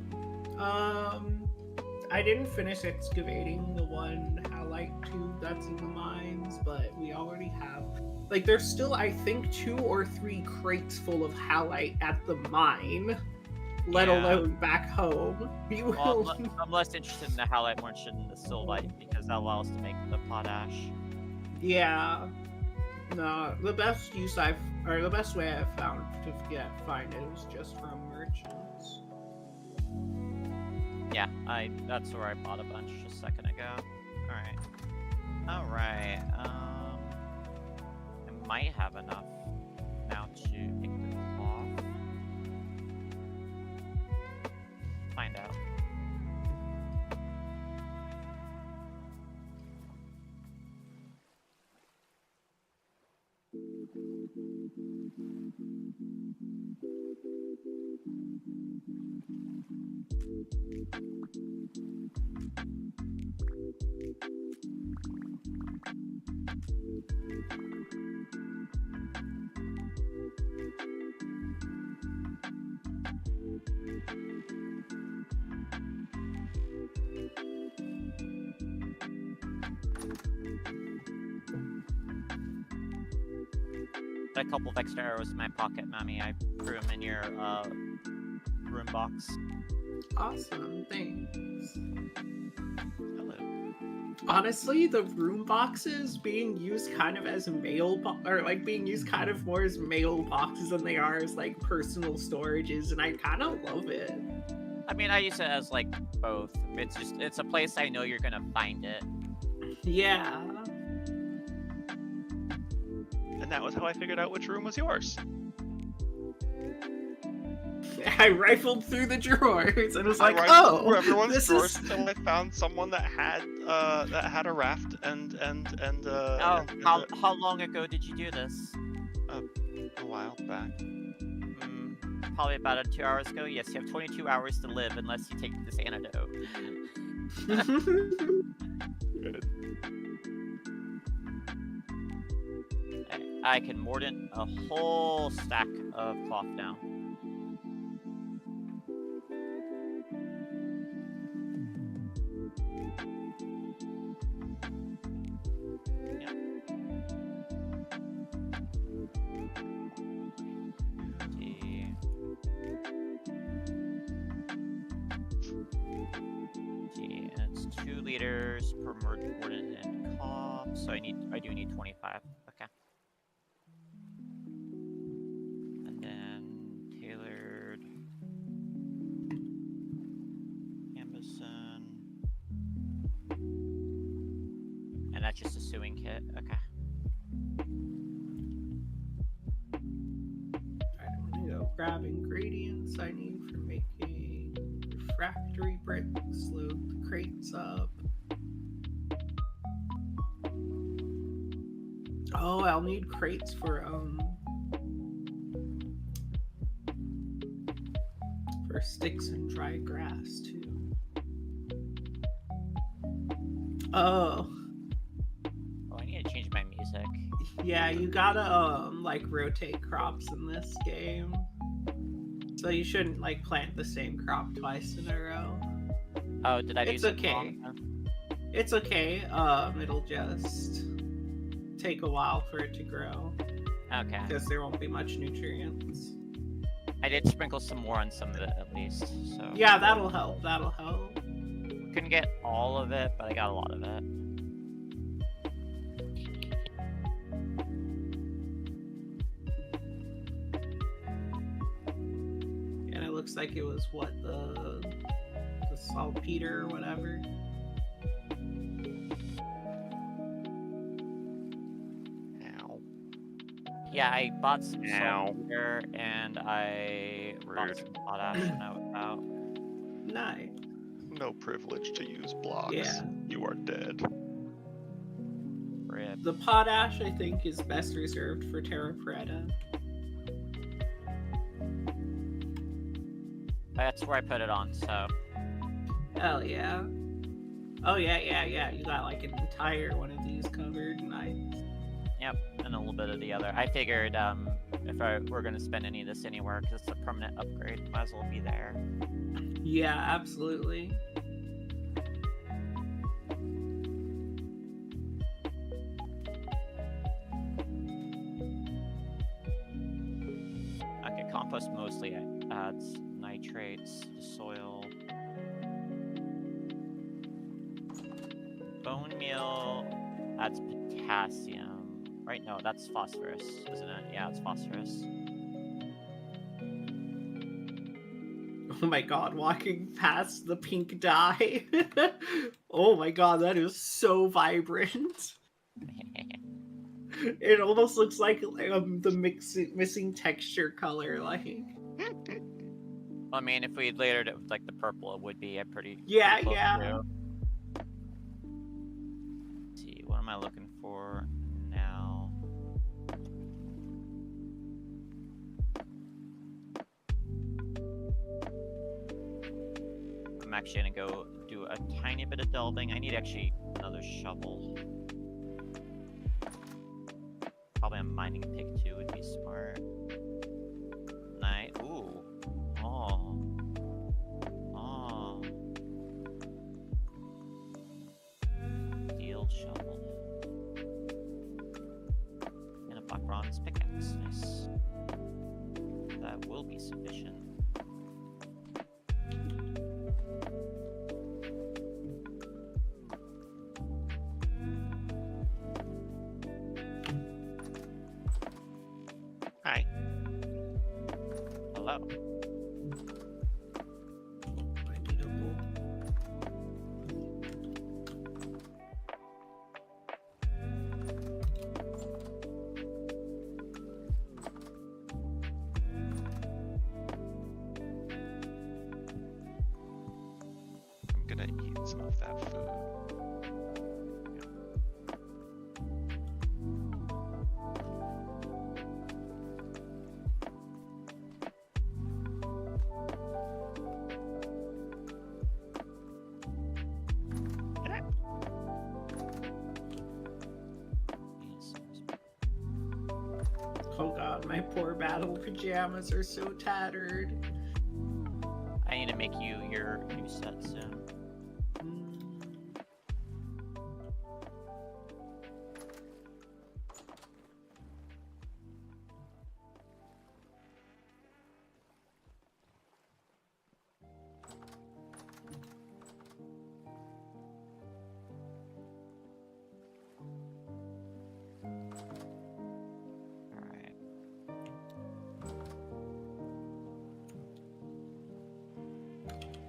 I didn't finish excavating the one halite tube that's in the mines, but we already have. Like, there's still, I think, 2 or 3 crates full of halite at the mine, let Yeah. alone back home. We will. Well, I'm less interested in the Halite, more interested in the Sylvite, because that allows us to make the potash. Yeah. No, the best the best way I've found to find it is just from merchants. Yeah, that's where I bought a bunch just a second ago. Alright. I might have enough now to make the cloth. Find out. Got a couple of extra arrows in my pocket, Mammy. I threw them in your room box. Awesome, thanks. Hello. Honestly, the room boxes being used kind of as being used kind of more as mailboxes than they are as like personal storages, and I kind of love it. I mean, I use it as like both. It's a place I know you're gonna find it. Yeah. And that was how I figured out which room was yours. I rifled through the drawers and was I like, rifled "Oh, through everyone's this drawers is." until I found someone that had a raft and How long ago did you do this? a while back. Probably about 2 hours ago. Yes, you have 22 hours to live unless you take this antidote. Good. I can mordant a whole stack of cloth now. It's 2 liters per mordant and cloth, so I do need 25. Okay. And then tailored Amazon, and that's just a sewing kit. Okay. I'm gonna go grab ingredients I need for making refractory bricks, load the crates up. Oh, I'll need crates for sticks and dry grass too. Oh. Oh, I need to change my music. Yeah, you gotta like rotate crops in this game. So you shouldn't like plant the same crop twice in a row. Oh, did I do It's something okay. wrong? It's okay. It'll just take a while for it to grow Okay. because there won't be much nutrients. I did sprinkle some more on some of it at least, so. Yeah, that'll help. That'll help. Couldn't get all of it, but I got a lot of it. And it looks like it was what the saltpeter or whatever. Ow. Yeah, I bought some Ow. saltpeter and I bought Rude. some potash and that was out. Nice. No privilege to use blocks. Yeah. You are dead. Rip. The potash, I think, is best reserved for Terra Preta. That's where I put it on, so. Hell yeah. Oh yeah. You got like an entire one of these covered. Nice. Yep, and a little bit of the other. I figured if we're gonna spend any of this anywhere, because it's a permanent upgrade, might as well be there. Yeah, absolutely. Okay, compost mostly adds nitrates to soil. Bone meal adds potassium. Right? No, that's phosphorus, isn't it? Yeah, it's phosphorus. Oh my god, walking past the pink dye. Oh my god, that is so vibrant. It almost looks like the missing texture color, like. I mean, if we layered it with like the purple, it would be a pretty Yeah, pretty close yeah. to. Let's see, what am I looking for now? I'm actually gonna go do a tiny bit of delving. I need actually another shovel. Probably a mining pick too would be smart. Night. Ooh. Oh. Oh. Steel shovel. And a black bronze pickaxe. Nice. That will be sufficient. Hi. Hello. I need a bowl. I'm gonna eat some of that food. Oh god, my poor battle pajamas are so tattered. I need to make you your new set soon. Alright.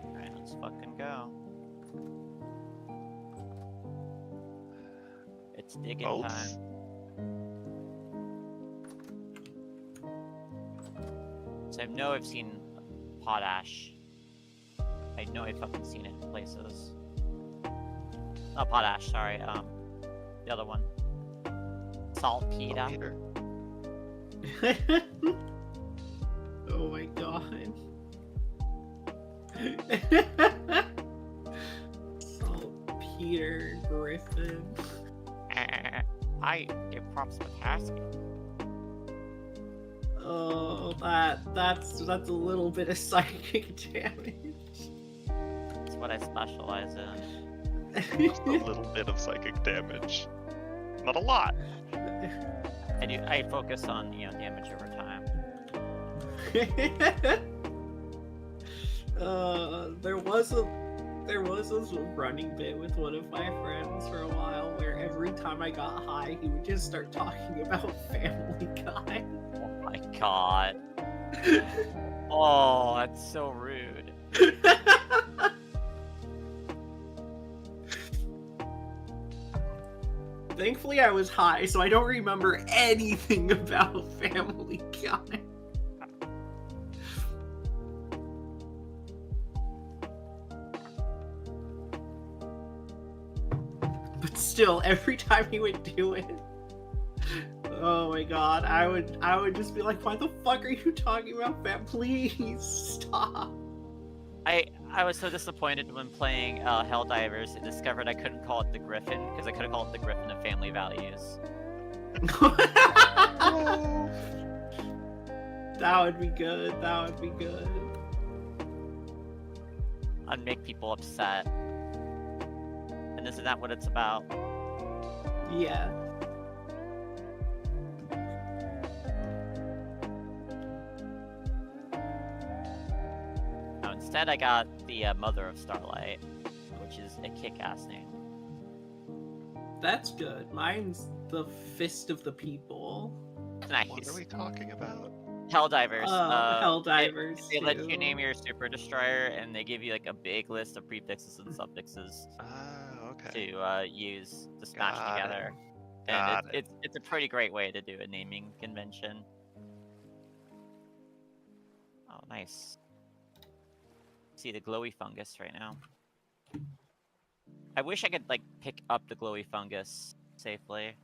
Alright, let's fucking go. It's digging Bolts. time. So I know I've seen potash. I know I've fucking seen it in places. Not potash, sorry. The other one. Saltpeter. Peter. Oh my god. Saltpeter Griffin. I give props to potassium. Oh, that's a little bit of psychic damage. That's what I specialize in. Just a little bit of psychic damage. Not a lot. I focus on, damage over time. There was this running bit with one of my friends for a while where every time I got high, he would just start talking about Family Guy. Oh my god. Oh, that's so rude. Thankfully, I was high, so I don't remember anything about Family Guy. But still, every time he would do it, oh my god, I would just be like, why the fuck are you talking about Please stop. I was so disappointed when playing Helldivers and discovered I couldn't call it the Griffin, because I could have called it the Griffin of Family Values. That would be good. That would be good. I'd make people upset. And isn't that what it's about? Yeah. No, instead I got the Mother of Starlight, which is a kick-ass name. That's good. Mine's the Fist of the People. Nice. What are we talking about? Helldivers. Helldivers. They let you too. name your super destroyer, and they give you like a big list of prefixes and suffixes Ah, okay. to use to smash Got it. together. Got And it's a pretty great way to do a naming convention. Oh, nice. See the glowy fungus right now. I wish I could like pick up the glowy fungus safely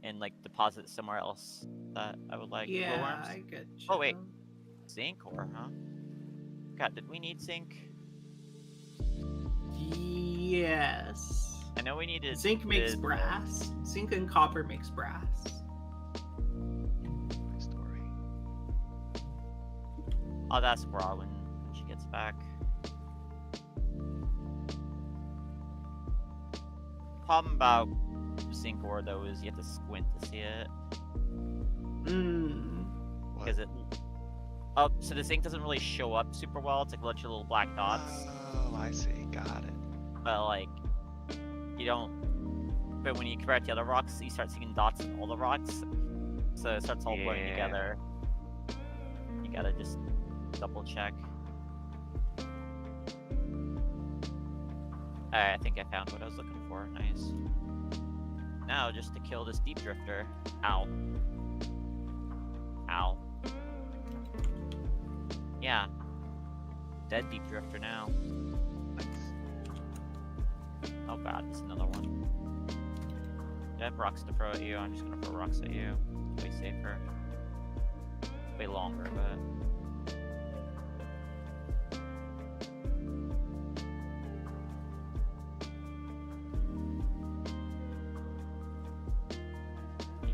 and like deposit it somewhere else that I would like. Yeah, Glowworms? I get you. Oh, wait. Zinc ore, huh? God, did we need zinc? Yes. I know we needed Zinc makes the- brass. Zinc and copper makes brass. Story. I'll ask Bra when she gets back. Problem about zinc ore though is you have to squint to see it Mmm. What? because it. Oh, so the zinc doesn't really show up super well. It's like a bunch of little black dots, Oh, I see. Got it. but like you don't. But when you compare it to other rocks, you start seeing dots in all the rocks, so it starts all blowing Yeah. together. You gotta just double check. Alright, I think I found what I was looking for. Nice. Now, just to kill this deep drifter. Ow. Ow. Yeah. Dead deep drifter now. Oh god, there's another one. Do I have rocks to throw at you? I'm just gonna throw rocks at you. It's way safer. Way longer, but...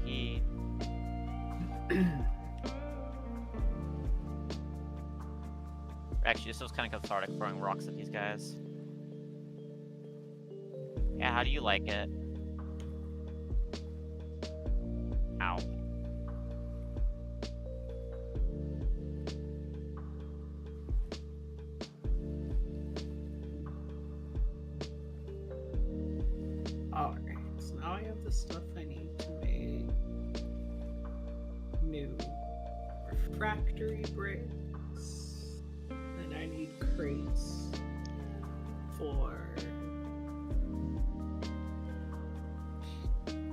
He... Actually, this was kind of cathartic, throwing rocks at these guys. Yeah, how do you like it? Ow. Alright, so now I have the stuff I need to make new refractory bricks. And I need crates for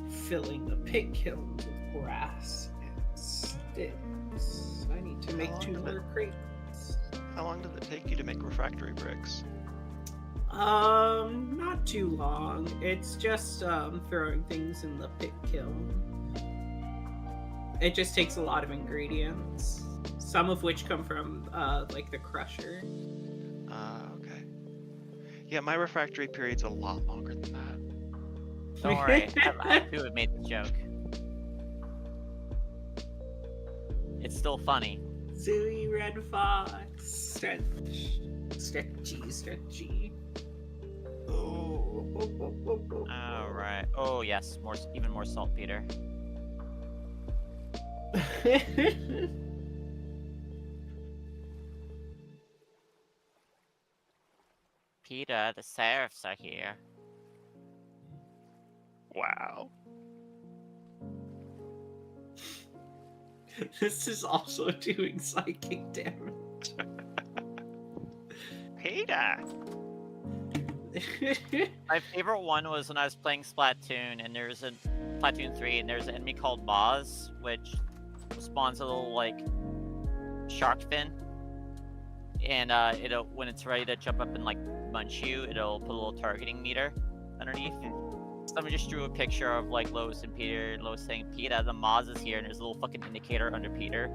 filling the pig kilns with grass and sticks. I need to How make long 2 did more crates. How long did it take you to make refractory bricks? Not too long. It's just throwing things in the pit kiln. It just takes a lot of ingredients, some of which come from like the crusher. Okay. Yeah, my refractory period's a lot longer than that. Don't worry, I too have made the joke. It's still funny. Zooey Red Fox. Stretchy. Oh. Alright. Oh yes, even more saltpeter. Peter, the serifs are here. Wow. This is also doing psychic damage. Peter! My favorite one was when I was playing Splatoon, and there's a Splatoon 3, and there's an enemy called Boz, which spawns a little like shark fin, and it'll when it's ready to jump up and like munch you, it'll put a little targeting meter underneath. Someone just drew a picture of like Lois and Peter, and Lois saying, "Peter, the Moz is here," and there's a little fucking indicator under Peter.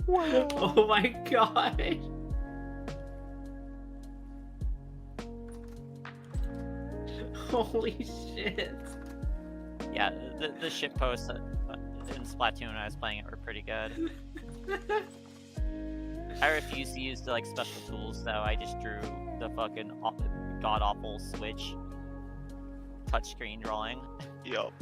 Oh my god. Holy shit. Yeah, the shit posts in Splatoon when I was playing it were pretty good. I refuse to use the like special tools though. I just drew the fucking god awful Switch touchscreen drawing. Yup.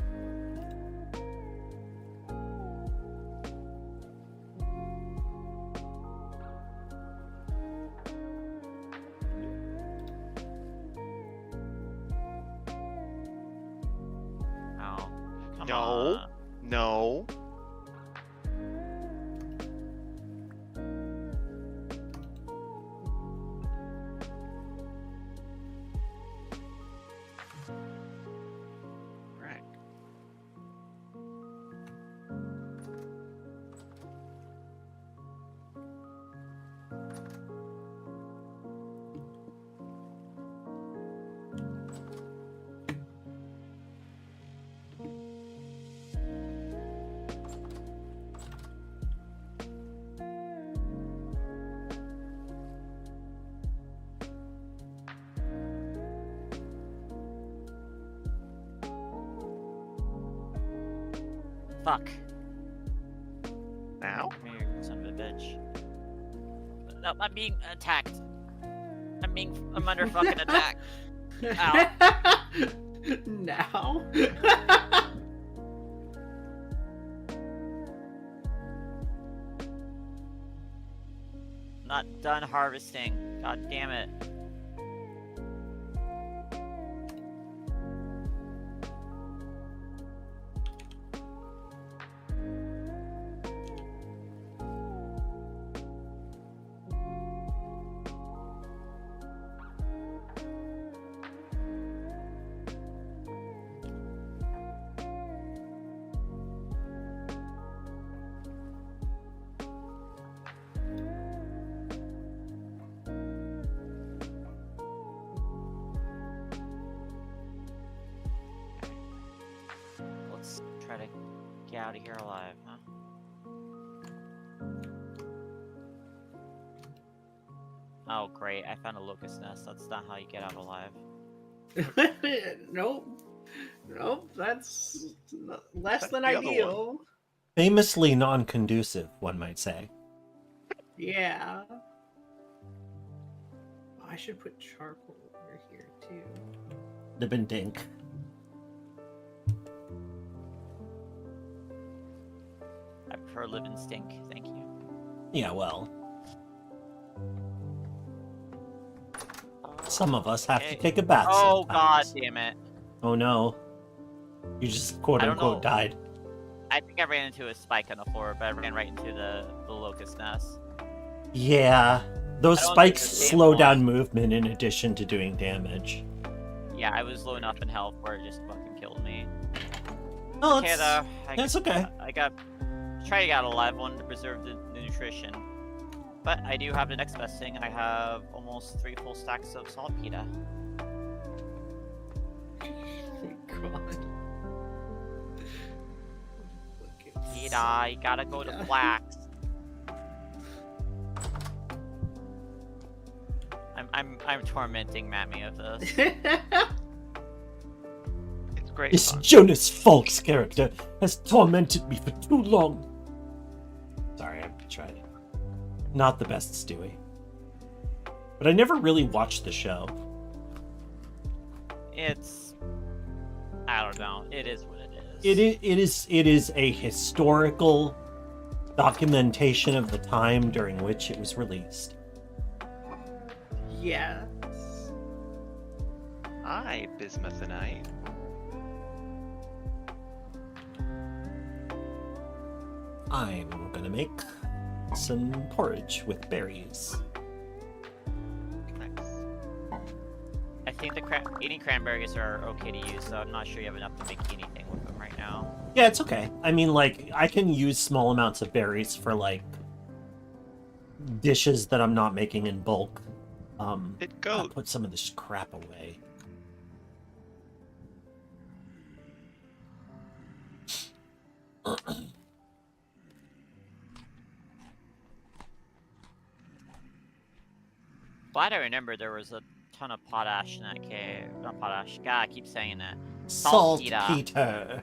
Oh, come No. on. No. Right. Fuck. Now? Come here, you son of a bitch. No, I'm being attacked. I'm under fucking attack. Ow. Now? Not done harvesting. God damn it. Let's try to get out of here alive, huh? Oh great, I found a locust nest. That's not how you get out alive. Nope. Nope, that's less That's than the other ideal. Famously non-conducive, one might say. Yeah. Oh, I should put charcoal over here too. Nib and dink. I prefer live and stink, thank you. Yeah, well. Some of us have Okay. to take a bath Oh god sometimes. damn it. Oh no. You just quote I don't unquote know. died. I think I ran into a spike on the floor, but I ran right into the locust nest. Yeah. Those I don't think spikes the same slow one. down movement in addition to doing damage. Yeah, I was low enough in health where it just fucking killed me. Oh, Okay it's, though. it's okay. I got try to get out alive, wanted to preserve the nutrition. But I do have the next best thing. I have almost 3 full stacks of saltpeter. Oh my god. Peter, you gotta go to flax. I'm tormenting Mammy of this. It's great This fun. Jonas Folks character has tormented me for too long. Sorry, I tried. Not the best Stewie. But I never really watched the show. It's I don't know. It is what it is. It is a historical documentation of the time during which it was released. Yes. Hi, Bismuthinite. I'm gonna make some porridge with berries. Nice. I think the any cranberries are okay to use, so I'm not sure you have enough to make anything with them right now. Yeah, it's okay. I mean, like, I can use small amounts of berries for, like, dishes that I'm not making in bulk. I'll Goat. put some of this crap away. Glad I remember there was a ton of potash in that cave. Not potash. God, I keep saying that. Saltpeter.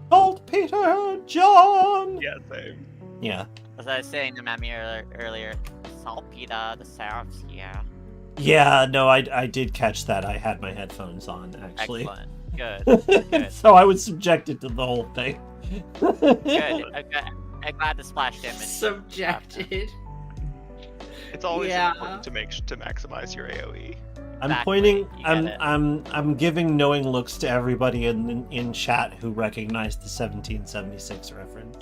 Saltpeter, John! Yeah, same. Yeah. As I was saying to Mammy earlier, saltpeter, the syrups here. Yeah, no, I did catch that. I had my headphones on, actually. Excellent. Good. Good. So I was subjected to the whole thing. Good. I'm glad the splash damage. Subjected. It's always Yeah. important to maximize your AOE. I'm Exactly, pointing. you get it. I'm giving knowing looks to everybody in chat who recognized the 1776 reference.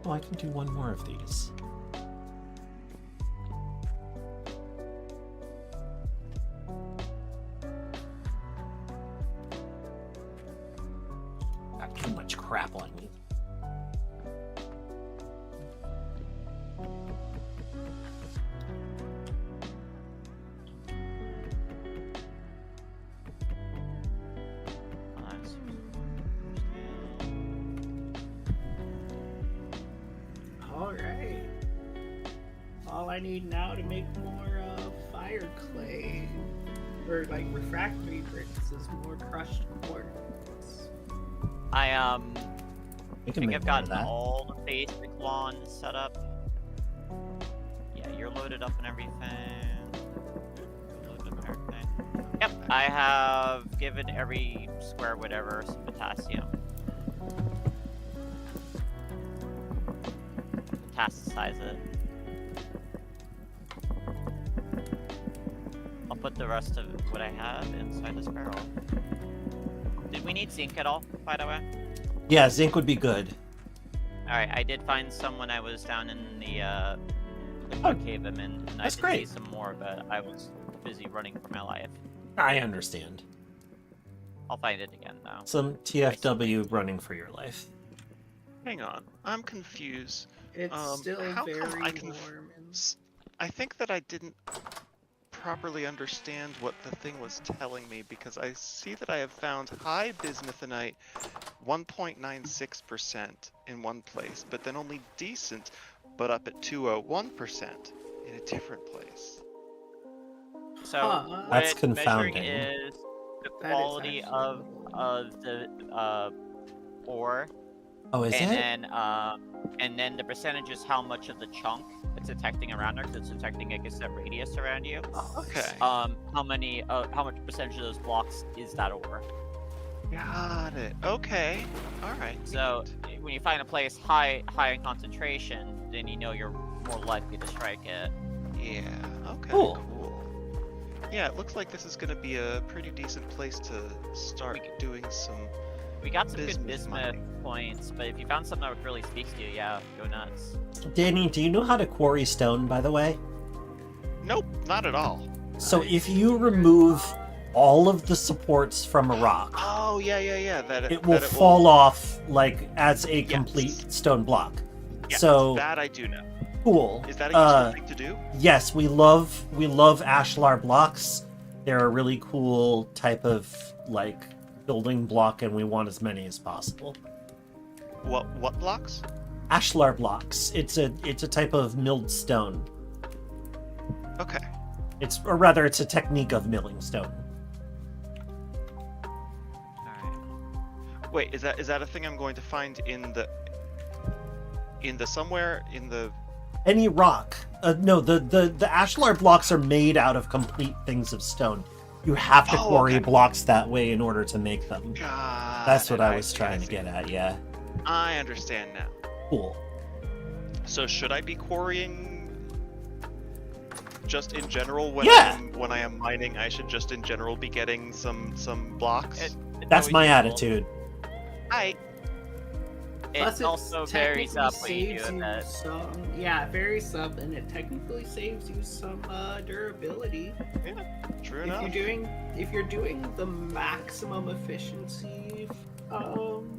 Oh, I can do one more of these. Got too much crap on me. Alright. All I need now to make more fire clay, or like refractory bricks, is more crushed quartz. I We can think make I've more of gotten that. all the basic lawns set up. Yeah, you're loaded up and everything. You're loaded up and everything. Yep, I have given every square whatever some potassium. Metastasize it. I'll put the rest of what I have inside this barrel. Did we need zinc at all, by the way? Yeah, zinc would be good. Alright, I did find some when I was down in the Oh, cave I'm in, and I that's did great. see some more, but I was busy running for my life. I understand. I'll find it again, though. Some TFW running for your life. Hang on, I'm confused. It's still how come very I can warm. And... I think that I didn't properly understand what the thing was telling me, because I see that I have found high bismuthinite 1.96% in one place, but then only decent, but up at 201% in a different place. So, Huh. what That's it's measuring confounding. is the That is quality actually of the ore, Oh, is it? and then the percentage is how much of the chunk it's detecting around there, because it's detecting like a set radius around you. Oh, Okay. How much percentage of those blocks is that ore? Got it. Okay. All right. So when you find a place high in concentration, then you know you're more likely to strike it. Yeah. Okay. Cool. Yeah, it looks like this is going to be a pretty decent place to start doing some. We got some good Bismuth bismuth mining. points, but if you found something that really speaks to you, yeah, go nuts. Danny, do you know how to quarry stone, by the way? Nope, not at all. So if you remove all of the supports from a rock, Oh yeah. it will fall off like as a Yes. complete stone block. Yes, So that I do know. cool. Is that a useful thing to do? Yes, we love ashlar blocks. They're a really cool type of like building block, and we want as many as possible. What blocks? Ashlar blocks. It's a type of milled stone. Okay. It's a technique of milling stone. Alright. Wait, is that a thing I'm going to find in the somewhere in the? Any rock. No, the ashlar blocks are made out of complete things of stone. You have to quarry okay. blocks that way in order to make them. That's what I was see, trying to see. get at, yeah. I understand now. Cool. So should I be quarrying just in general when Yeah. when I am mining? I should just in general be getting some blocks. It's That's always my useful. attitude. Plus, It also varies up what you do saves with you it. some. Yeah, it varies up, and it technically saves you some durability. True If enough. you're doing the maximum efficiency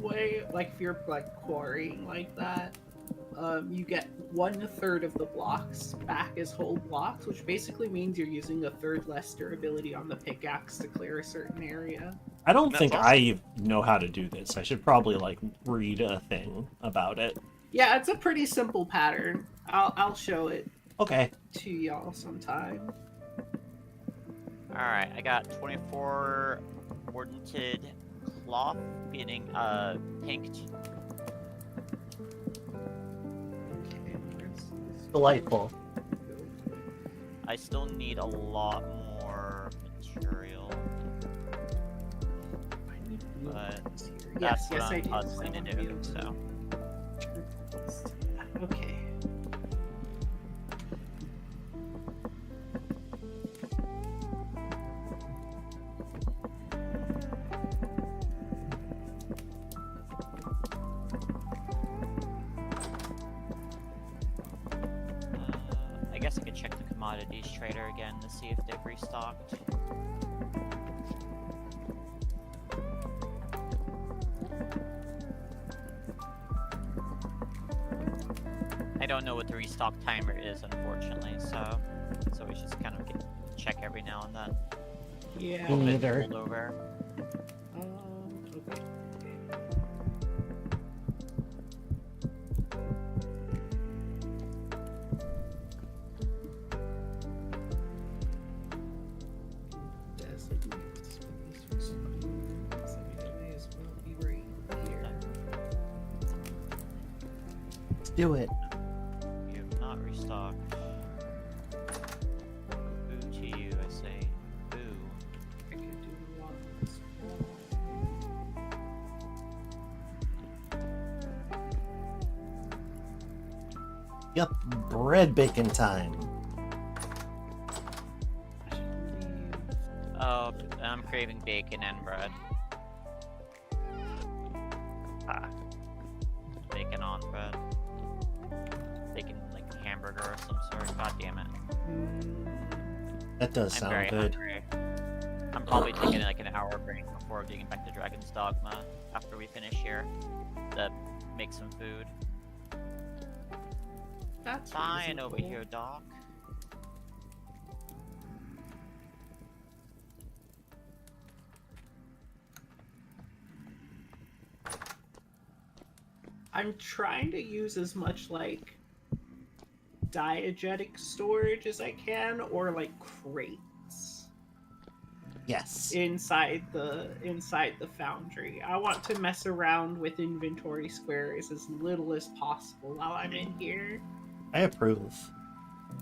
way, like if you're like quarrying like that, you get 1/3 of the blocks back as whole blocks, which basically means you're using 1/3 less durability on the pickaxe to clear a certain area. I don't That's think awesome. I know how to do this. I should probably like read a thing about it. Yeah, it's a pretty simple pattern. I'll show it Okay. to y'all sometime. Alright, I got 24 ornamented cloth getting pinked. Okay, where's this? Delightful. I still need a lot more material, I need blue but ones here. that's Yes, what I I'm do. constantly I to want do, blue so. ones. Okay. I guess I could check the commodities trader again to see if they've restocked. I don't know what the restock timer is, unfortunately, so we just kind of check every now and then. Yeah. Me Bit neither. pulled over. Okay. Designate space for spawns. I mean, it may as well be right here. Let's do it. You have not restocked. Boo to you, I say. Boo. I could do one spawn. Yep, bread baking time. I should leave. Oh, I'm craving bacon and bread. Ah, Bacon on bread. Bacon, like hamburger or some sort. God damn it. That does I'm sound very good. hungry. I'm probably taking like an hour break before getting back to Dragon's Dogma after we finish here to make some food. That's Fine over reasonable. here, Doc. I'm trying to use as much like diegetic storage as I can, or like crates Yes. inside the foundry. I want to mess around with inventory squares as little as possible while I'm in here. I approve.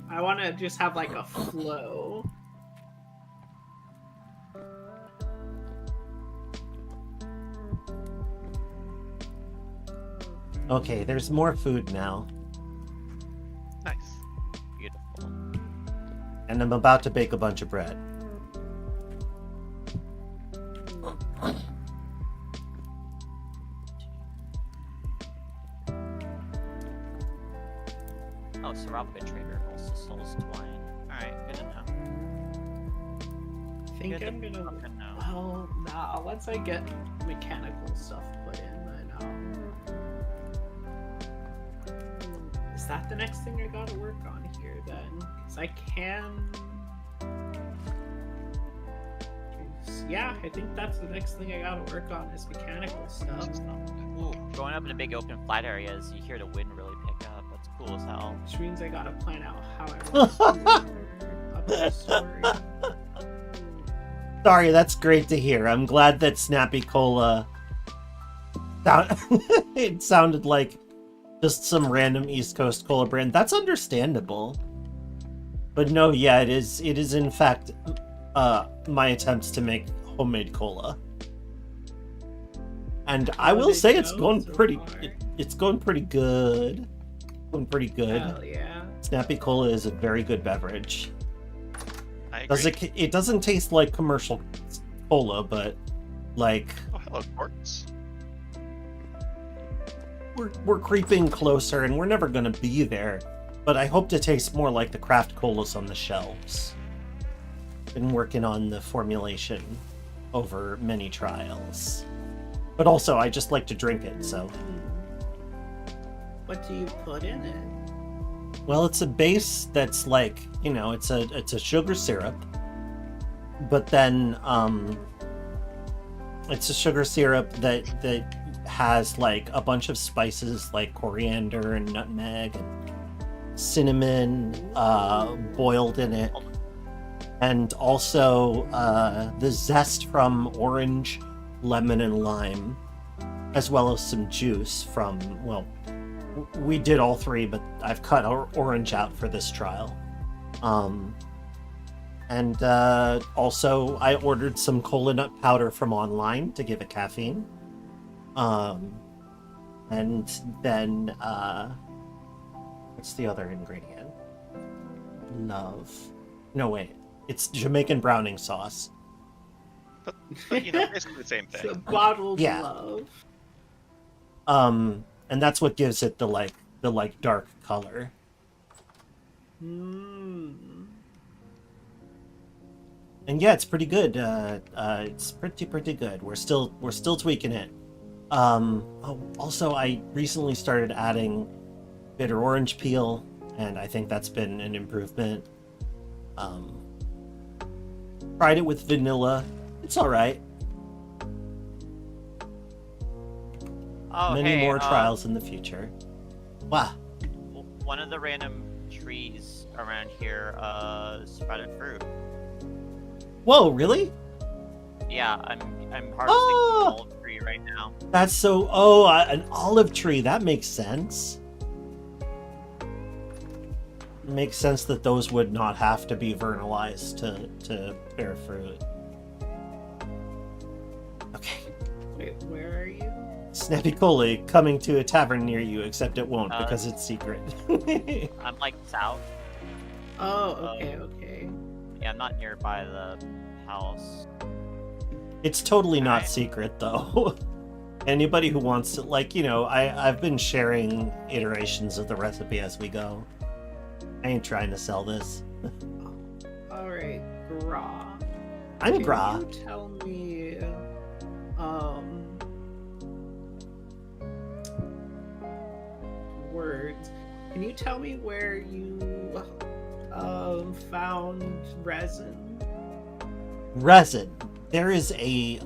I want to just have like a flow. Okay, there's more food now. nice. Beautiful. And I'm about to bake a bunch of bread. Oh, Sarabka Trader also sells twine. Alright, good to know. I think Good I'm to gonna. fucking know. Well, nah. Once I get mechanical stuff put in, then is that the next thing I gotta work on here then? Because I can. Yeah, I think that's the next thing I gotta work on is mechanical stuff. Ooh, going up in a big open flat areas, you hear the wind really pick up. That's cool as hell. Which means I gotta plan out how I want to up the story. Sorry, that's great to hear. I'm glad that Snappy Cola. It sounded like just some random East Coast cola brand. That's understandable. But no, yeah, it is in fact my attempts to make homemade cola. And I How will did say it it's go going so pretty far? it's going pretty good. Going pretty good. Hell yeah. Snappy Cola is a very good beverage. I agree. It doesn't taste like commercial cola, but like Oh, hello, quartz. we're creeping closer, and we're never gonna be there. But I hope to taste more like the craft colas on the shelves. Been working on the formulation over many trials. But also, I just like to drink it, so. What do you put in it? Well, it's a base that's like, it's a sugar syrup. But then, it's a sugar syrup that has like a bunch of spices like coriander and nutmeg and cinnamon boiled in it, and also the zest from orange, lemon, and lime, as well as some juice from, well, we did all three, but I've cut orange out for this trial. And also I ordered some cola nut powder from online to give it caffeine. And then what's the other ingredient? Love. No, wait. It's Jamaican browning sauce. But you know, basically the same The thing. bottled Yeah. love. And that's what gives it the dark color. Mm. And yeah, it's pretty good. It's pretty good. We're still tweaking it. Also, I recently started adding bitter orange peel, and I think that's been an improvement. Tried it with vanilla. It's all right. Oh, Many hey, more trials in the future. Wow. One of the random trees around here sprouted fruit. Whoa, really? Yeah, I'm harvesting Oh! an olive tree right now. That's so... an olive tree. That makes sense. Makes sense that those would not have to be vernalized to bear fruit. Okay. Wait, where are you? Snappy Coley coming to a tavern near you, except it won't Uh, because it's secret. I'm like south. Oh, okay. Yeah, I'm not nearby the house. It's totally not Alright. secret, though. Anybody who wants to, like, you know, I've been sharing iterations of the recipe as we go. I ain't trying to sell this. Alright, Gra. I'm Can Gra. you tell me, words. Can you tell me where you, found resin? Resin. There is a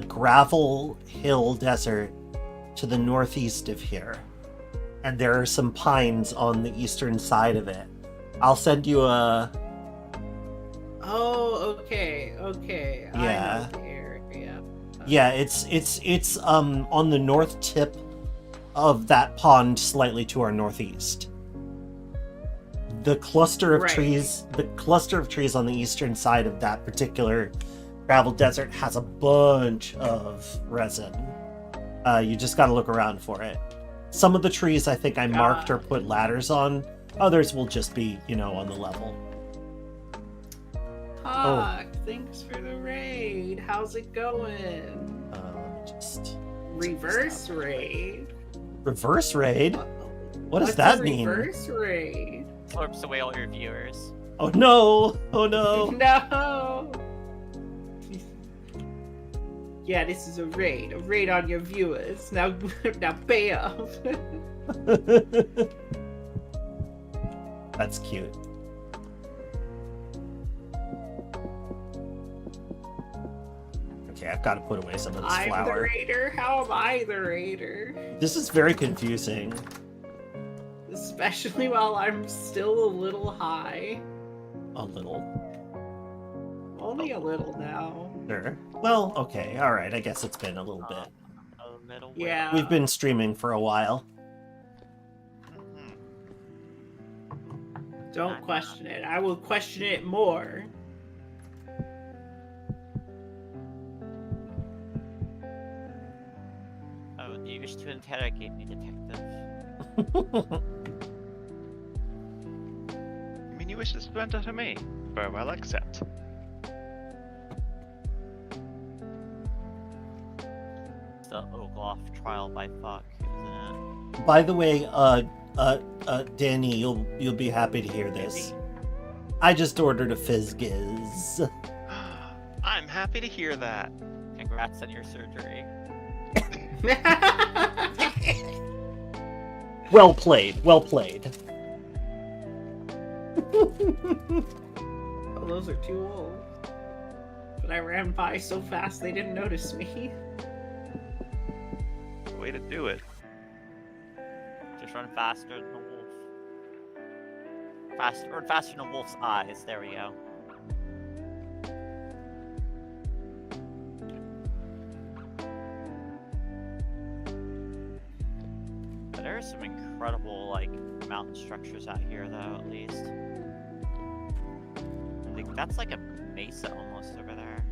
gravel hill desert to the northeast of here. And there are some pines on the eastern side of it. I'll send you a... Oh, okay. Yeah. I know the area. Yeah, it's on the north tip of that pond, slightly to our northeast. The cluster of Right. trees on the eastern side of that particular gravel desert has a bunch of resin. You just got to look around for it. Some of the trees I think I marked or put ladders on. Others will just be, you know, on the level. Hawk, thanks for the raid. How's it going? Just Reverse raid. reverse raid. What does What's that a mean? Reverse raid. Slurps away all your viewers. Oh no! Oh no! No. Yeah, this is a raid on your viewers. Now pay up. That's cute. Okay, I've got to put away some of this I'm the flour. raider. How am I the raider? This is very confusing. Especially while I'm still a little high. A little. Only a little now. Sure. Well, okay, alright, I guess it's been a little bit. A little Yeah. We've been streaming for a while. Don't question it. I will question it more. Oh, do you wish to interrogate me, detective? I mean, you wish to surrender to me. Very well, accept. It's the Ogloff trial by fuck, isn't it? By the way, Danny, you'll be happy to hear this. I just ordered a Fizz-Giz. I'm happy to hear that. Congrats on your surgery. Well played, well played. Oh, those are too old. But I ran by so fast they didn't notice me. way to do it. Just run faster than a wolf. Run faster than a wolf's eyes. There we go. But there are some incredible like mountain structures out here, though. At least I think that's like a mesa almost over there.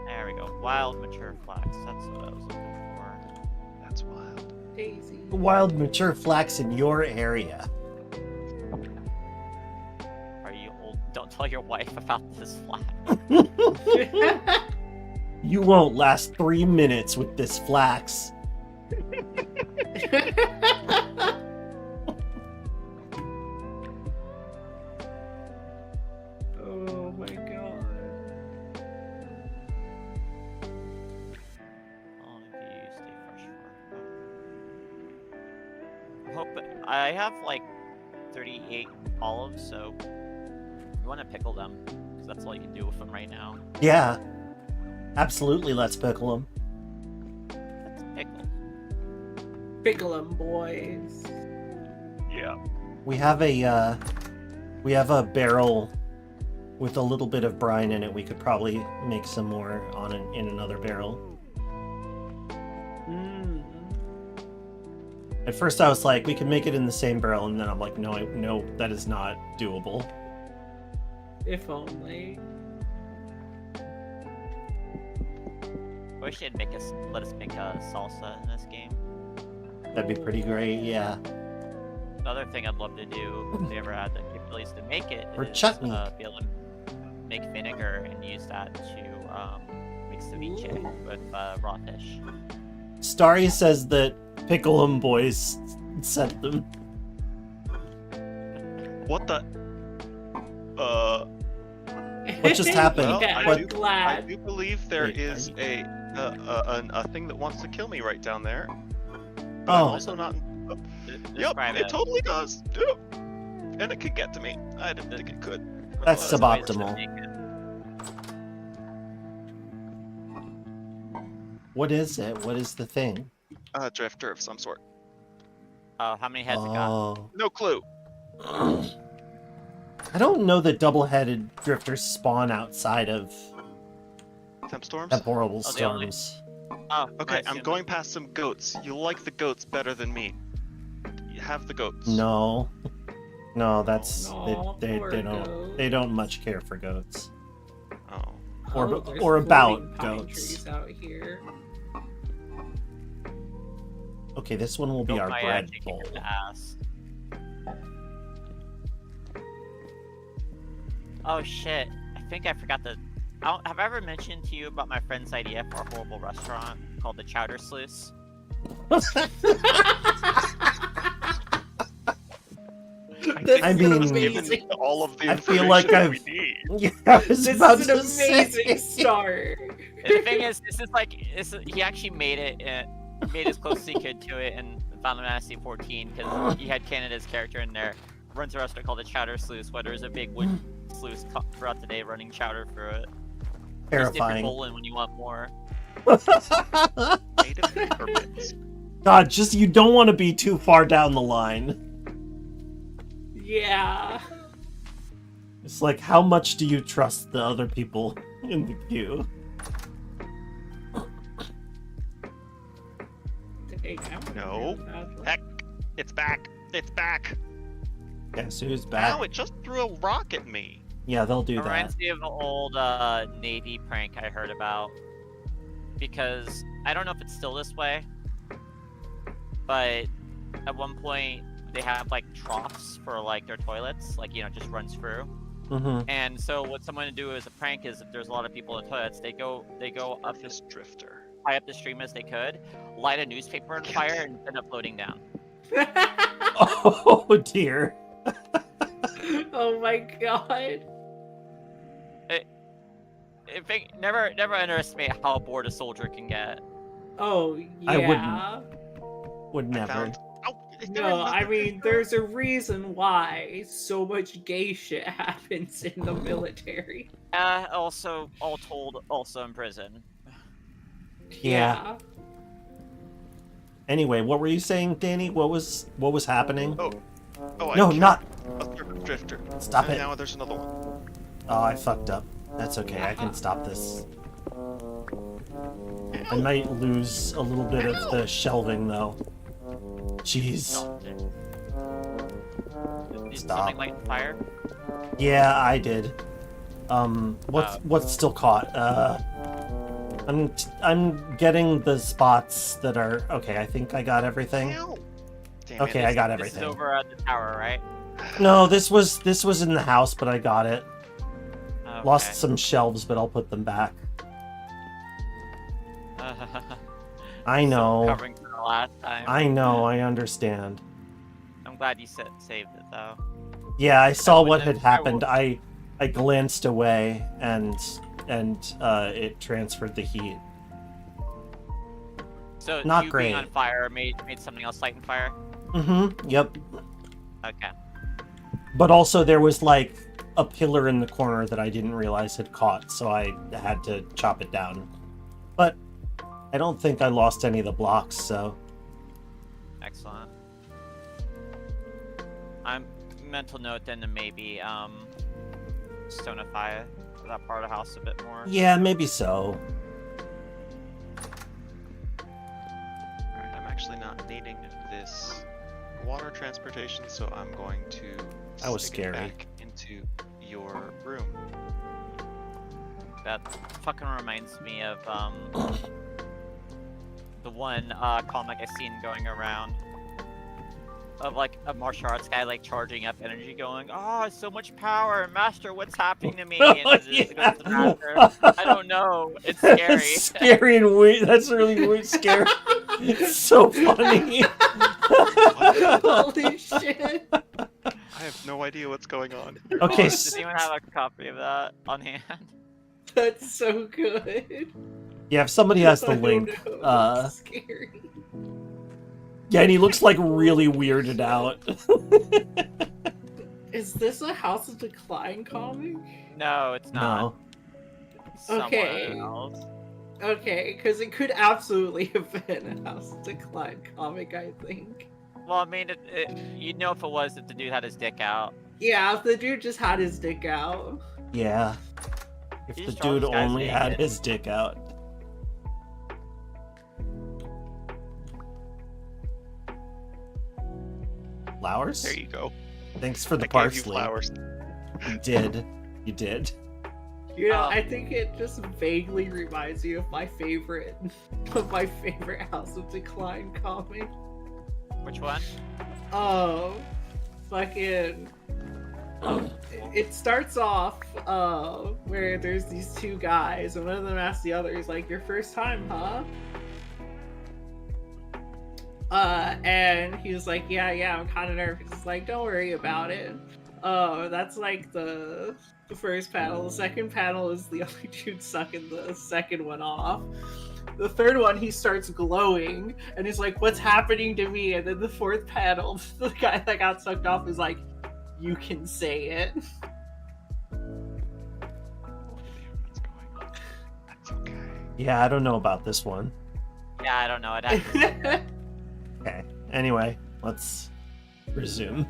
There we go. Wild mature flax. That's what I was looking for. That's wild. Daisy. Wild mature flax in your area. Are you old? Don't tell your wife about this flax. You won't last 3 minutes with this flax. Oh my god. How long do you stay fresh for? Hope I have like 38 olives, so you want to pickle them because that's all you can do with them right now. Yeah. Absolutely, let's pickle them. Let's pickle. Pickle 'em, boys. Yeah. We have a barrel with a little bit of brine in it. We could probably make some more in another barrel. At first I was like, we can make it in the same barrel, and then I'm like, no, that is not doable. If only. I wish they'd let us make a salsa in this game. That'd be pretty great, yeah. Another thing I'd love to do if they ever had the capabilities to make it Or is chutney. be able to make vinegar and use that to make ceviche with raw fish. Starry says that Pickle 'em Boys sent them. What the? What just happened? Well, Yeah, I What- I'm I glad. do believe there Wait, is are a thing that wants to kill me right down there. But Oh. I'm also not. Yep, Describe it totally does. Yep. And it could get to me. I didn't think it could. That's Ways to suboptimal. make it. What is it? What is the thing? Drifter of some sort. Oh, how many heads it got? Oh. No clue. I don't know that double-headed drifters spawn outside of Temp storms? temporal Oh, they only- storms. Oh, Okay, I I'm assume- going past some goats. You like the goats better than me. You have the goats. No. No, that's No, they poor don't goats. much care for goats. Oh. Or- there's or about floating pine goats. trees out here. Okay, this one will be Goat our might bread actually kick bowl. your ass. Oh shit! I think I forgot the. Have I ever mentioned to you about my friend's idea for a horrible restaurant called the Chowder Sluice? This I is mean- amazing. all of the I feel like information I've- we need. Yeah, I was This about is an to say. amazing start. The thing is, he actually made it, made as close as he could to it in Final Fantasy 14 because he had Canada's character in there. Runs a restaurant called the Chowder Sluice, where there's a big wood sluice throughout the day running chowder through it. Just dip your Terrifying. bowl in when you want more. Native paper bits. God, just you don't want to be too far down the line. Yeah. It's like, how much do you trust the other people in the queue? Dang, I wanna No. hear about that. Heck, it's back. It's back. Guess who's back? Ow, it just threw a rock at me. Yeah, they'll do It that. reminds me of an old Navy prank I heard about. Because I don't know if it's still this way, but at one point they have like troughs for like their toilets, like just runs through. Mm-hmm. And so what someone to do as a prank is if there's a lot of people in toilets, they go up This drifter. high up the stream as they could, light a newspaper on fire, and end up floating down. Oh dear. Oh my god. Never underestimate how bored a soldier can get. Oh yeah. I Would I never. found. Oh, there No, was I nothing mean, there. there's a reason why so much gay shit happens in the military. Also, all told, also in prison. Yeah. Anyway, what were you saying, Danny? What was happening? Oh, I No, killed not. a drifter. Stop And it. now there's another one. Oh, I fucked up. That's okay. I can stop this. I might lose a little bit of the shelving, though. Jeez. Did Stop. something light fire? Yeah, I did. What's still caught? I'm getting the spots that are okay. I think I got everything. Ow. Damn Okay, it. I got This everything. is over at the tower, right? No, this was in the house, but I got it. Okay. Lost some shelves, but I'll put them back. I know. Covering for the last time. I know. I understand. I'm glad you saved it though. Yeah, I saw what wouldn't had have- happened. I glanced away and it transferred the heat. So Not you great. being on fire made something else light and fire. Mm-hmm. Yep. Okay. But also there was like a pillar in the corner that I didn't realize had caught, so I had to chop it down. But I don't think I lost any of the blocks, so Excellent. I'm mental note then to maybe stonify that part of the house a bit more. yeah, maybe so. Alright, I'm actually not needing this water transportation, so I'm going to That was stick it scary. back into your room. That fucking reminds me of the one comic I seen going around of like a martial arts guy like charging up energy, going, "Oh, so much power, master! What's happening to me?" And just goes to the master. I don't know. It's scary. It's scary and weird. That's really weird. Scary. It's so funny. Holy shit. I have no idea what's going on. Okay. Does anyone have a copy of that on hand? That's so good. Yeah, if somebody has the I don't link. know, that's scary. Yeah, and he looks like really weirded out. Is this a House of Decline comic? No, it's not. No. It's someone Okay. else. Okay, because it could absolutely have been a House of Decline comic, I think. Well, I mean, you'd know if it was if the dude had his dick out. Yeah, if the dude just had his dick out. Yeah. If You the just draw dude this guy's only had naked. his dick out. Flowers? There you go. Thanks for the I gave you parsley. flowers. You did. You did. You know, Oh. I think it just vaguely reminds me of my favorite House of Decline comic. Which one? Oh, fucking. It starts off where there's these two guys, and one of them asks the other, he's like, "Your first time, huh?" And he was like, yeah, I'm kind of nervous. He's like, "Don't worry about it." That's like the first panel. The second panel is the other dude sucking the second one off. The third one, he starts glowing, and he's like, "What's happening to me?" And then the fourth panel, the guy that got sucked off is like, "You can say it." What's going on? That's okay. Yeah, I don't know about this one. Yeah, I don't know. I'd have to Okay. Anyway, let's resume.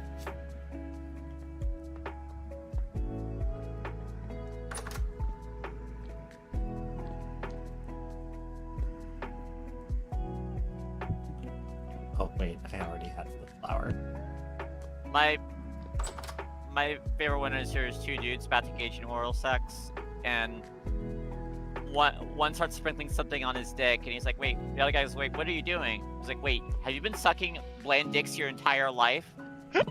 Oh wait, I already had the flower. My favorite one is there's two dudes about to engage in oral sex, and one starts sprinkling something on his dick, and he's like, "Wait." The other guy's, "Wait, what are you doing?" He's like, "Wait, have you been sucking bland dicks your entire life?" That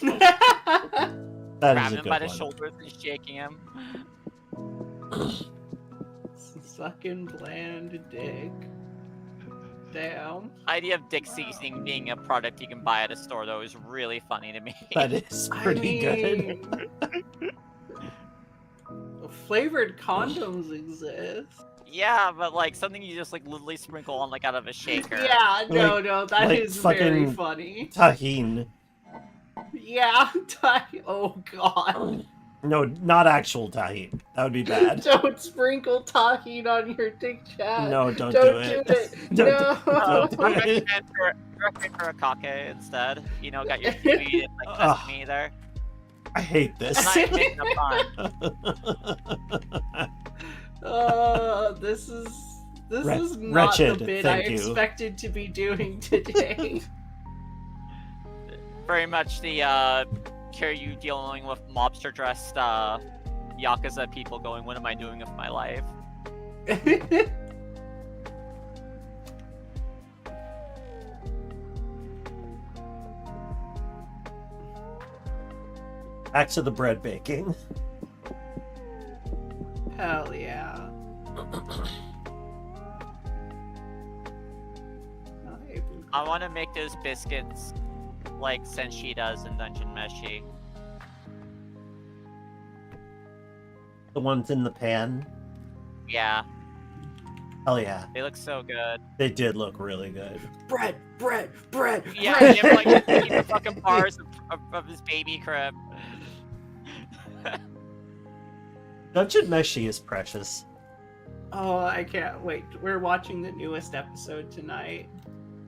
is Grabbing a him by good the one. shoulders and shaking him. Sucking bland dick. Damn. Idea of dick seasoning being a product you can buy at a store though is really funny to me. That is pretty good. Flavored condoms exist. Yeah, but like something you just like literally sprinkle on like out of a shaker. Yeah, no, that like is very fucking- funny. Tahine. Yeah, oh god. No, not actual tahini. That would be bad. Don't sprinkle tahini on your dick, chat. No, don't Don't do it. No. Don't do I it. recommend for a kake instead. You know, got your seaweed and like sesame there. I hate I'm this. not even making a pun. This is not wretched, the bit I thank you. expected to be doing today. Very much the Kiryu dealing with mobster dressed Yakuza people going, what am I doing with my life? Back to the bread baking. Hell yeah. I want to make those biscuits like Senshi does in Dungeon Meshi. The ones in the pan. Yeah, Hell yeah. they look so good. They did look really good. Bread. Yeah, they have like the fucking bars of his baby crib. Dungeon Meshi is precious. Oh, I can't wait. We're watching the newest episode tonight.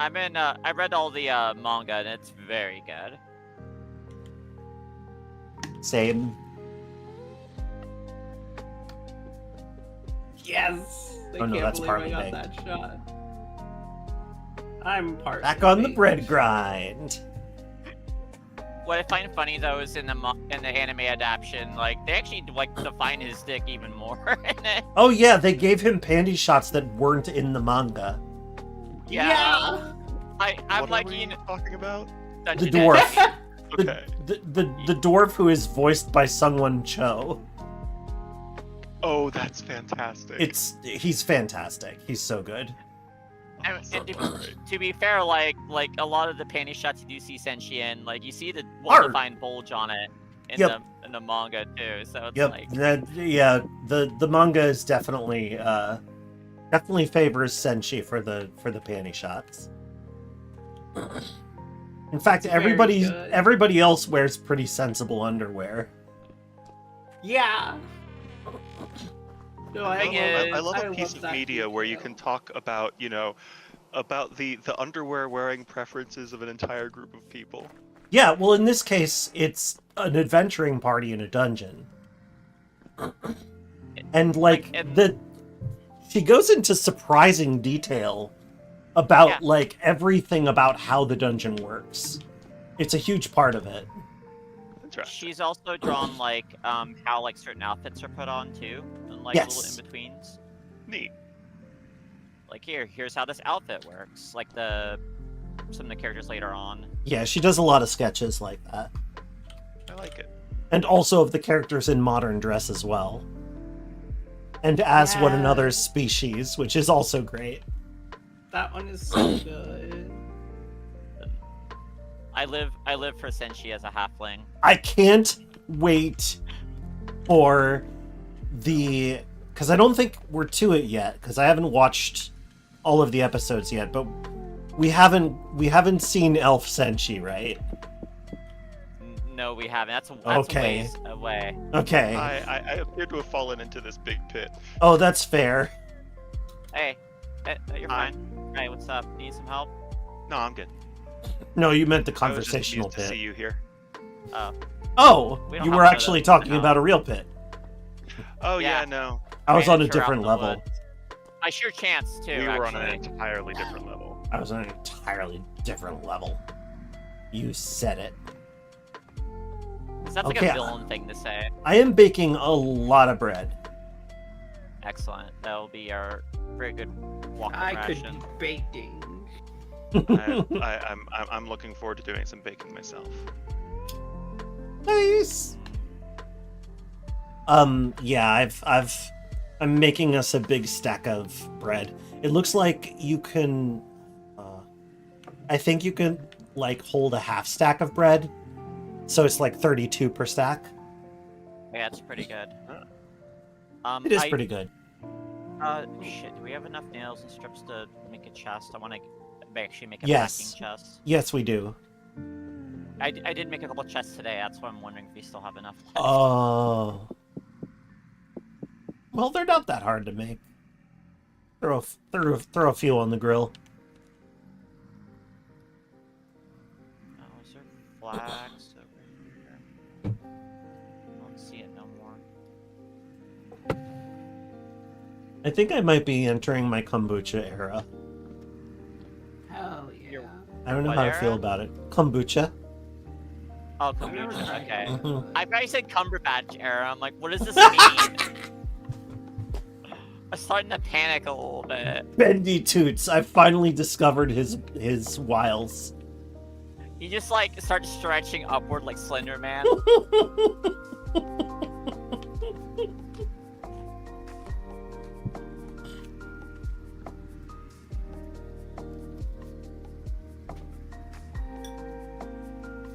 I read all the manga and it's very good. Same. Yes! I Oh, no, can't that's believe I partly got baked. that shot. I'm part Back on the bread grind. What I find funny though is in the anime adaptation, like they actually like define his dick even more in it. Oh yeah, they gave him panty shots that weren't in the manga. Yeah! I'm What like, are we you know, talking about? The Dungeon dwarf. Okay. The dwarf who is voiced by Sungwon Cho. Oh, that's fantastic. He's fantastic. He's so good. And Awesome. to be fair, like a lot of the panty shots you do see Senshi in, like you see the Art. well-defined bulge on it in Yep. the manga too. So it's Yep. like The manga is definitely favors Senshi for the panty shots. In fact, Very good. everybody else wears pretty sensible underwear. Yeah! No, Thing I is- love I a piece of that media where you detail. can talk about, about the underwear wearing preferences of an entire group of people. Yeah, well, in this case, it's an adventuring party in a dungeon. And, And- she goes into surprising detail about, Yeah. everything about how the dungeon works. It's a huge part of it. Interesting. she's also drawn how like certain outfits are put on too, and like Yes. little in betweens. Neat. Like here's how this outfit works. Like some of the characters later on. Yeah, she does a lot of sketches like that. I like it. And also of the characters in modern dress as well. And as one Yeah. another's species, which is also great. That one is so good. I live for Senshi as a halfling. I can't wait for because I don't think we're to it yet, because I haven't watched all of the episodes yet, but we haven't seen Elf Senshi, right? No, we haven't. That's Okay. a ways away. Okay. I appear to have fallen into this big pit. Oh, that's fair. Hey, you're Hi. fine. Hey, what's up? Need some help? No, I'm good. No, you meant the I was just conversational amused to see pit. you here. Oh, We don't you have were to know actually that talking now. about a real pit. Oh Yeah. yeah, no. I was Ran on a into her out different in the level. woods. I sure chance too. We were on an actually. entirely different level. I was on an entirely different level. You said it. 'Cause that's like Okay, a villain thing to say. I am baking a lot of bread. Excellent. That will be our very good walking I could ration. be baking. I'm looking forward to doing some baking myself. Nice. Yeah, I'm making us a big stack of bread. It looks like you can, I think you can hold a half stack of bread, so it's 32 per stack. Yeah, it's pretty good. It is pretty good. Shit. Do we have enough nails and strips to make a chest? I want to actually make a Yes. packing chest. Yes, we do. I did make a couple chests today. That's why I'm wondering if you still have enough left. Oh. Well, they're not that hard to make. Throw a few on the grill. Oh, is there flax over here? I don't see it no more. I think I might be entering my kombucha era. Hell yeah. I don't know What how era? I feel about it. Kombucha. Oh, I've never kombucha. tried Okay. that. Mhm. I probably said Cumberbatch era. I'm like, what does this mean? I'm starting to panic a little bit. Bendy Toots. I finally discovered his wiles. You just like start stretching upward like Slender Man.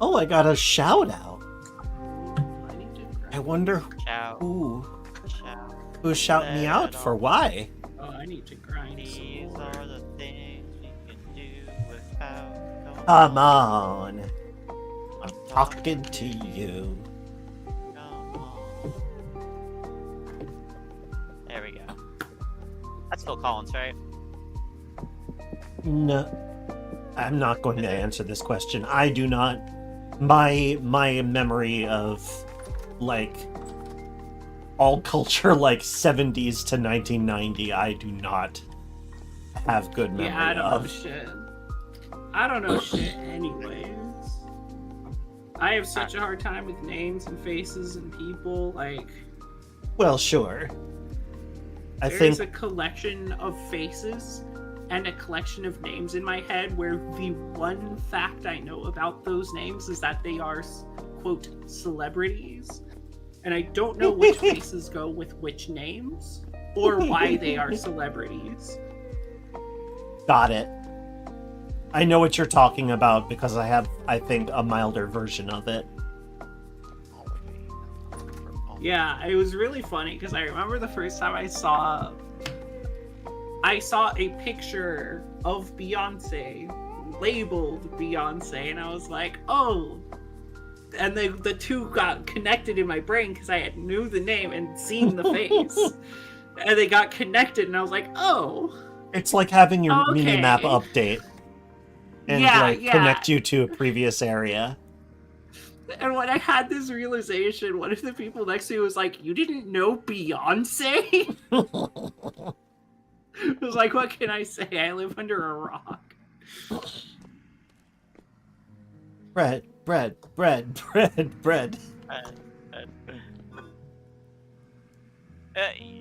Oh, I got a shout out. I need to I wonder Ciao. who's shouting me out for why. Oh, I need to grind These some more. are the things we can do without. Come on. I'm talking to you. Come on. There we go. That's Phil Collins, right? No. I'm not going to answer this question. I do not. My memory of like all culture like 70s to 1990, I do not have good memory Yeah, I don't know of. shit. I don't know shit anyways. I have such a hard time with names and faces and people. Like, Well, sure. I there's think a collection of faces and a collection of names in my head where the one fact I know about those names is that they are, quote, celebrities. And I don't know which faces go with which names or why they are celebrities. got it. I know what you're talking about because I have, I think, a milder version of it. Yeah, it was really funny because I remember the first time I saw a picture of Beyonce labeled Beyonce, and I was like, oh. And the two got connected in my brain because I had knew the name and seen the face. And they got connected, and I was like, oh. It's like having your Okay. mini-map update and Yeah. connect you to a previous area. And when I had this realization, one of the people next to me was like, you didn't know Beyonce? I was like, what can I say? I live under a rock. Bread.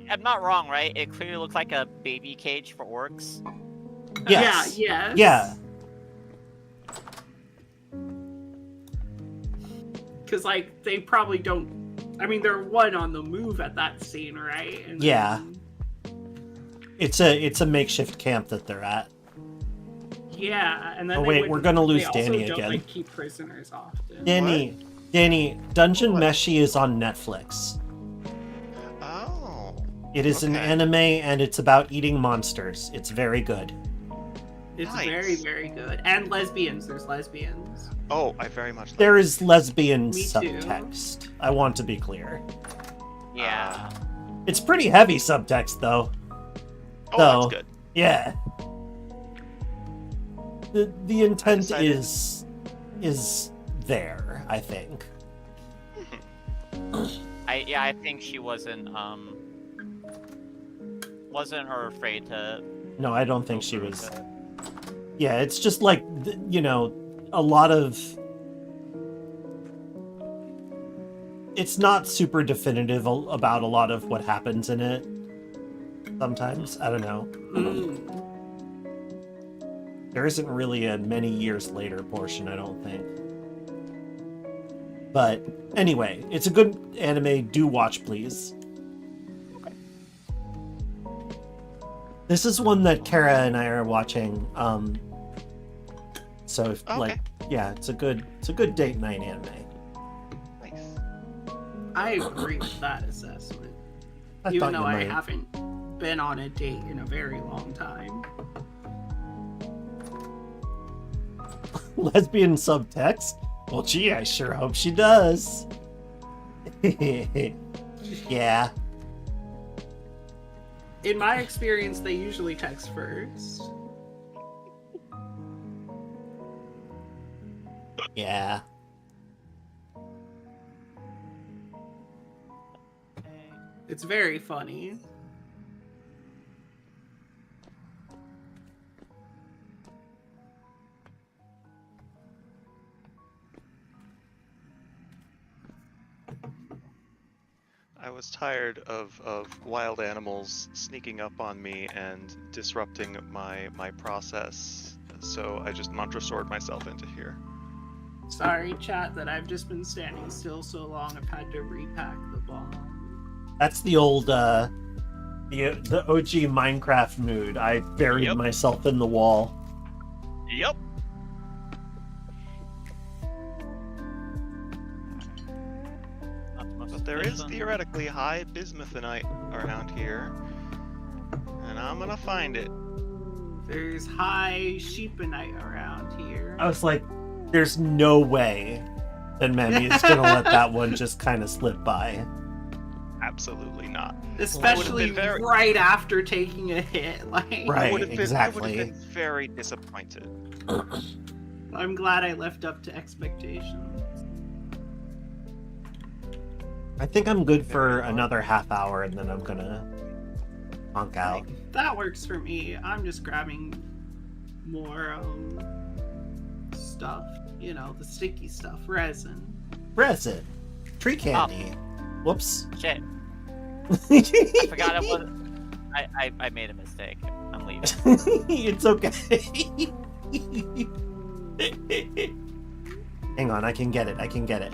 I'm not wrong, right? It clearly looks like a baby cage for orcs. Yes. Yeah, yes. Yeah. Because, like, they probably don't... I mean, they're one on the move at that scene, right? And Yeah. then- It's a makeshift camp that they're at. Yeah, and then Oh, they wait, would- we're gonna lose they also Danny don't, again. like, keep prisoners often. Danny, Dungeon What? Meshi is on Netflix. Oh. It is an Okay. anime and it's about eating monsters. It's very good. It's Nice. very, very good. And lesbians. There's lesbians. Oh, I very much like There is lesbian Me too. subtext. I want to be clear. Yeah. It's pretty heavy subtext though. Oh, So- that's good. Yeah. The intent Decided- is there, I think. I think she wasn't or afraid to. No, I don't think she go was. through it. Yeah, it's just like, a lot of... It's not super definitive about a lot of what happens in it. Sometimes. I don't know. Mm. There isn't really a many years later portion, I don't think. But anyway, it's a good anime. Do watch, please. This is one that Kara and I are watching. So if, Okay. yeah, it's a good date night anime. Nice. I agree with that assessment. I Even thought though you I might. haven't been on a date in a very long time. Lesbian subtext. Well, gee, I sure hope she does. Yeah. In my experience, they usually text first. Yeah. It's very funny. I was tired of wild animals sneaking up on me and disrupting my process, so I just mantra sword myself into here. Sorry, chat, that I've just been standing still so long I've had to repack the bomb. That's the old, the OG Minecraft mood. I buried myself in the wall. Yep. But there is theoretically high bismuthinite around here, and I'm gonna find it. There's high sheeponite around here. I was like, there's no way that Mammy is gonna let that one just kind of slip by. Absolutely not. Especially right after taking a hit. Like, Right, I would have exactly. been very disappointed. I'm glad I lived up to expectations. I think I'm good for another half hour, and then I'm gonna honk out. That works for me. I'm just grabbing more stuff. You know, the sticky stuff. Resin. Resin. Tree candy. Whoops. Shit. I forgot it was. I made a mistake. I'm leaving. It's okay. Hang on, I can get it. I can get it.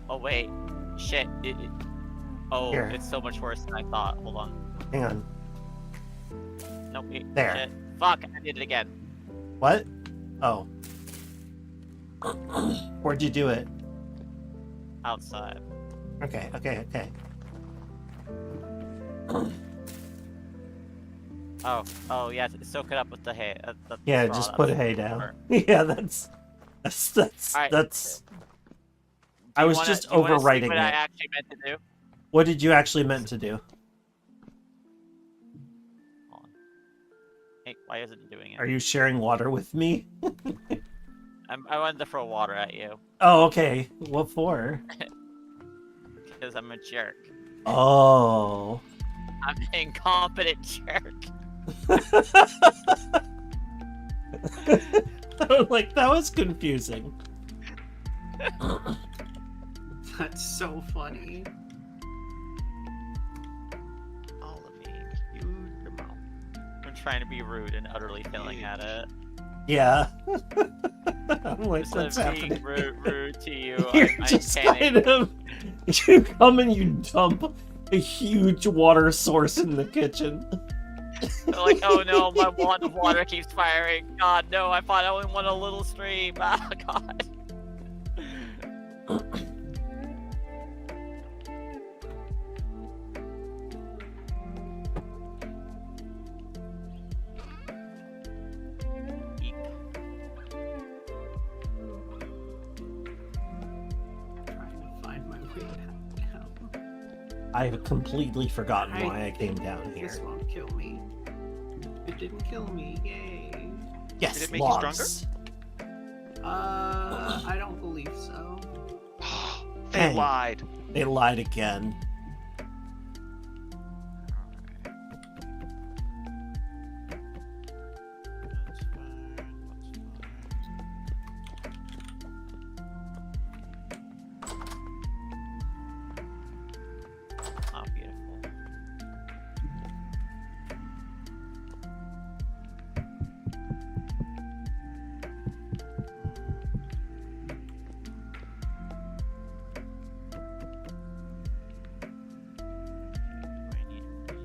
Oh wait. Shit. Oh, Here. it's so much worse than I thought. Hold on. Hang on. Nope. Wait, There. Shit. Fuck. I did it again. What? Oh. Where'd you do it? Outside. Okay, okay, okay. Oh yeah. Soak it up with the hay. Yeah, straw, just that's put hay down. Yeah, that's. Alright. That's. Do I you was wanna- just do you wanna see overwriting what it. I actually meant to do. What did you actually meant to do? Hold on. Hey, why isn't it doing it? Are you sharing water with me? I wanted to throw water at you Oh, okay. What for? because I'm a jerk. Oh. I'm an incompetent jerk. Like, that was confusing. That's so funny. All of me, huge amount. I'm trying to be rude and utterly failing at it. Yeah. I'm like, Instead what's of being happening? rude to you, You're I'm just panicking. kind of. You come and you dump a huge water source in the kitchen. Like, oh no, my wand of water keeps firing. God, no, I thought I only want a little stream. Oh, God. Eek. Trying to find my way down. I've completely forgotten I why I came down This here. won't kill me. It didn't kill me. Yay. Yes, Did it make you logs. I don't believe so. They Dang. lied. They lied again. Oh, beautiful. I need you.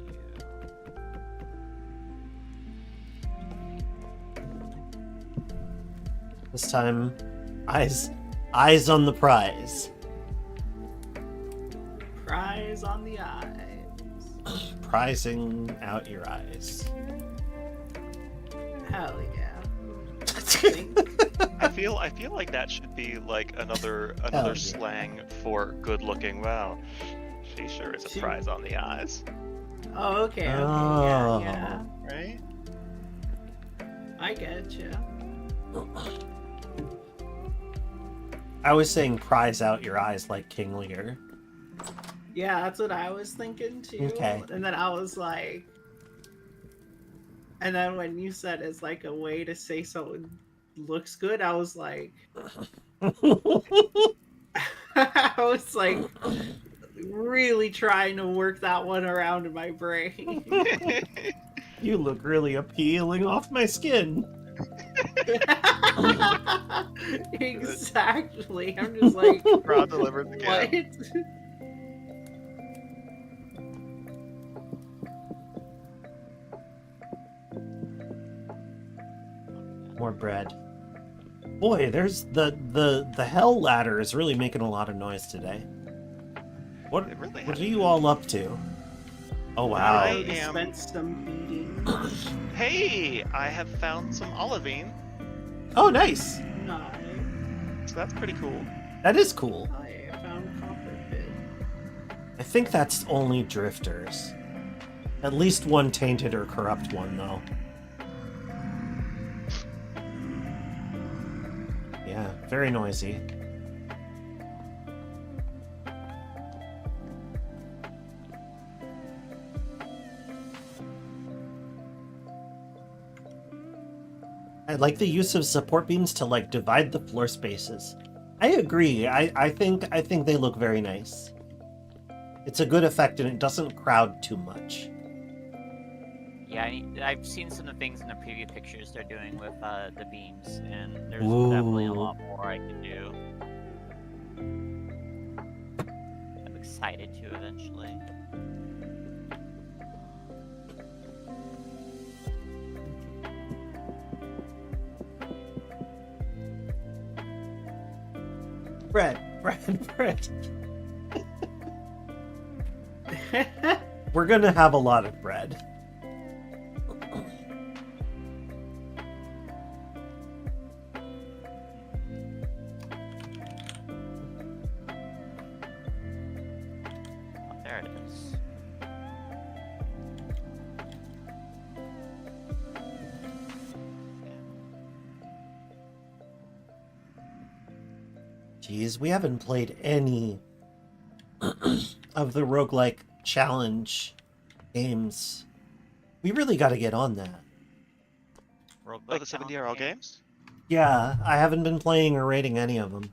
This time, eyes on the prize. Prize on the eyes. Prizing out your eyes. Hell yeah. think. I feel like that should be like another yeah. slang for good looking. Wow, she sure is a prize on the eyes, Oh, okay, Oh. yeah. right? I get you. I was saying prize out your eyes like King Lear. Yeah, that's what I was thinking too. Okay. And then I was like, and then when you said it's like a way to say someone looks good, I was like, I was like really trying to work that one around in my brain. You look really appealing off my skin. Exactly. I'm just like, Crowd delivers again. what? More bread. Boy, there's the hell ladder is really making a lot of noise today. What It really what has are you been. all up to? Oh I wow. already am- spent some beating. Hey, I have found some olivine, Oh nice. Nice. so that's pretty cool. That is cool. I found copper pit. I think that's only drifters. At least one tainted or corrupt one though. Yeah, very noisy. I like the use of support beams to like divide the floor spaces. I agree. I think they look very nice. It's a good effect and it doesn't crowd too much. Yeah, I've seen some of the things in the preview pictures they're doing with the beams, and there's Ooh. definitely a lot more I can do. I'm excited to eventually. Bread. We're gonna have a lot of bread. Oh, there it is. Jeez, we haven't played any of the roguelike challenge games. We really got to get on that. Oh, the 70RL games? Yeah, I haven't been playing or rating any of them.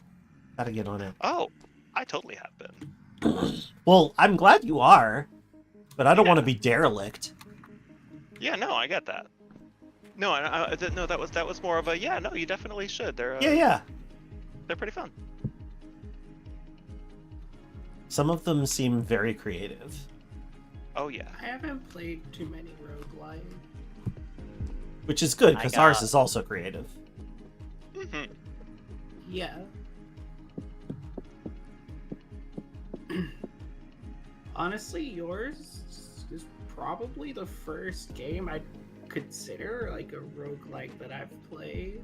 Got to get on it. Oh, I totally have been. Well, I'm glad you are, but I don't Yeah. want to be derelict. Yeah, no, I get that. No, no, that was more of a yeah. No, you definitely should. They're Yeah. they're pretty fun. Some of them seem very creative. Oh yeah. I haven't played too many roguelike. Which is good, I because got- ours is also creative. hmm Yeah. Honestly, yours is probably the first game I'd consider like a roguelike that I've played.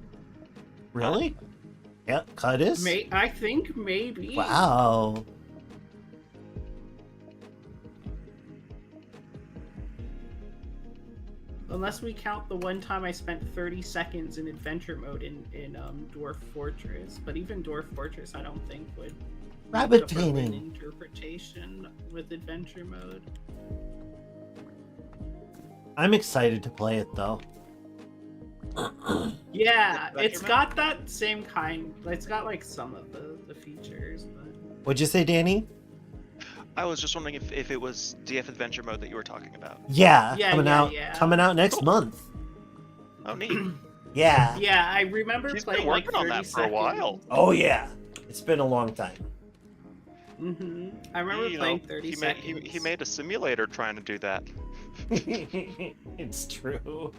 Really? Yeah, cut is? I think maybe. Wow. Unless we count the one time I spent 30 seconds in adventure mode in Dwarf Fortress. But even Dwarf Fortress I don't think would Rabbit make up for an painting. interpretation with adventure mode. I'm excited to play it, though. Yeah, Adventure it's mode? got that same kind. It's got like some of the features, but What'd you say, Danny? I was just wondering if it was DF Adventure Mode that you were talking about. Yeah, Yeah, coming out next month. Oh, neat. Yeah. yeah, I remember He's been playing like working 30 on that for a seconds. while. Oh yeah. It's been a long time. I remember You playing know, 30 he seconds. made he made a simulator trying to do that. It's true.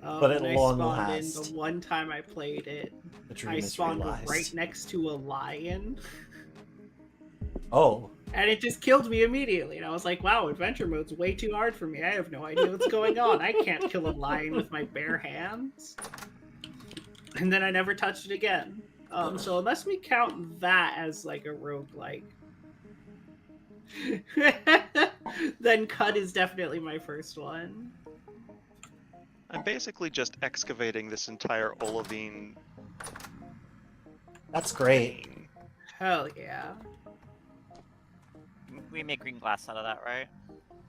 Oh, but at when I long spawned last. in, the one time I played it, The dream I is spawned realized. right next to a lion. Oh. And it just killed me immediately. And I was like, wow, adventure mode's way too hard for me. I have no idea what's going on. I can't kill a lion with my bare hands. And then I never touched it again. So unless we count that as like a roguelike, then Cut is definitely my first one. I'm basically just excavating this entire olivine That's great. thing. Hell yeah. We make green glass out of that, right?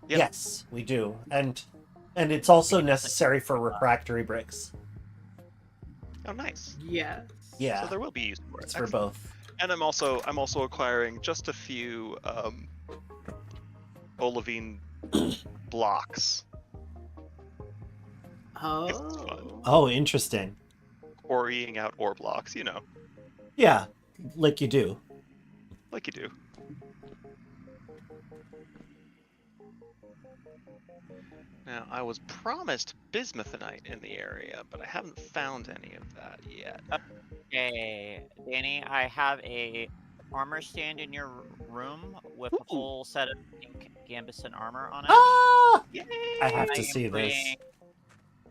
Yep. Yes, we do. And it's also necessary for refractory bricks. Oh, nice. Yes. Yeah, So there will be use for it. it's for Excellent. both. And I'm also acquiring just a few olivine blocks. It's fun. Oh. Oh, interesting. Quarrying out ore blocks, you know, Yeah, like you do. like you do. Now, I was promised bismuthinite in the area, but I haven't found any of that yet. Okay, Danny, I have a armor stand in your room with a full set of pink Gambison armor on it. Ah! Yay! I have I to am see this. bringing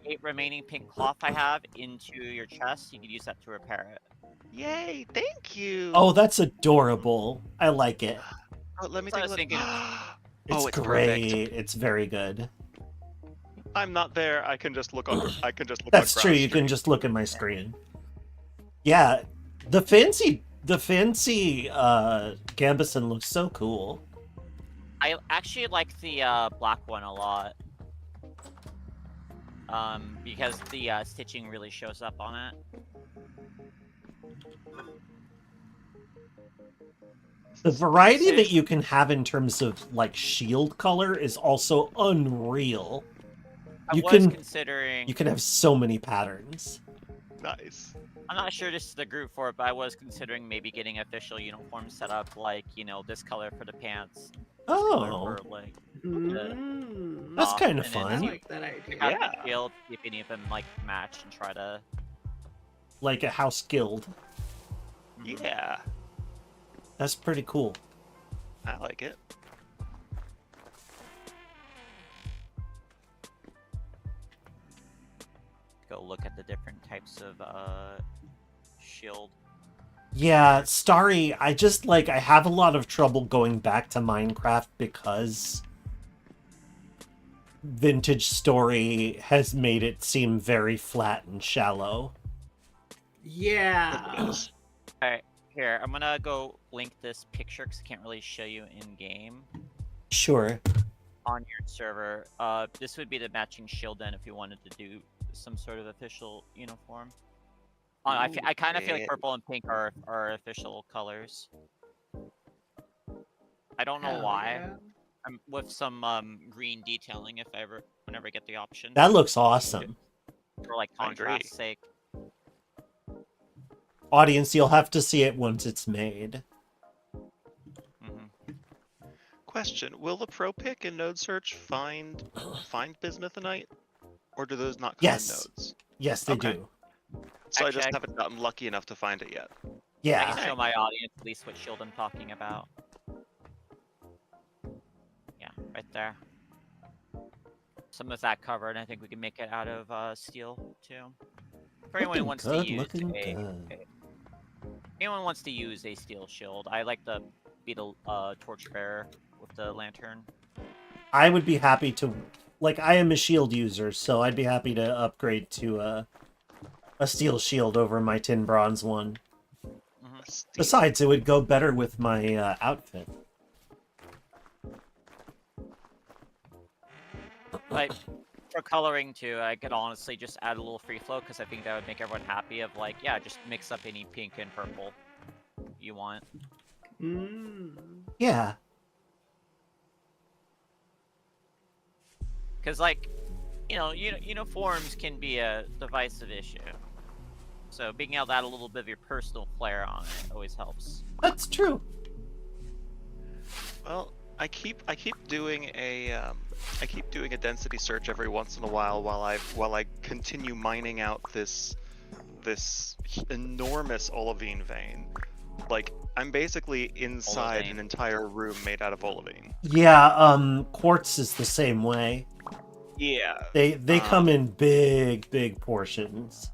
8 remaining pink cloth I have into your chest. You can use that to repair it. Yay! Thank you. Oh, that's adorable. I like it. Oh, let me So I take was a look. thinking- It's, It's great. perfect. It's very good. I'm not there. I can just look on. I can just look. That's on true. Grahu You Street. can just look at my screen. Yeah, the fancy Gambison looks so cool. I actually like the black one a lot. Because the stitching really shows up on it. The variety that you can have in terms of like shield color is also unreal. I You was can considering. you can have so many patterns. Nice. I'm not sure this is the group for it, but I was considering maybe getting official uniforms set up, like, you know, this color for the pants, this color Oh, for, like, Mm. that's top, kind of and then I fun. you like that idea. have Yeah. the shield, see if any of them, like, match and try to... Like a house guild. Yeah, That's pretty cool. I like it. Go look at the different types of, shield. Yeah, Starry, I just like I have a lot of trouble going back to Minecraft because Vintage Story has made it seem very flat and shallow. Yeah. Alright, here, I'm gonna go link this picture, because I can't really show you in-game Sure. on your server. This would be the matching shield then if you wanted to do some sort of official uniform. I kind of feel like yeah. purple and pink are official colors. I don't know Hell why. yeah. I'm with some green detailing if I ever, whenever I get the option. That looks awesome. For like I agree. contrast's sake. Audience, you'll have to see it once it's made. Hmm. Question: will the pro pick and node search find bismuthinite, or do those not come Yes. in nodes? Yes, they Okay. do. So I Actually, just I- haven't gotten lucky enough to find it yet. I Yeah. can show my audience at least what shield I'm talking about. Yeah, right there. Some of that covered. I think we can make it out of steel too. For anyone who Looking wants good, to use looking a, good. anyone wants to use a steel shield, I like to be the torchbearer with the lantern. I would be happy to, like, I am a shield user, so I'd be happy to upgrade to a steel shield over my tin bronze one. Steve, Besides, it would go better with my outfit. Like for coloring too, I could honestly just add a little free flow because I think that would make everyone happy. Of like, yeah, just mix up any pink and purple you want. Mm. Yeah. Because like, you know, uniforms can be a divisive issue. So being able to add a little bit of your personal flair on it always helps. That's true. well, I keep doing a density search every once in a while while I continue mining out this enormous olivine vein. Like, I'm basically inside Olivine. an entire room made out of olivine. Yeah, quartz is the same way. Yeah. They come in big portions.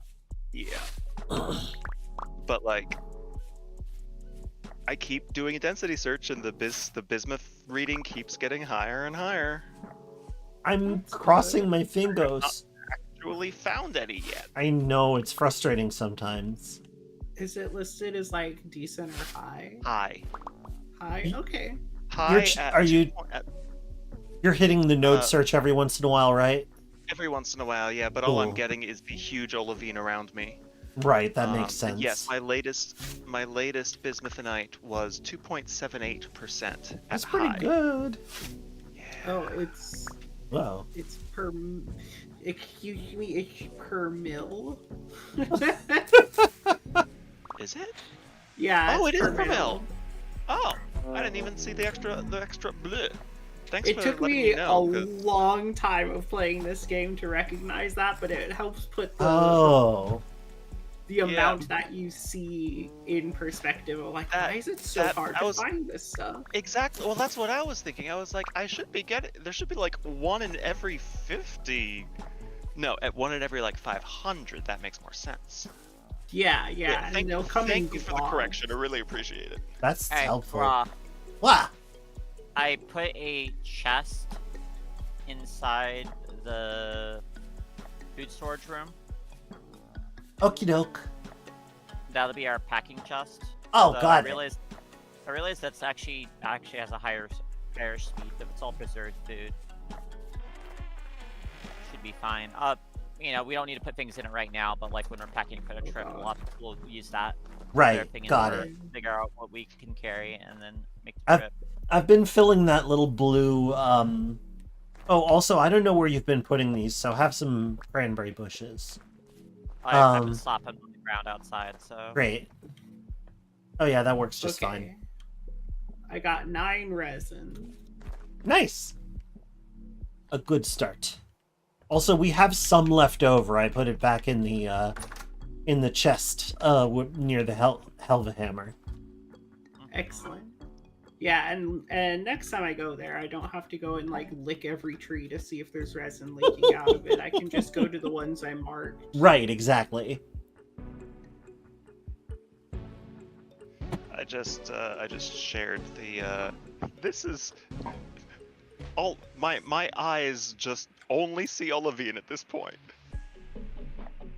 Yeah. But like, I keep doing a density search, and the bismuth reading keeps getting higher and higher. I'm That's crossing good. my fingers. Actually found any yet? I know it's frustrating sometimes. Is it listed as like decent or high? High. High? Okay. High Are you- at You're hitting the node Uh, search every once in a while, right? every once in a while, yeah. But all I'm Cool. getting is the huge olivine around me. Right, that makes And sense. yes, my latest bismuthinite was 2.78%. That's pretty high. good. Yeah. Oh, it's Wow. per. Excuse me, it's per mil. Is it? Yeah. Oh, it's it is per per mil. Oh, I didn't even see the extra bleh. Thanks It for took letting me me know. a 'Cause long time of playing this game to recognize that, but it helps put Oh. the Yeah. amount that you see in perspective of like, why is it so hard to find this stuff? Exactly. Well, that's what I was thinking. I was like, I should be getting. There should be like 1 in every 50. No, at 1 in every like 500. That makes more sense. Yeah. Thank, and they'll come thank in you for the globs. correction. I really appreciate it. That's Hey, helpful. Graw, Wow. I put a chest inside the food storage room. Okie doke. That'll be our packing chest. Oh, So got I it. realized that's actually has a higher speed, but it's all preserved food. Should be fine. We don't need to put things in it right now, but like when we're packing for the trip, we'll use that. Put Right, everything in got there, it. Figure out what we can carry, and then make the I've- trip. I've been filling that little blue, Oh, also, I don't know where you've been putting these, so have some cranberry bushes. I've been slapping them on the ground outside, so. Great. Oh yeah, that works just fine. I got 9 resin. Nice. A good start. Also, we have some left over. I put it back in the chest, near the Helvahammer. Excellent. Yeah, and next time I go there, I don't have to go and like lick every tree to see if there's resin leaking out of it. I can just go to the ones I marked. Right, exactly. I just shared the. This is. All my eyes just only see olivine at this point.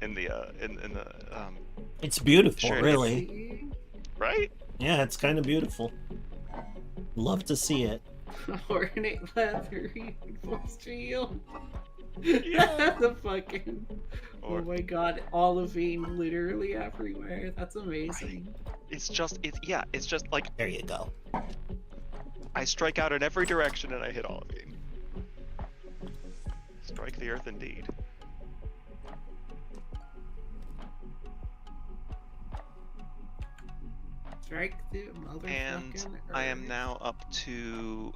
In the It's beautiful, Sure. really. See? right? Yeah, it's kind of beautiful. Love to see it. Ornate leather reinforced shield. Yeah. The fucking. Or Oh my god, olivine literally everywhere. That's amazing. it's just like There you go. I strike out in every direction and I hit olivine. Strike the earth indeed. Strike the motherfucking And I am earth. now up to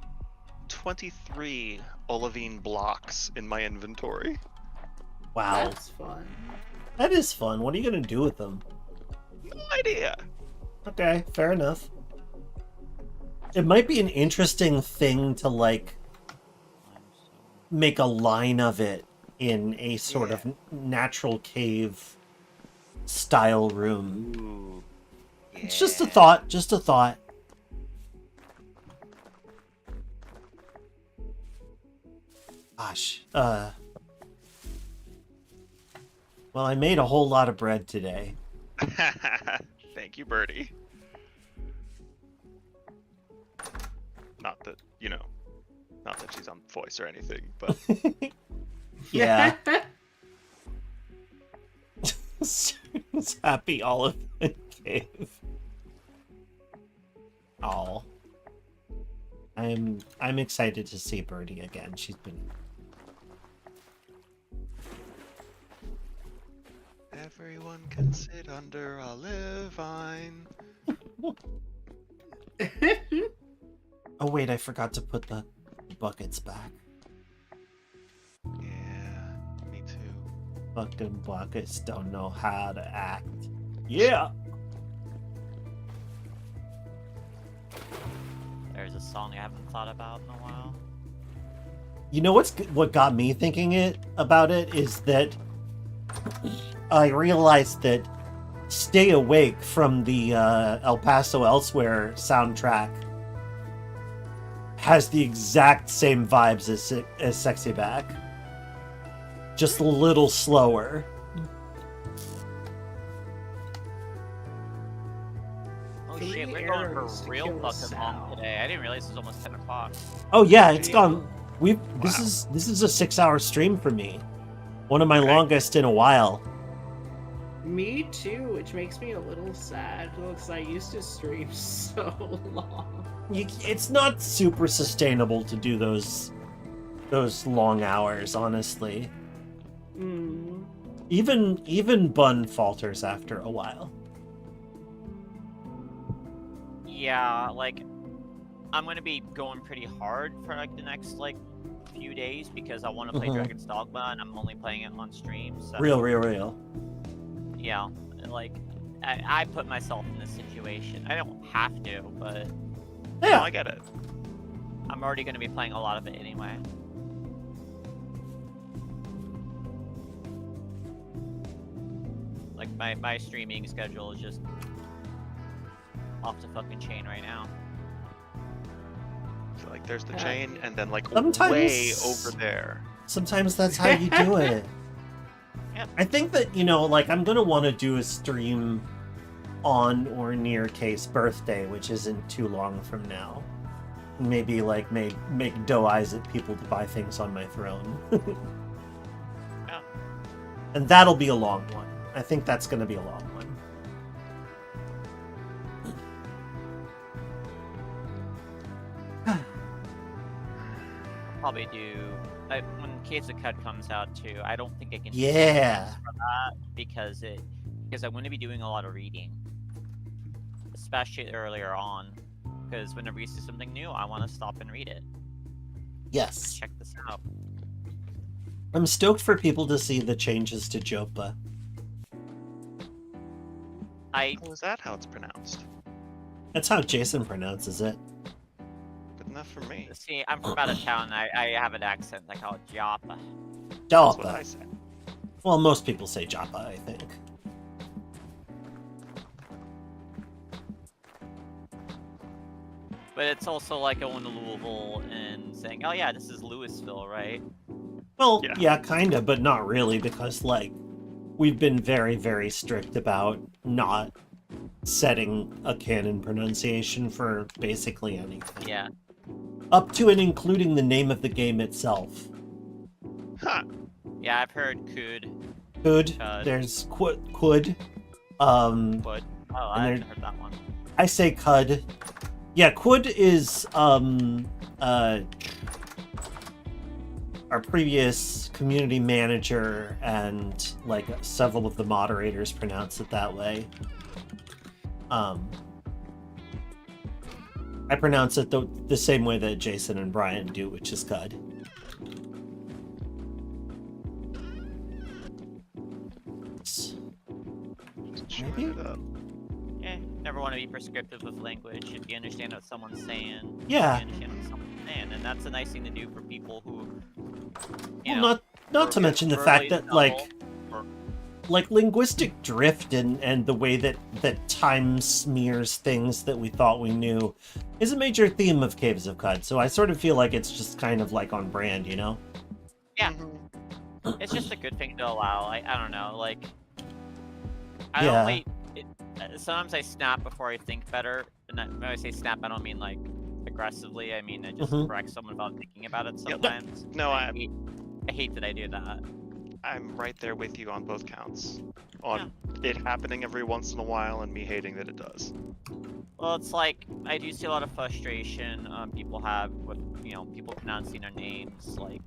23 olivine blocks in my inventory. Wow. That's fun. That is fun. What are you going to do with them? No idea. Okay, fair enough. It might be an interesting thing to, like, make a line of it in a sort of natural cave style room. Ooh. It's just a thought, just a thought. Gosh, well, I made a whole lot of bread today. Thank you, Birdie. Not that, not that she's on voice or anything, but Yeah. It's happy Olive Cave. Oh. I'm excited to see Birdie again. She's been everyone can sit under a vine. Oh wait, I forgot to put the buckets back. Yeah, me too. Fucking buckets don't know how to act. Yeah. there's a song I haven't thought about in a while. You know what got me thinking about it is that I realized that Stay Awake from the El Paso Elsewhere soundtrack has the exact same vibes as Sexy Back. Just a little slower. Oh Three shit, we're going arrows for to real kill fucking Sal. long today. I didn't realize it was almost 10 o'clock. Oh yeah, it's gone. Wow. This is a 6-hour stream for me. One of my Okay. longest in a while. Me too, which makes me a little sad because I used to stream so long. It's not super sustainable to do those long hours, honestly. Mm. Even Bun falters after a while. Yeah, like, I'm gonna be going pretty hard for like the next like few days because I want to play Mhm. Dragon's Dogma and I'm only playing it on stream. So Real. yeah, like I put myself in this situation. I don't have to, but No, Yeah. I get it. I'm already gonna be playing a lot of it anyway. Like my streaming schedule is just off the fucking chain right now. So, like, there's the chain, and then like Sometimes- way over there. Sometimes that's how you do it. Yep. I think that, like, I'm gonna want to do a stream on or near Kay's birthday, which isn't too long from now. Maybe, like, make doe eyes at people to buy things on my throne. Yeah. And that'll be a long one. I think that's gonna be a long one. Probably do. When Caves of Cud comes out too, I don't think I can. Yeah. For that because I'm going to be doing a lot of reading, especially earlier on. Because whenever you see something new, I want to stop and read it. Yes. Check this out. I'm stoked for people to see the changes to Jopa. I Oh, is that how it's pronounced? That's how Jason pronounces it. Good enough for me. see. I'm from out of town. I have an accent. I call it Joppa. That's what I Japa. said. Well, most people say Japa, I think. But it's also like going to Louisville and saying, "Oh yeah, this is Louisville, right?" Well, Yeah. yeah, kind of, but not really, because, like, we've been very, very strict about not setting a canon pronunciation for basically anything. Yeah. Up to and including the name of the game itself. Ha! Yeah, I've heard could, Could, Cud. there's Quid. would. Oh, I And haven't heard that one. I say Cud. Yeah, Quid is, our previous community manager and, like, several of the moderators pronounce it that way. I pronounce it the same way that Jason and Brian do, which is Cud. Just chewing it up. Yeah, never want to be prescriptive with language. If you understand what someone's saying, Yeah. you understand what someone's saying, and that's a nice thing to do for people who, you Well, know, not to mention the fact that, like linguistic drift and the way that time smears things that we thought we knew is a major theme of Caves of Cud. So I sort of feel like it's just kind of like on brand, you know? Yeah. Mhm. it's just a good thing to allow. I don't know, like, I Yeah. don't wait. Sometimes I snap before I think better. And when I say snap, I don't mean like aggressively. I mean I just Mhm. correct someone without thinking about it Yep. sometimes. No, I hate that I do that. I'm right there with you on both counts. On it happening every once in a while and me hating that it does. Well, it's like I do see a lot of frustration people have with people pronouncing their names, like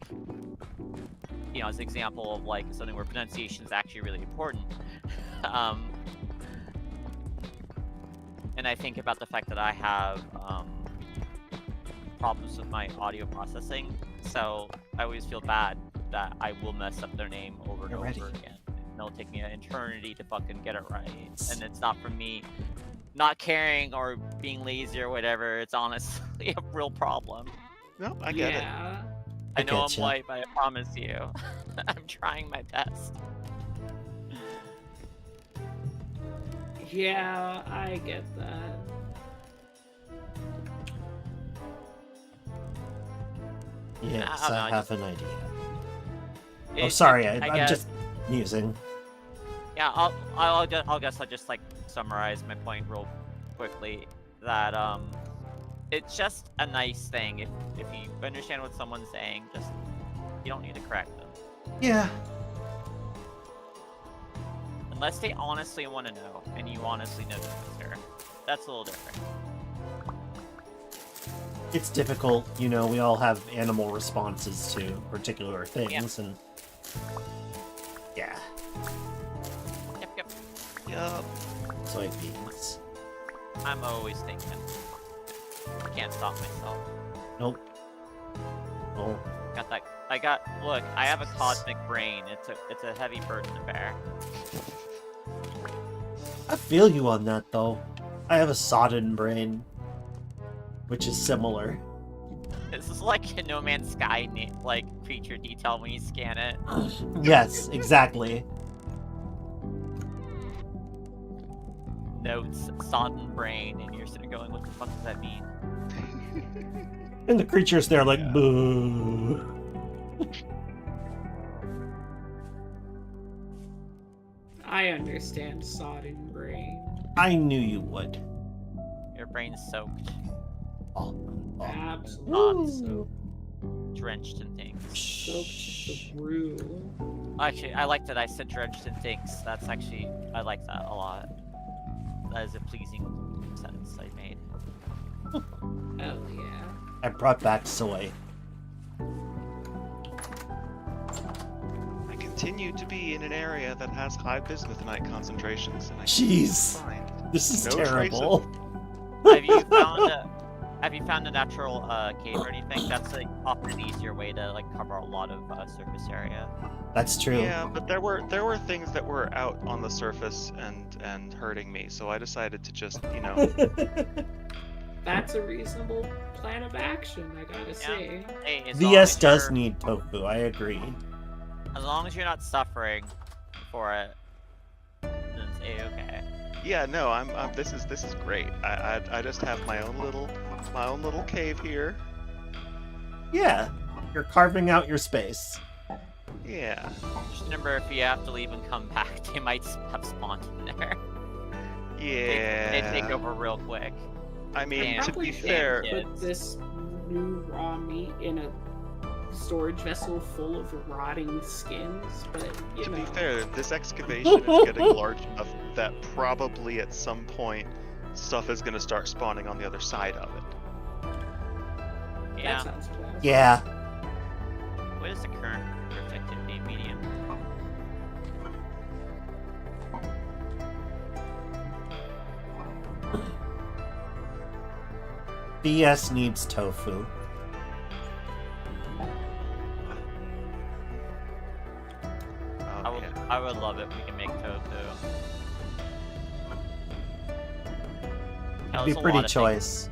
as an example of like something where pronunciation is actually really important. And I think about the fact that I have problems with my audio processing, so I always feel bad that I will mess up their name over and You're ready. over again. and it'll take me an eternity to fucking get it right. And it's not from me not caring or being lazy or whatever. It's honestly a real problem. No, I get it. Yeah. I know I'm getcha. white, but I promise you, I'm trying my best. Yeah, I get that. Yes, I don't know, I I have just- an idea. It- Oh, sorry, I I'm guess- just musing. Yeah, I'll guess I'll just like summarize my point real quickly. That it's just a nice thing if you understand what someone's saying, just you don't need to correct them Yeah. unless they honestly want to know and you honestly know the answer. That's a little different. It's difficult, you know, we all have animal responses to particular things, and... Yeah. Yep. Yup. Soybeans. I'm always thinking. I can't stop myself. Nope. Oh. Got that. Look, I have a cosmic brain. It's a heavy burden to bear. I feel you on that, though. I have a sodden brain, which is similar. This is like a No Man's Sky like creature detail when you scan it. Yes, exactly. Notes, sodden brain, and you're sitting going, what the fuck does that mean? And the creature's there like, boo. I understand sodden brain. I knew you would. Your brain's soaked, Oh. Absolutely. Woo. drenched in things. Soaked the brew. Actually, I like that I said drenched in things. That's actually, I like that a lot. That is a pleasing sentence I made. Oh yeah. I brought back soy. I continue to be in an area that has high bismuthinite concentrations, and I Jeez. find This is No trace terrible. Have you found a natural cave or anything? That's like often an easier way to like cover a lot of surface area. That's true. Yeah, but there were things that were out on the surface and hurting me, so I decided to just, you know, That's a reasonable plan of action, I gotta say. Hey, as long VS as does you're- need tofu, I agree. As long as you're not suffering for it, then it's A-okay. yeah, no, I'm this is great. I just have my own little cave here. Yeah, you're carving out your space. Yeah. Just remember, if you have to leave and come back, they might have spawned in there. Yeah. They take over real quick. I mean, Yeah. to Probably be should fair, Yeah. put this new raw meat in a storage vessel full of rotting skins, but you to know. be fair, this excavation is getting large enough that probably at some point stuff is gonna start spawning on the other side of it. Yeah. That sounds classic. Yeah. What is the current protectivity medium? VS needs tofu. Oh, yeah. I would love it if we can make tofu. It'd be a pretty choice.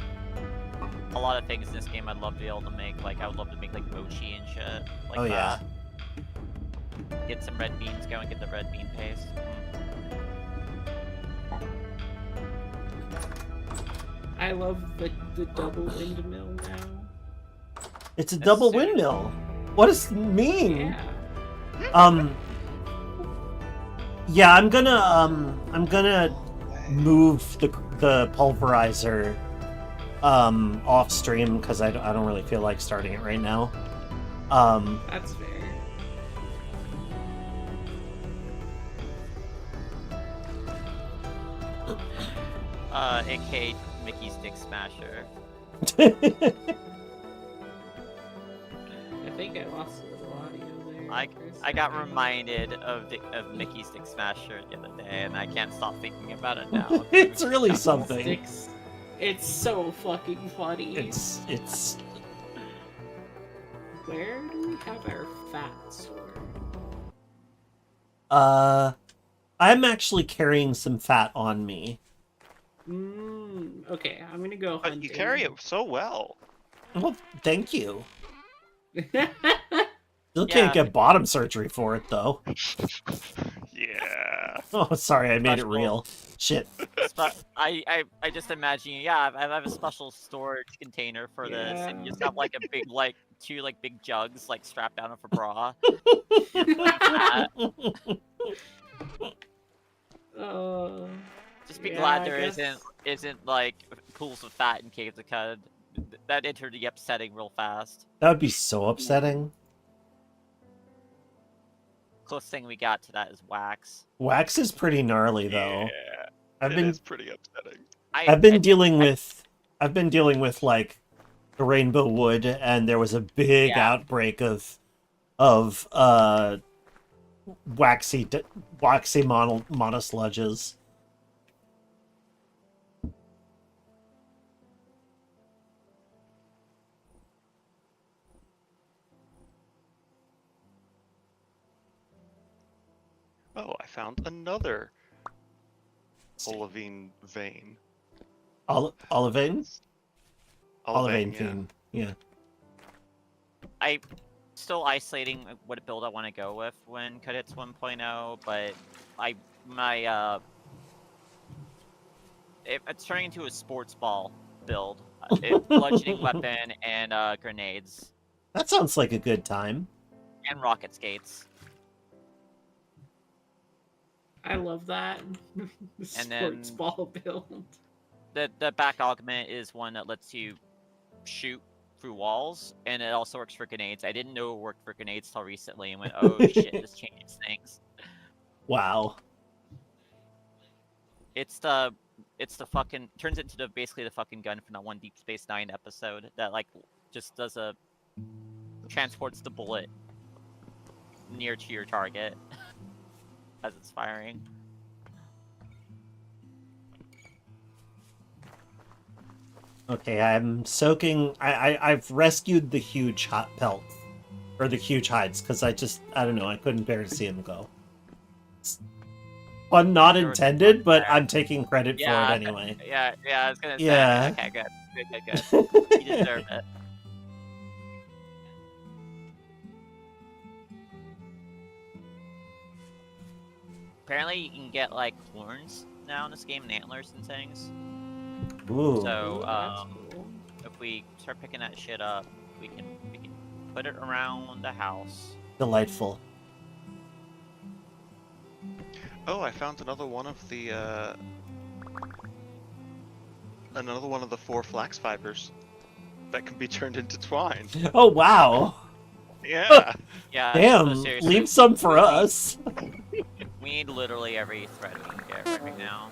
A lot of things in this game I'd love to be able to make. Like, I would love to make, like, mochi and shit. Like Oh, yeah. that. Get some red beans going, get the red bean paste. I love the double windmill now. It's a That's double sick. windmill. What does it mean? Yeah. Yeah, I'm gonna move the pulverizer off stream because I don't really feel like starting it right now. That's fair. AK Mickey's Dick Smasher. I think I lost a little audio there. I got reminded of Mickey's Dick Smasher the other day, and I can't stop thinking about it now. It's really something. Sticks. It's so fucking funny. It's Where do we have our fat store? I'm actually carrying some fat on me. Okay, I'm gonna go hunting. But you carry it so well. Well, thank you. it. Still Yeah. can't get bottom surgery for it, though. Yeah. Oh, sorry, I made it Special. real. Shit. I just imagine, yeah, I have a special storage container for this, and you just have like a big, like, two like big jugs like strapped down with a bra. Just be Yeah, glad I there guess- isn't like pools of fat in Caves of Cud. That entered the upsetting real fast. That would be so upsetting. Closest thing we got to that is wax. Wax is pretty gnarly, though. Yeah. I've It been is pretty upsetting. I've been dealing with like the rainbow wood, and there was a big Yeah. outbreak of waxy monosludges. Oh, I found another olivine vein. Olivine? Olivine yeah. theme. Yeah. I still isolating what build I want to go with when Cud hits 1.0, but it's turning into a sports ball build. Bludgeoning weapon and grenades That sounds like a good time. and rocket skates. I love that. The And then- sports ball build. The back augment is one that lets you shoot through walls, and it also works for grenades. I didn't know it worked for grenades till recently, and went, oh shit, this changes things. Wow. It's the fucking turns into basically the fucking gun from that one Deep Space Nine episode that like just does transports the bullet near to your target as it's firing. Okay, I'm soaking. I've rescued the huge hot pelt, or the huge hides, because I don't know. I couldn't bear to see him go. Pun not There was intended, fun but there. I'm taking credit Yeah, for it anyway. Yeah, I was gonna say. Yeah. Okay, good. You deserve it. Apparently, you can get like horns now in this game and antlers and things. Ooh. So, Ooh, that's cool. if we start picking that shit up, we can put it around the house. Delightful. Oh, I found another one of the four flax fibers that can be turned into twine. Oh, wow. Yeah. Yeah. Damn. so seriously, Leave some for us. we need literally every thread we can get right now.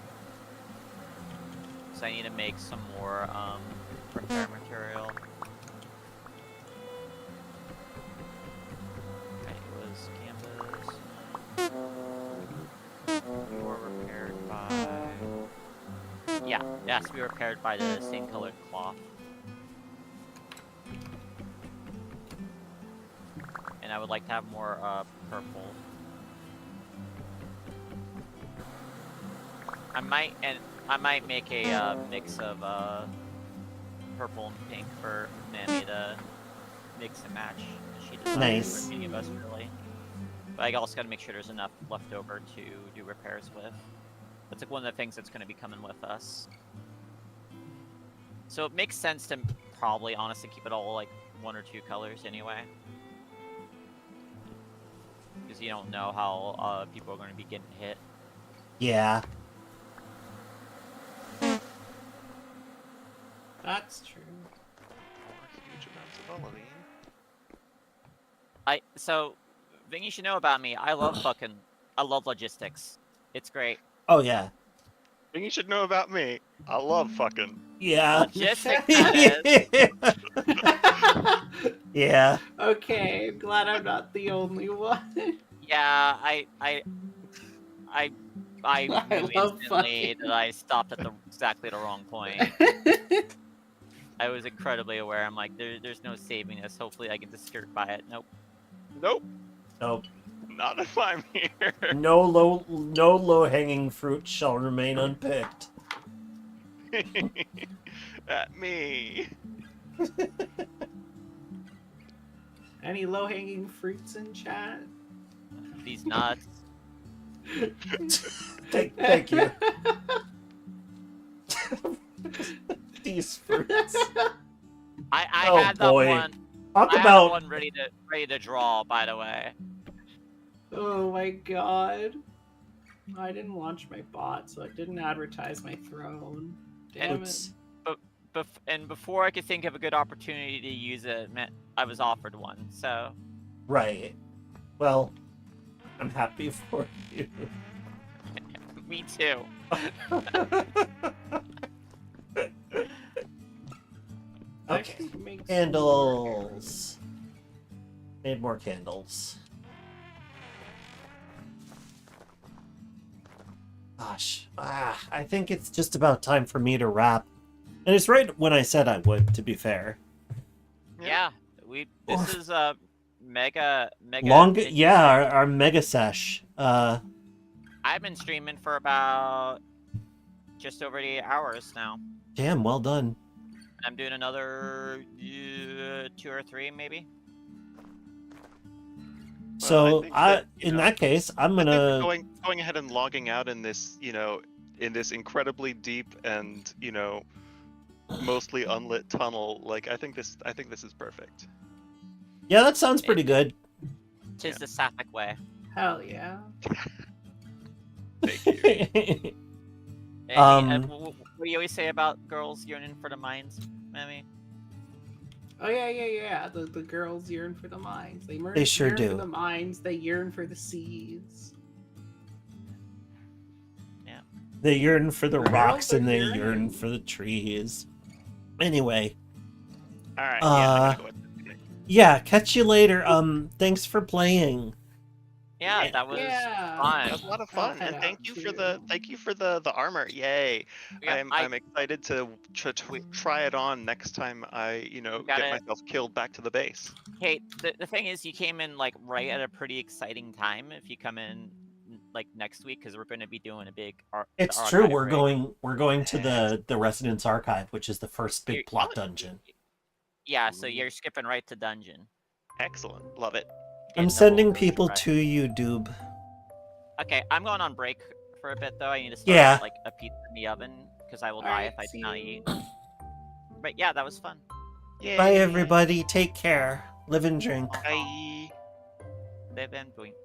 So I need to make some more repair material. Okay, it was canvas. Or repaired by. Yeah, it has to be repaired by the same colored cloth. And I would like to have more purple. I might make a mix of purple and pink for Mammy to mix and match. She does Nice. for any of us really. But I also got to make sure there's enough left over to do repairs with. That's like one of the things that's going to be coming with us. So it makes sense to probably honestly keep it all like one or two colors anyway. Because you don't know how people are going to be getting hit. Yeah. That's true. Huge amounts of olivine. So thing you should know about me, I love logistics. It's great. Oh, yeah. Thing you should know about me, I love fucking. Yeah. Logistics, that is. Yeah. Okay, I'm glad I'm not the only one. Yeah, I I knew love instantly fucking- that I stopped at exactly the wrong point. I was incredibly aware. I'm like, there's no saving this. Hopefully I can just skirt by it. Nope. Nope. Nope. Not if I'm here. No low-hanging fruit shall remain unpicked. At me. Any low-hanging fruits in chat? These nuts. Thank you. These fruits. I Oh, had that boy. one. Talk I had about one ready to draw, by the way. Oh my god. I didn't launch my bot, so it didn't advertise my throne. Damn it. And before I could think of a good opportunity to use it, I was offered one. So right. Well, I'm happy for you. me too. Okay. That makes Candles. Made more candles. Gosh. I think it's just about time for me to wrap. And it's right when I said I would, to be fair. Yeah, this is a mega. Yeah, our mega sesh. I've been streaming for about just over 8 hours now. Damn, well done. I'm doing another 2 or 3, maybe. So that, in that case, I'm gonna going ahead and logging out in this, in this incredibly deep and mostly unlit tunnel. Like I think this is perfect. Yeah, that sounds pretty good. Tis the Sapphic way. Hell yeah. Thank you. What do you always say about girls yearning for the mines, Mammy? Oh yeah. The girls yearn for the mines. They sure yearn do. for the mines. They yearn for the seas. They yearn for the Girls rocks are and they yearning. yearn for the trees. Anyway, All right. Yeah. I'm gonna go with yeah, catch you later. Thanks for playing. Yeah, that was Yeah. fun. That was a lot of I'll fun, head and out thank you for too. the armor. Yay! Yeah, I'm excited to try it on next time I got get it. myself killed back to the base. Hey, the thing is, you came in like right at a pretty exciting time. If you come in like next week, because we're going to be doing a big It's the true. archive We're going to the Residence Archive, which is the first big You're- plot dungeon. Yeah, so you're skipping right to dungeon. Excellent, love it. I'm Getting the sending whole people right. to you, Doob. Okay, I'm going on break for a bit though. I need to start Yeah. like a pizza in the oven because I will die Alright, if I do see not you. eat. But yeah, that was fun. Yay. Bye, everybody. Take care. Live and drink. Bye. Live and blink.